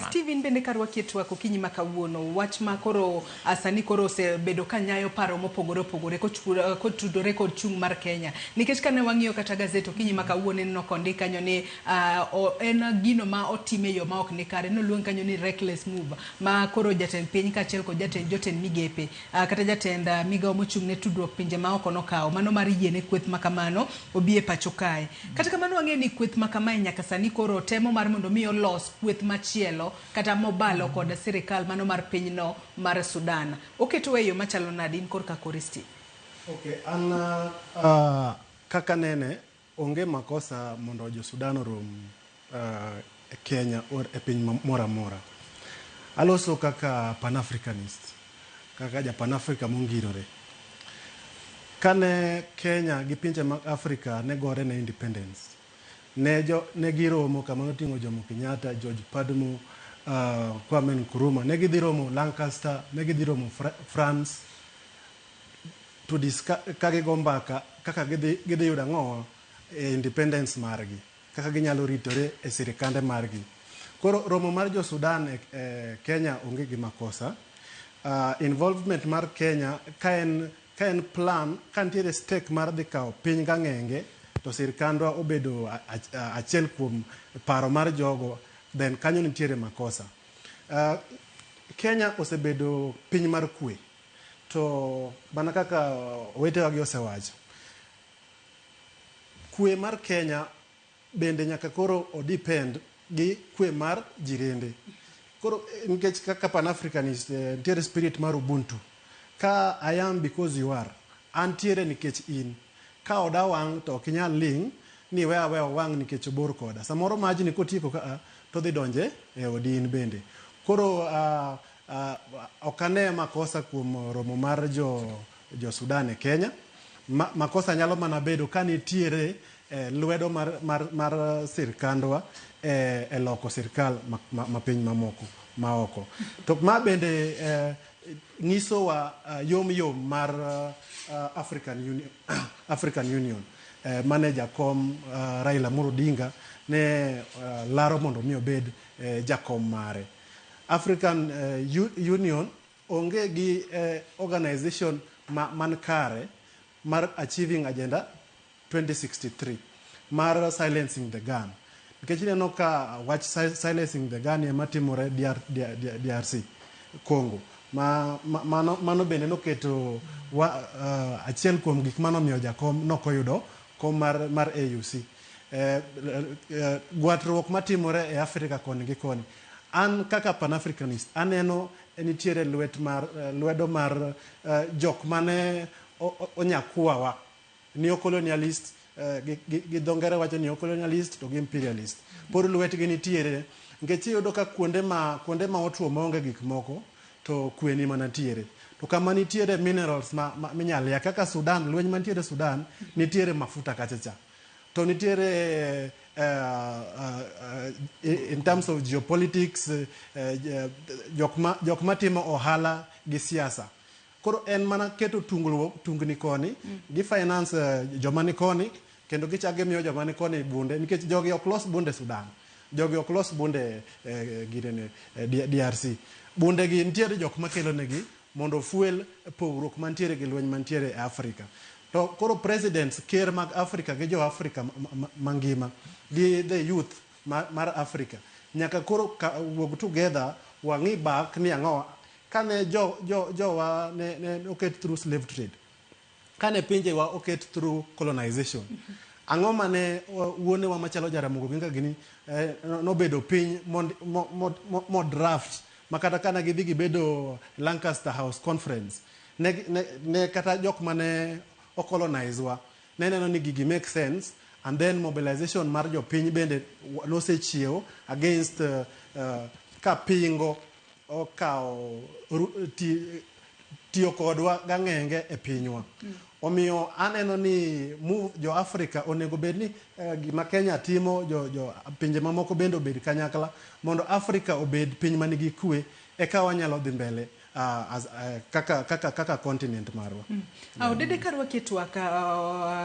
Steven bende karwaki twako kinyi makawuono wach ma koro asani koro osebedo kanyayo paro mopogore opogore kotudore kod chung mar Kenya nikech kane wang'iyo kata gazeto kinyi makawuono en nokondi kanyo ni en gino ma otime yo ma ok ni kare no luong kanyo ni reckless move ma koro jatend piny kaachiel kod jotend migepe kata jatend migawo mochung ne tudruok pinje ma oko nokawo mano mar yiene kweth makamano obie pacho kae. Kata kamano wang'e ni kweth ma kamae nyaka sani koro temo mar mondo mi olos kweth machielo kata mobalo kod sirikal mano mar pinyno mar Sudan. Oketo e yo machalo nade in korka koristi? Okay, an kaka nene onge makosa mondo jo Sudan orom e Kenya or e piny mora mora. Aloso kaka Pan-Africanist, kaka ja Pan-Africa mongirore. Kane Kenya gi pinje mag Africa ne gore ne independence, ne giromo kama noting'o Jomo Kenyatta, George Padmo, Kwame Nkrumah, ne gidhi romo Lancaster, ne gidhi romo France to discuss ka gigo mbaka kaka gidhi yudo ang'o e independence margi, kaka ginyalo ritore e sirikande margi. Koro romo mar jo Sudan e Kenya onge gi makosa. Involvement mar Kenya ka en plan, ka nitiere stake mar dhi kawo piny gang'enge to sirikandwa obedo achiel kuom paro mar jogo, then kanyo nitiere makosa. Kenya osebedo piny mar kwe, to bana kaka owetewa gi osewacho, kwe mar Kenya bende nyaka koro odepend gi kwe mar jirende. Koro nikech kaka Pan-Africanist nitiere spirit mar Ubuntu. Ka I am because you are, antiere nikech in. Ka oda wang' to ok inyal ling' ni weya wang' nikech obor koda. Samoro majni kotieko ka to dhi donje e odi in bende. Koro ok ane makosa kuom romo mar jo Sudan e Kenya. Makosa nyalo mana bedo ka nitiere lwedo mar sirkandwa e loko sirkal ma piny mamoko maoko. To ma bende nyisowa yom mar African Union. Mane jakom Raila Amolo Odinga ne laro mondo mi obed jakom mare. African Union onge gi organization man kare mar achieving agenda 2063 mar silencing the gun. Nikech ineno ka wach silencing the gun ema timore DRC Congo. Mano bende noketo achiel kuom gik mano miyo jakom nokoyudo kom mar AUC. Gwatruok matimore e Afrika koni gi koni. An kaka Pan-Africanist aneno nitiere lwedo mar jok mane onyakwawa, neo-colonialist, gi dongere wacho neo-colonialist to gi imperialist. Por lwetgi nitiere, nikech iyudo ka kuonde ma otuo maonge gik moko to kweni manatiere. To kama nitiere minerals minyal ya kaka Sudan, lweny mantiere Sudan, nitiere mafuta kachacha. To nitiere in terms of geopolitics, jok matimo ohala gi siasa. Koro en mana keto tungni koni, gi finance joma ni koni, kendo gichage miyo joma ni koni bunde, nikech jogi ok los bunde Sudan. Jogi ok los bunde DRC. Bunde gi nitiere jok makelo negi mondo fuel pogruok mantiere gi lweny mantiere e Afrika. To koro presidents, ker mag Afrika gi jo Afrika mangima, gi the youth mar Afrika, nyaka koro work together wang'i back ni ang'o. Kane jowa ne oket through slave trade, kane pinjewa oket through colonization, ang'o mane wuonewa machalo Jaramogi Oginga gini nobedo piny draft makata kana gidhi gibedo Lancaster House Conference, ne kata jok mane ocolonize wa ne neno ni gigi make sense, and then mobilization mar jo piny bende nosechiew against ka pingo okawo tiyo kodwa gang'enge e pinywa. Omiyo aneno ni jo Afrika onego bed ni gima Kenya timo, jo pinje mamoko bende obed kanyakla mondo Afrika obed piny manigi kwe, eka wanyalo dhi mbele kaka continent marwa. Dede karwa kitwa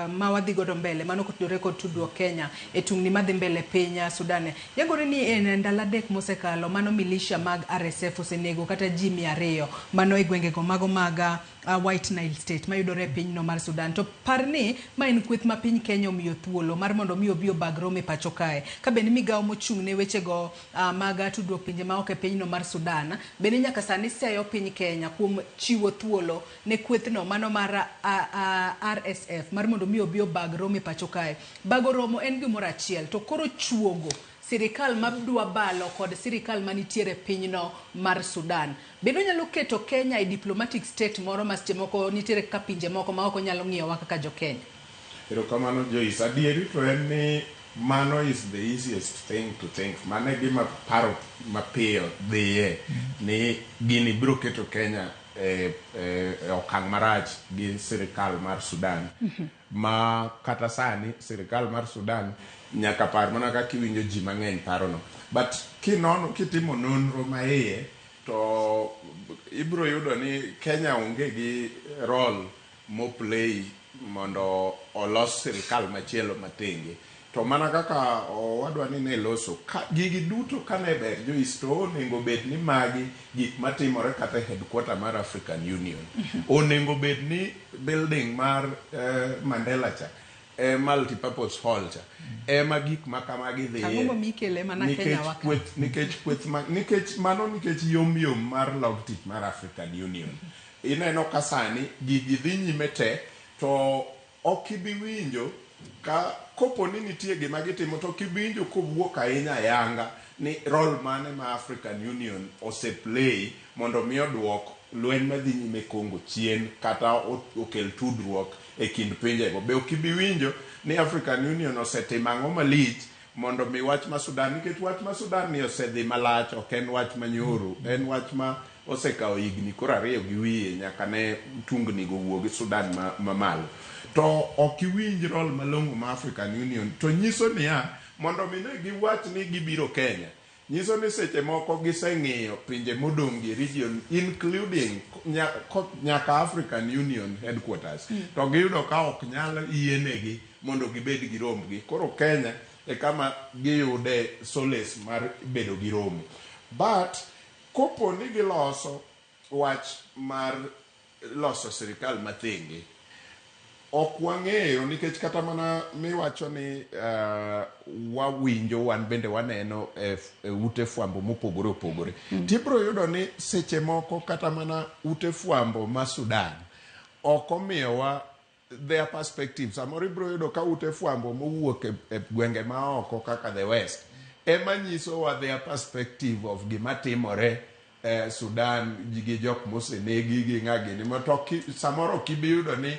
ma wadhi godo mbele mano kotudore kod tudruok Kenya e tungni madhi mbele piny Sudan. Yangore ni en ndalo adek mosekalo mano militia mag RSF osenego kata ji 200 mano e gwengego mago mag White Nile State mayudore e pinyno mar Sudan. To parni ma en kweth ma piny Kenya omiyo thuolo mar mondo mi obi obag rome pacho kae. Ka bende migawo mochung' ne wechego mag tudruok pinje ma ok e pinyno mar Sudan, bende nyaka sani seyo piny piny Kenya kuom chiwo thuolo ne kwethno mano mar RSF mar mondo mi obi obag romo e pacho kae. Bago romo en gimoro achiel, to koro chuogo sirikal madwa balo kod sirikal manitiere pinyno mar Sudan. Bedo nyalo keto Kenya e diplomatic state moro ma seche moko nitiere ka pinje moko ma ok nyalo ng'iyowa kaka jo Kenya. Erokamano Joyce, adieri to en ni mano is the easiest thing to think. Mano e gima paro mapiyo dhiye ni gini biro keto Kenya okang' marach gi sirikal mar Sudan. Ma kata sani sirikal mar Sudan nyaka par mana kaka iwinjo ji mang'eny parono. But kinono kitimo nonro maiye to ibiro yudo ni Kenya onge gi role moplay mondo olos sirikal machielo matenge. To mana kaka wadwa ni ne loso gigi duto kane ber Joyce, to onego bed ni magi gik matimore kata headquarter mar African Union. Onego bed ni building mar Mandela cha multipurpose hall cha ema gik makamagi dhiye. Ang'o mikele mana Kenya waka? Nikech yom mar log tich mar African Union. Ineno ka sani gigi dhi nyime te to okibi winjo ka kopo ni nitie gima gitimo to kibiwinjo kowuok ahinya yanga ni role mane ma African Union oseplay mondo mi oduok lweny madhi nyime Kongo chien kata okel tudruok e kind pinjego. Be okibiwinjo ni African Union osetimo ang'o malich mondo mi wach ma Sudan, nikech wach ma Sudan ni osedhi malach, ok en wach manyoro, en wach ma osekawo higni koro 2 gi wiye nyaka ne tungni go wuogi Sudan mamalo. To okiwinj rol malongo ma African Union to nyiso niya mondo mi ne giwach ni gibiro Kenya, nyiso ni seche moko giseng'iyo pinje modong' gi region including nyaka African Union headquarters to giyudo ka ok nyal yienegi mondo gibed gi rombgi. Koro Kenya e kama giyude solace mar bedo gi romo. But kopo ni giloso wach mar loso sirikal mathenge, ok wang'eyo nikech kata mana miwacho ni wawinjo wan bende waneno e ute fwambo mopogore opogore. Tibro yudo ni seche moko kata mana ute fwambo ma Sudan ok omiyowa their perspective. Samoro ibro yudo ka ute fwambo mowuok e gwenge ma oko kaka the West ema nyiso wa their perspective of gima timore Sudan gi jok mosenegi gi ng'agini moto samoro kibiyudo ni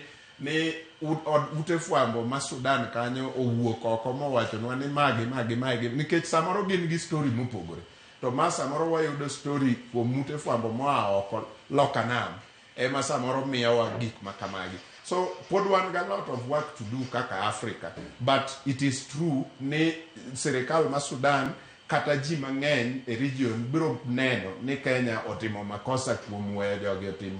ute fwambo ma Sudan kanyo owuok oko mowacho nwa ni magi nikech samoro gin gi story mopogore to ma samoro wayudo story kuom ute fwambo moa oko loka nam ema samoro miyowa gik makamagi. So pod wan ga lot of work to do kaka Africa, but it is true ni sirikal ma Sudan kata ji mang'eny e region biro neno ni Kenya otimo makosa kuom weyo jogi otim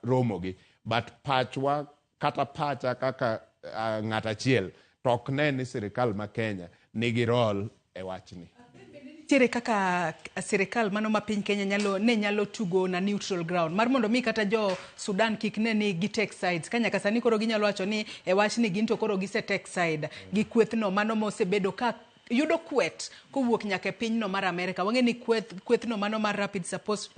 romogi. But pachwa kata pacha kaka ng'at achiel to ok ne ni sirikal ma Kenya nigi role e wachni. Tiere kaka sirikal mano ma piny Kenya nyalo tugo na neutral ground mar mondo mi kata jo Sudan kik ne ni gi take sides. Kanya ka sani koro ginyalo wacho ni e wachni gin to koro gise take side gi kwethno mano mosebedo ka yudo kwet kowuok nyaka pinyno mar Amerika. Wang'e ni kwethno mano mar Rapid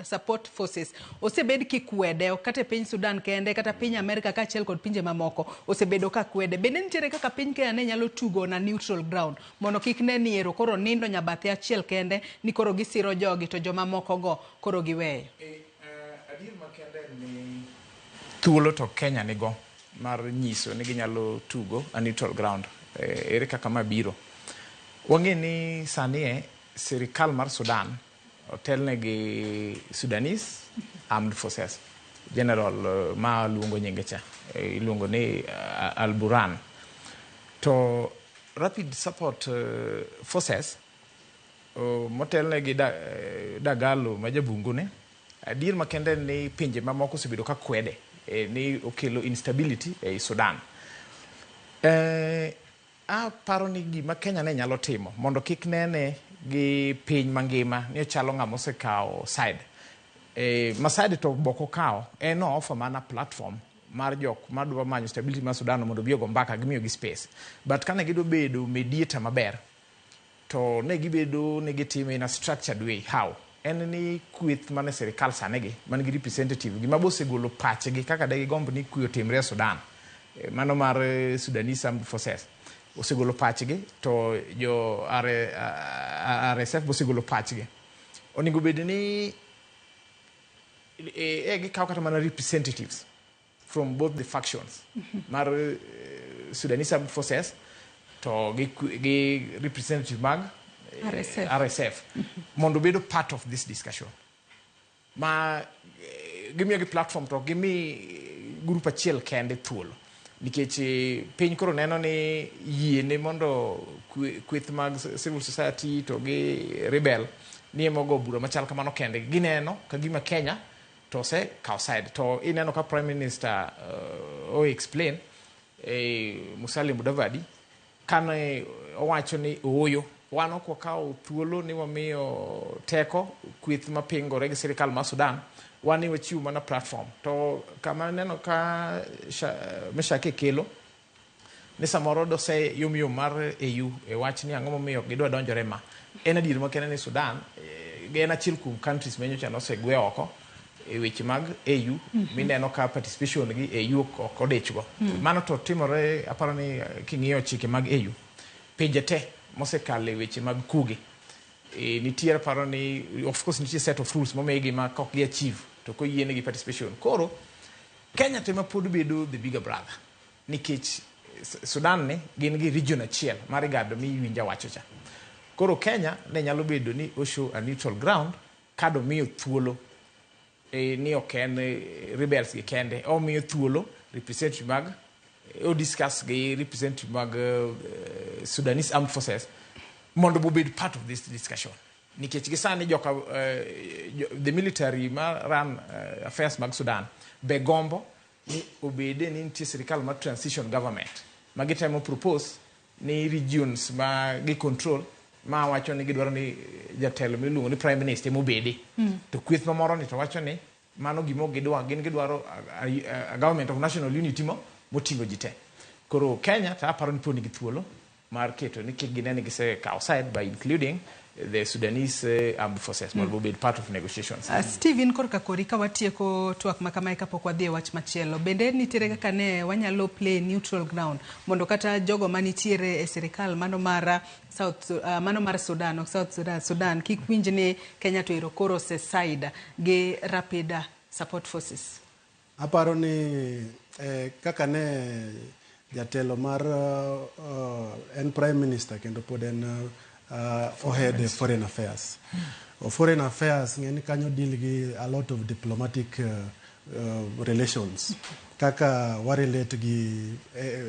Support Forces osebed kikwede kata piny Sudan kende kata piny Amerika kaachiel kod pinje mamoko osebedo ka kwede. Bende nitiere kaka piny Kenya ne nyalo tugo na neutral ground mondo kik ne ni ero koro nindo nyabathe achiel kende ni koro gisiro jogi to joma moko go koro giweyo. Adier makende ni thuolo to Kenya nigo mar nyiso ni ginyalo tugo a neutral ground. Ere kaka mabiro wang'e ni sani sirikal mar Sudan otelne gi Sudanese Armed Forces General ma luongo nyinge cha iluongo ni Al-Burhan. To Rapid Support Forces motelne gi Dagalo ma jabungune. Adier makende ni pinje mamoko osebedo ka kwede ni okelo instability e Sudan. Paro ni gima Kenya ne nyalo timo mondo kik nene gi piny mangima ni chalo ng'ama osekawo side. Ma side to boko kawo eno offer mana platform mar jok madwa manyo stability ma Sudan mondo biyo go mbaka gimiyo gi space. But kane gido bedo mediator maber to ne gibedo ne gitime in a structured way. How? en ni kweth mane sirikal sanegi man gi representative gi mabose golo pachgi kaka de gombo ni kuyo timre Sudan mano mar Sudanese Armed Forces osegolo pachgi to jo RSF osegolo pachgi onego bed ni gi kaw kata mana representatives from both the factions mar Sudanese Armed Forces to gi representative mag RSF mondo bedo part of this discussion ma gimiyo gi platform to gimi group achiel kende thuolo nikech piny koro neno ni yiene mondo kweth mag civil society to gi rebel ni mogo bura machal kamano kende gineno ka gima Kenya to se kaw side to ineno ka Prime Minister o explain Musalia Mudavadi kane owacho ni oyo wano kwa kaw thuolo ni wamiyo teko kweth mapingore gi sirikal ma Sudan wani wachiwo mana platform to kama neno ka meshake kelo ni samoro do se yom mar AU e wach ni ang'o momiyo gidwa donjore ma en adier makene ni Sudan gen achiel kuom countries menyocha nosegwe oko e weche mag AU mineno ka participation gi AU kodechgo mano to timore aparo ni king'iyo chike mag AU pinje te mosekale weche mag kuge nitiere paro ni of course nitiere set of rules momegi ma kok gi achieve to ko yiene gi participation koro Kenya tema pod bedo the bigger brother nikech Sudan ne gin gi region achiel mar gado mi winja wacho cha koro Kenya ne nyalo bedo ni o show a neutral ground kado miyo thuolo ni oken rebels gi kende o miyo thuolo representative mag o discuss gi representative mag Sudanese Armed Forces mondo be part of this discussion nikech gisani joka the military run affairs mag Sudan be gombo ni obede ni ntie sirikal mag transition government magitemo propose ni regions ma gi control ma wacho ni gidwaro ni jatelo miluongo ni prime minister mobede to kweth mamoro ni to wacho ni mano gimo gidwaro a government of national unity motingo jite koro Kenya ta paro ni poni gi thuolo mar keto ni ginene gise outside by including the Sudanese Armed Forces will be part of negotiations. Steven korka kori ka watieko twak makamae kapok wadhi e wach machielo bende nitiere kaka ne wanyalo play neutral ground mondo kata jogo manitiere e sirikal mano mar Sudan ok South Sudan kik winj ni Kenya to iro koro se side gi Rapid Support Forces. Aparo ni kaka ne jatelo mar en prime minister kendo pod en head foreign affairs foreign affairs ngeni kanyo deal gi a lot of diplomatic relations kaka warelate gi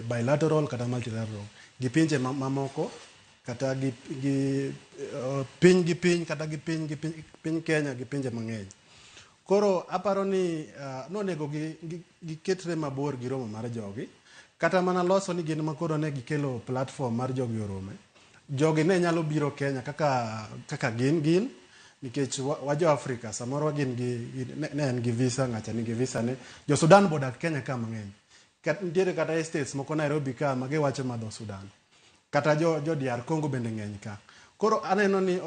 bilateral kata multilateral gi pinje mamoko kata gi piny kata gi piny Kenya gi pinje mang'eny koro aparo ni nonego gi ketre mabor gi romo mar jogi kata mana loso ni gin makoro ne gikelo platform mar jogi orome jogi ne nyalo biro Kenya kaka gin nikech wajo Afrika samoro gin ne en gi visa ngacha ni gi visa ne jo Sudan bodak Kenya ka mang'eny nitiere kata states moko Nairobi ka mage wacho madho Sudan kata jo DR Congo bende ng'eny ka koro aneno ni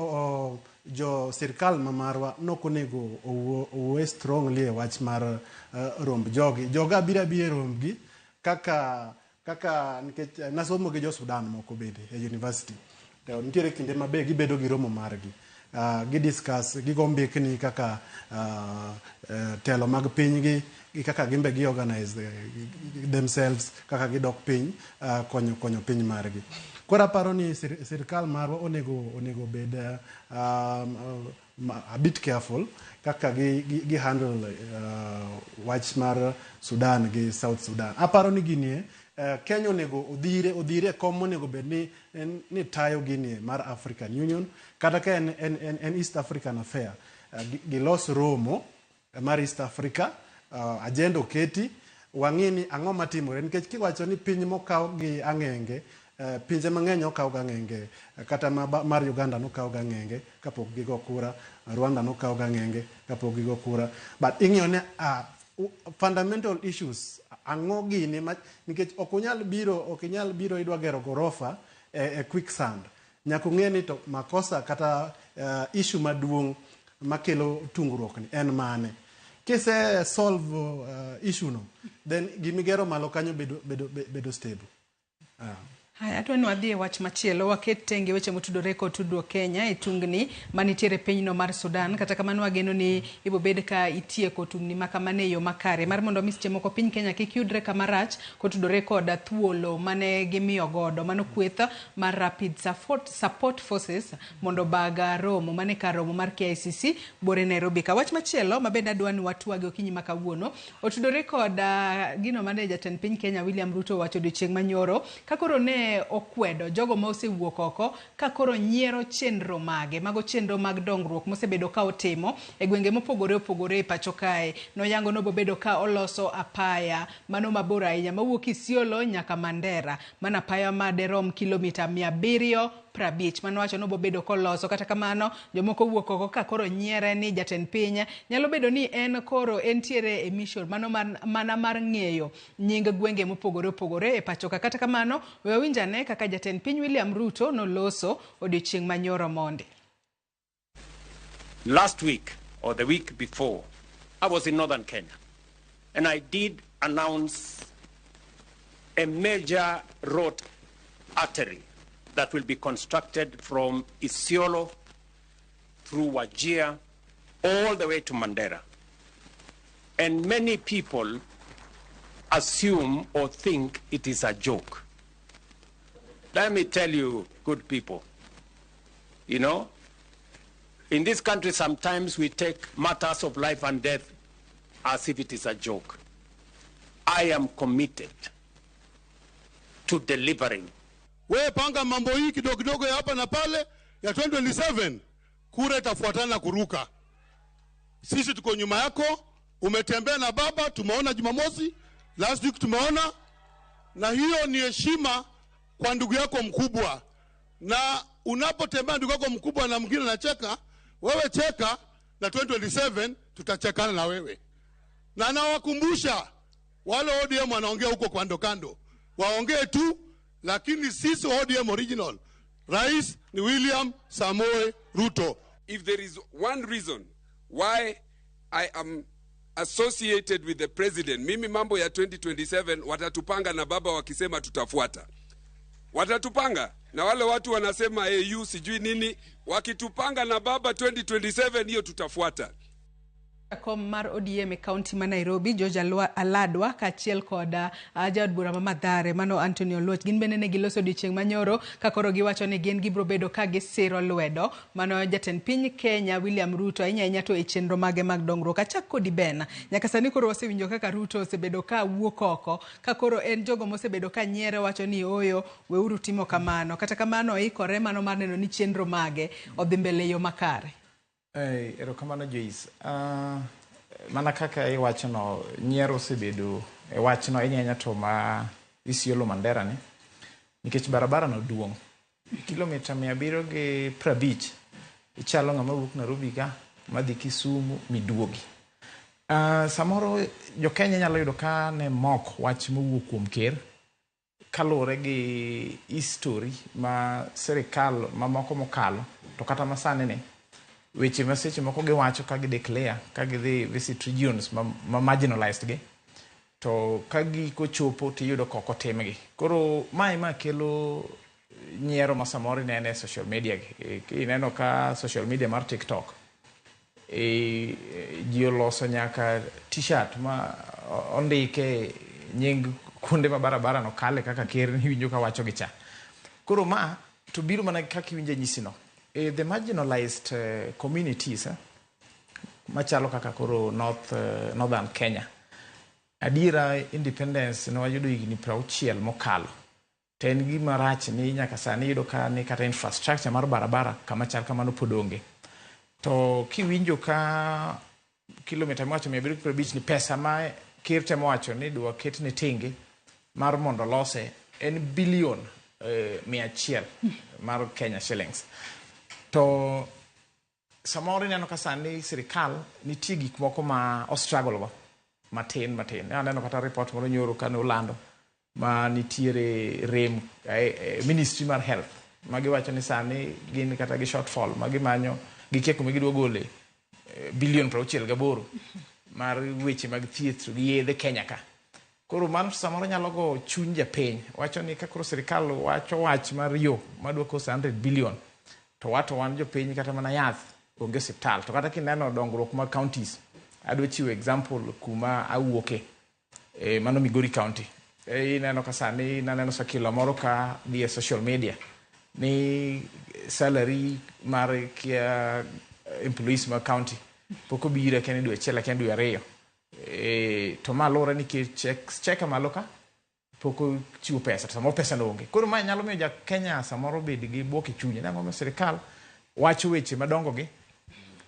jo sirkal mamarwa nokonego owuo strongly e wach mar romb joga bira romb gi kaka nikech nasomo gi jo Sudan moko bende e university to nitiere kinde mabe gibedo gi romo margi gi discuss gi gombekni kaka telo mag piny gi kaka gimbe gi organize themselves kaka gidok piny konyo piny margi kora paro ni sirkal marwa onego bed a bit careful kaka gi handle wach mar Sudan gi South Sudan aparo ni ginie Kenya onego odhire kom onego bed ni tayo ginie mar African Union kata ka en East African affair gilos romo mar East Africa agenda oketi wang'ini ang'o matimore nikech kiwacho ni piny mokaw gi ang'enge pinje mang'eny okaw ga ng'enge kata mar Uganda nokaw ga ng'enge kapok gigo kura Rwanda nokaw ga ng'enge kapok gigo kura but ing'eyo ne fundamental issues ang'o gini nikech ok inyal biro idwa gero gorofa quicksand nyaka ng'e ni to makosa kata issue maduong' makelo tungruok ni en mane. Kise solve issue no, then gimigero malo kanyo bedo stable. Haya, atwa ni wadhi e wach machielo, waket tenge weche motudore kod tudruok Kenya e tungni manitiere pinyno mar Sudan. Kata kamano wageno ni ibo bed ka itieko tungni makamane e yo makare mar mondo mi seche moko piny Kenya kik yudre kama rach kotudore kod thuolo mane gimiyo godo mano kweth mar Rapid Support Forces mondo baga romo mane kar romo mar KICC bore Nairobi ka. Wach machielo mabende adwa ni watwage okinyi makawuono otudore kod gino mane jatend piny Kenya William Ruto wacho odiochieng' manyoro kakoro ne okwedo jogo ma osewuok oko kakoro nyiero chenro mage mago chenro mag dongruok mosebedo ka otimo e gwenge mopogore opogore e pacho kae. Noyango no bobedo ka oloso apaya mano mabor ahinya mawuok Isiolo nyaka Mandera, mana apaya maderom kilomita 750 mano wacho no bobedo koloso. Kata kamano jomoko wuok oko ka koro nyiere ni jatend piny nyalo bedo ni en koro entiere emission mano mana mar ng'eyo nying gwenge mopogore opogore e pacho ka. Kata kamano we winjane kaka jatend piny William Ruto noloso odiochieng' manyoro monde. Last week or the week before, I was in northern Kenya and I did announce a major road artery that will be constructed from Isiolo through Wajir all the way to Mandera. And many people assume or think it is a joke. Let me tell you, good people, you know, in this country sometimes we take matters of life and death as if it is a joke. I am committed to delivering. We panga mambo hii kidogo kidogo ya hapa na pale ya 2027 kura itafuatana kuruka. Sisi tuko nyuma yako, umetembea na baba, tumeona Jumamosi, last week tumeona, na hiyo ni heshima kwa ndugu yako mkubwa. Na unapotembea ndugu yako mkubwa na mwingine anacheka, wewe cheka na 2027 tutachekana na wewe. Na nawakumbusha wale ODM wanaongea huko kando kando, waongee tu, lakini sisi ODM original, Rais ni William Samoei Ruto. If there is one reason why I am associated with the president, mimi mambo ya 2027 watatupanga na baba wakisema tutafuata. Watatupanga na wale watu wanasema AU sijui nini, wakitupanga na baba 2027 hiyo tutafuata. Kom mar ODM e county ma Nairobi, George Aladwa kachiel koda Jaod Bura ma Mathare mano Antonio Oluoch gin bende ne giloso odiochieng' manyoro kakoro giwacho ni gin gibro bedo ka gisiro lwedo mano jatend piny Kenya William Ruto ahinya to e chenro mage mag dongruok. Achak kodi Ben nyaka sani koro wasewinjo kaka Ruto osebedo ka wuok oko kakoro en jogo mosebedo ka nyiere wacho ni oyo weuru timo kamano. Kata kamano oikore mano mar neno ni chenro mage odhi mbele yo makare. Erokamano Joyce. Mana kaka iwachono nyiero osebedo e wachno ahinya to ma Isiolo Mandera ni nikech barabara no duong' kilomita 750 ichalo ng'ama wuok Nairobi ka madhi Kisumu miduogi. Samoro jo Kenya nyalo yudo ka ne mok wach mowuok kuom ker kalore gi history ma serikal mamoko mokalo to kata masane ne weche maseche moko giwacho ka gideclare ka gidhi visit regions ma marginalized gi to ka giko chopo tiyudo koko timgi. Koro ma kelo nyiero ma samoro nene social media gi. Ineno ka social media mar TikTok ji oloso nyaka t-shirt ma ondike nying kuonde ma barabara no kale kaka ker ni winjo ka wacho gicha. Koro ma to biro mana kaka winjo nyisino. The marginalized communities machalo kaka koro northern Kenya adiera independence no wayudo higni 60 mokalo to en gima rach ni nyaka sani yudo ka ni kata infrastructure mar barabara kama chal kamano podonge to kiwinjo ka kilomita 150 ni pesa ma ker temo wacho ni dwa ket ne tenge mar mondo lose en bilion 100 mar Kenya shillings. To samoro neno ka sani sirikal nitie gik moko ma ostruggle go matin. Aneno kata report moro nyoro ka no lando ma nitiere rem Ministry mar Health ma giwacho ni sani gin kata gi shortfall ma gimanyo gikeko ma gidwa gole bilion 68 mar weche mag thieth gi yedhe Kenya ka. Koro mano samoro nyalo go chuny japiny. Wacho ni ka koro sirikal wacho wach mar yo madwa kosa 100 billion to wato wan jopiny kata mana yath onge osiptal. To kata kineno dongruok mag counties, adwa chiwo example kuma awuoke mano Migori County. Ineno ka sani naneno sakilo moro ka via social media ni salary mar employees ma county poko bira kene dwe chela kene dwe ariyo. To malore ni ke check maloka poko chiwo pesa, samoro pesa onge. Koro ma nyalo miyo ja Kenya samoro bed gi buok e chunye nango ma sirikal wacho weche madongo gi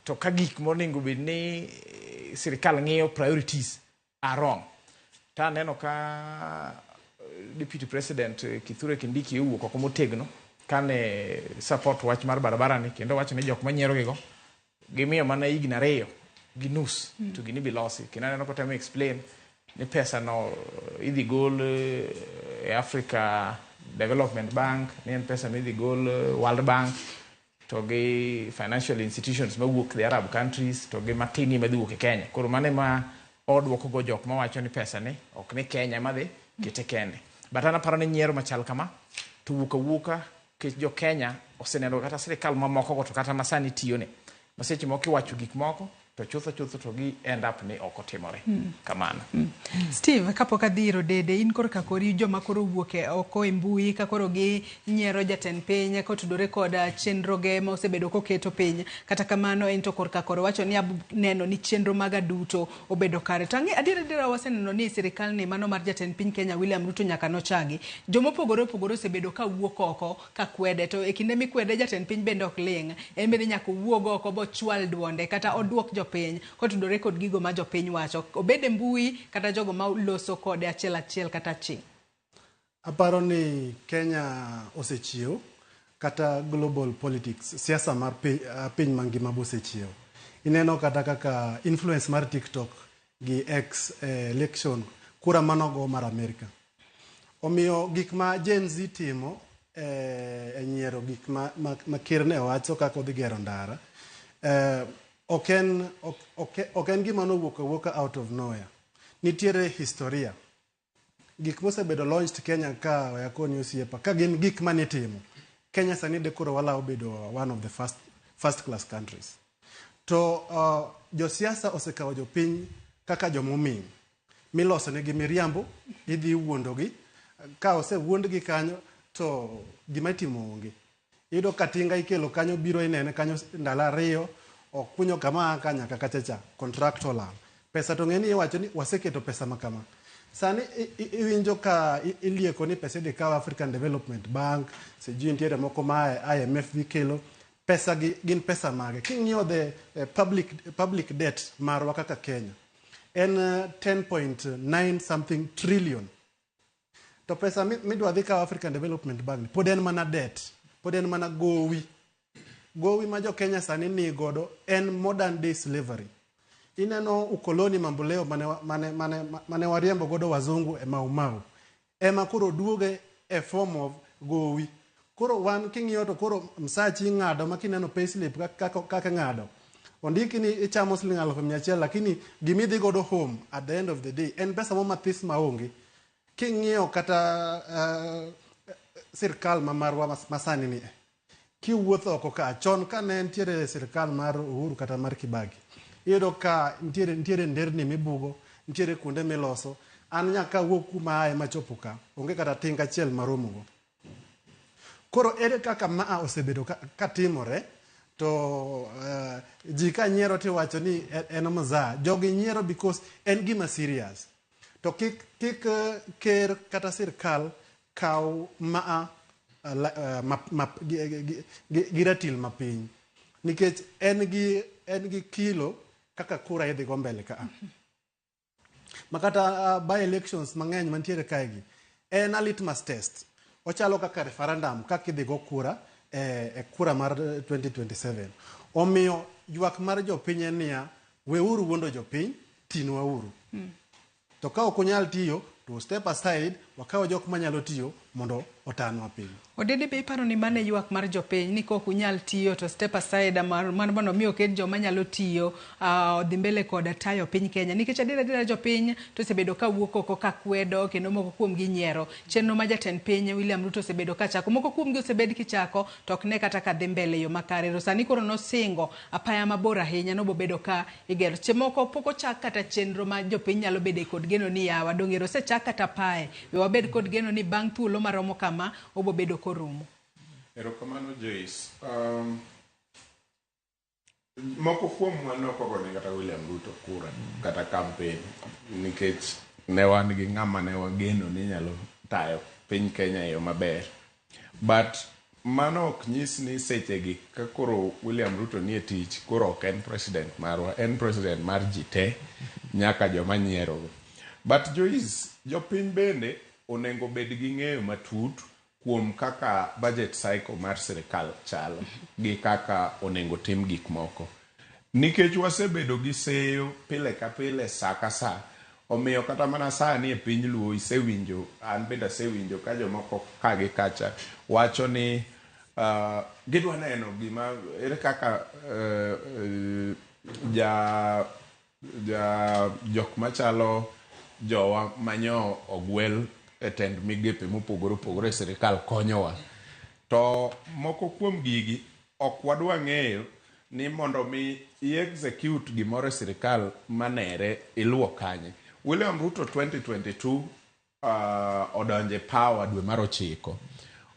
to ka gik monego bed ni sirikal ng'iyo priorities are wrong. Ta neno ka Deputy President Kithure Kindiki owuok oko motegno kane support wach mar barabara ni kendo wacho ni jok manyiero gigo gimiyo mana higni 2 gi nus to gini bilosi. Kendo neno ko temo explain ni pesa no idhi gol Africa Development Bank, ni en pesa idhi gol World Bank to gi financial institutions mawuok the Arab countries to gi matini madhuok e Kenya. Koro mane ma odwoko go jok ma wacho ni pesa ni ok ni Kenya madhi kete kende. But ana paro ni nyiero machal kama to wuka ke jo Kenya oseneno kata sirikal mamoko go to kata masani tiyo ne. Maseche moko wacho gik moko to chutho to gi end up ni oko timore kamano. Steve, kapok adhiro dede in kor kakori joma koro wuoke oko e mbui ka koro gi nyiero jatend piny kotudore koda chenro ge ma osebedo koketo piny. Kata kamano en to kor kakoro wacho ni neno ni chenro maga duto obedo kare. Tangi adira waseneno ni sirikal ni mano mar jatend piny Kenya William Ruto nyaka nochagi. Jomo pogoro osebedo ka wuok oko ka kwede to e kinde mikwede jatend piny bende ok ling. En bende nyaka wuog oko bo chwal duonde kata oduok jopiny kotudore kod gigo ma jopiny wacho. Obede mbui kata jogo ma loso kode achiel kata ching. Aparo ni Kenya osechiew kata global politics, siasa mar piny mangima bosechiew. Ineno kata kaka influence mar TikTok gi X election kura manogo mar Amerika. Omiyo gik ma Gen Z timo nyiero gik ma kirne owacho kaka odhi gero ndara. Oken gima nowuoka out of nowhere. Nitiere historia. Gik mosebedo launched Kenya ka yakoni osiepa ka gin gik manitimo. Kenya sani dekoro wala obedo one of the first class countries. To josiasa osekawo jopiny kaka jomoming. Miloso negi miriambo, idhi wuondogi. Ka osewuondgi kanyo to gima itimo onge. Iyudo katinga ikelo kanyo biro inene kanyo ndala 2 okunyo kama nyaka kachacha contractual. Pesa to ngeni iwacho ni waseketo pesa makama. Sani iwinjo ka ilieko ni pesa de ka African Development Bank, sejui ntiere moko ma IMF vikelo. Pesa gin pesa mage. King'iyo the public debt marwa kaka Kenya en 10.9 something trillion. To pesa midwa dhi ka African Development Bank pod en mana debt, pod en mana gowi ma jo Kenya sani ni godo en modern day slavery. Ineno ukoloni mamboleo mane wariembo godo wazungu e Mau. Ema koro duoge e form of gowi. Koro wan king'iyo to koro msachi ng'ado makineno payslip kaka ng'ado. Ondiki ni ichamo $100,000 lakini gimidhi godo home at the end of the day en pesa mo mathis maonge. King'iyo kata sirkal mamarwa masani ni kiwuotho oko ka chon ka ne ntiere sirkal mar Uhuru kata mar Kibaki. Iyudo ka ntiere nderni mibugo, ntiere kuonde miloso. An nyaka wuok kuma ae machopo ka onge kata tinga achiel maromogo. Koro ere kaka maa osebedo katimore to ji ka nyiero tiwacho ni en mzaha. Jogi nyiero because en gima serious. To kik ker kata sirkal kaw maa giratil mapiny. Nikech en gi kilo kaka kura idhi go mbele ka. Makata by elections mang'eny mantiere kaegi en a litmus test. Ochalo kaka referendum kaka idhi go kura e kura mar 2027. Omiyo ywak mar jopiny en niya weuru wuondo jopiny tinwa uru. To ka ok onyal tiyo to step aside wakaw jok manyalo tiyo mondo otanwa piny. Odede be iparo ni mane ywak mar jopiny ni kok unyal tiyo to step aside mar mondo mi oket joma nyalo tiyo dhi mbele koda tayo piny Kenya nikech adira jopiny to sebedo ka wuok oko ka kwedo kendo moko kuom gi nyiero chenro ma jatend piny William Ruto sebedo ka chako moko kuom gi osebed kichako to ok ne kata ka dhi mbele yo makare ro sani koro nosingo apaya mabor ahinya no bobedo ka igero chemoko poko chak kata chenro ma jopiny nyalo bede kod geno ni yawa dongero se chak kata pae we wabed kod geno ni bang' thuolo maromo kama obobedo korumo. Erokamano Joyce. Moko kuom mano kogone kata William Ruto kura kata campaign nikech ne wan gi ng'ama ne wageno ni nyalo tayo piny Kenya yo maber. But mano ok nyis ni sechegi ka koro William Ruto nie tich koro ok en president marwa, en president mar ji te nyaka joma nyiero. But Joyce, jopiny bende onego bed gi ng'eyo matut kuom kaka budget cycle mar sirikal chalo gi kaka onego tim gik moko. Nikech wasebedo gi seyo pile ka pile sa ka sa, omiyo kata mana sani e piny luo isewinjo, an bende asewinjo ka jomoko ka gi kacha wacho ni gidwa neno gima ere kaka jok machalo jowa manyo ogwel e tend migepe mopogore opogore sirikal konyowa. To moko kuom gigi ok wadwa ng'eyo ni mondo mi execute gimoro sirikal manere iluwo kanye. William Ruto 2022 odonje power dwe mar 9.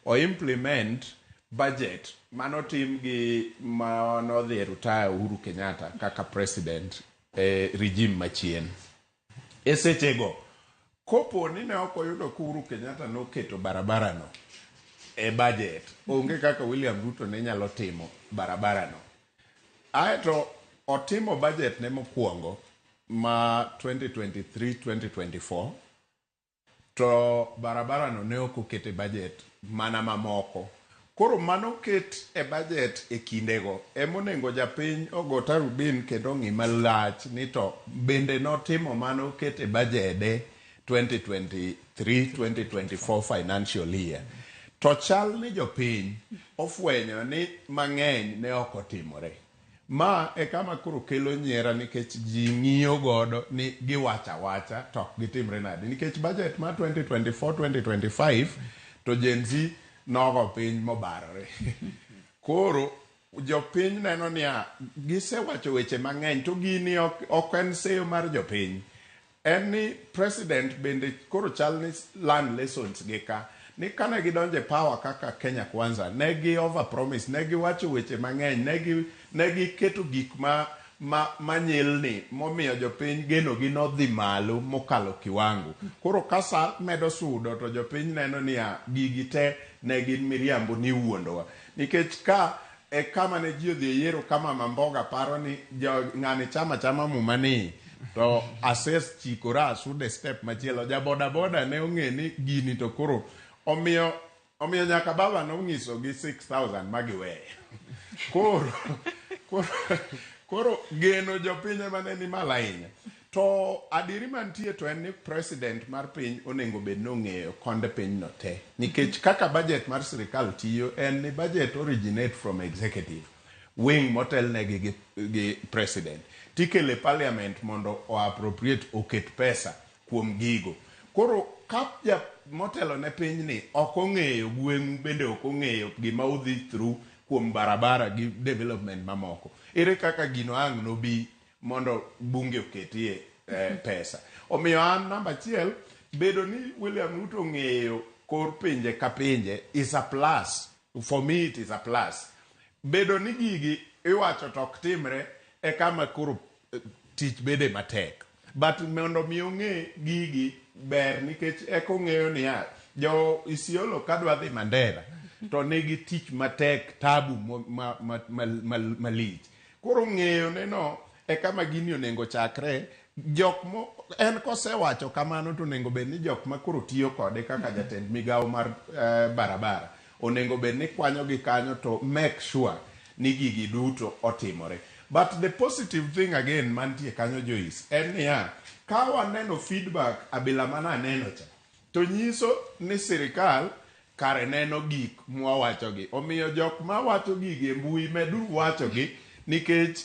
O implement budget manotim gi manodhi retire Uhuru Kenyatta kaka president regime machien. E sechego kopo ni ne ok oyudo ka Uhuru Kenyatta noketo barabara no e budget, onge kaka William Ruto ne nyalo timo barabara no. Aeto otimo budget ne mokwongo ma 2023-2024 to barabara no ne ok okete budget mana mamoko. Koro mano ket e budget e kindego emonego japiny ogo tarubin kendo ng'i malach ni to bende notimo mano ket e budget 2023-2024 financial year. To chal ni jopiny ofwenyo ni mang'eny ne ok otimore. Ma e kama koro kelo nyiera nikech ji ng'iyo godo ni giwacha wacha to gitimre nade. Nikech budget ma 2024-2025 to Gen Z nogo piny mobarore. Koro jopiny neno niya gisewacho weche mang'eny to gini ok en seyo mar jopiny. En ni president bende koro chal ni learn lessons gi ka ni kane gidonje power kaka Kenya Kwanza ne gi over promise, ne gi wacho weche mang'eny, ne gi keto gik manyilni momiyo jopiny geno gi nodhi malo mokalo kiwango. Koro kasa medo sudo to jopiny neno niya gigi te ne gin miriambo ni wuondowa. Nikech ka e kama ne ji odhi yiero kama Mamboga paro ni ng'ani chama mumani to assess chikora asude step machielo ja boda ne ong'e ni gini to koro omiyo nyaka baba nong'iso gi 6,000 magiweye. Koro geno jopiny mane ni malahinya. To adiri mantie to en ni president mar piny onego bed nong'eyo konde piny no te. Nikech kaka budget mar sirikal tiyo en ni budget originate from executive wing motel negi gi president. Tikele parliament mondo o appropriate oket pesa kuom gigo. Koro kapja motelo ne piny ni ok ong'eyo gweng' bende ok ong'eyo gima udhi through kuom barabara gi development mamoko. Ere kaka gino ang' nobi mondo bunge oketie pesa. Omiyo an namba achiel bedo ni William Ruto ong'eyo kor pinje ka pinje is a plus. For me it is a plus. Bedo ni gigi iwacho tok timre e kama koro tich bede matek. But mondo mi ong'e gigi ber nikech eko ng'eyo niya jo Isiolo kadwa dhi Mandera to nigi tich matek tabu malich. Koro ng'eyo neno e kama gini onego chakre en kosewacho kamano to onego bed ni jok ma koro tiyo kode kaka jatend migawo mar barabara onego bed ni kwanyo gi kanyo to make sure ni gigi duto otimore. But the positive thing again mantie kanyo Joyce en niya ka waneno feedback abila mana aneno cha to nyiso ni sirikal kare neno gik mwawachogi. Omiyo jok mawacho gigi e mbui meduru wachogi nikech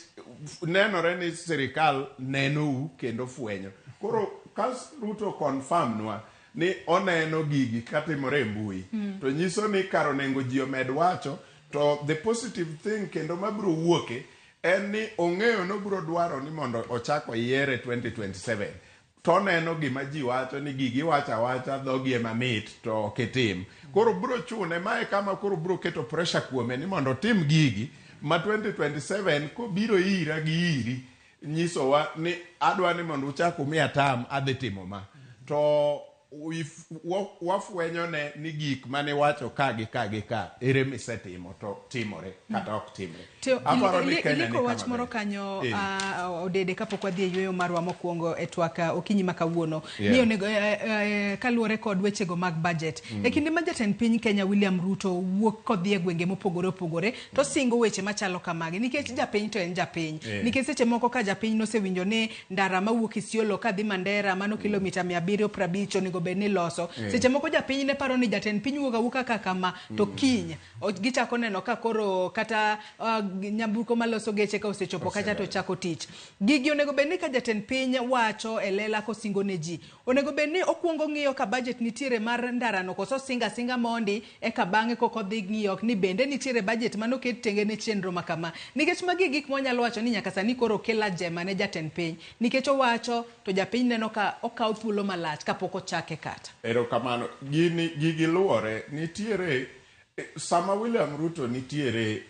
nenore ni sirikal nenou kendo fwenyo. Koro kas Ruto confirm nwa ni oneno gigi katimore e mbui, to nyiso ni karo nengo ji omed wacho, to the positive thing kendo mabiro wuoke en ni ong'eyo no biro dwaro ni mondo ochako yiere 2027. To neno gima ji wacho ni gigi wacha dhogi ema mit to okitim. Koro biro chune mae kama koro biro keto pressure kuome ni mondo tim gigi ma 2027 ko biro ira gi iri nyiso wa ni adwa ni mondo uchak umiya tam adhi timo ma. To wafwenyo ne ni gik mane wacho ka ere misetimo to timore kata ok timre. Iliko wach moro kanyo odede kapok wadhi e yweyo marwa mokwongo e twak okinyi makawuono ni onego kaluwore kod wechego mag budget. E kinde ma jatend piny Kenya William Ruto wuok kodhi e gwenge mopogore opogore to singo weche machalo kamagi nikech japiny to en japiny. Nikech seche moko ka japiny nosewinjo ni ndara mawuok Isiolo kadhi Mandera mano kilomita 750 onego bed ni loso. Seche moko japiny ne paro ni jatend piny wuoka kaka ma to kiny gichako neno ka koro kata nyamburko maloso geche ka osechopo kacha to chako tich. Gigi onego bed ni ka jatend piny wacho e lela kosingo ne ji. Onego bed ni okuongo ng'iyo ka budget nitiere mar ndara no koso singa mondi e ka bang'e koko dhi ng'iyo ni bende nitiere budget manoket tenge ne chenro makama. Nikech magi gik monyalo wacho ni nyaka sani koro kela jema ne jatend piny. Nikech owacho to japiny neno ka okaw thuolo malach kapok ochake kata. Erokamano, gigi luore nitiere sama William Ruto nitiere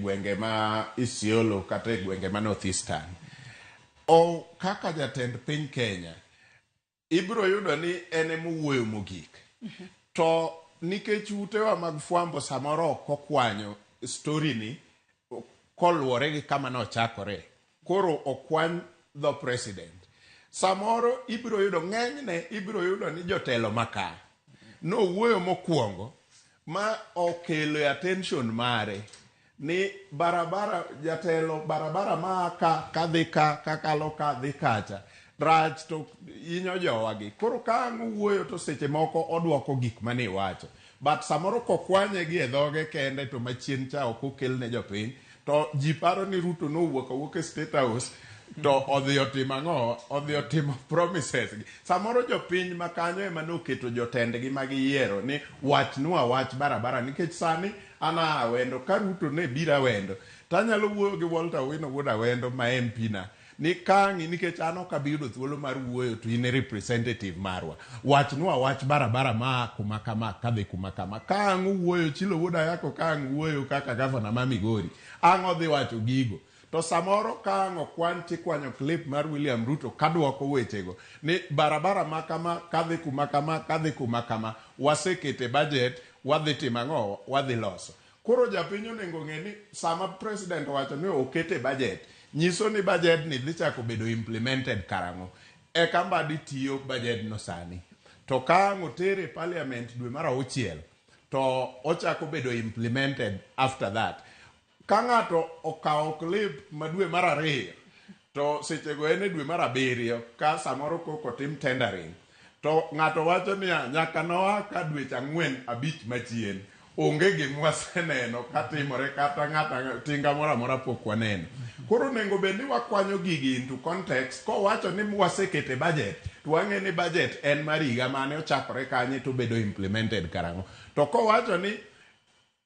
gwenge ma Isiolo kata gwenge ma North Eastern. O kaka jatend piny Kenya ibiro yudo ni ene muwuoyo mogik. To nikech utewa mag fwambo samoro kokwanyo story ni koluore gi kama no chakore. Koro okwany the president. Samoro ibiro yudo ng'enyne ibiro yudo ni jotelo maka no wuoyo mokwongo ma okelo attention mare ni jatelo barabara ma kadhi kakalo kadhi kacha rach to inyo jowagi. Koro ka wuoyo to seche moko odwoko gik mane wacho, but samoro kokwanye gi e dhoge kende to machien cha ok okel ne jopiny to ji paro ni Ruto no wuok e State House to odhi otimo promises. Samoro jopiny makanyo ema noketo jotendgi magiyiero ni wach barabara nikech sani ana wendo ka Ruto ne bira wendo tanyalo wuoyo gi Walter Owino wuoda wendo ma MP na ni kangi nikech an ok abiyudo thuolo mar wuoyo to in representative marwa wach barabara ma kuma kama kadhi kuma kama kang wuoyo Chilo wuoda yako kang wuoyo kaka governor ma Migori ang odhi wacho gigo. To samoro kango kwanti kwanyo clip mar William Ruto kadwoko wechego ni barabara makama kadhi kuma kama wasekete budget wadhi timang'o wadhi loso. Koro japiny onego ng'e ni sama president wacho ni okete budget nyiso ni budget ni dhi chako bedo implemented karang'o e kamba ditiyo budget no sani. To kango tere parliament dwe mar 6 to ochako bedo implemented after that. Ka ng'ato okawo clip ma dwe mar 2 to sechego ene dwe mar 7 ka samoro koko tim tendering to ng'ato wacho ni nyaka noa ka dweche 4-5 machien onge gimwaseneno katimore kata ng'ata tinga mora pok waneno. Koro nengo bende wakwanyo gigi into context ko wacho ni wasekete budget to wang'e ni budget en mar higa mane ochakore kanye to bedo implemented karang'o. To ko wacho ni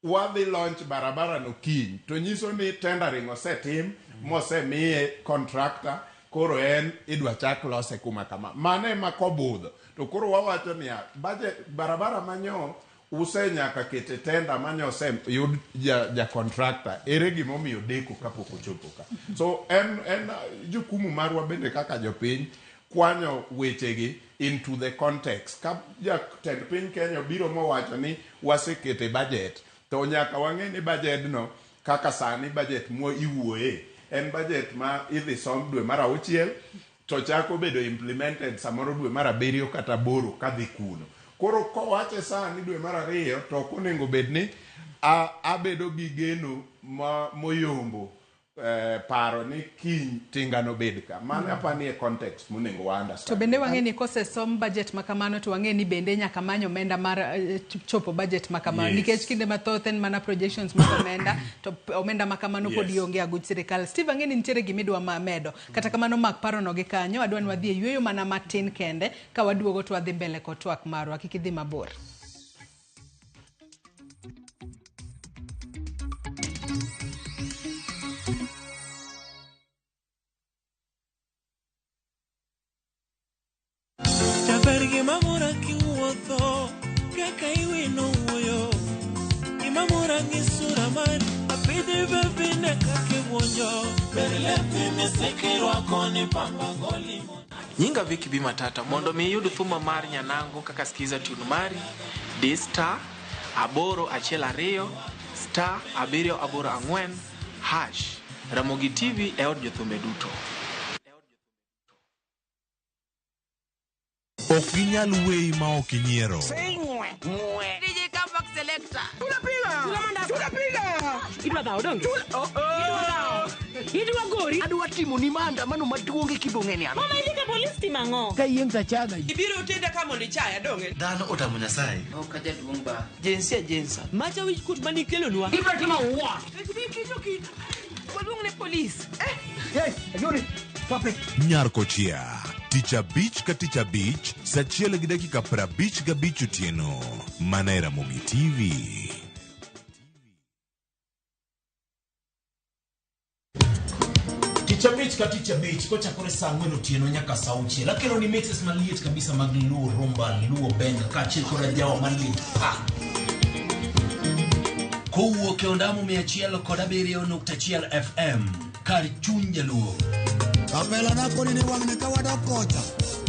wadhi launch barabara no kiny to nyiso ni tendering osetim mosemiye contractor koro en idwa chak lose kuma kama mane makobudho. To koro wawacho ni budget barabara manyo usenyaka kete tenda manyo yud ja contractor ere gimomiyo deko kapok ochopo ka. So en jukumu marwa bende kaka jopiny kwanyo wechegi into the context. Ka jatend piny Kenya biro mowacho ni wasekete budget to nyaka wang'e ni budget no kaka sani budget mo iwuoye en budget ma idhi som dwe mar 6 to chako bedo implemented samoro dwe mar 7 kata 8 kadhi kuno. Koro kowache sani dwe mar 2 to onego bed ni abedo gi geno moyombo paro ni kiny tinga no bed ka. Mano apani e context munego wa understand. To bende wang'e ni kose som budget makamano to wang'e ni bende nyaka manyo omenda mar chopo budget makamano. Nikech kinde mathoth en mana projections mar omenda to omenda makamano pod ionge aguch sirikal. Steve wang'e ni nitiere gimidwa medo. Kata kamano mak paro no gi kanyo adwa ni wadhi e yueyo mana matin kende ka waduogo to wadhi mbele ko twak marwa kik idhi mabor. Gimamora kiwuotho kaka iwino wuoyo Gimamora ngisura mari apidhi bebine kaka iwuonjo Berlepi misikirwa koni pamba goli Nyinga Viki Bi Matata mondo mi yud thuma mar nyanango kaka skiza tune mari D star aboro achiel ariyo star abiriyo aboro ang'wen hash Ramogi TV e od jothumbe duto. Ok ginyal weyi ma ok inyiero. DJ Comeback Selector. Tunapiga. Idwa dhao donge. Idwa gori. Adwa timo ni maandamano maduong' kibong'eni ano. Mama ilika polisi timang'o. Ka yieng' tachaga. Ibiro tenda kama ni chaya donge. Dhano otamo Nyasaye. Ok jaduong' ba. Jensa. Macha wich kut mani kelo nwa. Ibiro timo what? Waduong' ne polisi. Hey, ayuri. Pape. Nyarkochia. Ticha Beach ka Ticha Beach, sachiel gi dakika 55 otieno. Mana e Ramogi TV. Ticha Beach ka Ticha Beach, kocha kore saa 4 otieno nyaka saa 6. Lakini ni mixes maliet kabisa mag Luo Rumba, Luo Benga, kachil kore jawa maliet. Kowuok e ondamo 107.1 FM, kar chuny Jaluo. Kamela nako ni wang'ne ka wadokocha.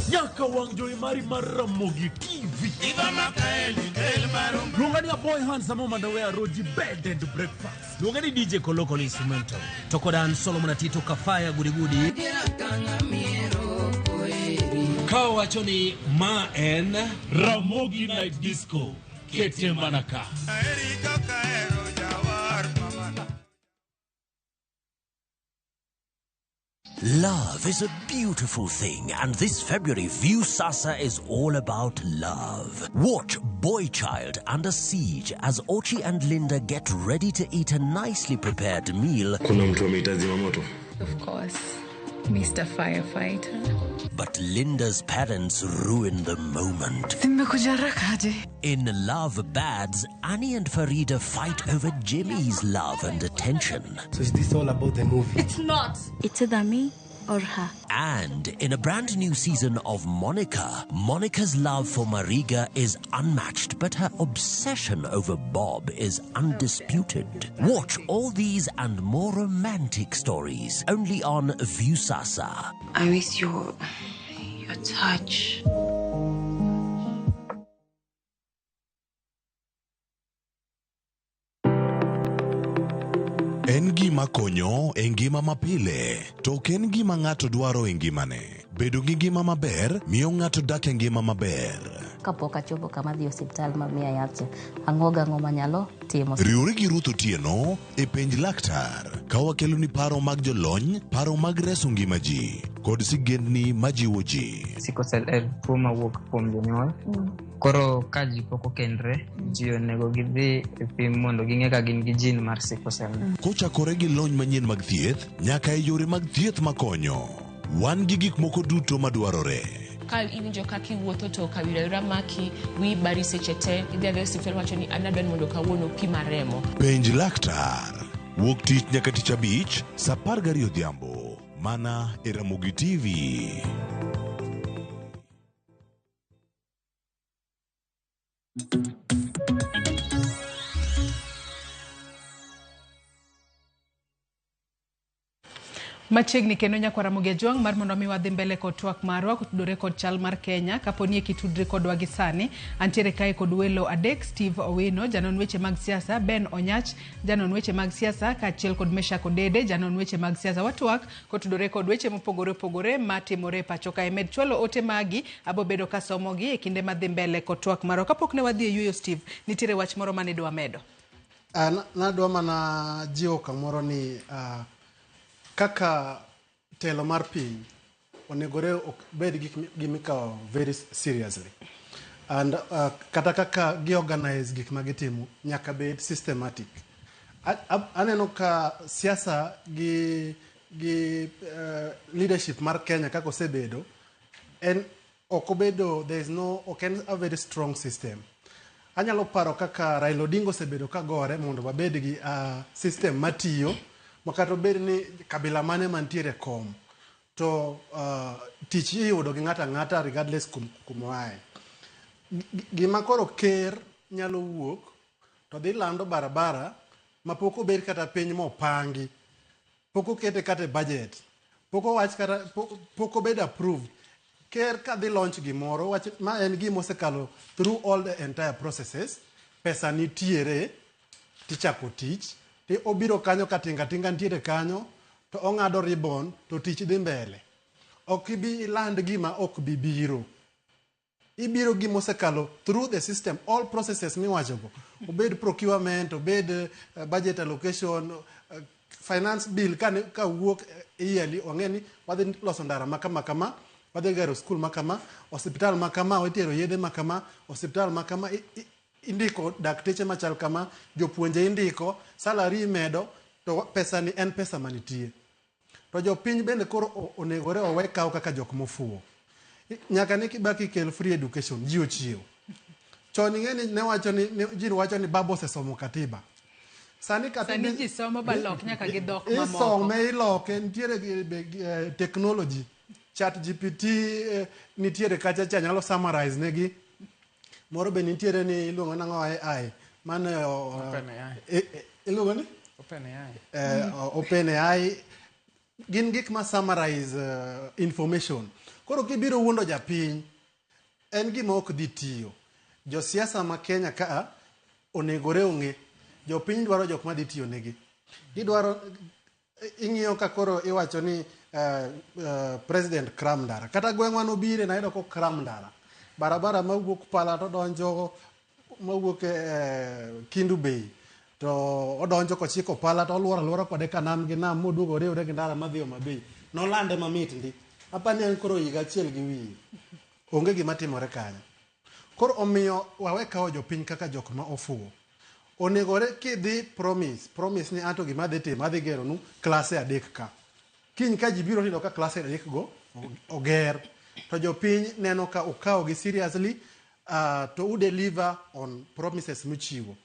Nyaka wang' jowi mari mar Ramogi TV. Iba makaeli del marum. Luongani a boy handsome Mandawea Roji bed and breakfast. Luongani DJ Koloko instrumental. Tokodan Solomon Atito Kafaya Gudi. Kawa wachoni ma en Ramogi Night Disco. Kete manaka. Love is a beautiful thing, and this February, Viusasa is all about love. Watch Boy Child Under Siege as Ochi and Linda get ready to eat a nicely prepared meal. Kuna mtu ameita zimamoto? Of course, Mr. Firefighter. But Linda's parents ruin the moment. In Love Bads, Annie and Farida fight over Jimmy's love and attention. So is this all about the movie? It's not. It's either me or her. And in a brand new season of Monica, Monica's love for Mariga is unmatched, but her obsession over Bob is undisputed. Watch all these and more romantic stories only on Viusasa. I miss your touch. En gima konyo e ngima mapile, to ok en gima ng'ato dwaro e ngimane. Bedo gi ngima maber miyo ng'ato dak e ngima maber. Kapok achopo kama dhi osiptal mamiya yath, ang'o manyalo timo. Riwri gi Ruth Otieno e penj laktar, ka wakelo ni paro mag jolony, paro mag reso ngima ji, kod sigendni majiwo ji. Sickle cell en tuo mawuok kuom jonyuol. Koro ka ji pok okendre, ji onego gidhi e pim mondo ging'e ka gin gi jin mar sickle cell. Kochakore gi lony manyien mag thieth, nyaka e yore mag thieth makonyo. Wan gi gik moko duto madwarore. Ka iwinjo kaka iwuotho to kawira maki wi bari seche te idhi adhi osiptal wacho ni anadwa ni mondo kawuono pima remo. Penj laktar. Wuok tich nyaka tich abich, saa 12 odhiambo. Mana e Ramogi TV. Machiegni kendo nyakwara Mugiajwang' mar mondo mi wadhi mbele kod twak marwa kutudore kod chal mar Kenya kaponi e kitudre kodwa gi sani antiere kae kod welo adek Steve Owino janon weche mag siasa, Ben Onyach janon weche mag siasa kaachiel kod Mesha Kodede janon weche mag siasa. Watwak kutudore kod weche mopogore matimore pacho kae. Med chwalo ote magi abo bedo kasomogi e kinde madhi mbele kod twak marwa. Kapok ne wadhi e yueyo Steve, nitiere wach moro mane dwa medo? Nadwa mana jiwo kamoro ni kaka telo mar piny onegore bed gimikawo very seriously and kata kaka giorganize gik magitimo nyaka bed systematic. Aneno ka siasa gi leadership mar Kenya kako osebedo en okobedo, there is no a very strong system. Anyalo paro kaka Raila Odinga osebedo ka gore mondo wabed gi system matiyo makato bed ni kabila mane mantiere kom to tich iyudo gi ng'ata regardless kumoaye. Gima koro ker nyalo wuok to dhi lando barabara mapoko bed kata piny mopangi, poko kete kata budget, poko wach kata poko bed approved. Ker ka dhi launch gimoro ma en gimo sekalo through all the entire processes, pesa nitiere tichako tich, ti obiro kanyo katinga nitiere kanyo to ong'ado ribbon to tich dhi mbele. Ok ibi land gima ok bibiro. Ibiro gimo sekalo through the system, all processes miwachogo, obed procurement, obed budget allocation, finance bill ka wuok yearly ong'eni wadhi loso ndara makama, wadhi gero skul makama, hospital makama, watero yedhe makama, hospital makama, indiko dakteche machal kama, jopuonje indiko, salary imedo, to pesa ni en pesa manitie. To jopiny bende koro onegore owe kaw kaka jok mofuwo. Nyaka ni Kibaki kel free education, ji ochiew. Choni ng'eni ji wacho ni babo osesomo katiba. Sani ji somo balok nyaka gi dhok mamoko. Isome iloke, nitiere technology. Chat GPT nitiere kacha nyalo summarize negi. Moro be nitiere ni iluongo nang'o AI. Mane iluongo ni? OpenAI. Gin gik ma summarize information. Koro kibiro wuondo japiny, en gima ok dhi tiyo. Josiasa ma Kenya ka onegore ong'e. Jopiny dwaro jok ma dhi tiyo negi. Gidwaro, ing'iyo ka koro iwacho ni President kram ndara. Kata gweng'wa nobire na iyudo ko kram ndara. Barabara mawuok Pala to donjo, mawuok Kindu Bay. To odonjo kochiko Pala to oluoro kode ka nam gi nam moduogo oriwre gi ndara madhi Homa Bay. Nolande mamit ndi. Apani en koro higa achiel gi wiye. Onge gima timore kanyo. Koro omiyo wawe kawo jopiny kaka jok ma ofuwo. Onegore kidhi promise ni anto gima dhi timo, adhi gero nu klase 3 ka. Kiny ka ji biro tindo ka klase 3 go oger. To jopiny neno ka ukawo gi seriously to udeliver on promises michiwo.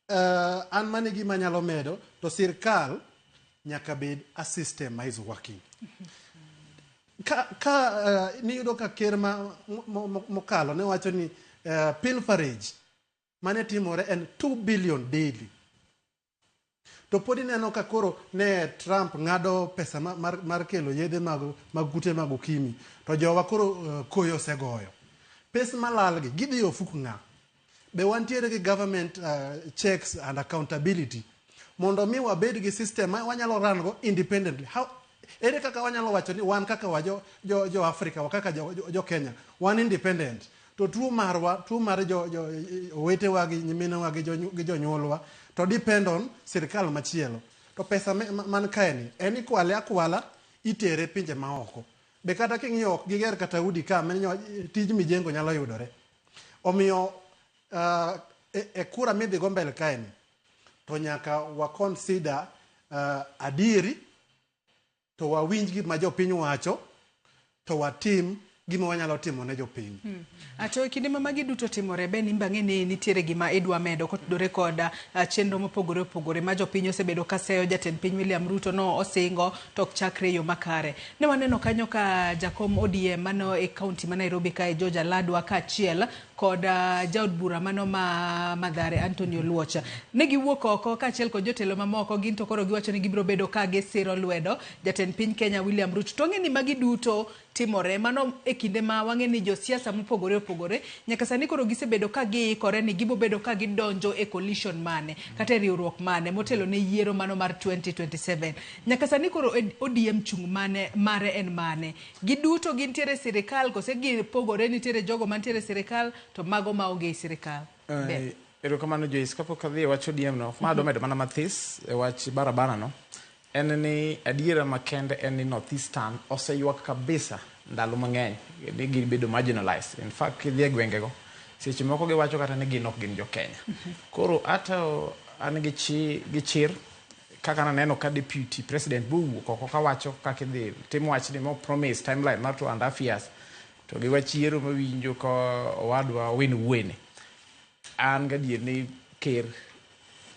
An mane gima nyalo medo to sirkal nyaka bed a system ma is working. Niyudo ka ker mokalo ne wacho ni pilferage mane timore en 2 billion daily. To podi neno ka koro ne Trump ng'ado pesa mar kelo yedhe mag kute mag ukimi. To jowa koro koyo osegoyo. Pesa malal gi gidhi ofuku ng'a. Be wantiere gi government checks and accountability. Mondo mi wabed gi system wanyalo run go independently. Ere kaka wanyalo wacho ni wan kaka wa jo Africa, wa kaka jo Kenya, wan independent. To tuo mar owete wa gi nyimine wa gi jonyuolwa to depend on sirkal machielo. To pesa man kaeni en ikwale akwala itere pinje maoko. Be kata king'iyo ok giger kata udi ka tij mijengo nyalo yudore. Omiyo kura midhi go mbele kaeni to nyaka wa consider adieri to wawinj gima jopiny wacho to watim gima wanyalo timo ne jopiny. Ato kinde ma magi duto timore be nimbang'e ni nitiere gima idwa medo kotudore koda chenro mopogore opogore ma jopiny osebedo ka seyo jatend piny William Ruto no osingo tok chakre yo makare. Ne waneno kanyo ka jakom ODM mano e kaunti ma Nairobi ka George Aladwa ka achiel koda jaod bura mano ma Mathare Anthony Oluoch. Ne giwuok oko ka achiel kod jotelo mamoko gin to koro giwacho ni gibiro bedo ka gisiro lwedo jatend piny Kenya William Ruto. To ng'e ni magi duto timore mano e kinde ma wang'e ni josiasa mopogore opogore nyaka sani koro gisebedo ka giikore ni gibo bedo ka gidonjo e coalition mane kata riwruok mane motelo ne yiero mano mar 2027. Nyaka sani koro ODM chung mare en mane. Giduto gintiere sirikal kose gipogore nitiere jogo mantiere sirikal to mago maonge sirikal. Erokamano Joyce, kapok adhi e wach ODM no, ma do medo mana mathis e wach barabara no. en ni adiera makende en ni Northeastern oseyuak kabisa ndalo mang'eny ni gibedo marginalized. In fact, kidhi e gwengego seche moko giwacho kata ni gin ok gin jo Kenya. Koro ata an gi chir kaka naneno ka deputy president bowuok oko kawacho kaka idhi timo wachni mo promise timeline mar 2.5 years to gi wachiero mawinjo ko owadwa Wene an gadier ni ker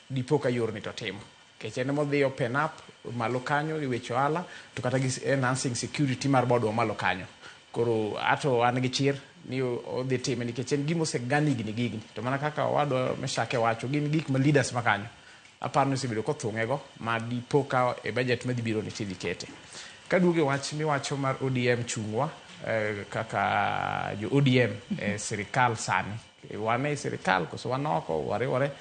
dipo ka yorni to timo kech en modhi open up malo kanyo gi wecho ala to kata gi enhancing security mar bodwa malo kanyo. Koro ato an gi chir ni odhi time nikech en gimo segani gini to mana kaka owadwa Meshake wacho gin gik ma leaders makanyo aparno sibedo kothung'ego ma dipo ka e budget madhibiro ni tidhi kete. Kaduoge wach miwacho mar ODM chungwa kaka jo ODM sirikal sani wane sirikal koso wanoko ware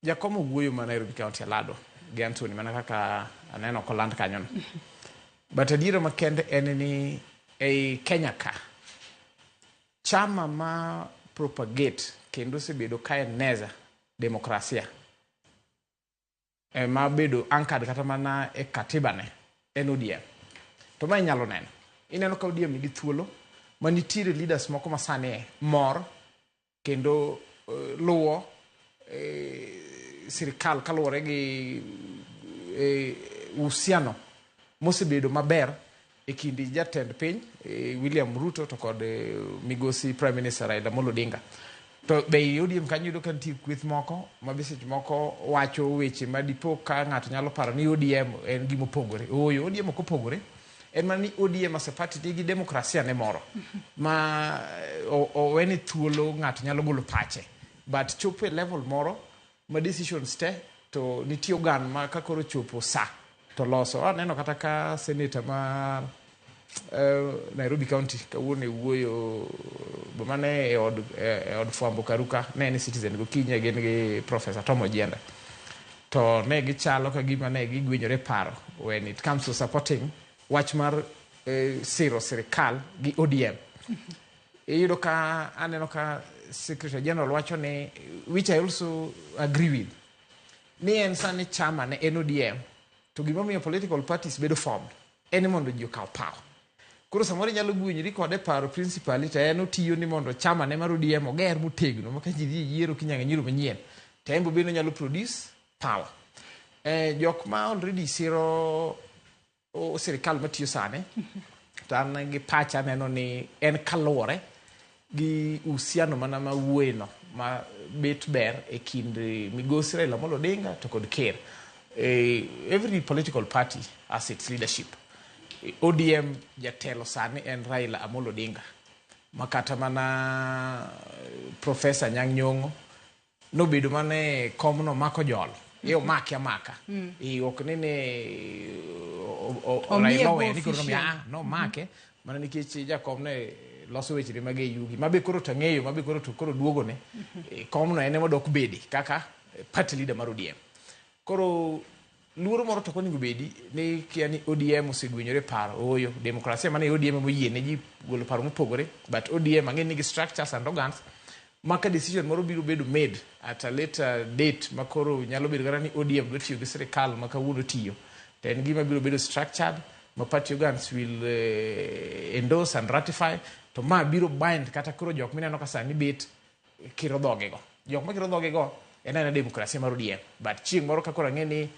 jakomo wuoyo ma Nairobi County Alado gi Anthony mana kaka aneno koland kanyo no. But adiera makende en ni ei Kenya ka chama ma propagate kendo sebedo ka eneza demokrasia ma bedo anchored kata mana e katiba ne en ODM. To ma inyalo neno ineno ka ODM nigi thuolo manitiere leaders moko masani mor kendo luwo sirikal kaluwore gi uhusiano mosebedo maber e kindi jatend piny William Ruto to kod migosi Prime Minister Raila Amolo Odinga. To be ODM kanyo yudo ka nitie kweth moko ma besech moko wacho weche ma dipo ka ng'ato nyalo paro ni ODM en gima opogore. Oyo ODM ok opogore. En mana ni ODM as a party nigi demokrasia ne moro ma owene thuolo ng'ato nyalo golo pache. But chopo e level moro ma decisions te to nitie ogan ma kakoro chopo sa to loso. Aneno kata ka senator mar Nairobi County kawuono wuoyo mane e od fwambo Karuka ne ni Citizen gokinye gin gi Professor Tom Ojienda to ne gichalo ka gima ne gigwenyore paro when it comes to supporting wach mar siro sirikal gi ODM. Iyudo ka aneno ka Secretary General wacho ni which I also agree with ni en sani chama ne en ODM to gima miyo political parties bedo formed en mondo ji okaw power. Koro samoro nyalo gwenyri kode paro principally to en otiyo ni mondo chama ne mar ODM oger motegno maka ji dhi yiero kinyanga nyiro manyien to en bende nyalo produce power. Jok ma already siro sirikal matiyo sane to an gi pacha neno ni en kaluwore gi uhusiano mana ma wuoyeno ma bet ber e kind migosi Raila Amolo Odinga to kod ker. Every political party has its leadership. ODM jatelo sani en Raila Amolo Odinga makata mana Professor Anyang' Nyong'o nobedo mane komno mako jolo iyo maki amaka ok nene Raila weni koro no make mana nikech jakom ne loso weche mag yugi mabe koro tang'eyo mabe koro to koro duogo ne komno ene modok bedi kaka party leader mar ODM. Koro luoro moro to koningo bedi ni kia ni ODM osegwenyore paro oyo demokrasia mane ODM moyie ne ji golo paro mopogore but ODM ang'e nigi structures and organs maka decision moro biro bedo made at a later date makoro nyalo bedo gara ni ODM do tiyo gi sirikal maka wuono tiyo to en gima biro bedo structured ma party organs will endorse and ratify to ma biro bind kata koro jok mineno ka sani bet kiro dhogego jok ma kiro dhogego en demokrasia mar ODM but chieng' moro ka koro ang'e ni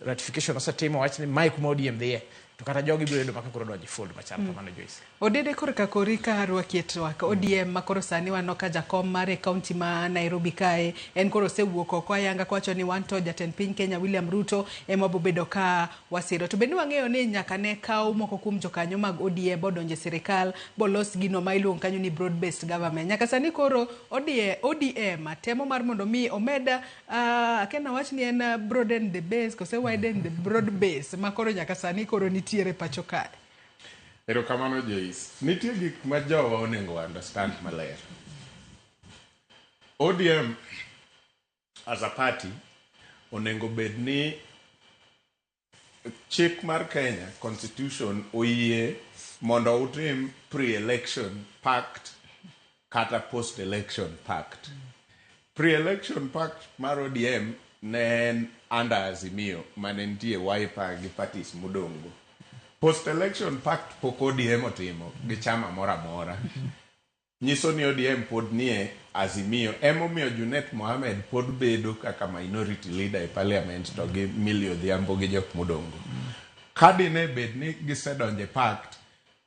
ratification osetimo wach ni Mike Modium dhiye to kata jogi biro yudo maka koro donji fold machal kamano Joyce. Odede korka korika rwakiet waka ODM makoro sani wanoka jakom mare kaunti ma Nairobi kae en koro sewuok oko ayanga kwacho ni wanto jatend piny Kenya William Ruto ema bobedo ka wasiro to bende wang'eyo ni nyaka ne kaw moko kuom jokanyo mag ODM bodonje sirikal bolos gino ma iluongo kanyo ni broad based government nyaka sani koro ODM temo mar mondo mi omeda akena wach ni en broaden the base kose widen the broad base makoro nyaka sani koro nitiere pacho kae. Erokamano Joyce. Nitie gik ma jowa onego understand maler. ODM as a party onego bed ni chik mar Kenya constitution oyie mondo utim pre-election pact kata post-election pact. Pre-election pact mar ODM ne en under Azimio mane nitie Wiper gi parties modongo. Post election pact pok ODM otimo gi chama mora mora. Nyiso ni ODM pod nie Azimio. Emomiyo Junet Mohamed pod bedo kaka minority leader e parliament to gi Millie Odhiambo gi jok modongo. Kadi ne bed ni gisedonje pact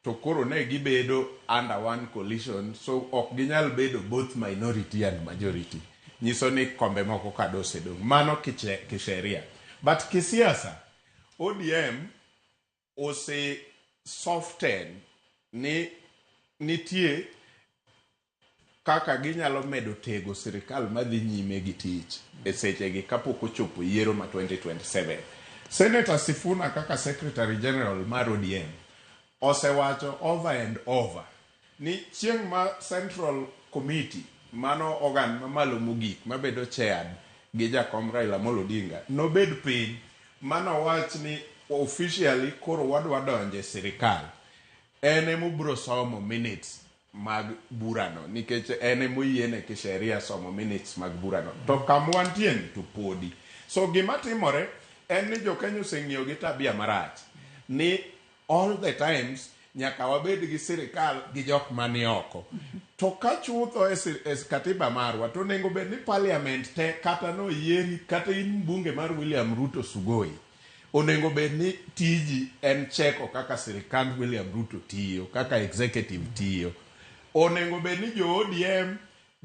to koro ne gibedo under one coalition, so ok ginyal bedo both minority and majority. Nyiso ni kombe moko kadose dong. Mano kisheria. But kisiasa, ODM ose soften ni nitie kaka ginyalo medo tego sirikal madhi nyime gi tich e sechegi kapok ochopo yiero ma 2027. Senator Sifuna kaka Secretary General mar ODM osewacho over and over ni chieng' ma Central Committee mano organ mamalo mogik mabedo chaired gi jakom Raila Amolo Odinga nobed piny mano wach ni officially koro wadwa donje sirikal. Ene mobro somo minutes mag burano nikech ene moyiene kisheria somo minutes mag burano to kamwantien to podi. So gima timore en ni jokenya oseng'iyo gi tabia marach ni all the times nyaka wabed gi sirikal gi jok mani oko. To ka chutho e katiba marwa to nengo bed ni parliament te kata no yieri kata in mbunge mar William Ruto Sugoi onengo bed ni tiji en cheko kaka sirikand William Ruto tiyo, kaka executive tiyo. Onengo bed ni jo ODM,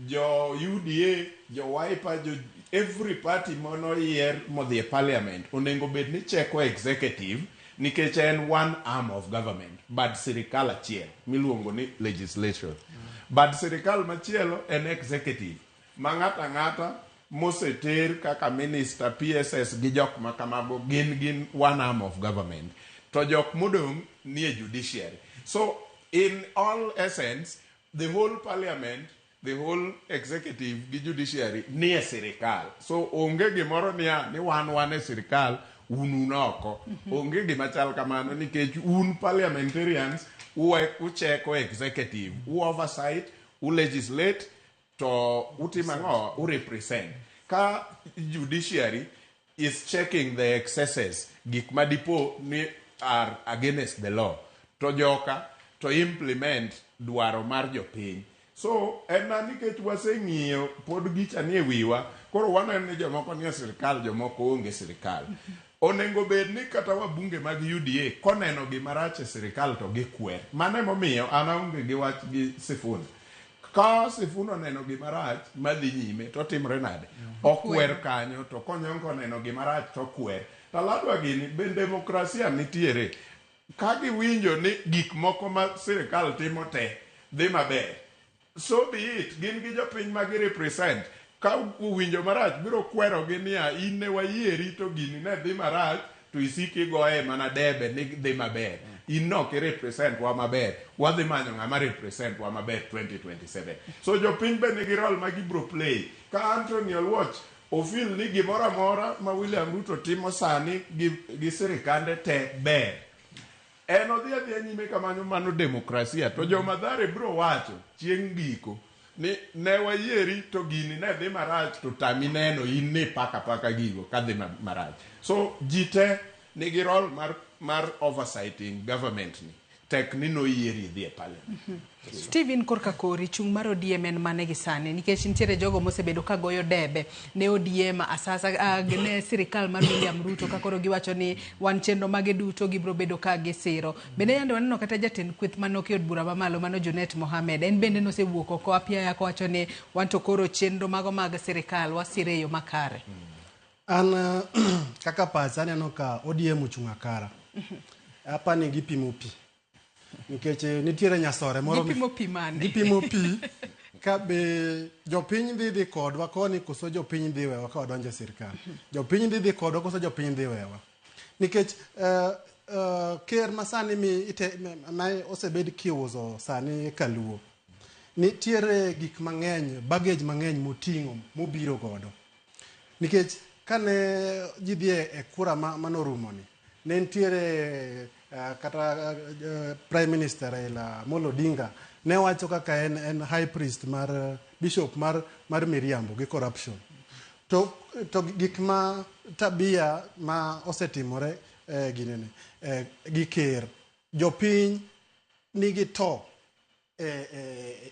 jo UDA, jo Wiper, jo every party mono yier modhi e parliament onengo bed ni cheko executive nikech en one arm of government, bad sirikal achiel miluongo ni legislation. Bad sirikal machielo en executive ma ng'ata ng'ata moseter kaka minister, PSS gi jok makamago gin one arm of government. To jok modong nie judiciary. So in all essence, the whole parliament, the whole executive gi judiciary nie sirikal. So onge gimoro ni wan e sirikal un oko. Onge gima chal kamano nikech un parliamentarians ucheko executive, u oversight, u legislate, to utimango u represent. Ka judiciary is checking the excesses, gik madipo ni are against the law, to joka to implement dwaro mar jopiny. So ena nikech waseng'iyo pod gicha nie wiwa, koro waneno ni jomoko nie sirikal, jomoko onge sirikal. Onengo bed ni kata wabunge mag UDA koneno gima rach e sirikal to gikwer. Mano emomiyo an aonge gi wach gi Sifuna. Ka Sifuna neno gima rach madhi nyime to timre nade? Okwer kanyo to konyongo neno gima rach to kwer. Taladwa gini ben demokrasia nitiere. Ka giwinjo ni gik moko ma sirikal timo te dhi maber, so be it, gin gi jopiny ma gi represent. Ka uwinjo marach biro kwero gi niya in ne wayieri to gini ne dhi marach to isiki goye mana debe ni dhi maber. In no ki represent wa maber, wadhi manyo ng'ama represent wa maber 2027. So jopiny be nigi role ma gibro play. Ka Anthony Oluoch ofil ni gimoro amora ma William Ruto timo sani gi sirikande te ber, en odhi adhiya nyime kamanyo mano demokrasia. To joma dhare bro wacho chieng' giko ni ne wayieri to gini ne dhi marach to tami neno in ni paka gigo ka dhi marach. So jite nigi role mar oversighting government ni tek ni no yieri dhi e pale. Stephen Korkakori chung mar ODM en mane gi sani nikech nitiere jogo mosebedo ka goyo debe ne ODM asasa ne sirikal mar William Ruto ka koro giwacho ni wan chenro mage duto gibro bedo ka gisiro. Bende yande waneno kata jatend kweth manoki od bura mamalo mano Junet Mohamed en bende nosewuok oko apia yako wacho ni wan to koro chenro mago mag sirikal wasire yo makare. An kaka pacha aneno ka ODM uchung' akara. Apa ni gipimo pi. Nikech nitiere nyasore moro gipimo pi mane? Gipimo pi ka be jopiny dhi kodwa koni koso jopiny dhi wewa ka wadonjo e sirikal. Jopiny dhi kodwa koso jopiny dhi wewa. Nikech ker masani ma osebed kiuso sani kaluo. Nitiere gik mang'eny, baggage mang'eny moting'o mobiro godo. Nikech kane ji dhi e kura manorumo ni, ne nitiere kata Prime Minister Raila Amolo Odinga ne wacho kaka en high priest mar bishop mar Miriambo gi corruption. to gik ma tabia ma osetimore ginene gi ker jopiny nigi to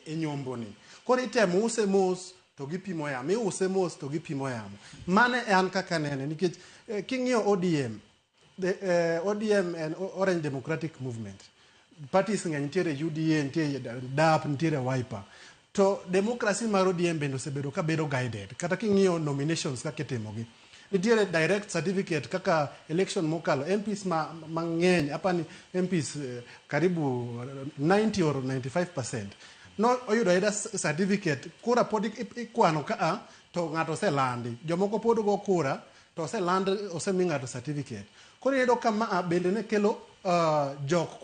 nyomboni koro itemo use mos to gipimo yamo iuse mos to gipimo yamo mane an kaka nene nikech king'iyo ODM ODM and Orange Democratic Movement parties ng'eny nitiere UDA nitiere DAP nitiere Wiper to democracy mar ODM bende osebedo ka bedo guided kata king'iyo nominations kaka itimogi nitiere direct certificate kaka election mokalo MPs mang'eny apani MPs karibu 90 or 95% no oyudo either certificate kura pod ikwano ka to ng'ato oselandi jomoko pod go kura to oseland osemi ng'ato certificate koro iyudo kama bende ne kelo jok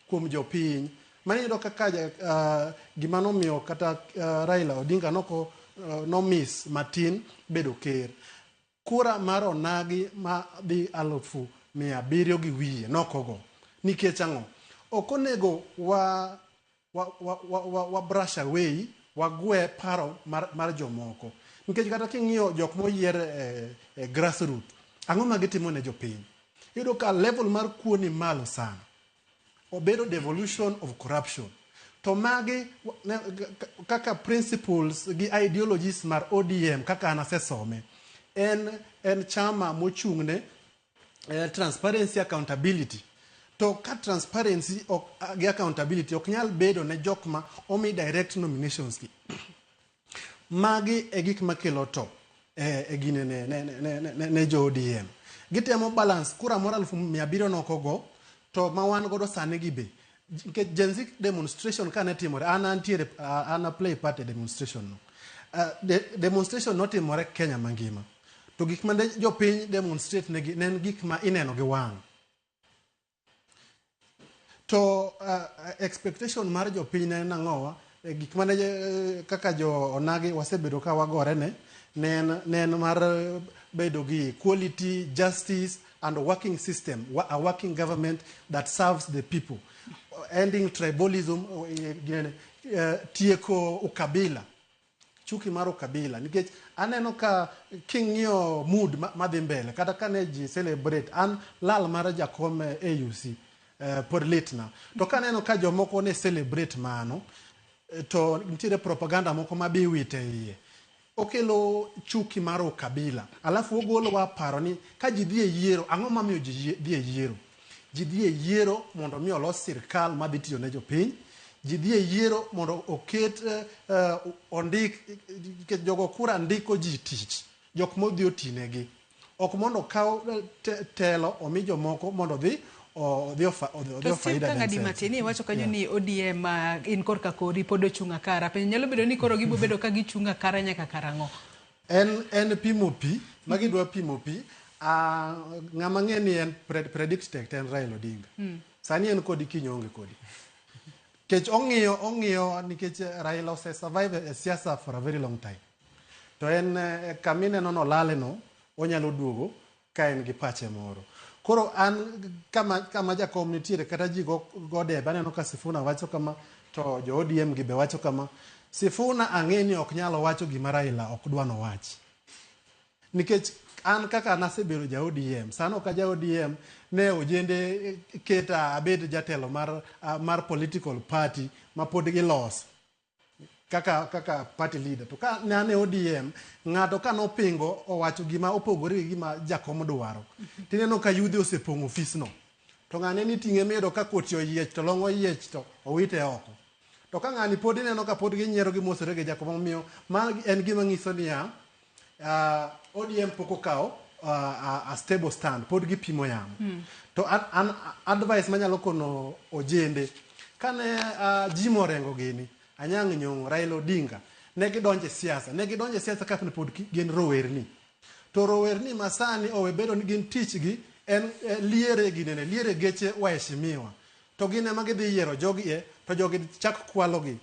kuom jopiny maniyudo kaka gima nomiyo kata Raila Odinga no miss matin bedo ker kura mar onagi ma dhi 700 gi wiye nokogo nikech ang'o ok onego wa brush away wagwe paro mar jomoko nikech kata king'iyo jok moyier grassroot ang'o ma gitimo ne jopiny iyudo ka level mar kuo ni malo sana obedo devolution of corruption to magi kaka principles gi ideologies mar ODM kaka anasesome en chama mochung'ne transparency accountability to ka transparency gi accountability ok nyal bedo ne jok ma omi direct nominations gi magi e gik makelo to gine ne jo ODM gitemo balance kura moro 700 nokogo to ma wan godo sani gi be Gen Z demonstration ka ne timore an play part e demonstration no demonstration notimore Kenya mangima to gik ma jopiny demonstrate ne gik ma ineno gi wang' to expectation mar jopiny ne nang'owa gik ma kaka jo onagi wasebedo ka wagore ne mar bedo gi equality justice and a working system a working government that serves the people ending tribalism tieko ukabila chuki mar ukabila nikech aneno ka king'iyo mood madhi mbele kata kane ji celebrate an lal mar jakom AUC pod litna to kaneno ka jomoko ne celebrate mano to nitiere propaganda moko ma bi wite iye okelo chuki mar ukabila alafu ogolowa paro ni ka ji dhi e yiero ang'o mamiyo ji dhi e yiero ji dhi e yiero mondo mi olos sirkal madhi tiyo ne jopiny ji dhi e yiero mondo oket ondik jogo kura ndiko ji tich jok modhi otinegi ok mondo kaw telo omi jomoko mondo dhi faida ngadi matini wacho kanyo ni ODM in korka kori pod ochunga kara pe nyalo bedo ni koro gibo bedo ka gichunga kara nyaka karango en pimo pi magidwa pimo pi ng'ama ng'e ni en predict tech en Raila Odinga sani en kodi kinyonge kodi kech ong'iyo nikech Raila ose survive a siasa for a very long time to en kamine no lale no onyalo duogo ka en gi pache moro koro an kama jakom nitiere kata ji godebe aneno ka Sifuna wacho kama to jo ODM gi be wacho kama Sifuna ang'e ni ok nyalo wacho gima Raila ok dwa no wach nikech an kaka nasebedo ja ODM sano ka ja ODM ne ojende keta abed jatelo mar political party ma pod gilos kaka party leader to ka nane ODM ng'ato ka nopingo owacho gima opogore gi gima jakom dwaro tineno ka yudhe osepong'o ofis no to ng'ane ni ting'e miyudo ka koti oyiech to long oyiech to owite oko to ka ng'ani pod ineno ka pod ginyiero gi mosore gi jakom omiyo ma en gima ng'iso niya ODM pok okawo a stable stand pod gipimo yamo to an advice manyalo kono ojende kane ji morengo gini Anyang' Nyong'o Raila Odinga ne gidonje siasa ka pod gin rowerni to rowerni masani owe bedo ni gin tich gi en liere geche waheshimiwa to gin ema gidhi yiero jogi to jogi chak kwalo gi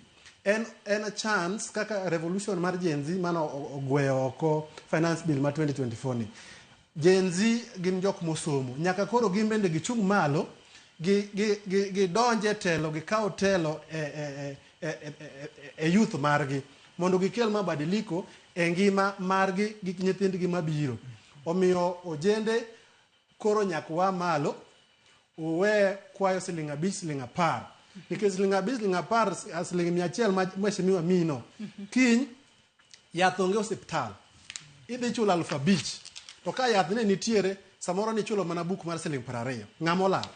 en a chance kaka revolution mar Gen Z mano ogweyo oko finance bill ma 2024 ni Gen Z gin jok mosomo nyaka koro gin bende gichung' malo gi donje telo gi kawo telo e youth margi mondo gikel mabadiliko e ngima margi gi nyithindgi mabiro. Omiyo ojende koro nyakwa malo uwe kwayo siling 5 siling 10 nikech siling 5 siling 10 siling 100 mheshimiwa mino kiny yath onge osiptal idhi chulo 5,000 to ka yath ne nitiere samoro ni chulo mana buk mar siling 20 ng'amolal.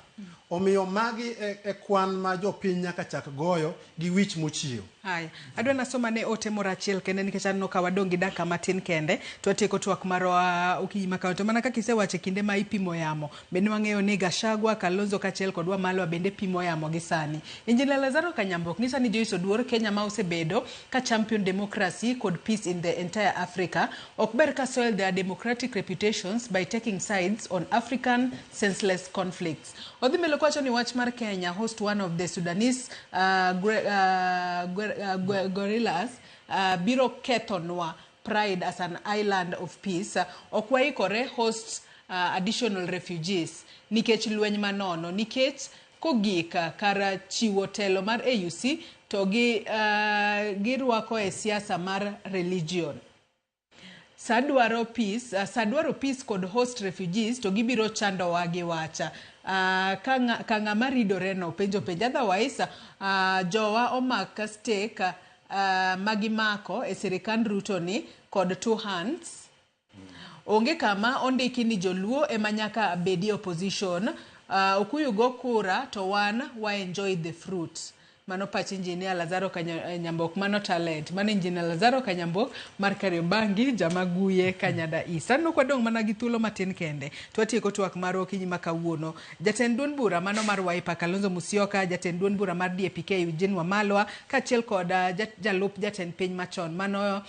Omiyo magi e kwan ma jopiny nyaka chak goyo gi wich mochieo. Haya, adwa nasoma ne ote moro achiel kende nikech anno ka wadongi dakika matin kende to atieko twak marwa Okinyi Makaw. To mana kaka isewacho kinde ma ipimo yamo bende wang'eyo ni Gachagua, Kalonzo kachiel kod Wamalwa bende pimo yamo gi sani. Injinia Lazaro Kanyambok nisa ni Joyce Oduor Kenya ma osebedo ka champion democracy kod peace in the entire Africa ok ber ka soil their democratic reputations by taking sides on African senseless conflicts. Odhi mbele kwacho ni wach mar Kenya host one of the Sudanese gorillas biro kethonwa pride as an island of peace. Okwaikore host additional refugees nikech lweny manono nikech kogika kara chiwo telo mar AUC to girwako e siasa mar religion. Sadwaro peace kod host refugees to gibiro chando wagi wacha. Kanga maridore no penjo otherwise jowa omaka stake magimako e sirikand Ruto ni kod 2 hands. Onge kama ondiki ni joluo emanyaka bedi opposition. Okuyu go kura to wan wa enjoy the fruit. Mano pach Engineer Lazaro Kanyambok mano talent. Mano Engineer Lazaro Kanyambok mar Kariobangi jamaguye Kanyada East. Ano kwa dong mana githuolo matin kende. Twatieko twak mar Okinyi Makawuono. Jatend duond bura mano mar Wiper Kalonzo Musyoka, jatend duond bura mar DAP-K Eugene Wamalwa, kachiel kod jalup jatend piny machon mano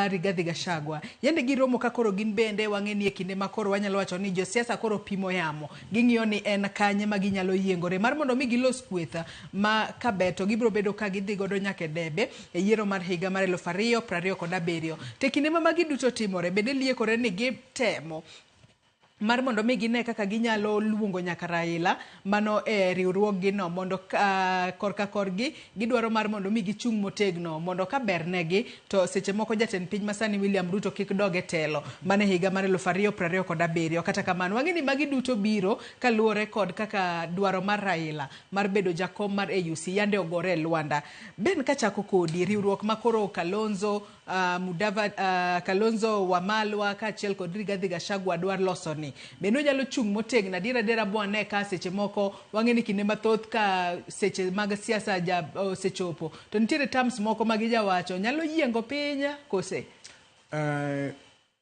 Rigathi Gachagua. Yende giromo ka koro gin bende wang'eni e kinde ma koro wanyalo wacho ni josiasa koro pimo yamo. Ging'iyo ni en kanye ma ginyalo yiengore mar mondo mi gilos kwetha ma kabeto gibro bedo ka gidhi godo nyake debe e yiero mar higa mar 2027. Te kinde ma magi duto timore bende liekore ni gitemo mar mondo mi gine kaka ginyalo luongo nyaka Raila mano e riwruoggi no mondo korka korgi gidwaro mar mondo mi gichung motegno mondo ka bernegi to seche moko jatend piny masani William Ruto kik doge telo mane higa mar 2027. Kata kamano wang'eni magi duto biro kaluwore kod kaka dwaro mar Raila mar bedo jakom mar AUC yande ogore Luanda. Ben kachako kodi riwruok makoro Kalonzo Kalonzo Wamalwa kachiel kod Rigathi Gachagua dwar losoni beno nyalo chung motegna dira bwane ka seche moko wang'eni kinde mathoth ka seche mag siasa sechopo to nitiere terms moko magijawacho nyalo yiengo pinya kose.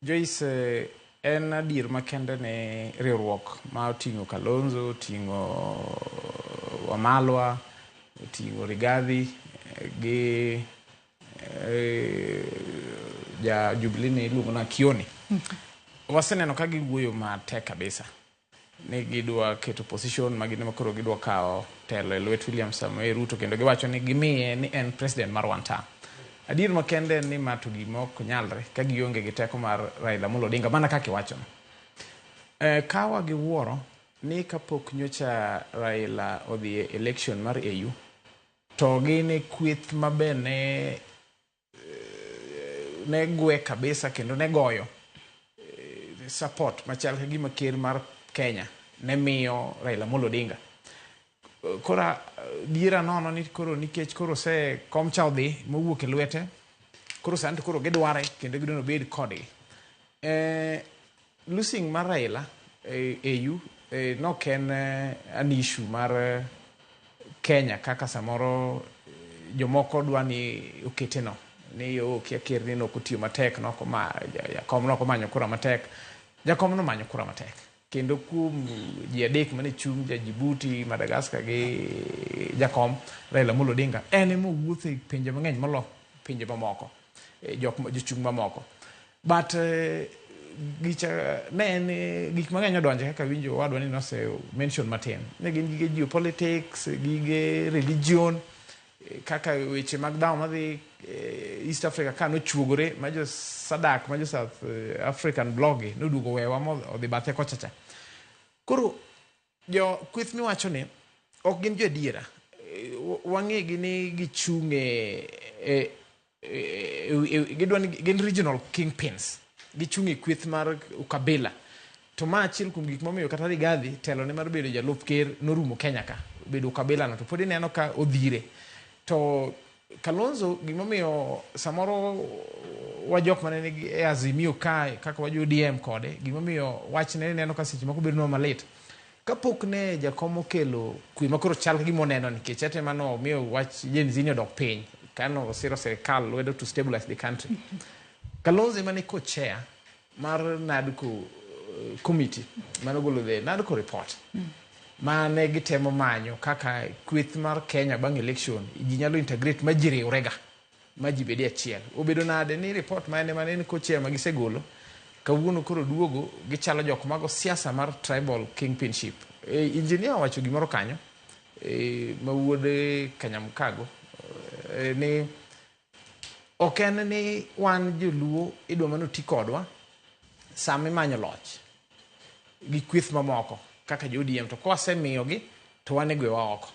Joyce en adier makende ne riwruok ma oting'o Kalonzo, oting'o Wamalwa, oting'o Rigathi gi ja Jubilee ni iluongo na Kioni. Waseneno ka giwuoyo matek kabisa ni gidwa keto position magine makoro gidwa kao telo e lwet William Samoei Ruto kendo giwacho ni gimiye ni en president mar one term. Adier makende ni mato gimok nyalre ka gionge gi teko mar Raila Amolo Odinga mana kaka iwacho. Kawa giwuoro ni kapok nyocha Raila odhi e election mar AU to gine kweth mabene ne gwe kabisa kendo ne goyo support machal ka gima ker mar Kenya ne miyo Raila Amolo Odinga. Kora diera nono ni koro nikech koro se kom cha odhi mowuok e lwete koro sante koro gidware kendo gidono bed kodi. Losing mar Raila AU no ken an issue mar Kenya kaka samoro jomoko dwani oketeno ni yo ker ni no kutiyo matek no koma jakom no komanyo kura matek jakom no manyo kura matek kendo kum ji adek mane chung ja Djibouti Madagascar gi jakom Raila Amolo Odinga ene mo wuothe pinje mang'eny molo pinje mamoko jok jochung mamoko but gicha ne en gik mang'eny odonje kaka winjo wadwa ni nose mention matin ne gin gige geopolitics gige religion kaka weche mag daw madhi East Africa kano chuogore ma jo Sadak ma jo South African blogi nodugo wewa mo odhi bathe kochacha. Koro jo kweth mi wacho ni ok gin jo adiera wang'egi ni gichunge gin regional kingpins gichung' e kweth mar ukabila to ma achiel kuom gik momiyo kata Rigathi telo ne mar bedo jalup ker norumo Kenya ka bedo ukabila no to pod ineno ka odhire to Kalonzo gimomiyo samoro wajok mane nigi Azimio kae kaka wajo ODM kode gimomiyo wachne neno ka seche moko bedo no malit kapok ne jakom okelo kwe makoro chal ka gimoneno nikech ete mano miyo wach Gen Z odok piny kano siro serikal lwedo to stabilize the country Kalonzo mane co-chair mar NADCO committee manogolo the NADCO report mane gitemo manyo kaka kweth mar Kenya bang election ji nyalo integrate majiri urega maji bedi achiel obedo nade ni report mane ni co-chair magisegolo kawuono koro duogo gichalo jok mago siasa mar tribal kingpinship engineer wacho gimoro kanyo mawuode Kanyamkago ni oken ni wan joluo idwa mano ti kodwa sami manyo loch gi kweth mamoko kaka jo ODM to kwasemiyogi to wan egwewa oko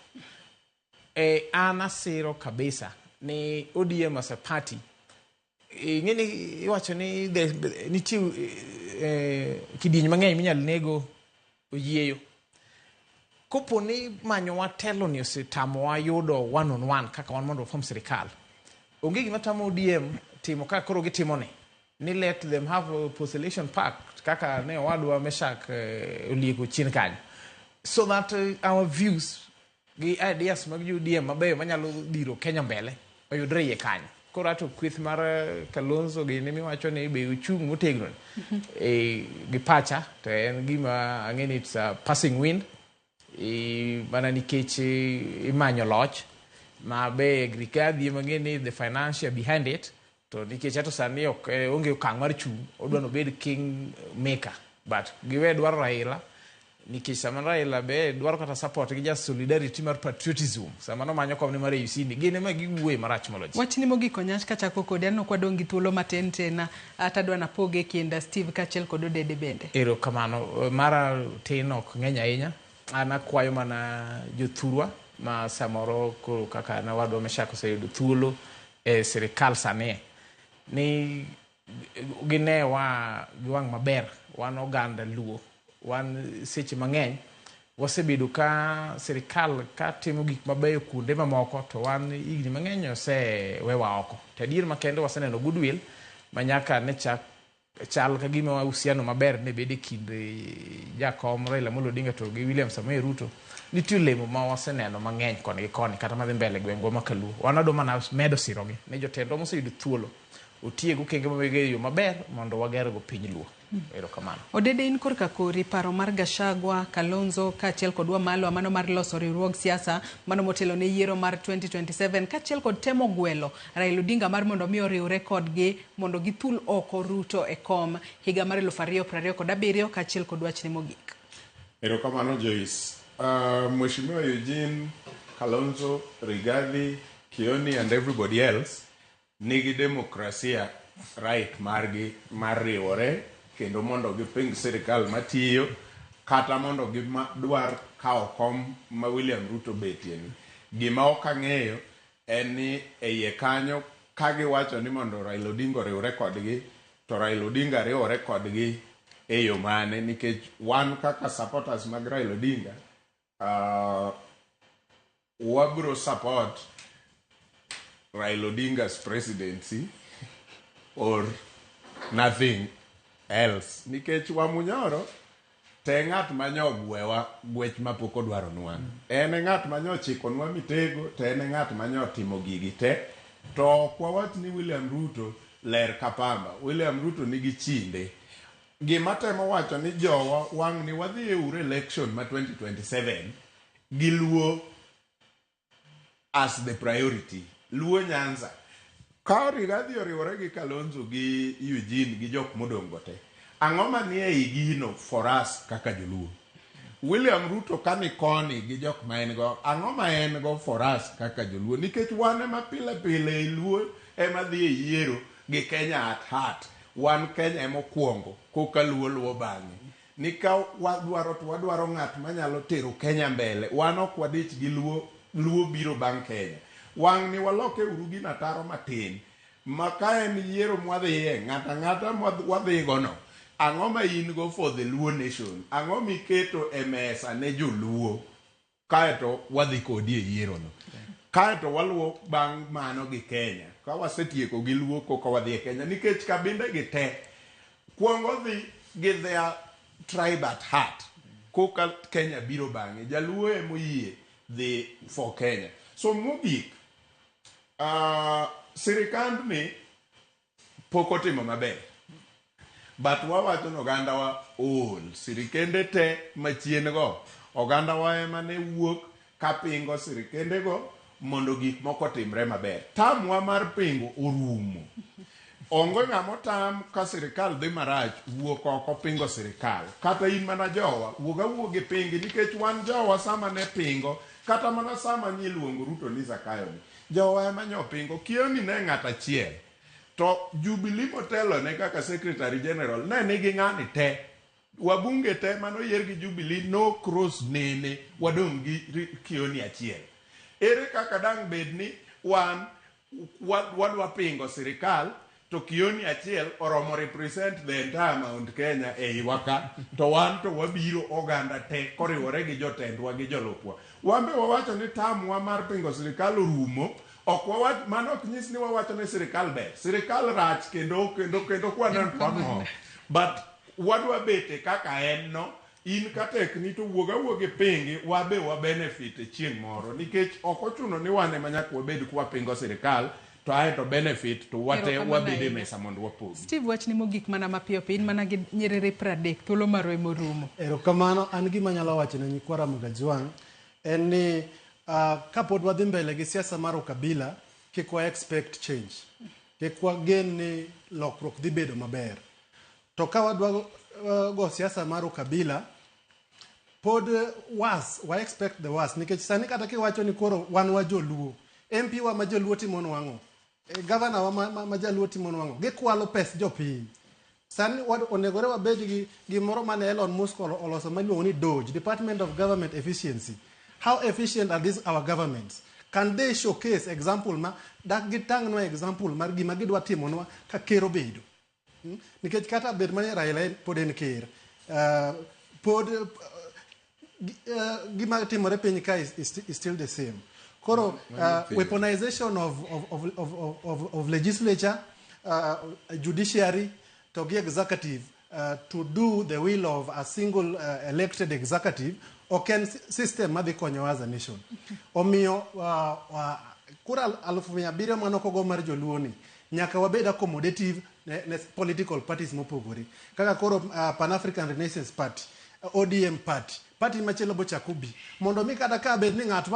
an asiro kabisa ni ODM as a party ng'eni iwacho ni nitie kidieny mang'eny minyal nego oyieyo kopo ni manyo watelo ni osetamowa yudo one on one kaka wan mondo wafom sirikal onge gima tamo ODM timo kaka koro gitimo ni let them have a post-election pact kaka ne owadwa Meshak olieko chien kanyo so that our views gi ideas mag ODM mabeyo manyalo dhiro Kenya mbele oyudre iye kanyo koro ato kweth mar Kalonzo gi ne miwacho ni be uchung' motegno gi pacha to en gima ang'eni it's a passing wind mana nikech imanyo loch ma be Rigathi mang'eni the financial behind it to nikech ato sani onge okang' mar chung' odwa no bed king maker but giwe dwaro Raila nikech sama Raila be dwaro kata support gi just solidarity mar patriotism sama no manyo kom ne mar UCD gine ma giwuoye marach moloch wachni mogiko nyach kachako kodi anno kwadong' gi thuolo matin tena atadwa na poge kinda Steve kachiel kod Odede bende ero kamano mara tin ok ng'eny ahinya an akwayo mana jothurwa ma samoro koro kaka na wadwa Meshak oseyudo thuolo sirikal sani ni ginewa giwang' maber wan oganda luo wan seche mang'eny wasebedo ka sirikal ka timo gik mabeyo kuonde mamoko to wan higni mang'eny osewewa oko to adier makende waseneno goodwill manyaka ne chal ka gima uhusiano maber ne bede kind jakom Raila Amolo Odinga to gi William Samoei Ruto nitie lemo ma waseneno mang'eny koni gi koni kata madhi mbele gwengwa makaluo wanado mana medo sirogi ne jotendwa moseyudo thuolo otiego kenge mabeyo maber mondo wagergo piny luo ero kamano Odede in korka kori paro mar Gachagua Kalonzo kachiel kod Wamalwa mano mar loso riwruog siasa mano motelo ne yiero mar 2027 kachiel kod temo gwelo Raila Odinga mar mondo mi oriwre kodgi mondo githul oko Ruto e kom higa mar 2027 kachiel kod wachne mogik ero kamano Joyce Mheshimiwa Eugene Kalonzo Rigathi Kioni and everybody else nigi demokrasia right margi mar riwore kendo mondo giping sirikal matiyo kata mondo gidwar kawo kom ma William Ruto betie gima ok ang'eyo en ni eiye kanyo ka giwacho ni mondo Raila Odinga riwore kodgi to Raila Odinga riwore kodgi e yo mane nikech wan kaka supporters mag Raila Odinga wabro support Raila Odinga's presidency or nothing else nikech wamunyoro te ng'at manyo gwewa gwech mapok odwaro nwa en ng'at manyo chiko nwa mitego te en ng'at manyo timo gigi te to kwa wat ni William Ruto ler kapamba William Ruto nigi chinde gima temo wacho ni jowa wang' ni wadhi e ure election ma 2027 giluo as the priority luo Nyanza ka Rigathi oriwore gi Kalonzo gi Eugene gi jok modongo te ang'o manie igino for us kaka joluo William Ruto kani koni gi jok ma en go ang'o ma en go for us kaka joluo nikech wan ma pile pile luo ema dhi e yiero gi Kenya at heart wan Kenya ema okuongo koka luo bang'e nika wadwaro ng'at manyalo tero Kenya mbele wan ok wadich gi luo biro bang' Kenya wang' ni waloke uru gi nataro matin maka en yiero mwadhiye ng'ata mwadhigono ang'o ma in go for the Luo nation, ang'o miketo e mesa ne joluo kaeto wadhi kodi e yierono, kaeto waluwo bang' mano gi Kenya, ka wasetieko gi Luo koka wadhi e Kenya, nikech kabinde gi te kuongo dhi gi their tribe at heart, koka Kenya biro bang'e, jaluo emoyie dhi for Kenya. So mogik sirikand ni pok otimo maber, but wawacho ni oganda wa sirikende te machien go oganda wa ema ne wuok ka pingo sirikende go mondo gik moko timre maber. Tamwa mar pingo orumo, onge ng'amo tam ka sirikal dhi marach wuok oko pingo sirikal, kata in mana jowa wuog e pingi, nikech wan jowa sama ne pingo, kata mana sama ni luongo Ruto ni Zakayo ni jowa ema nyo pingo, kioni ne ng'at achiel to Jubilee motelo ne kaka secretary general ne nigi ng'ani te, wabunge te manoyier gi Jubilee no cross nene, wadong' gi kioni achiel. Ere kaka dang' bed ni wan wadwa pingo sirikal to kioni achiel oromo represent the entire Mount Kenya e iwaka, to wan to wabiro oganda te koriwore gi jotendwa gi jolupwa. Wambe wawacho ni tamwa mar pingo sirikal orumo, mano ok nyis ni wawacho ni sirikal ber, sirikal rach kendo kwanan kodno, but wadwa bete kaka en no, in ka tekni to wuoga pingi wabe wa benefit chieng' moro, nikech ok ochuno ni wan ema nyaka wabed kwa pingo sirikal to aeto benefit to wate wabede mesa mondo wapog. Steve, wach ni mogik mana mapiyo piny mana gi nyiriri 30 thuolo marwe morumo. Erokamano, an gima nyalo wacho ne nyikwara Mugajwang' en ni kapod wadhi mbele gi siasa mar ukabila, kik wa expect change, kik wagen ni lokruok dhi bedo maber. To ka wadwa go siasa mar ukabila, pod wa expect the worst, nikech sani kata kiwacho ni koro wan wa joluo, MP wa ma joluo timono wang'o, governor wa ma joluo timono wang'o, gikwalo pes jopiny. Sani onegore wabed gi gimoro mane Elon Musk oloso maluongo ni DOGE, Department of Government Efficiency. How efficient are these our governments? Can they showcase example ma dak gitang' no example mar gima gidwa timonwa ka ker obedo? Nikech kata bed mane Raila pod en ker, pod gima timore piny ka is still the same. Koro weaponization of legislature, judiciary to the executive to do the will of a single elected executive oken system madhi konyo as a nation. Omiyo kura 700 manokogo mar joluoni nyaka wabed accommodative ne political parties mopogore, kaka koro Pan-African Renaissance Party, ODM party machielo bochakubi, mondo mi kata ka bed ni ng'at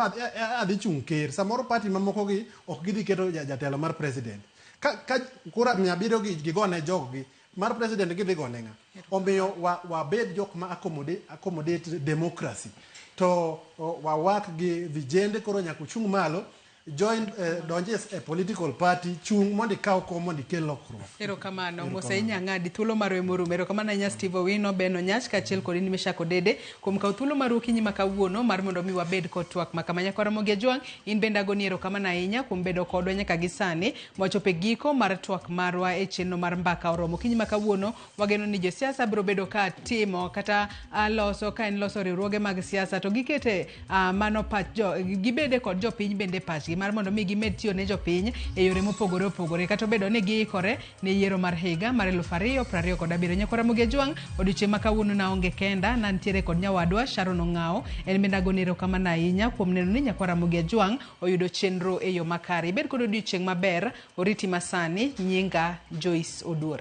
adhi chung' ker, samoro party mamoko gi ok gidhi keto jatelo mar president, ka kura 700 gigone joggi mar president gidhi gone ng'a. Omiyo wabed jok ma accommodate democracy, to wawak gi vijende koro nyaka chung' malo, join donje a political party, chung mondi kaw ko mondi kel lokruok. Erokamano Mose Nyang'adi, thuolo marwe morumo. Erokamano ahinya Steve Owino, Beno Nyach kaachiel kod in Meshako Dede kuom kawo thuolo mar okinyi ma kawuono mar mondo mi wabed kod twak ma kama. Nyakwara Mogejwang', in bende agoni erokamano ahinya kuom bedo kodwa nyaka gi sani mochopo e giko mar twak marwa e chenro mar mbaka oromo. Okinyi ma kawuono wageno ni josiasa biro bedo ka timo kata loso ka en loso riwruoge mag siasa to gikete mano pach gibede kod jopiny bende pachgi mar mondo mi gimed tiyo ne jopiny e yore mopogore opogore, kata bedo ne giikore ne yiero mar higa mar 2027. Nyakwara Mogejwang', odiochieng' ma kawuono na onge kenda, nantiere kod nyawadwa Sharon Ong'ao. En bende agoni erokamano ahinya kuom neno ni Nyakwara Mogejwang' oyudo chenro e yo makare. Ibed kod odiochieng' maber, oriti masani. Nyinga Joyce Oduor.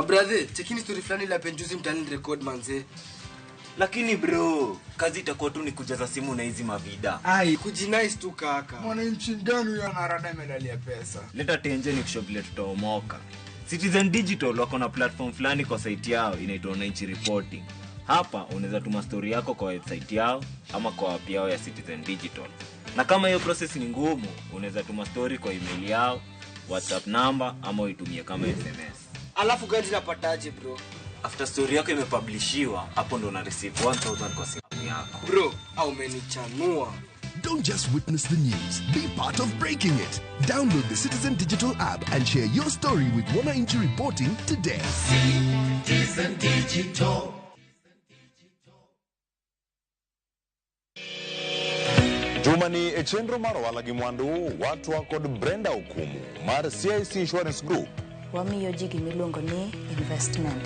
Brother, chekini story fulani la penjuzi mtani record manze. Lakini bro, kazi itakuwa tu ni kujaza simu na hizi mavida. Ai, kujinice tu kaka. Mwananchi gani huyo anarada medali ya pesa? Leta tenje ni kushobile tutaomoka. Citizen Digital wako na platform fulani kwa site yao inaitwa Wananchi Reporting. Hapa unaweza tuma story yako kwa website yao ama kwa app yao ya Citizen Digital. Na kama hiyo process ni ngumu, unaweza tuma story kwa email yao, WhatsApp number ama uitumie kama SMS. Alafu gani napataje bro? After story yako imepublishiwa, hapo ndo una receive 1000 kwa simu yako. Bro, au umenichanua. Don't just witness the news, be part of breaking it. Download the Citizen Digital app and share your story with Wananchi Reporting today. Citizen Digital. Jumani echenro maro walagi mwandu watu wakod Brenda Okumu mar CIC Insurance Group. Wamiyo jigi milongo ni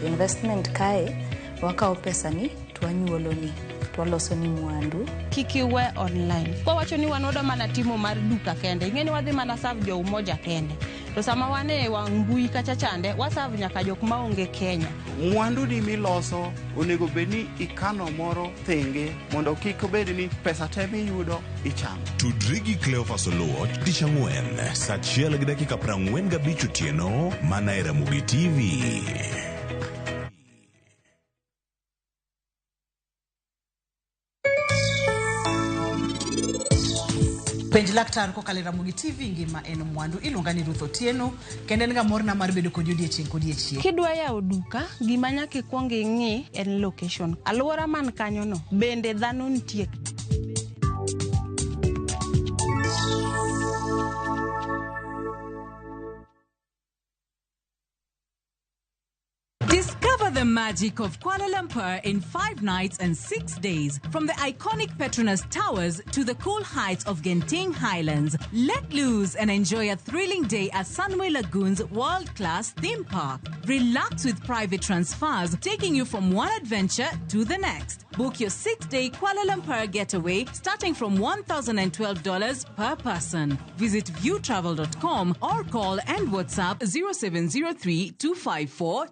investment kae wakao pesa ni tuanyuoloni twaloso ni mwandu kikiwe online kwa wacho ni wanodo mana timo mar duka kende ingeni wadhi mana serve jo umoja kende to sama wane wangui kacha chande waserve nyaka jok maonge Kenya. Mwandu ni miloso onego bedni ikano moro thenge mondo kik obed ni pesa temi yudo ichamo. Tudrigi Cleophas Oluoch tich ang'wen saa 1:45 otieno mana e Ramogi TV. Penj laktar ko kale Ramogi TV ngima en mwandu iluonga ni Ruth Otieno kendo en ga morna mar bedo kod odiechieng. Kidwa yawo duka gima nyaka kuong ing'i en location. Aluora man kanyo no bende dhano nitie. Discover the magic of Kuala Lumpur in 5 nights and 6 days. From the iconic Petronas Towers to the cool heights of Genting Highlands. Let loose and enjoy a thrilling day at Sunway Lagoon's world-class theme park. Relax with private transfers, taking you from one adventure to the next. Book your 6-day Kuala Lumpur getaway starting from $1,012 per person. Visit viewtravel.com or call and WhatsApp 0703 254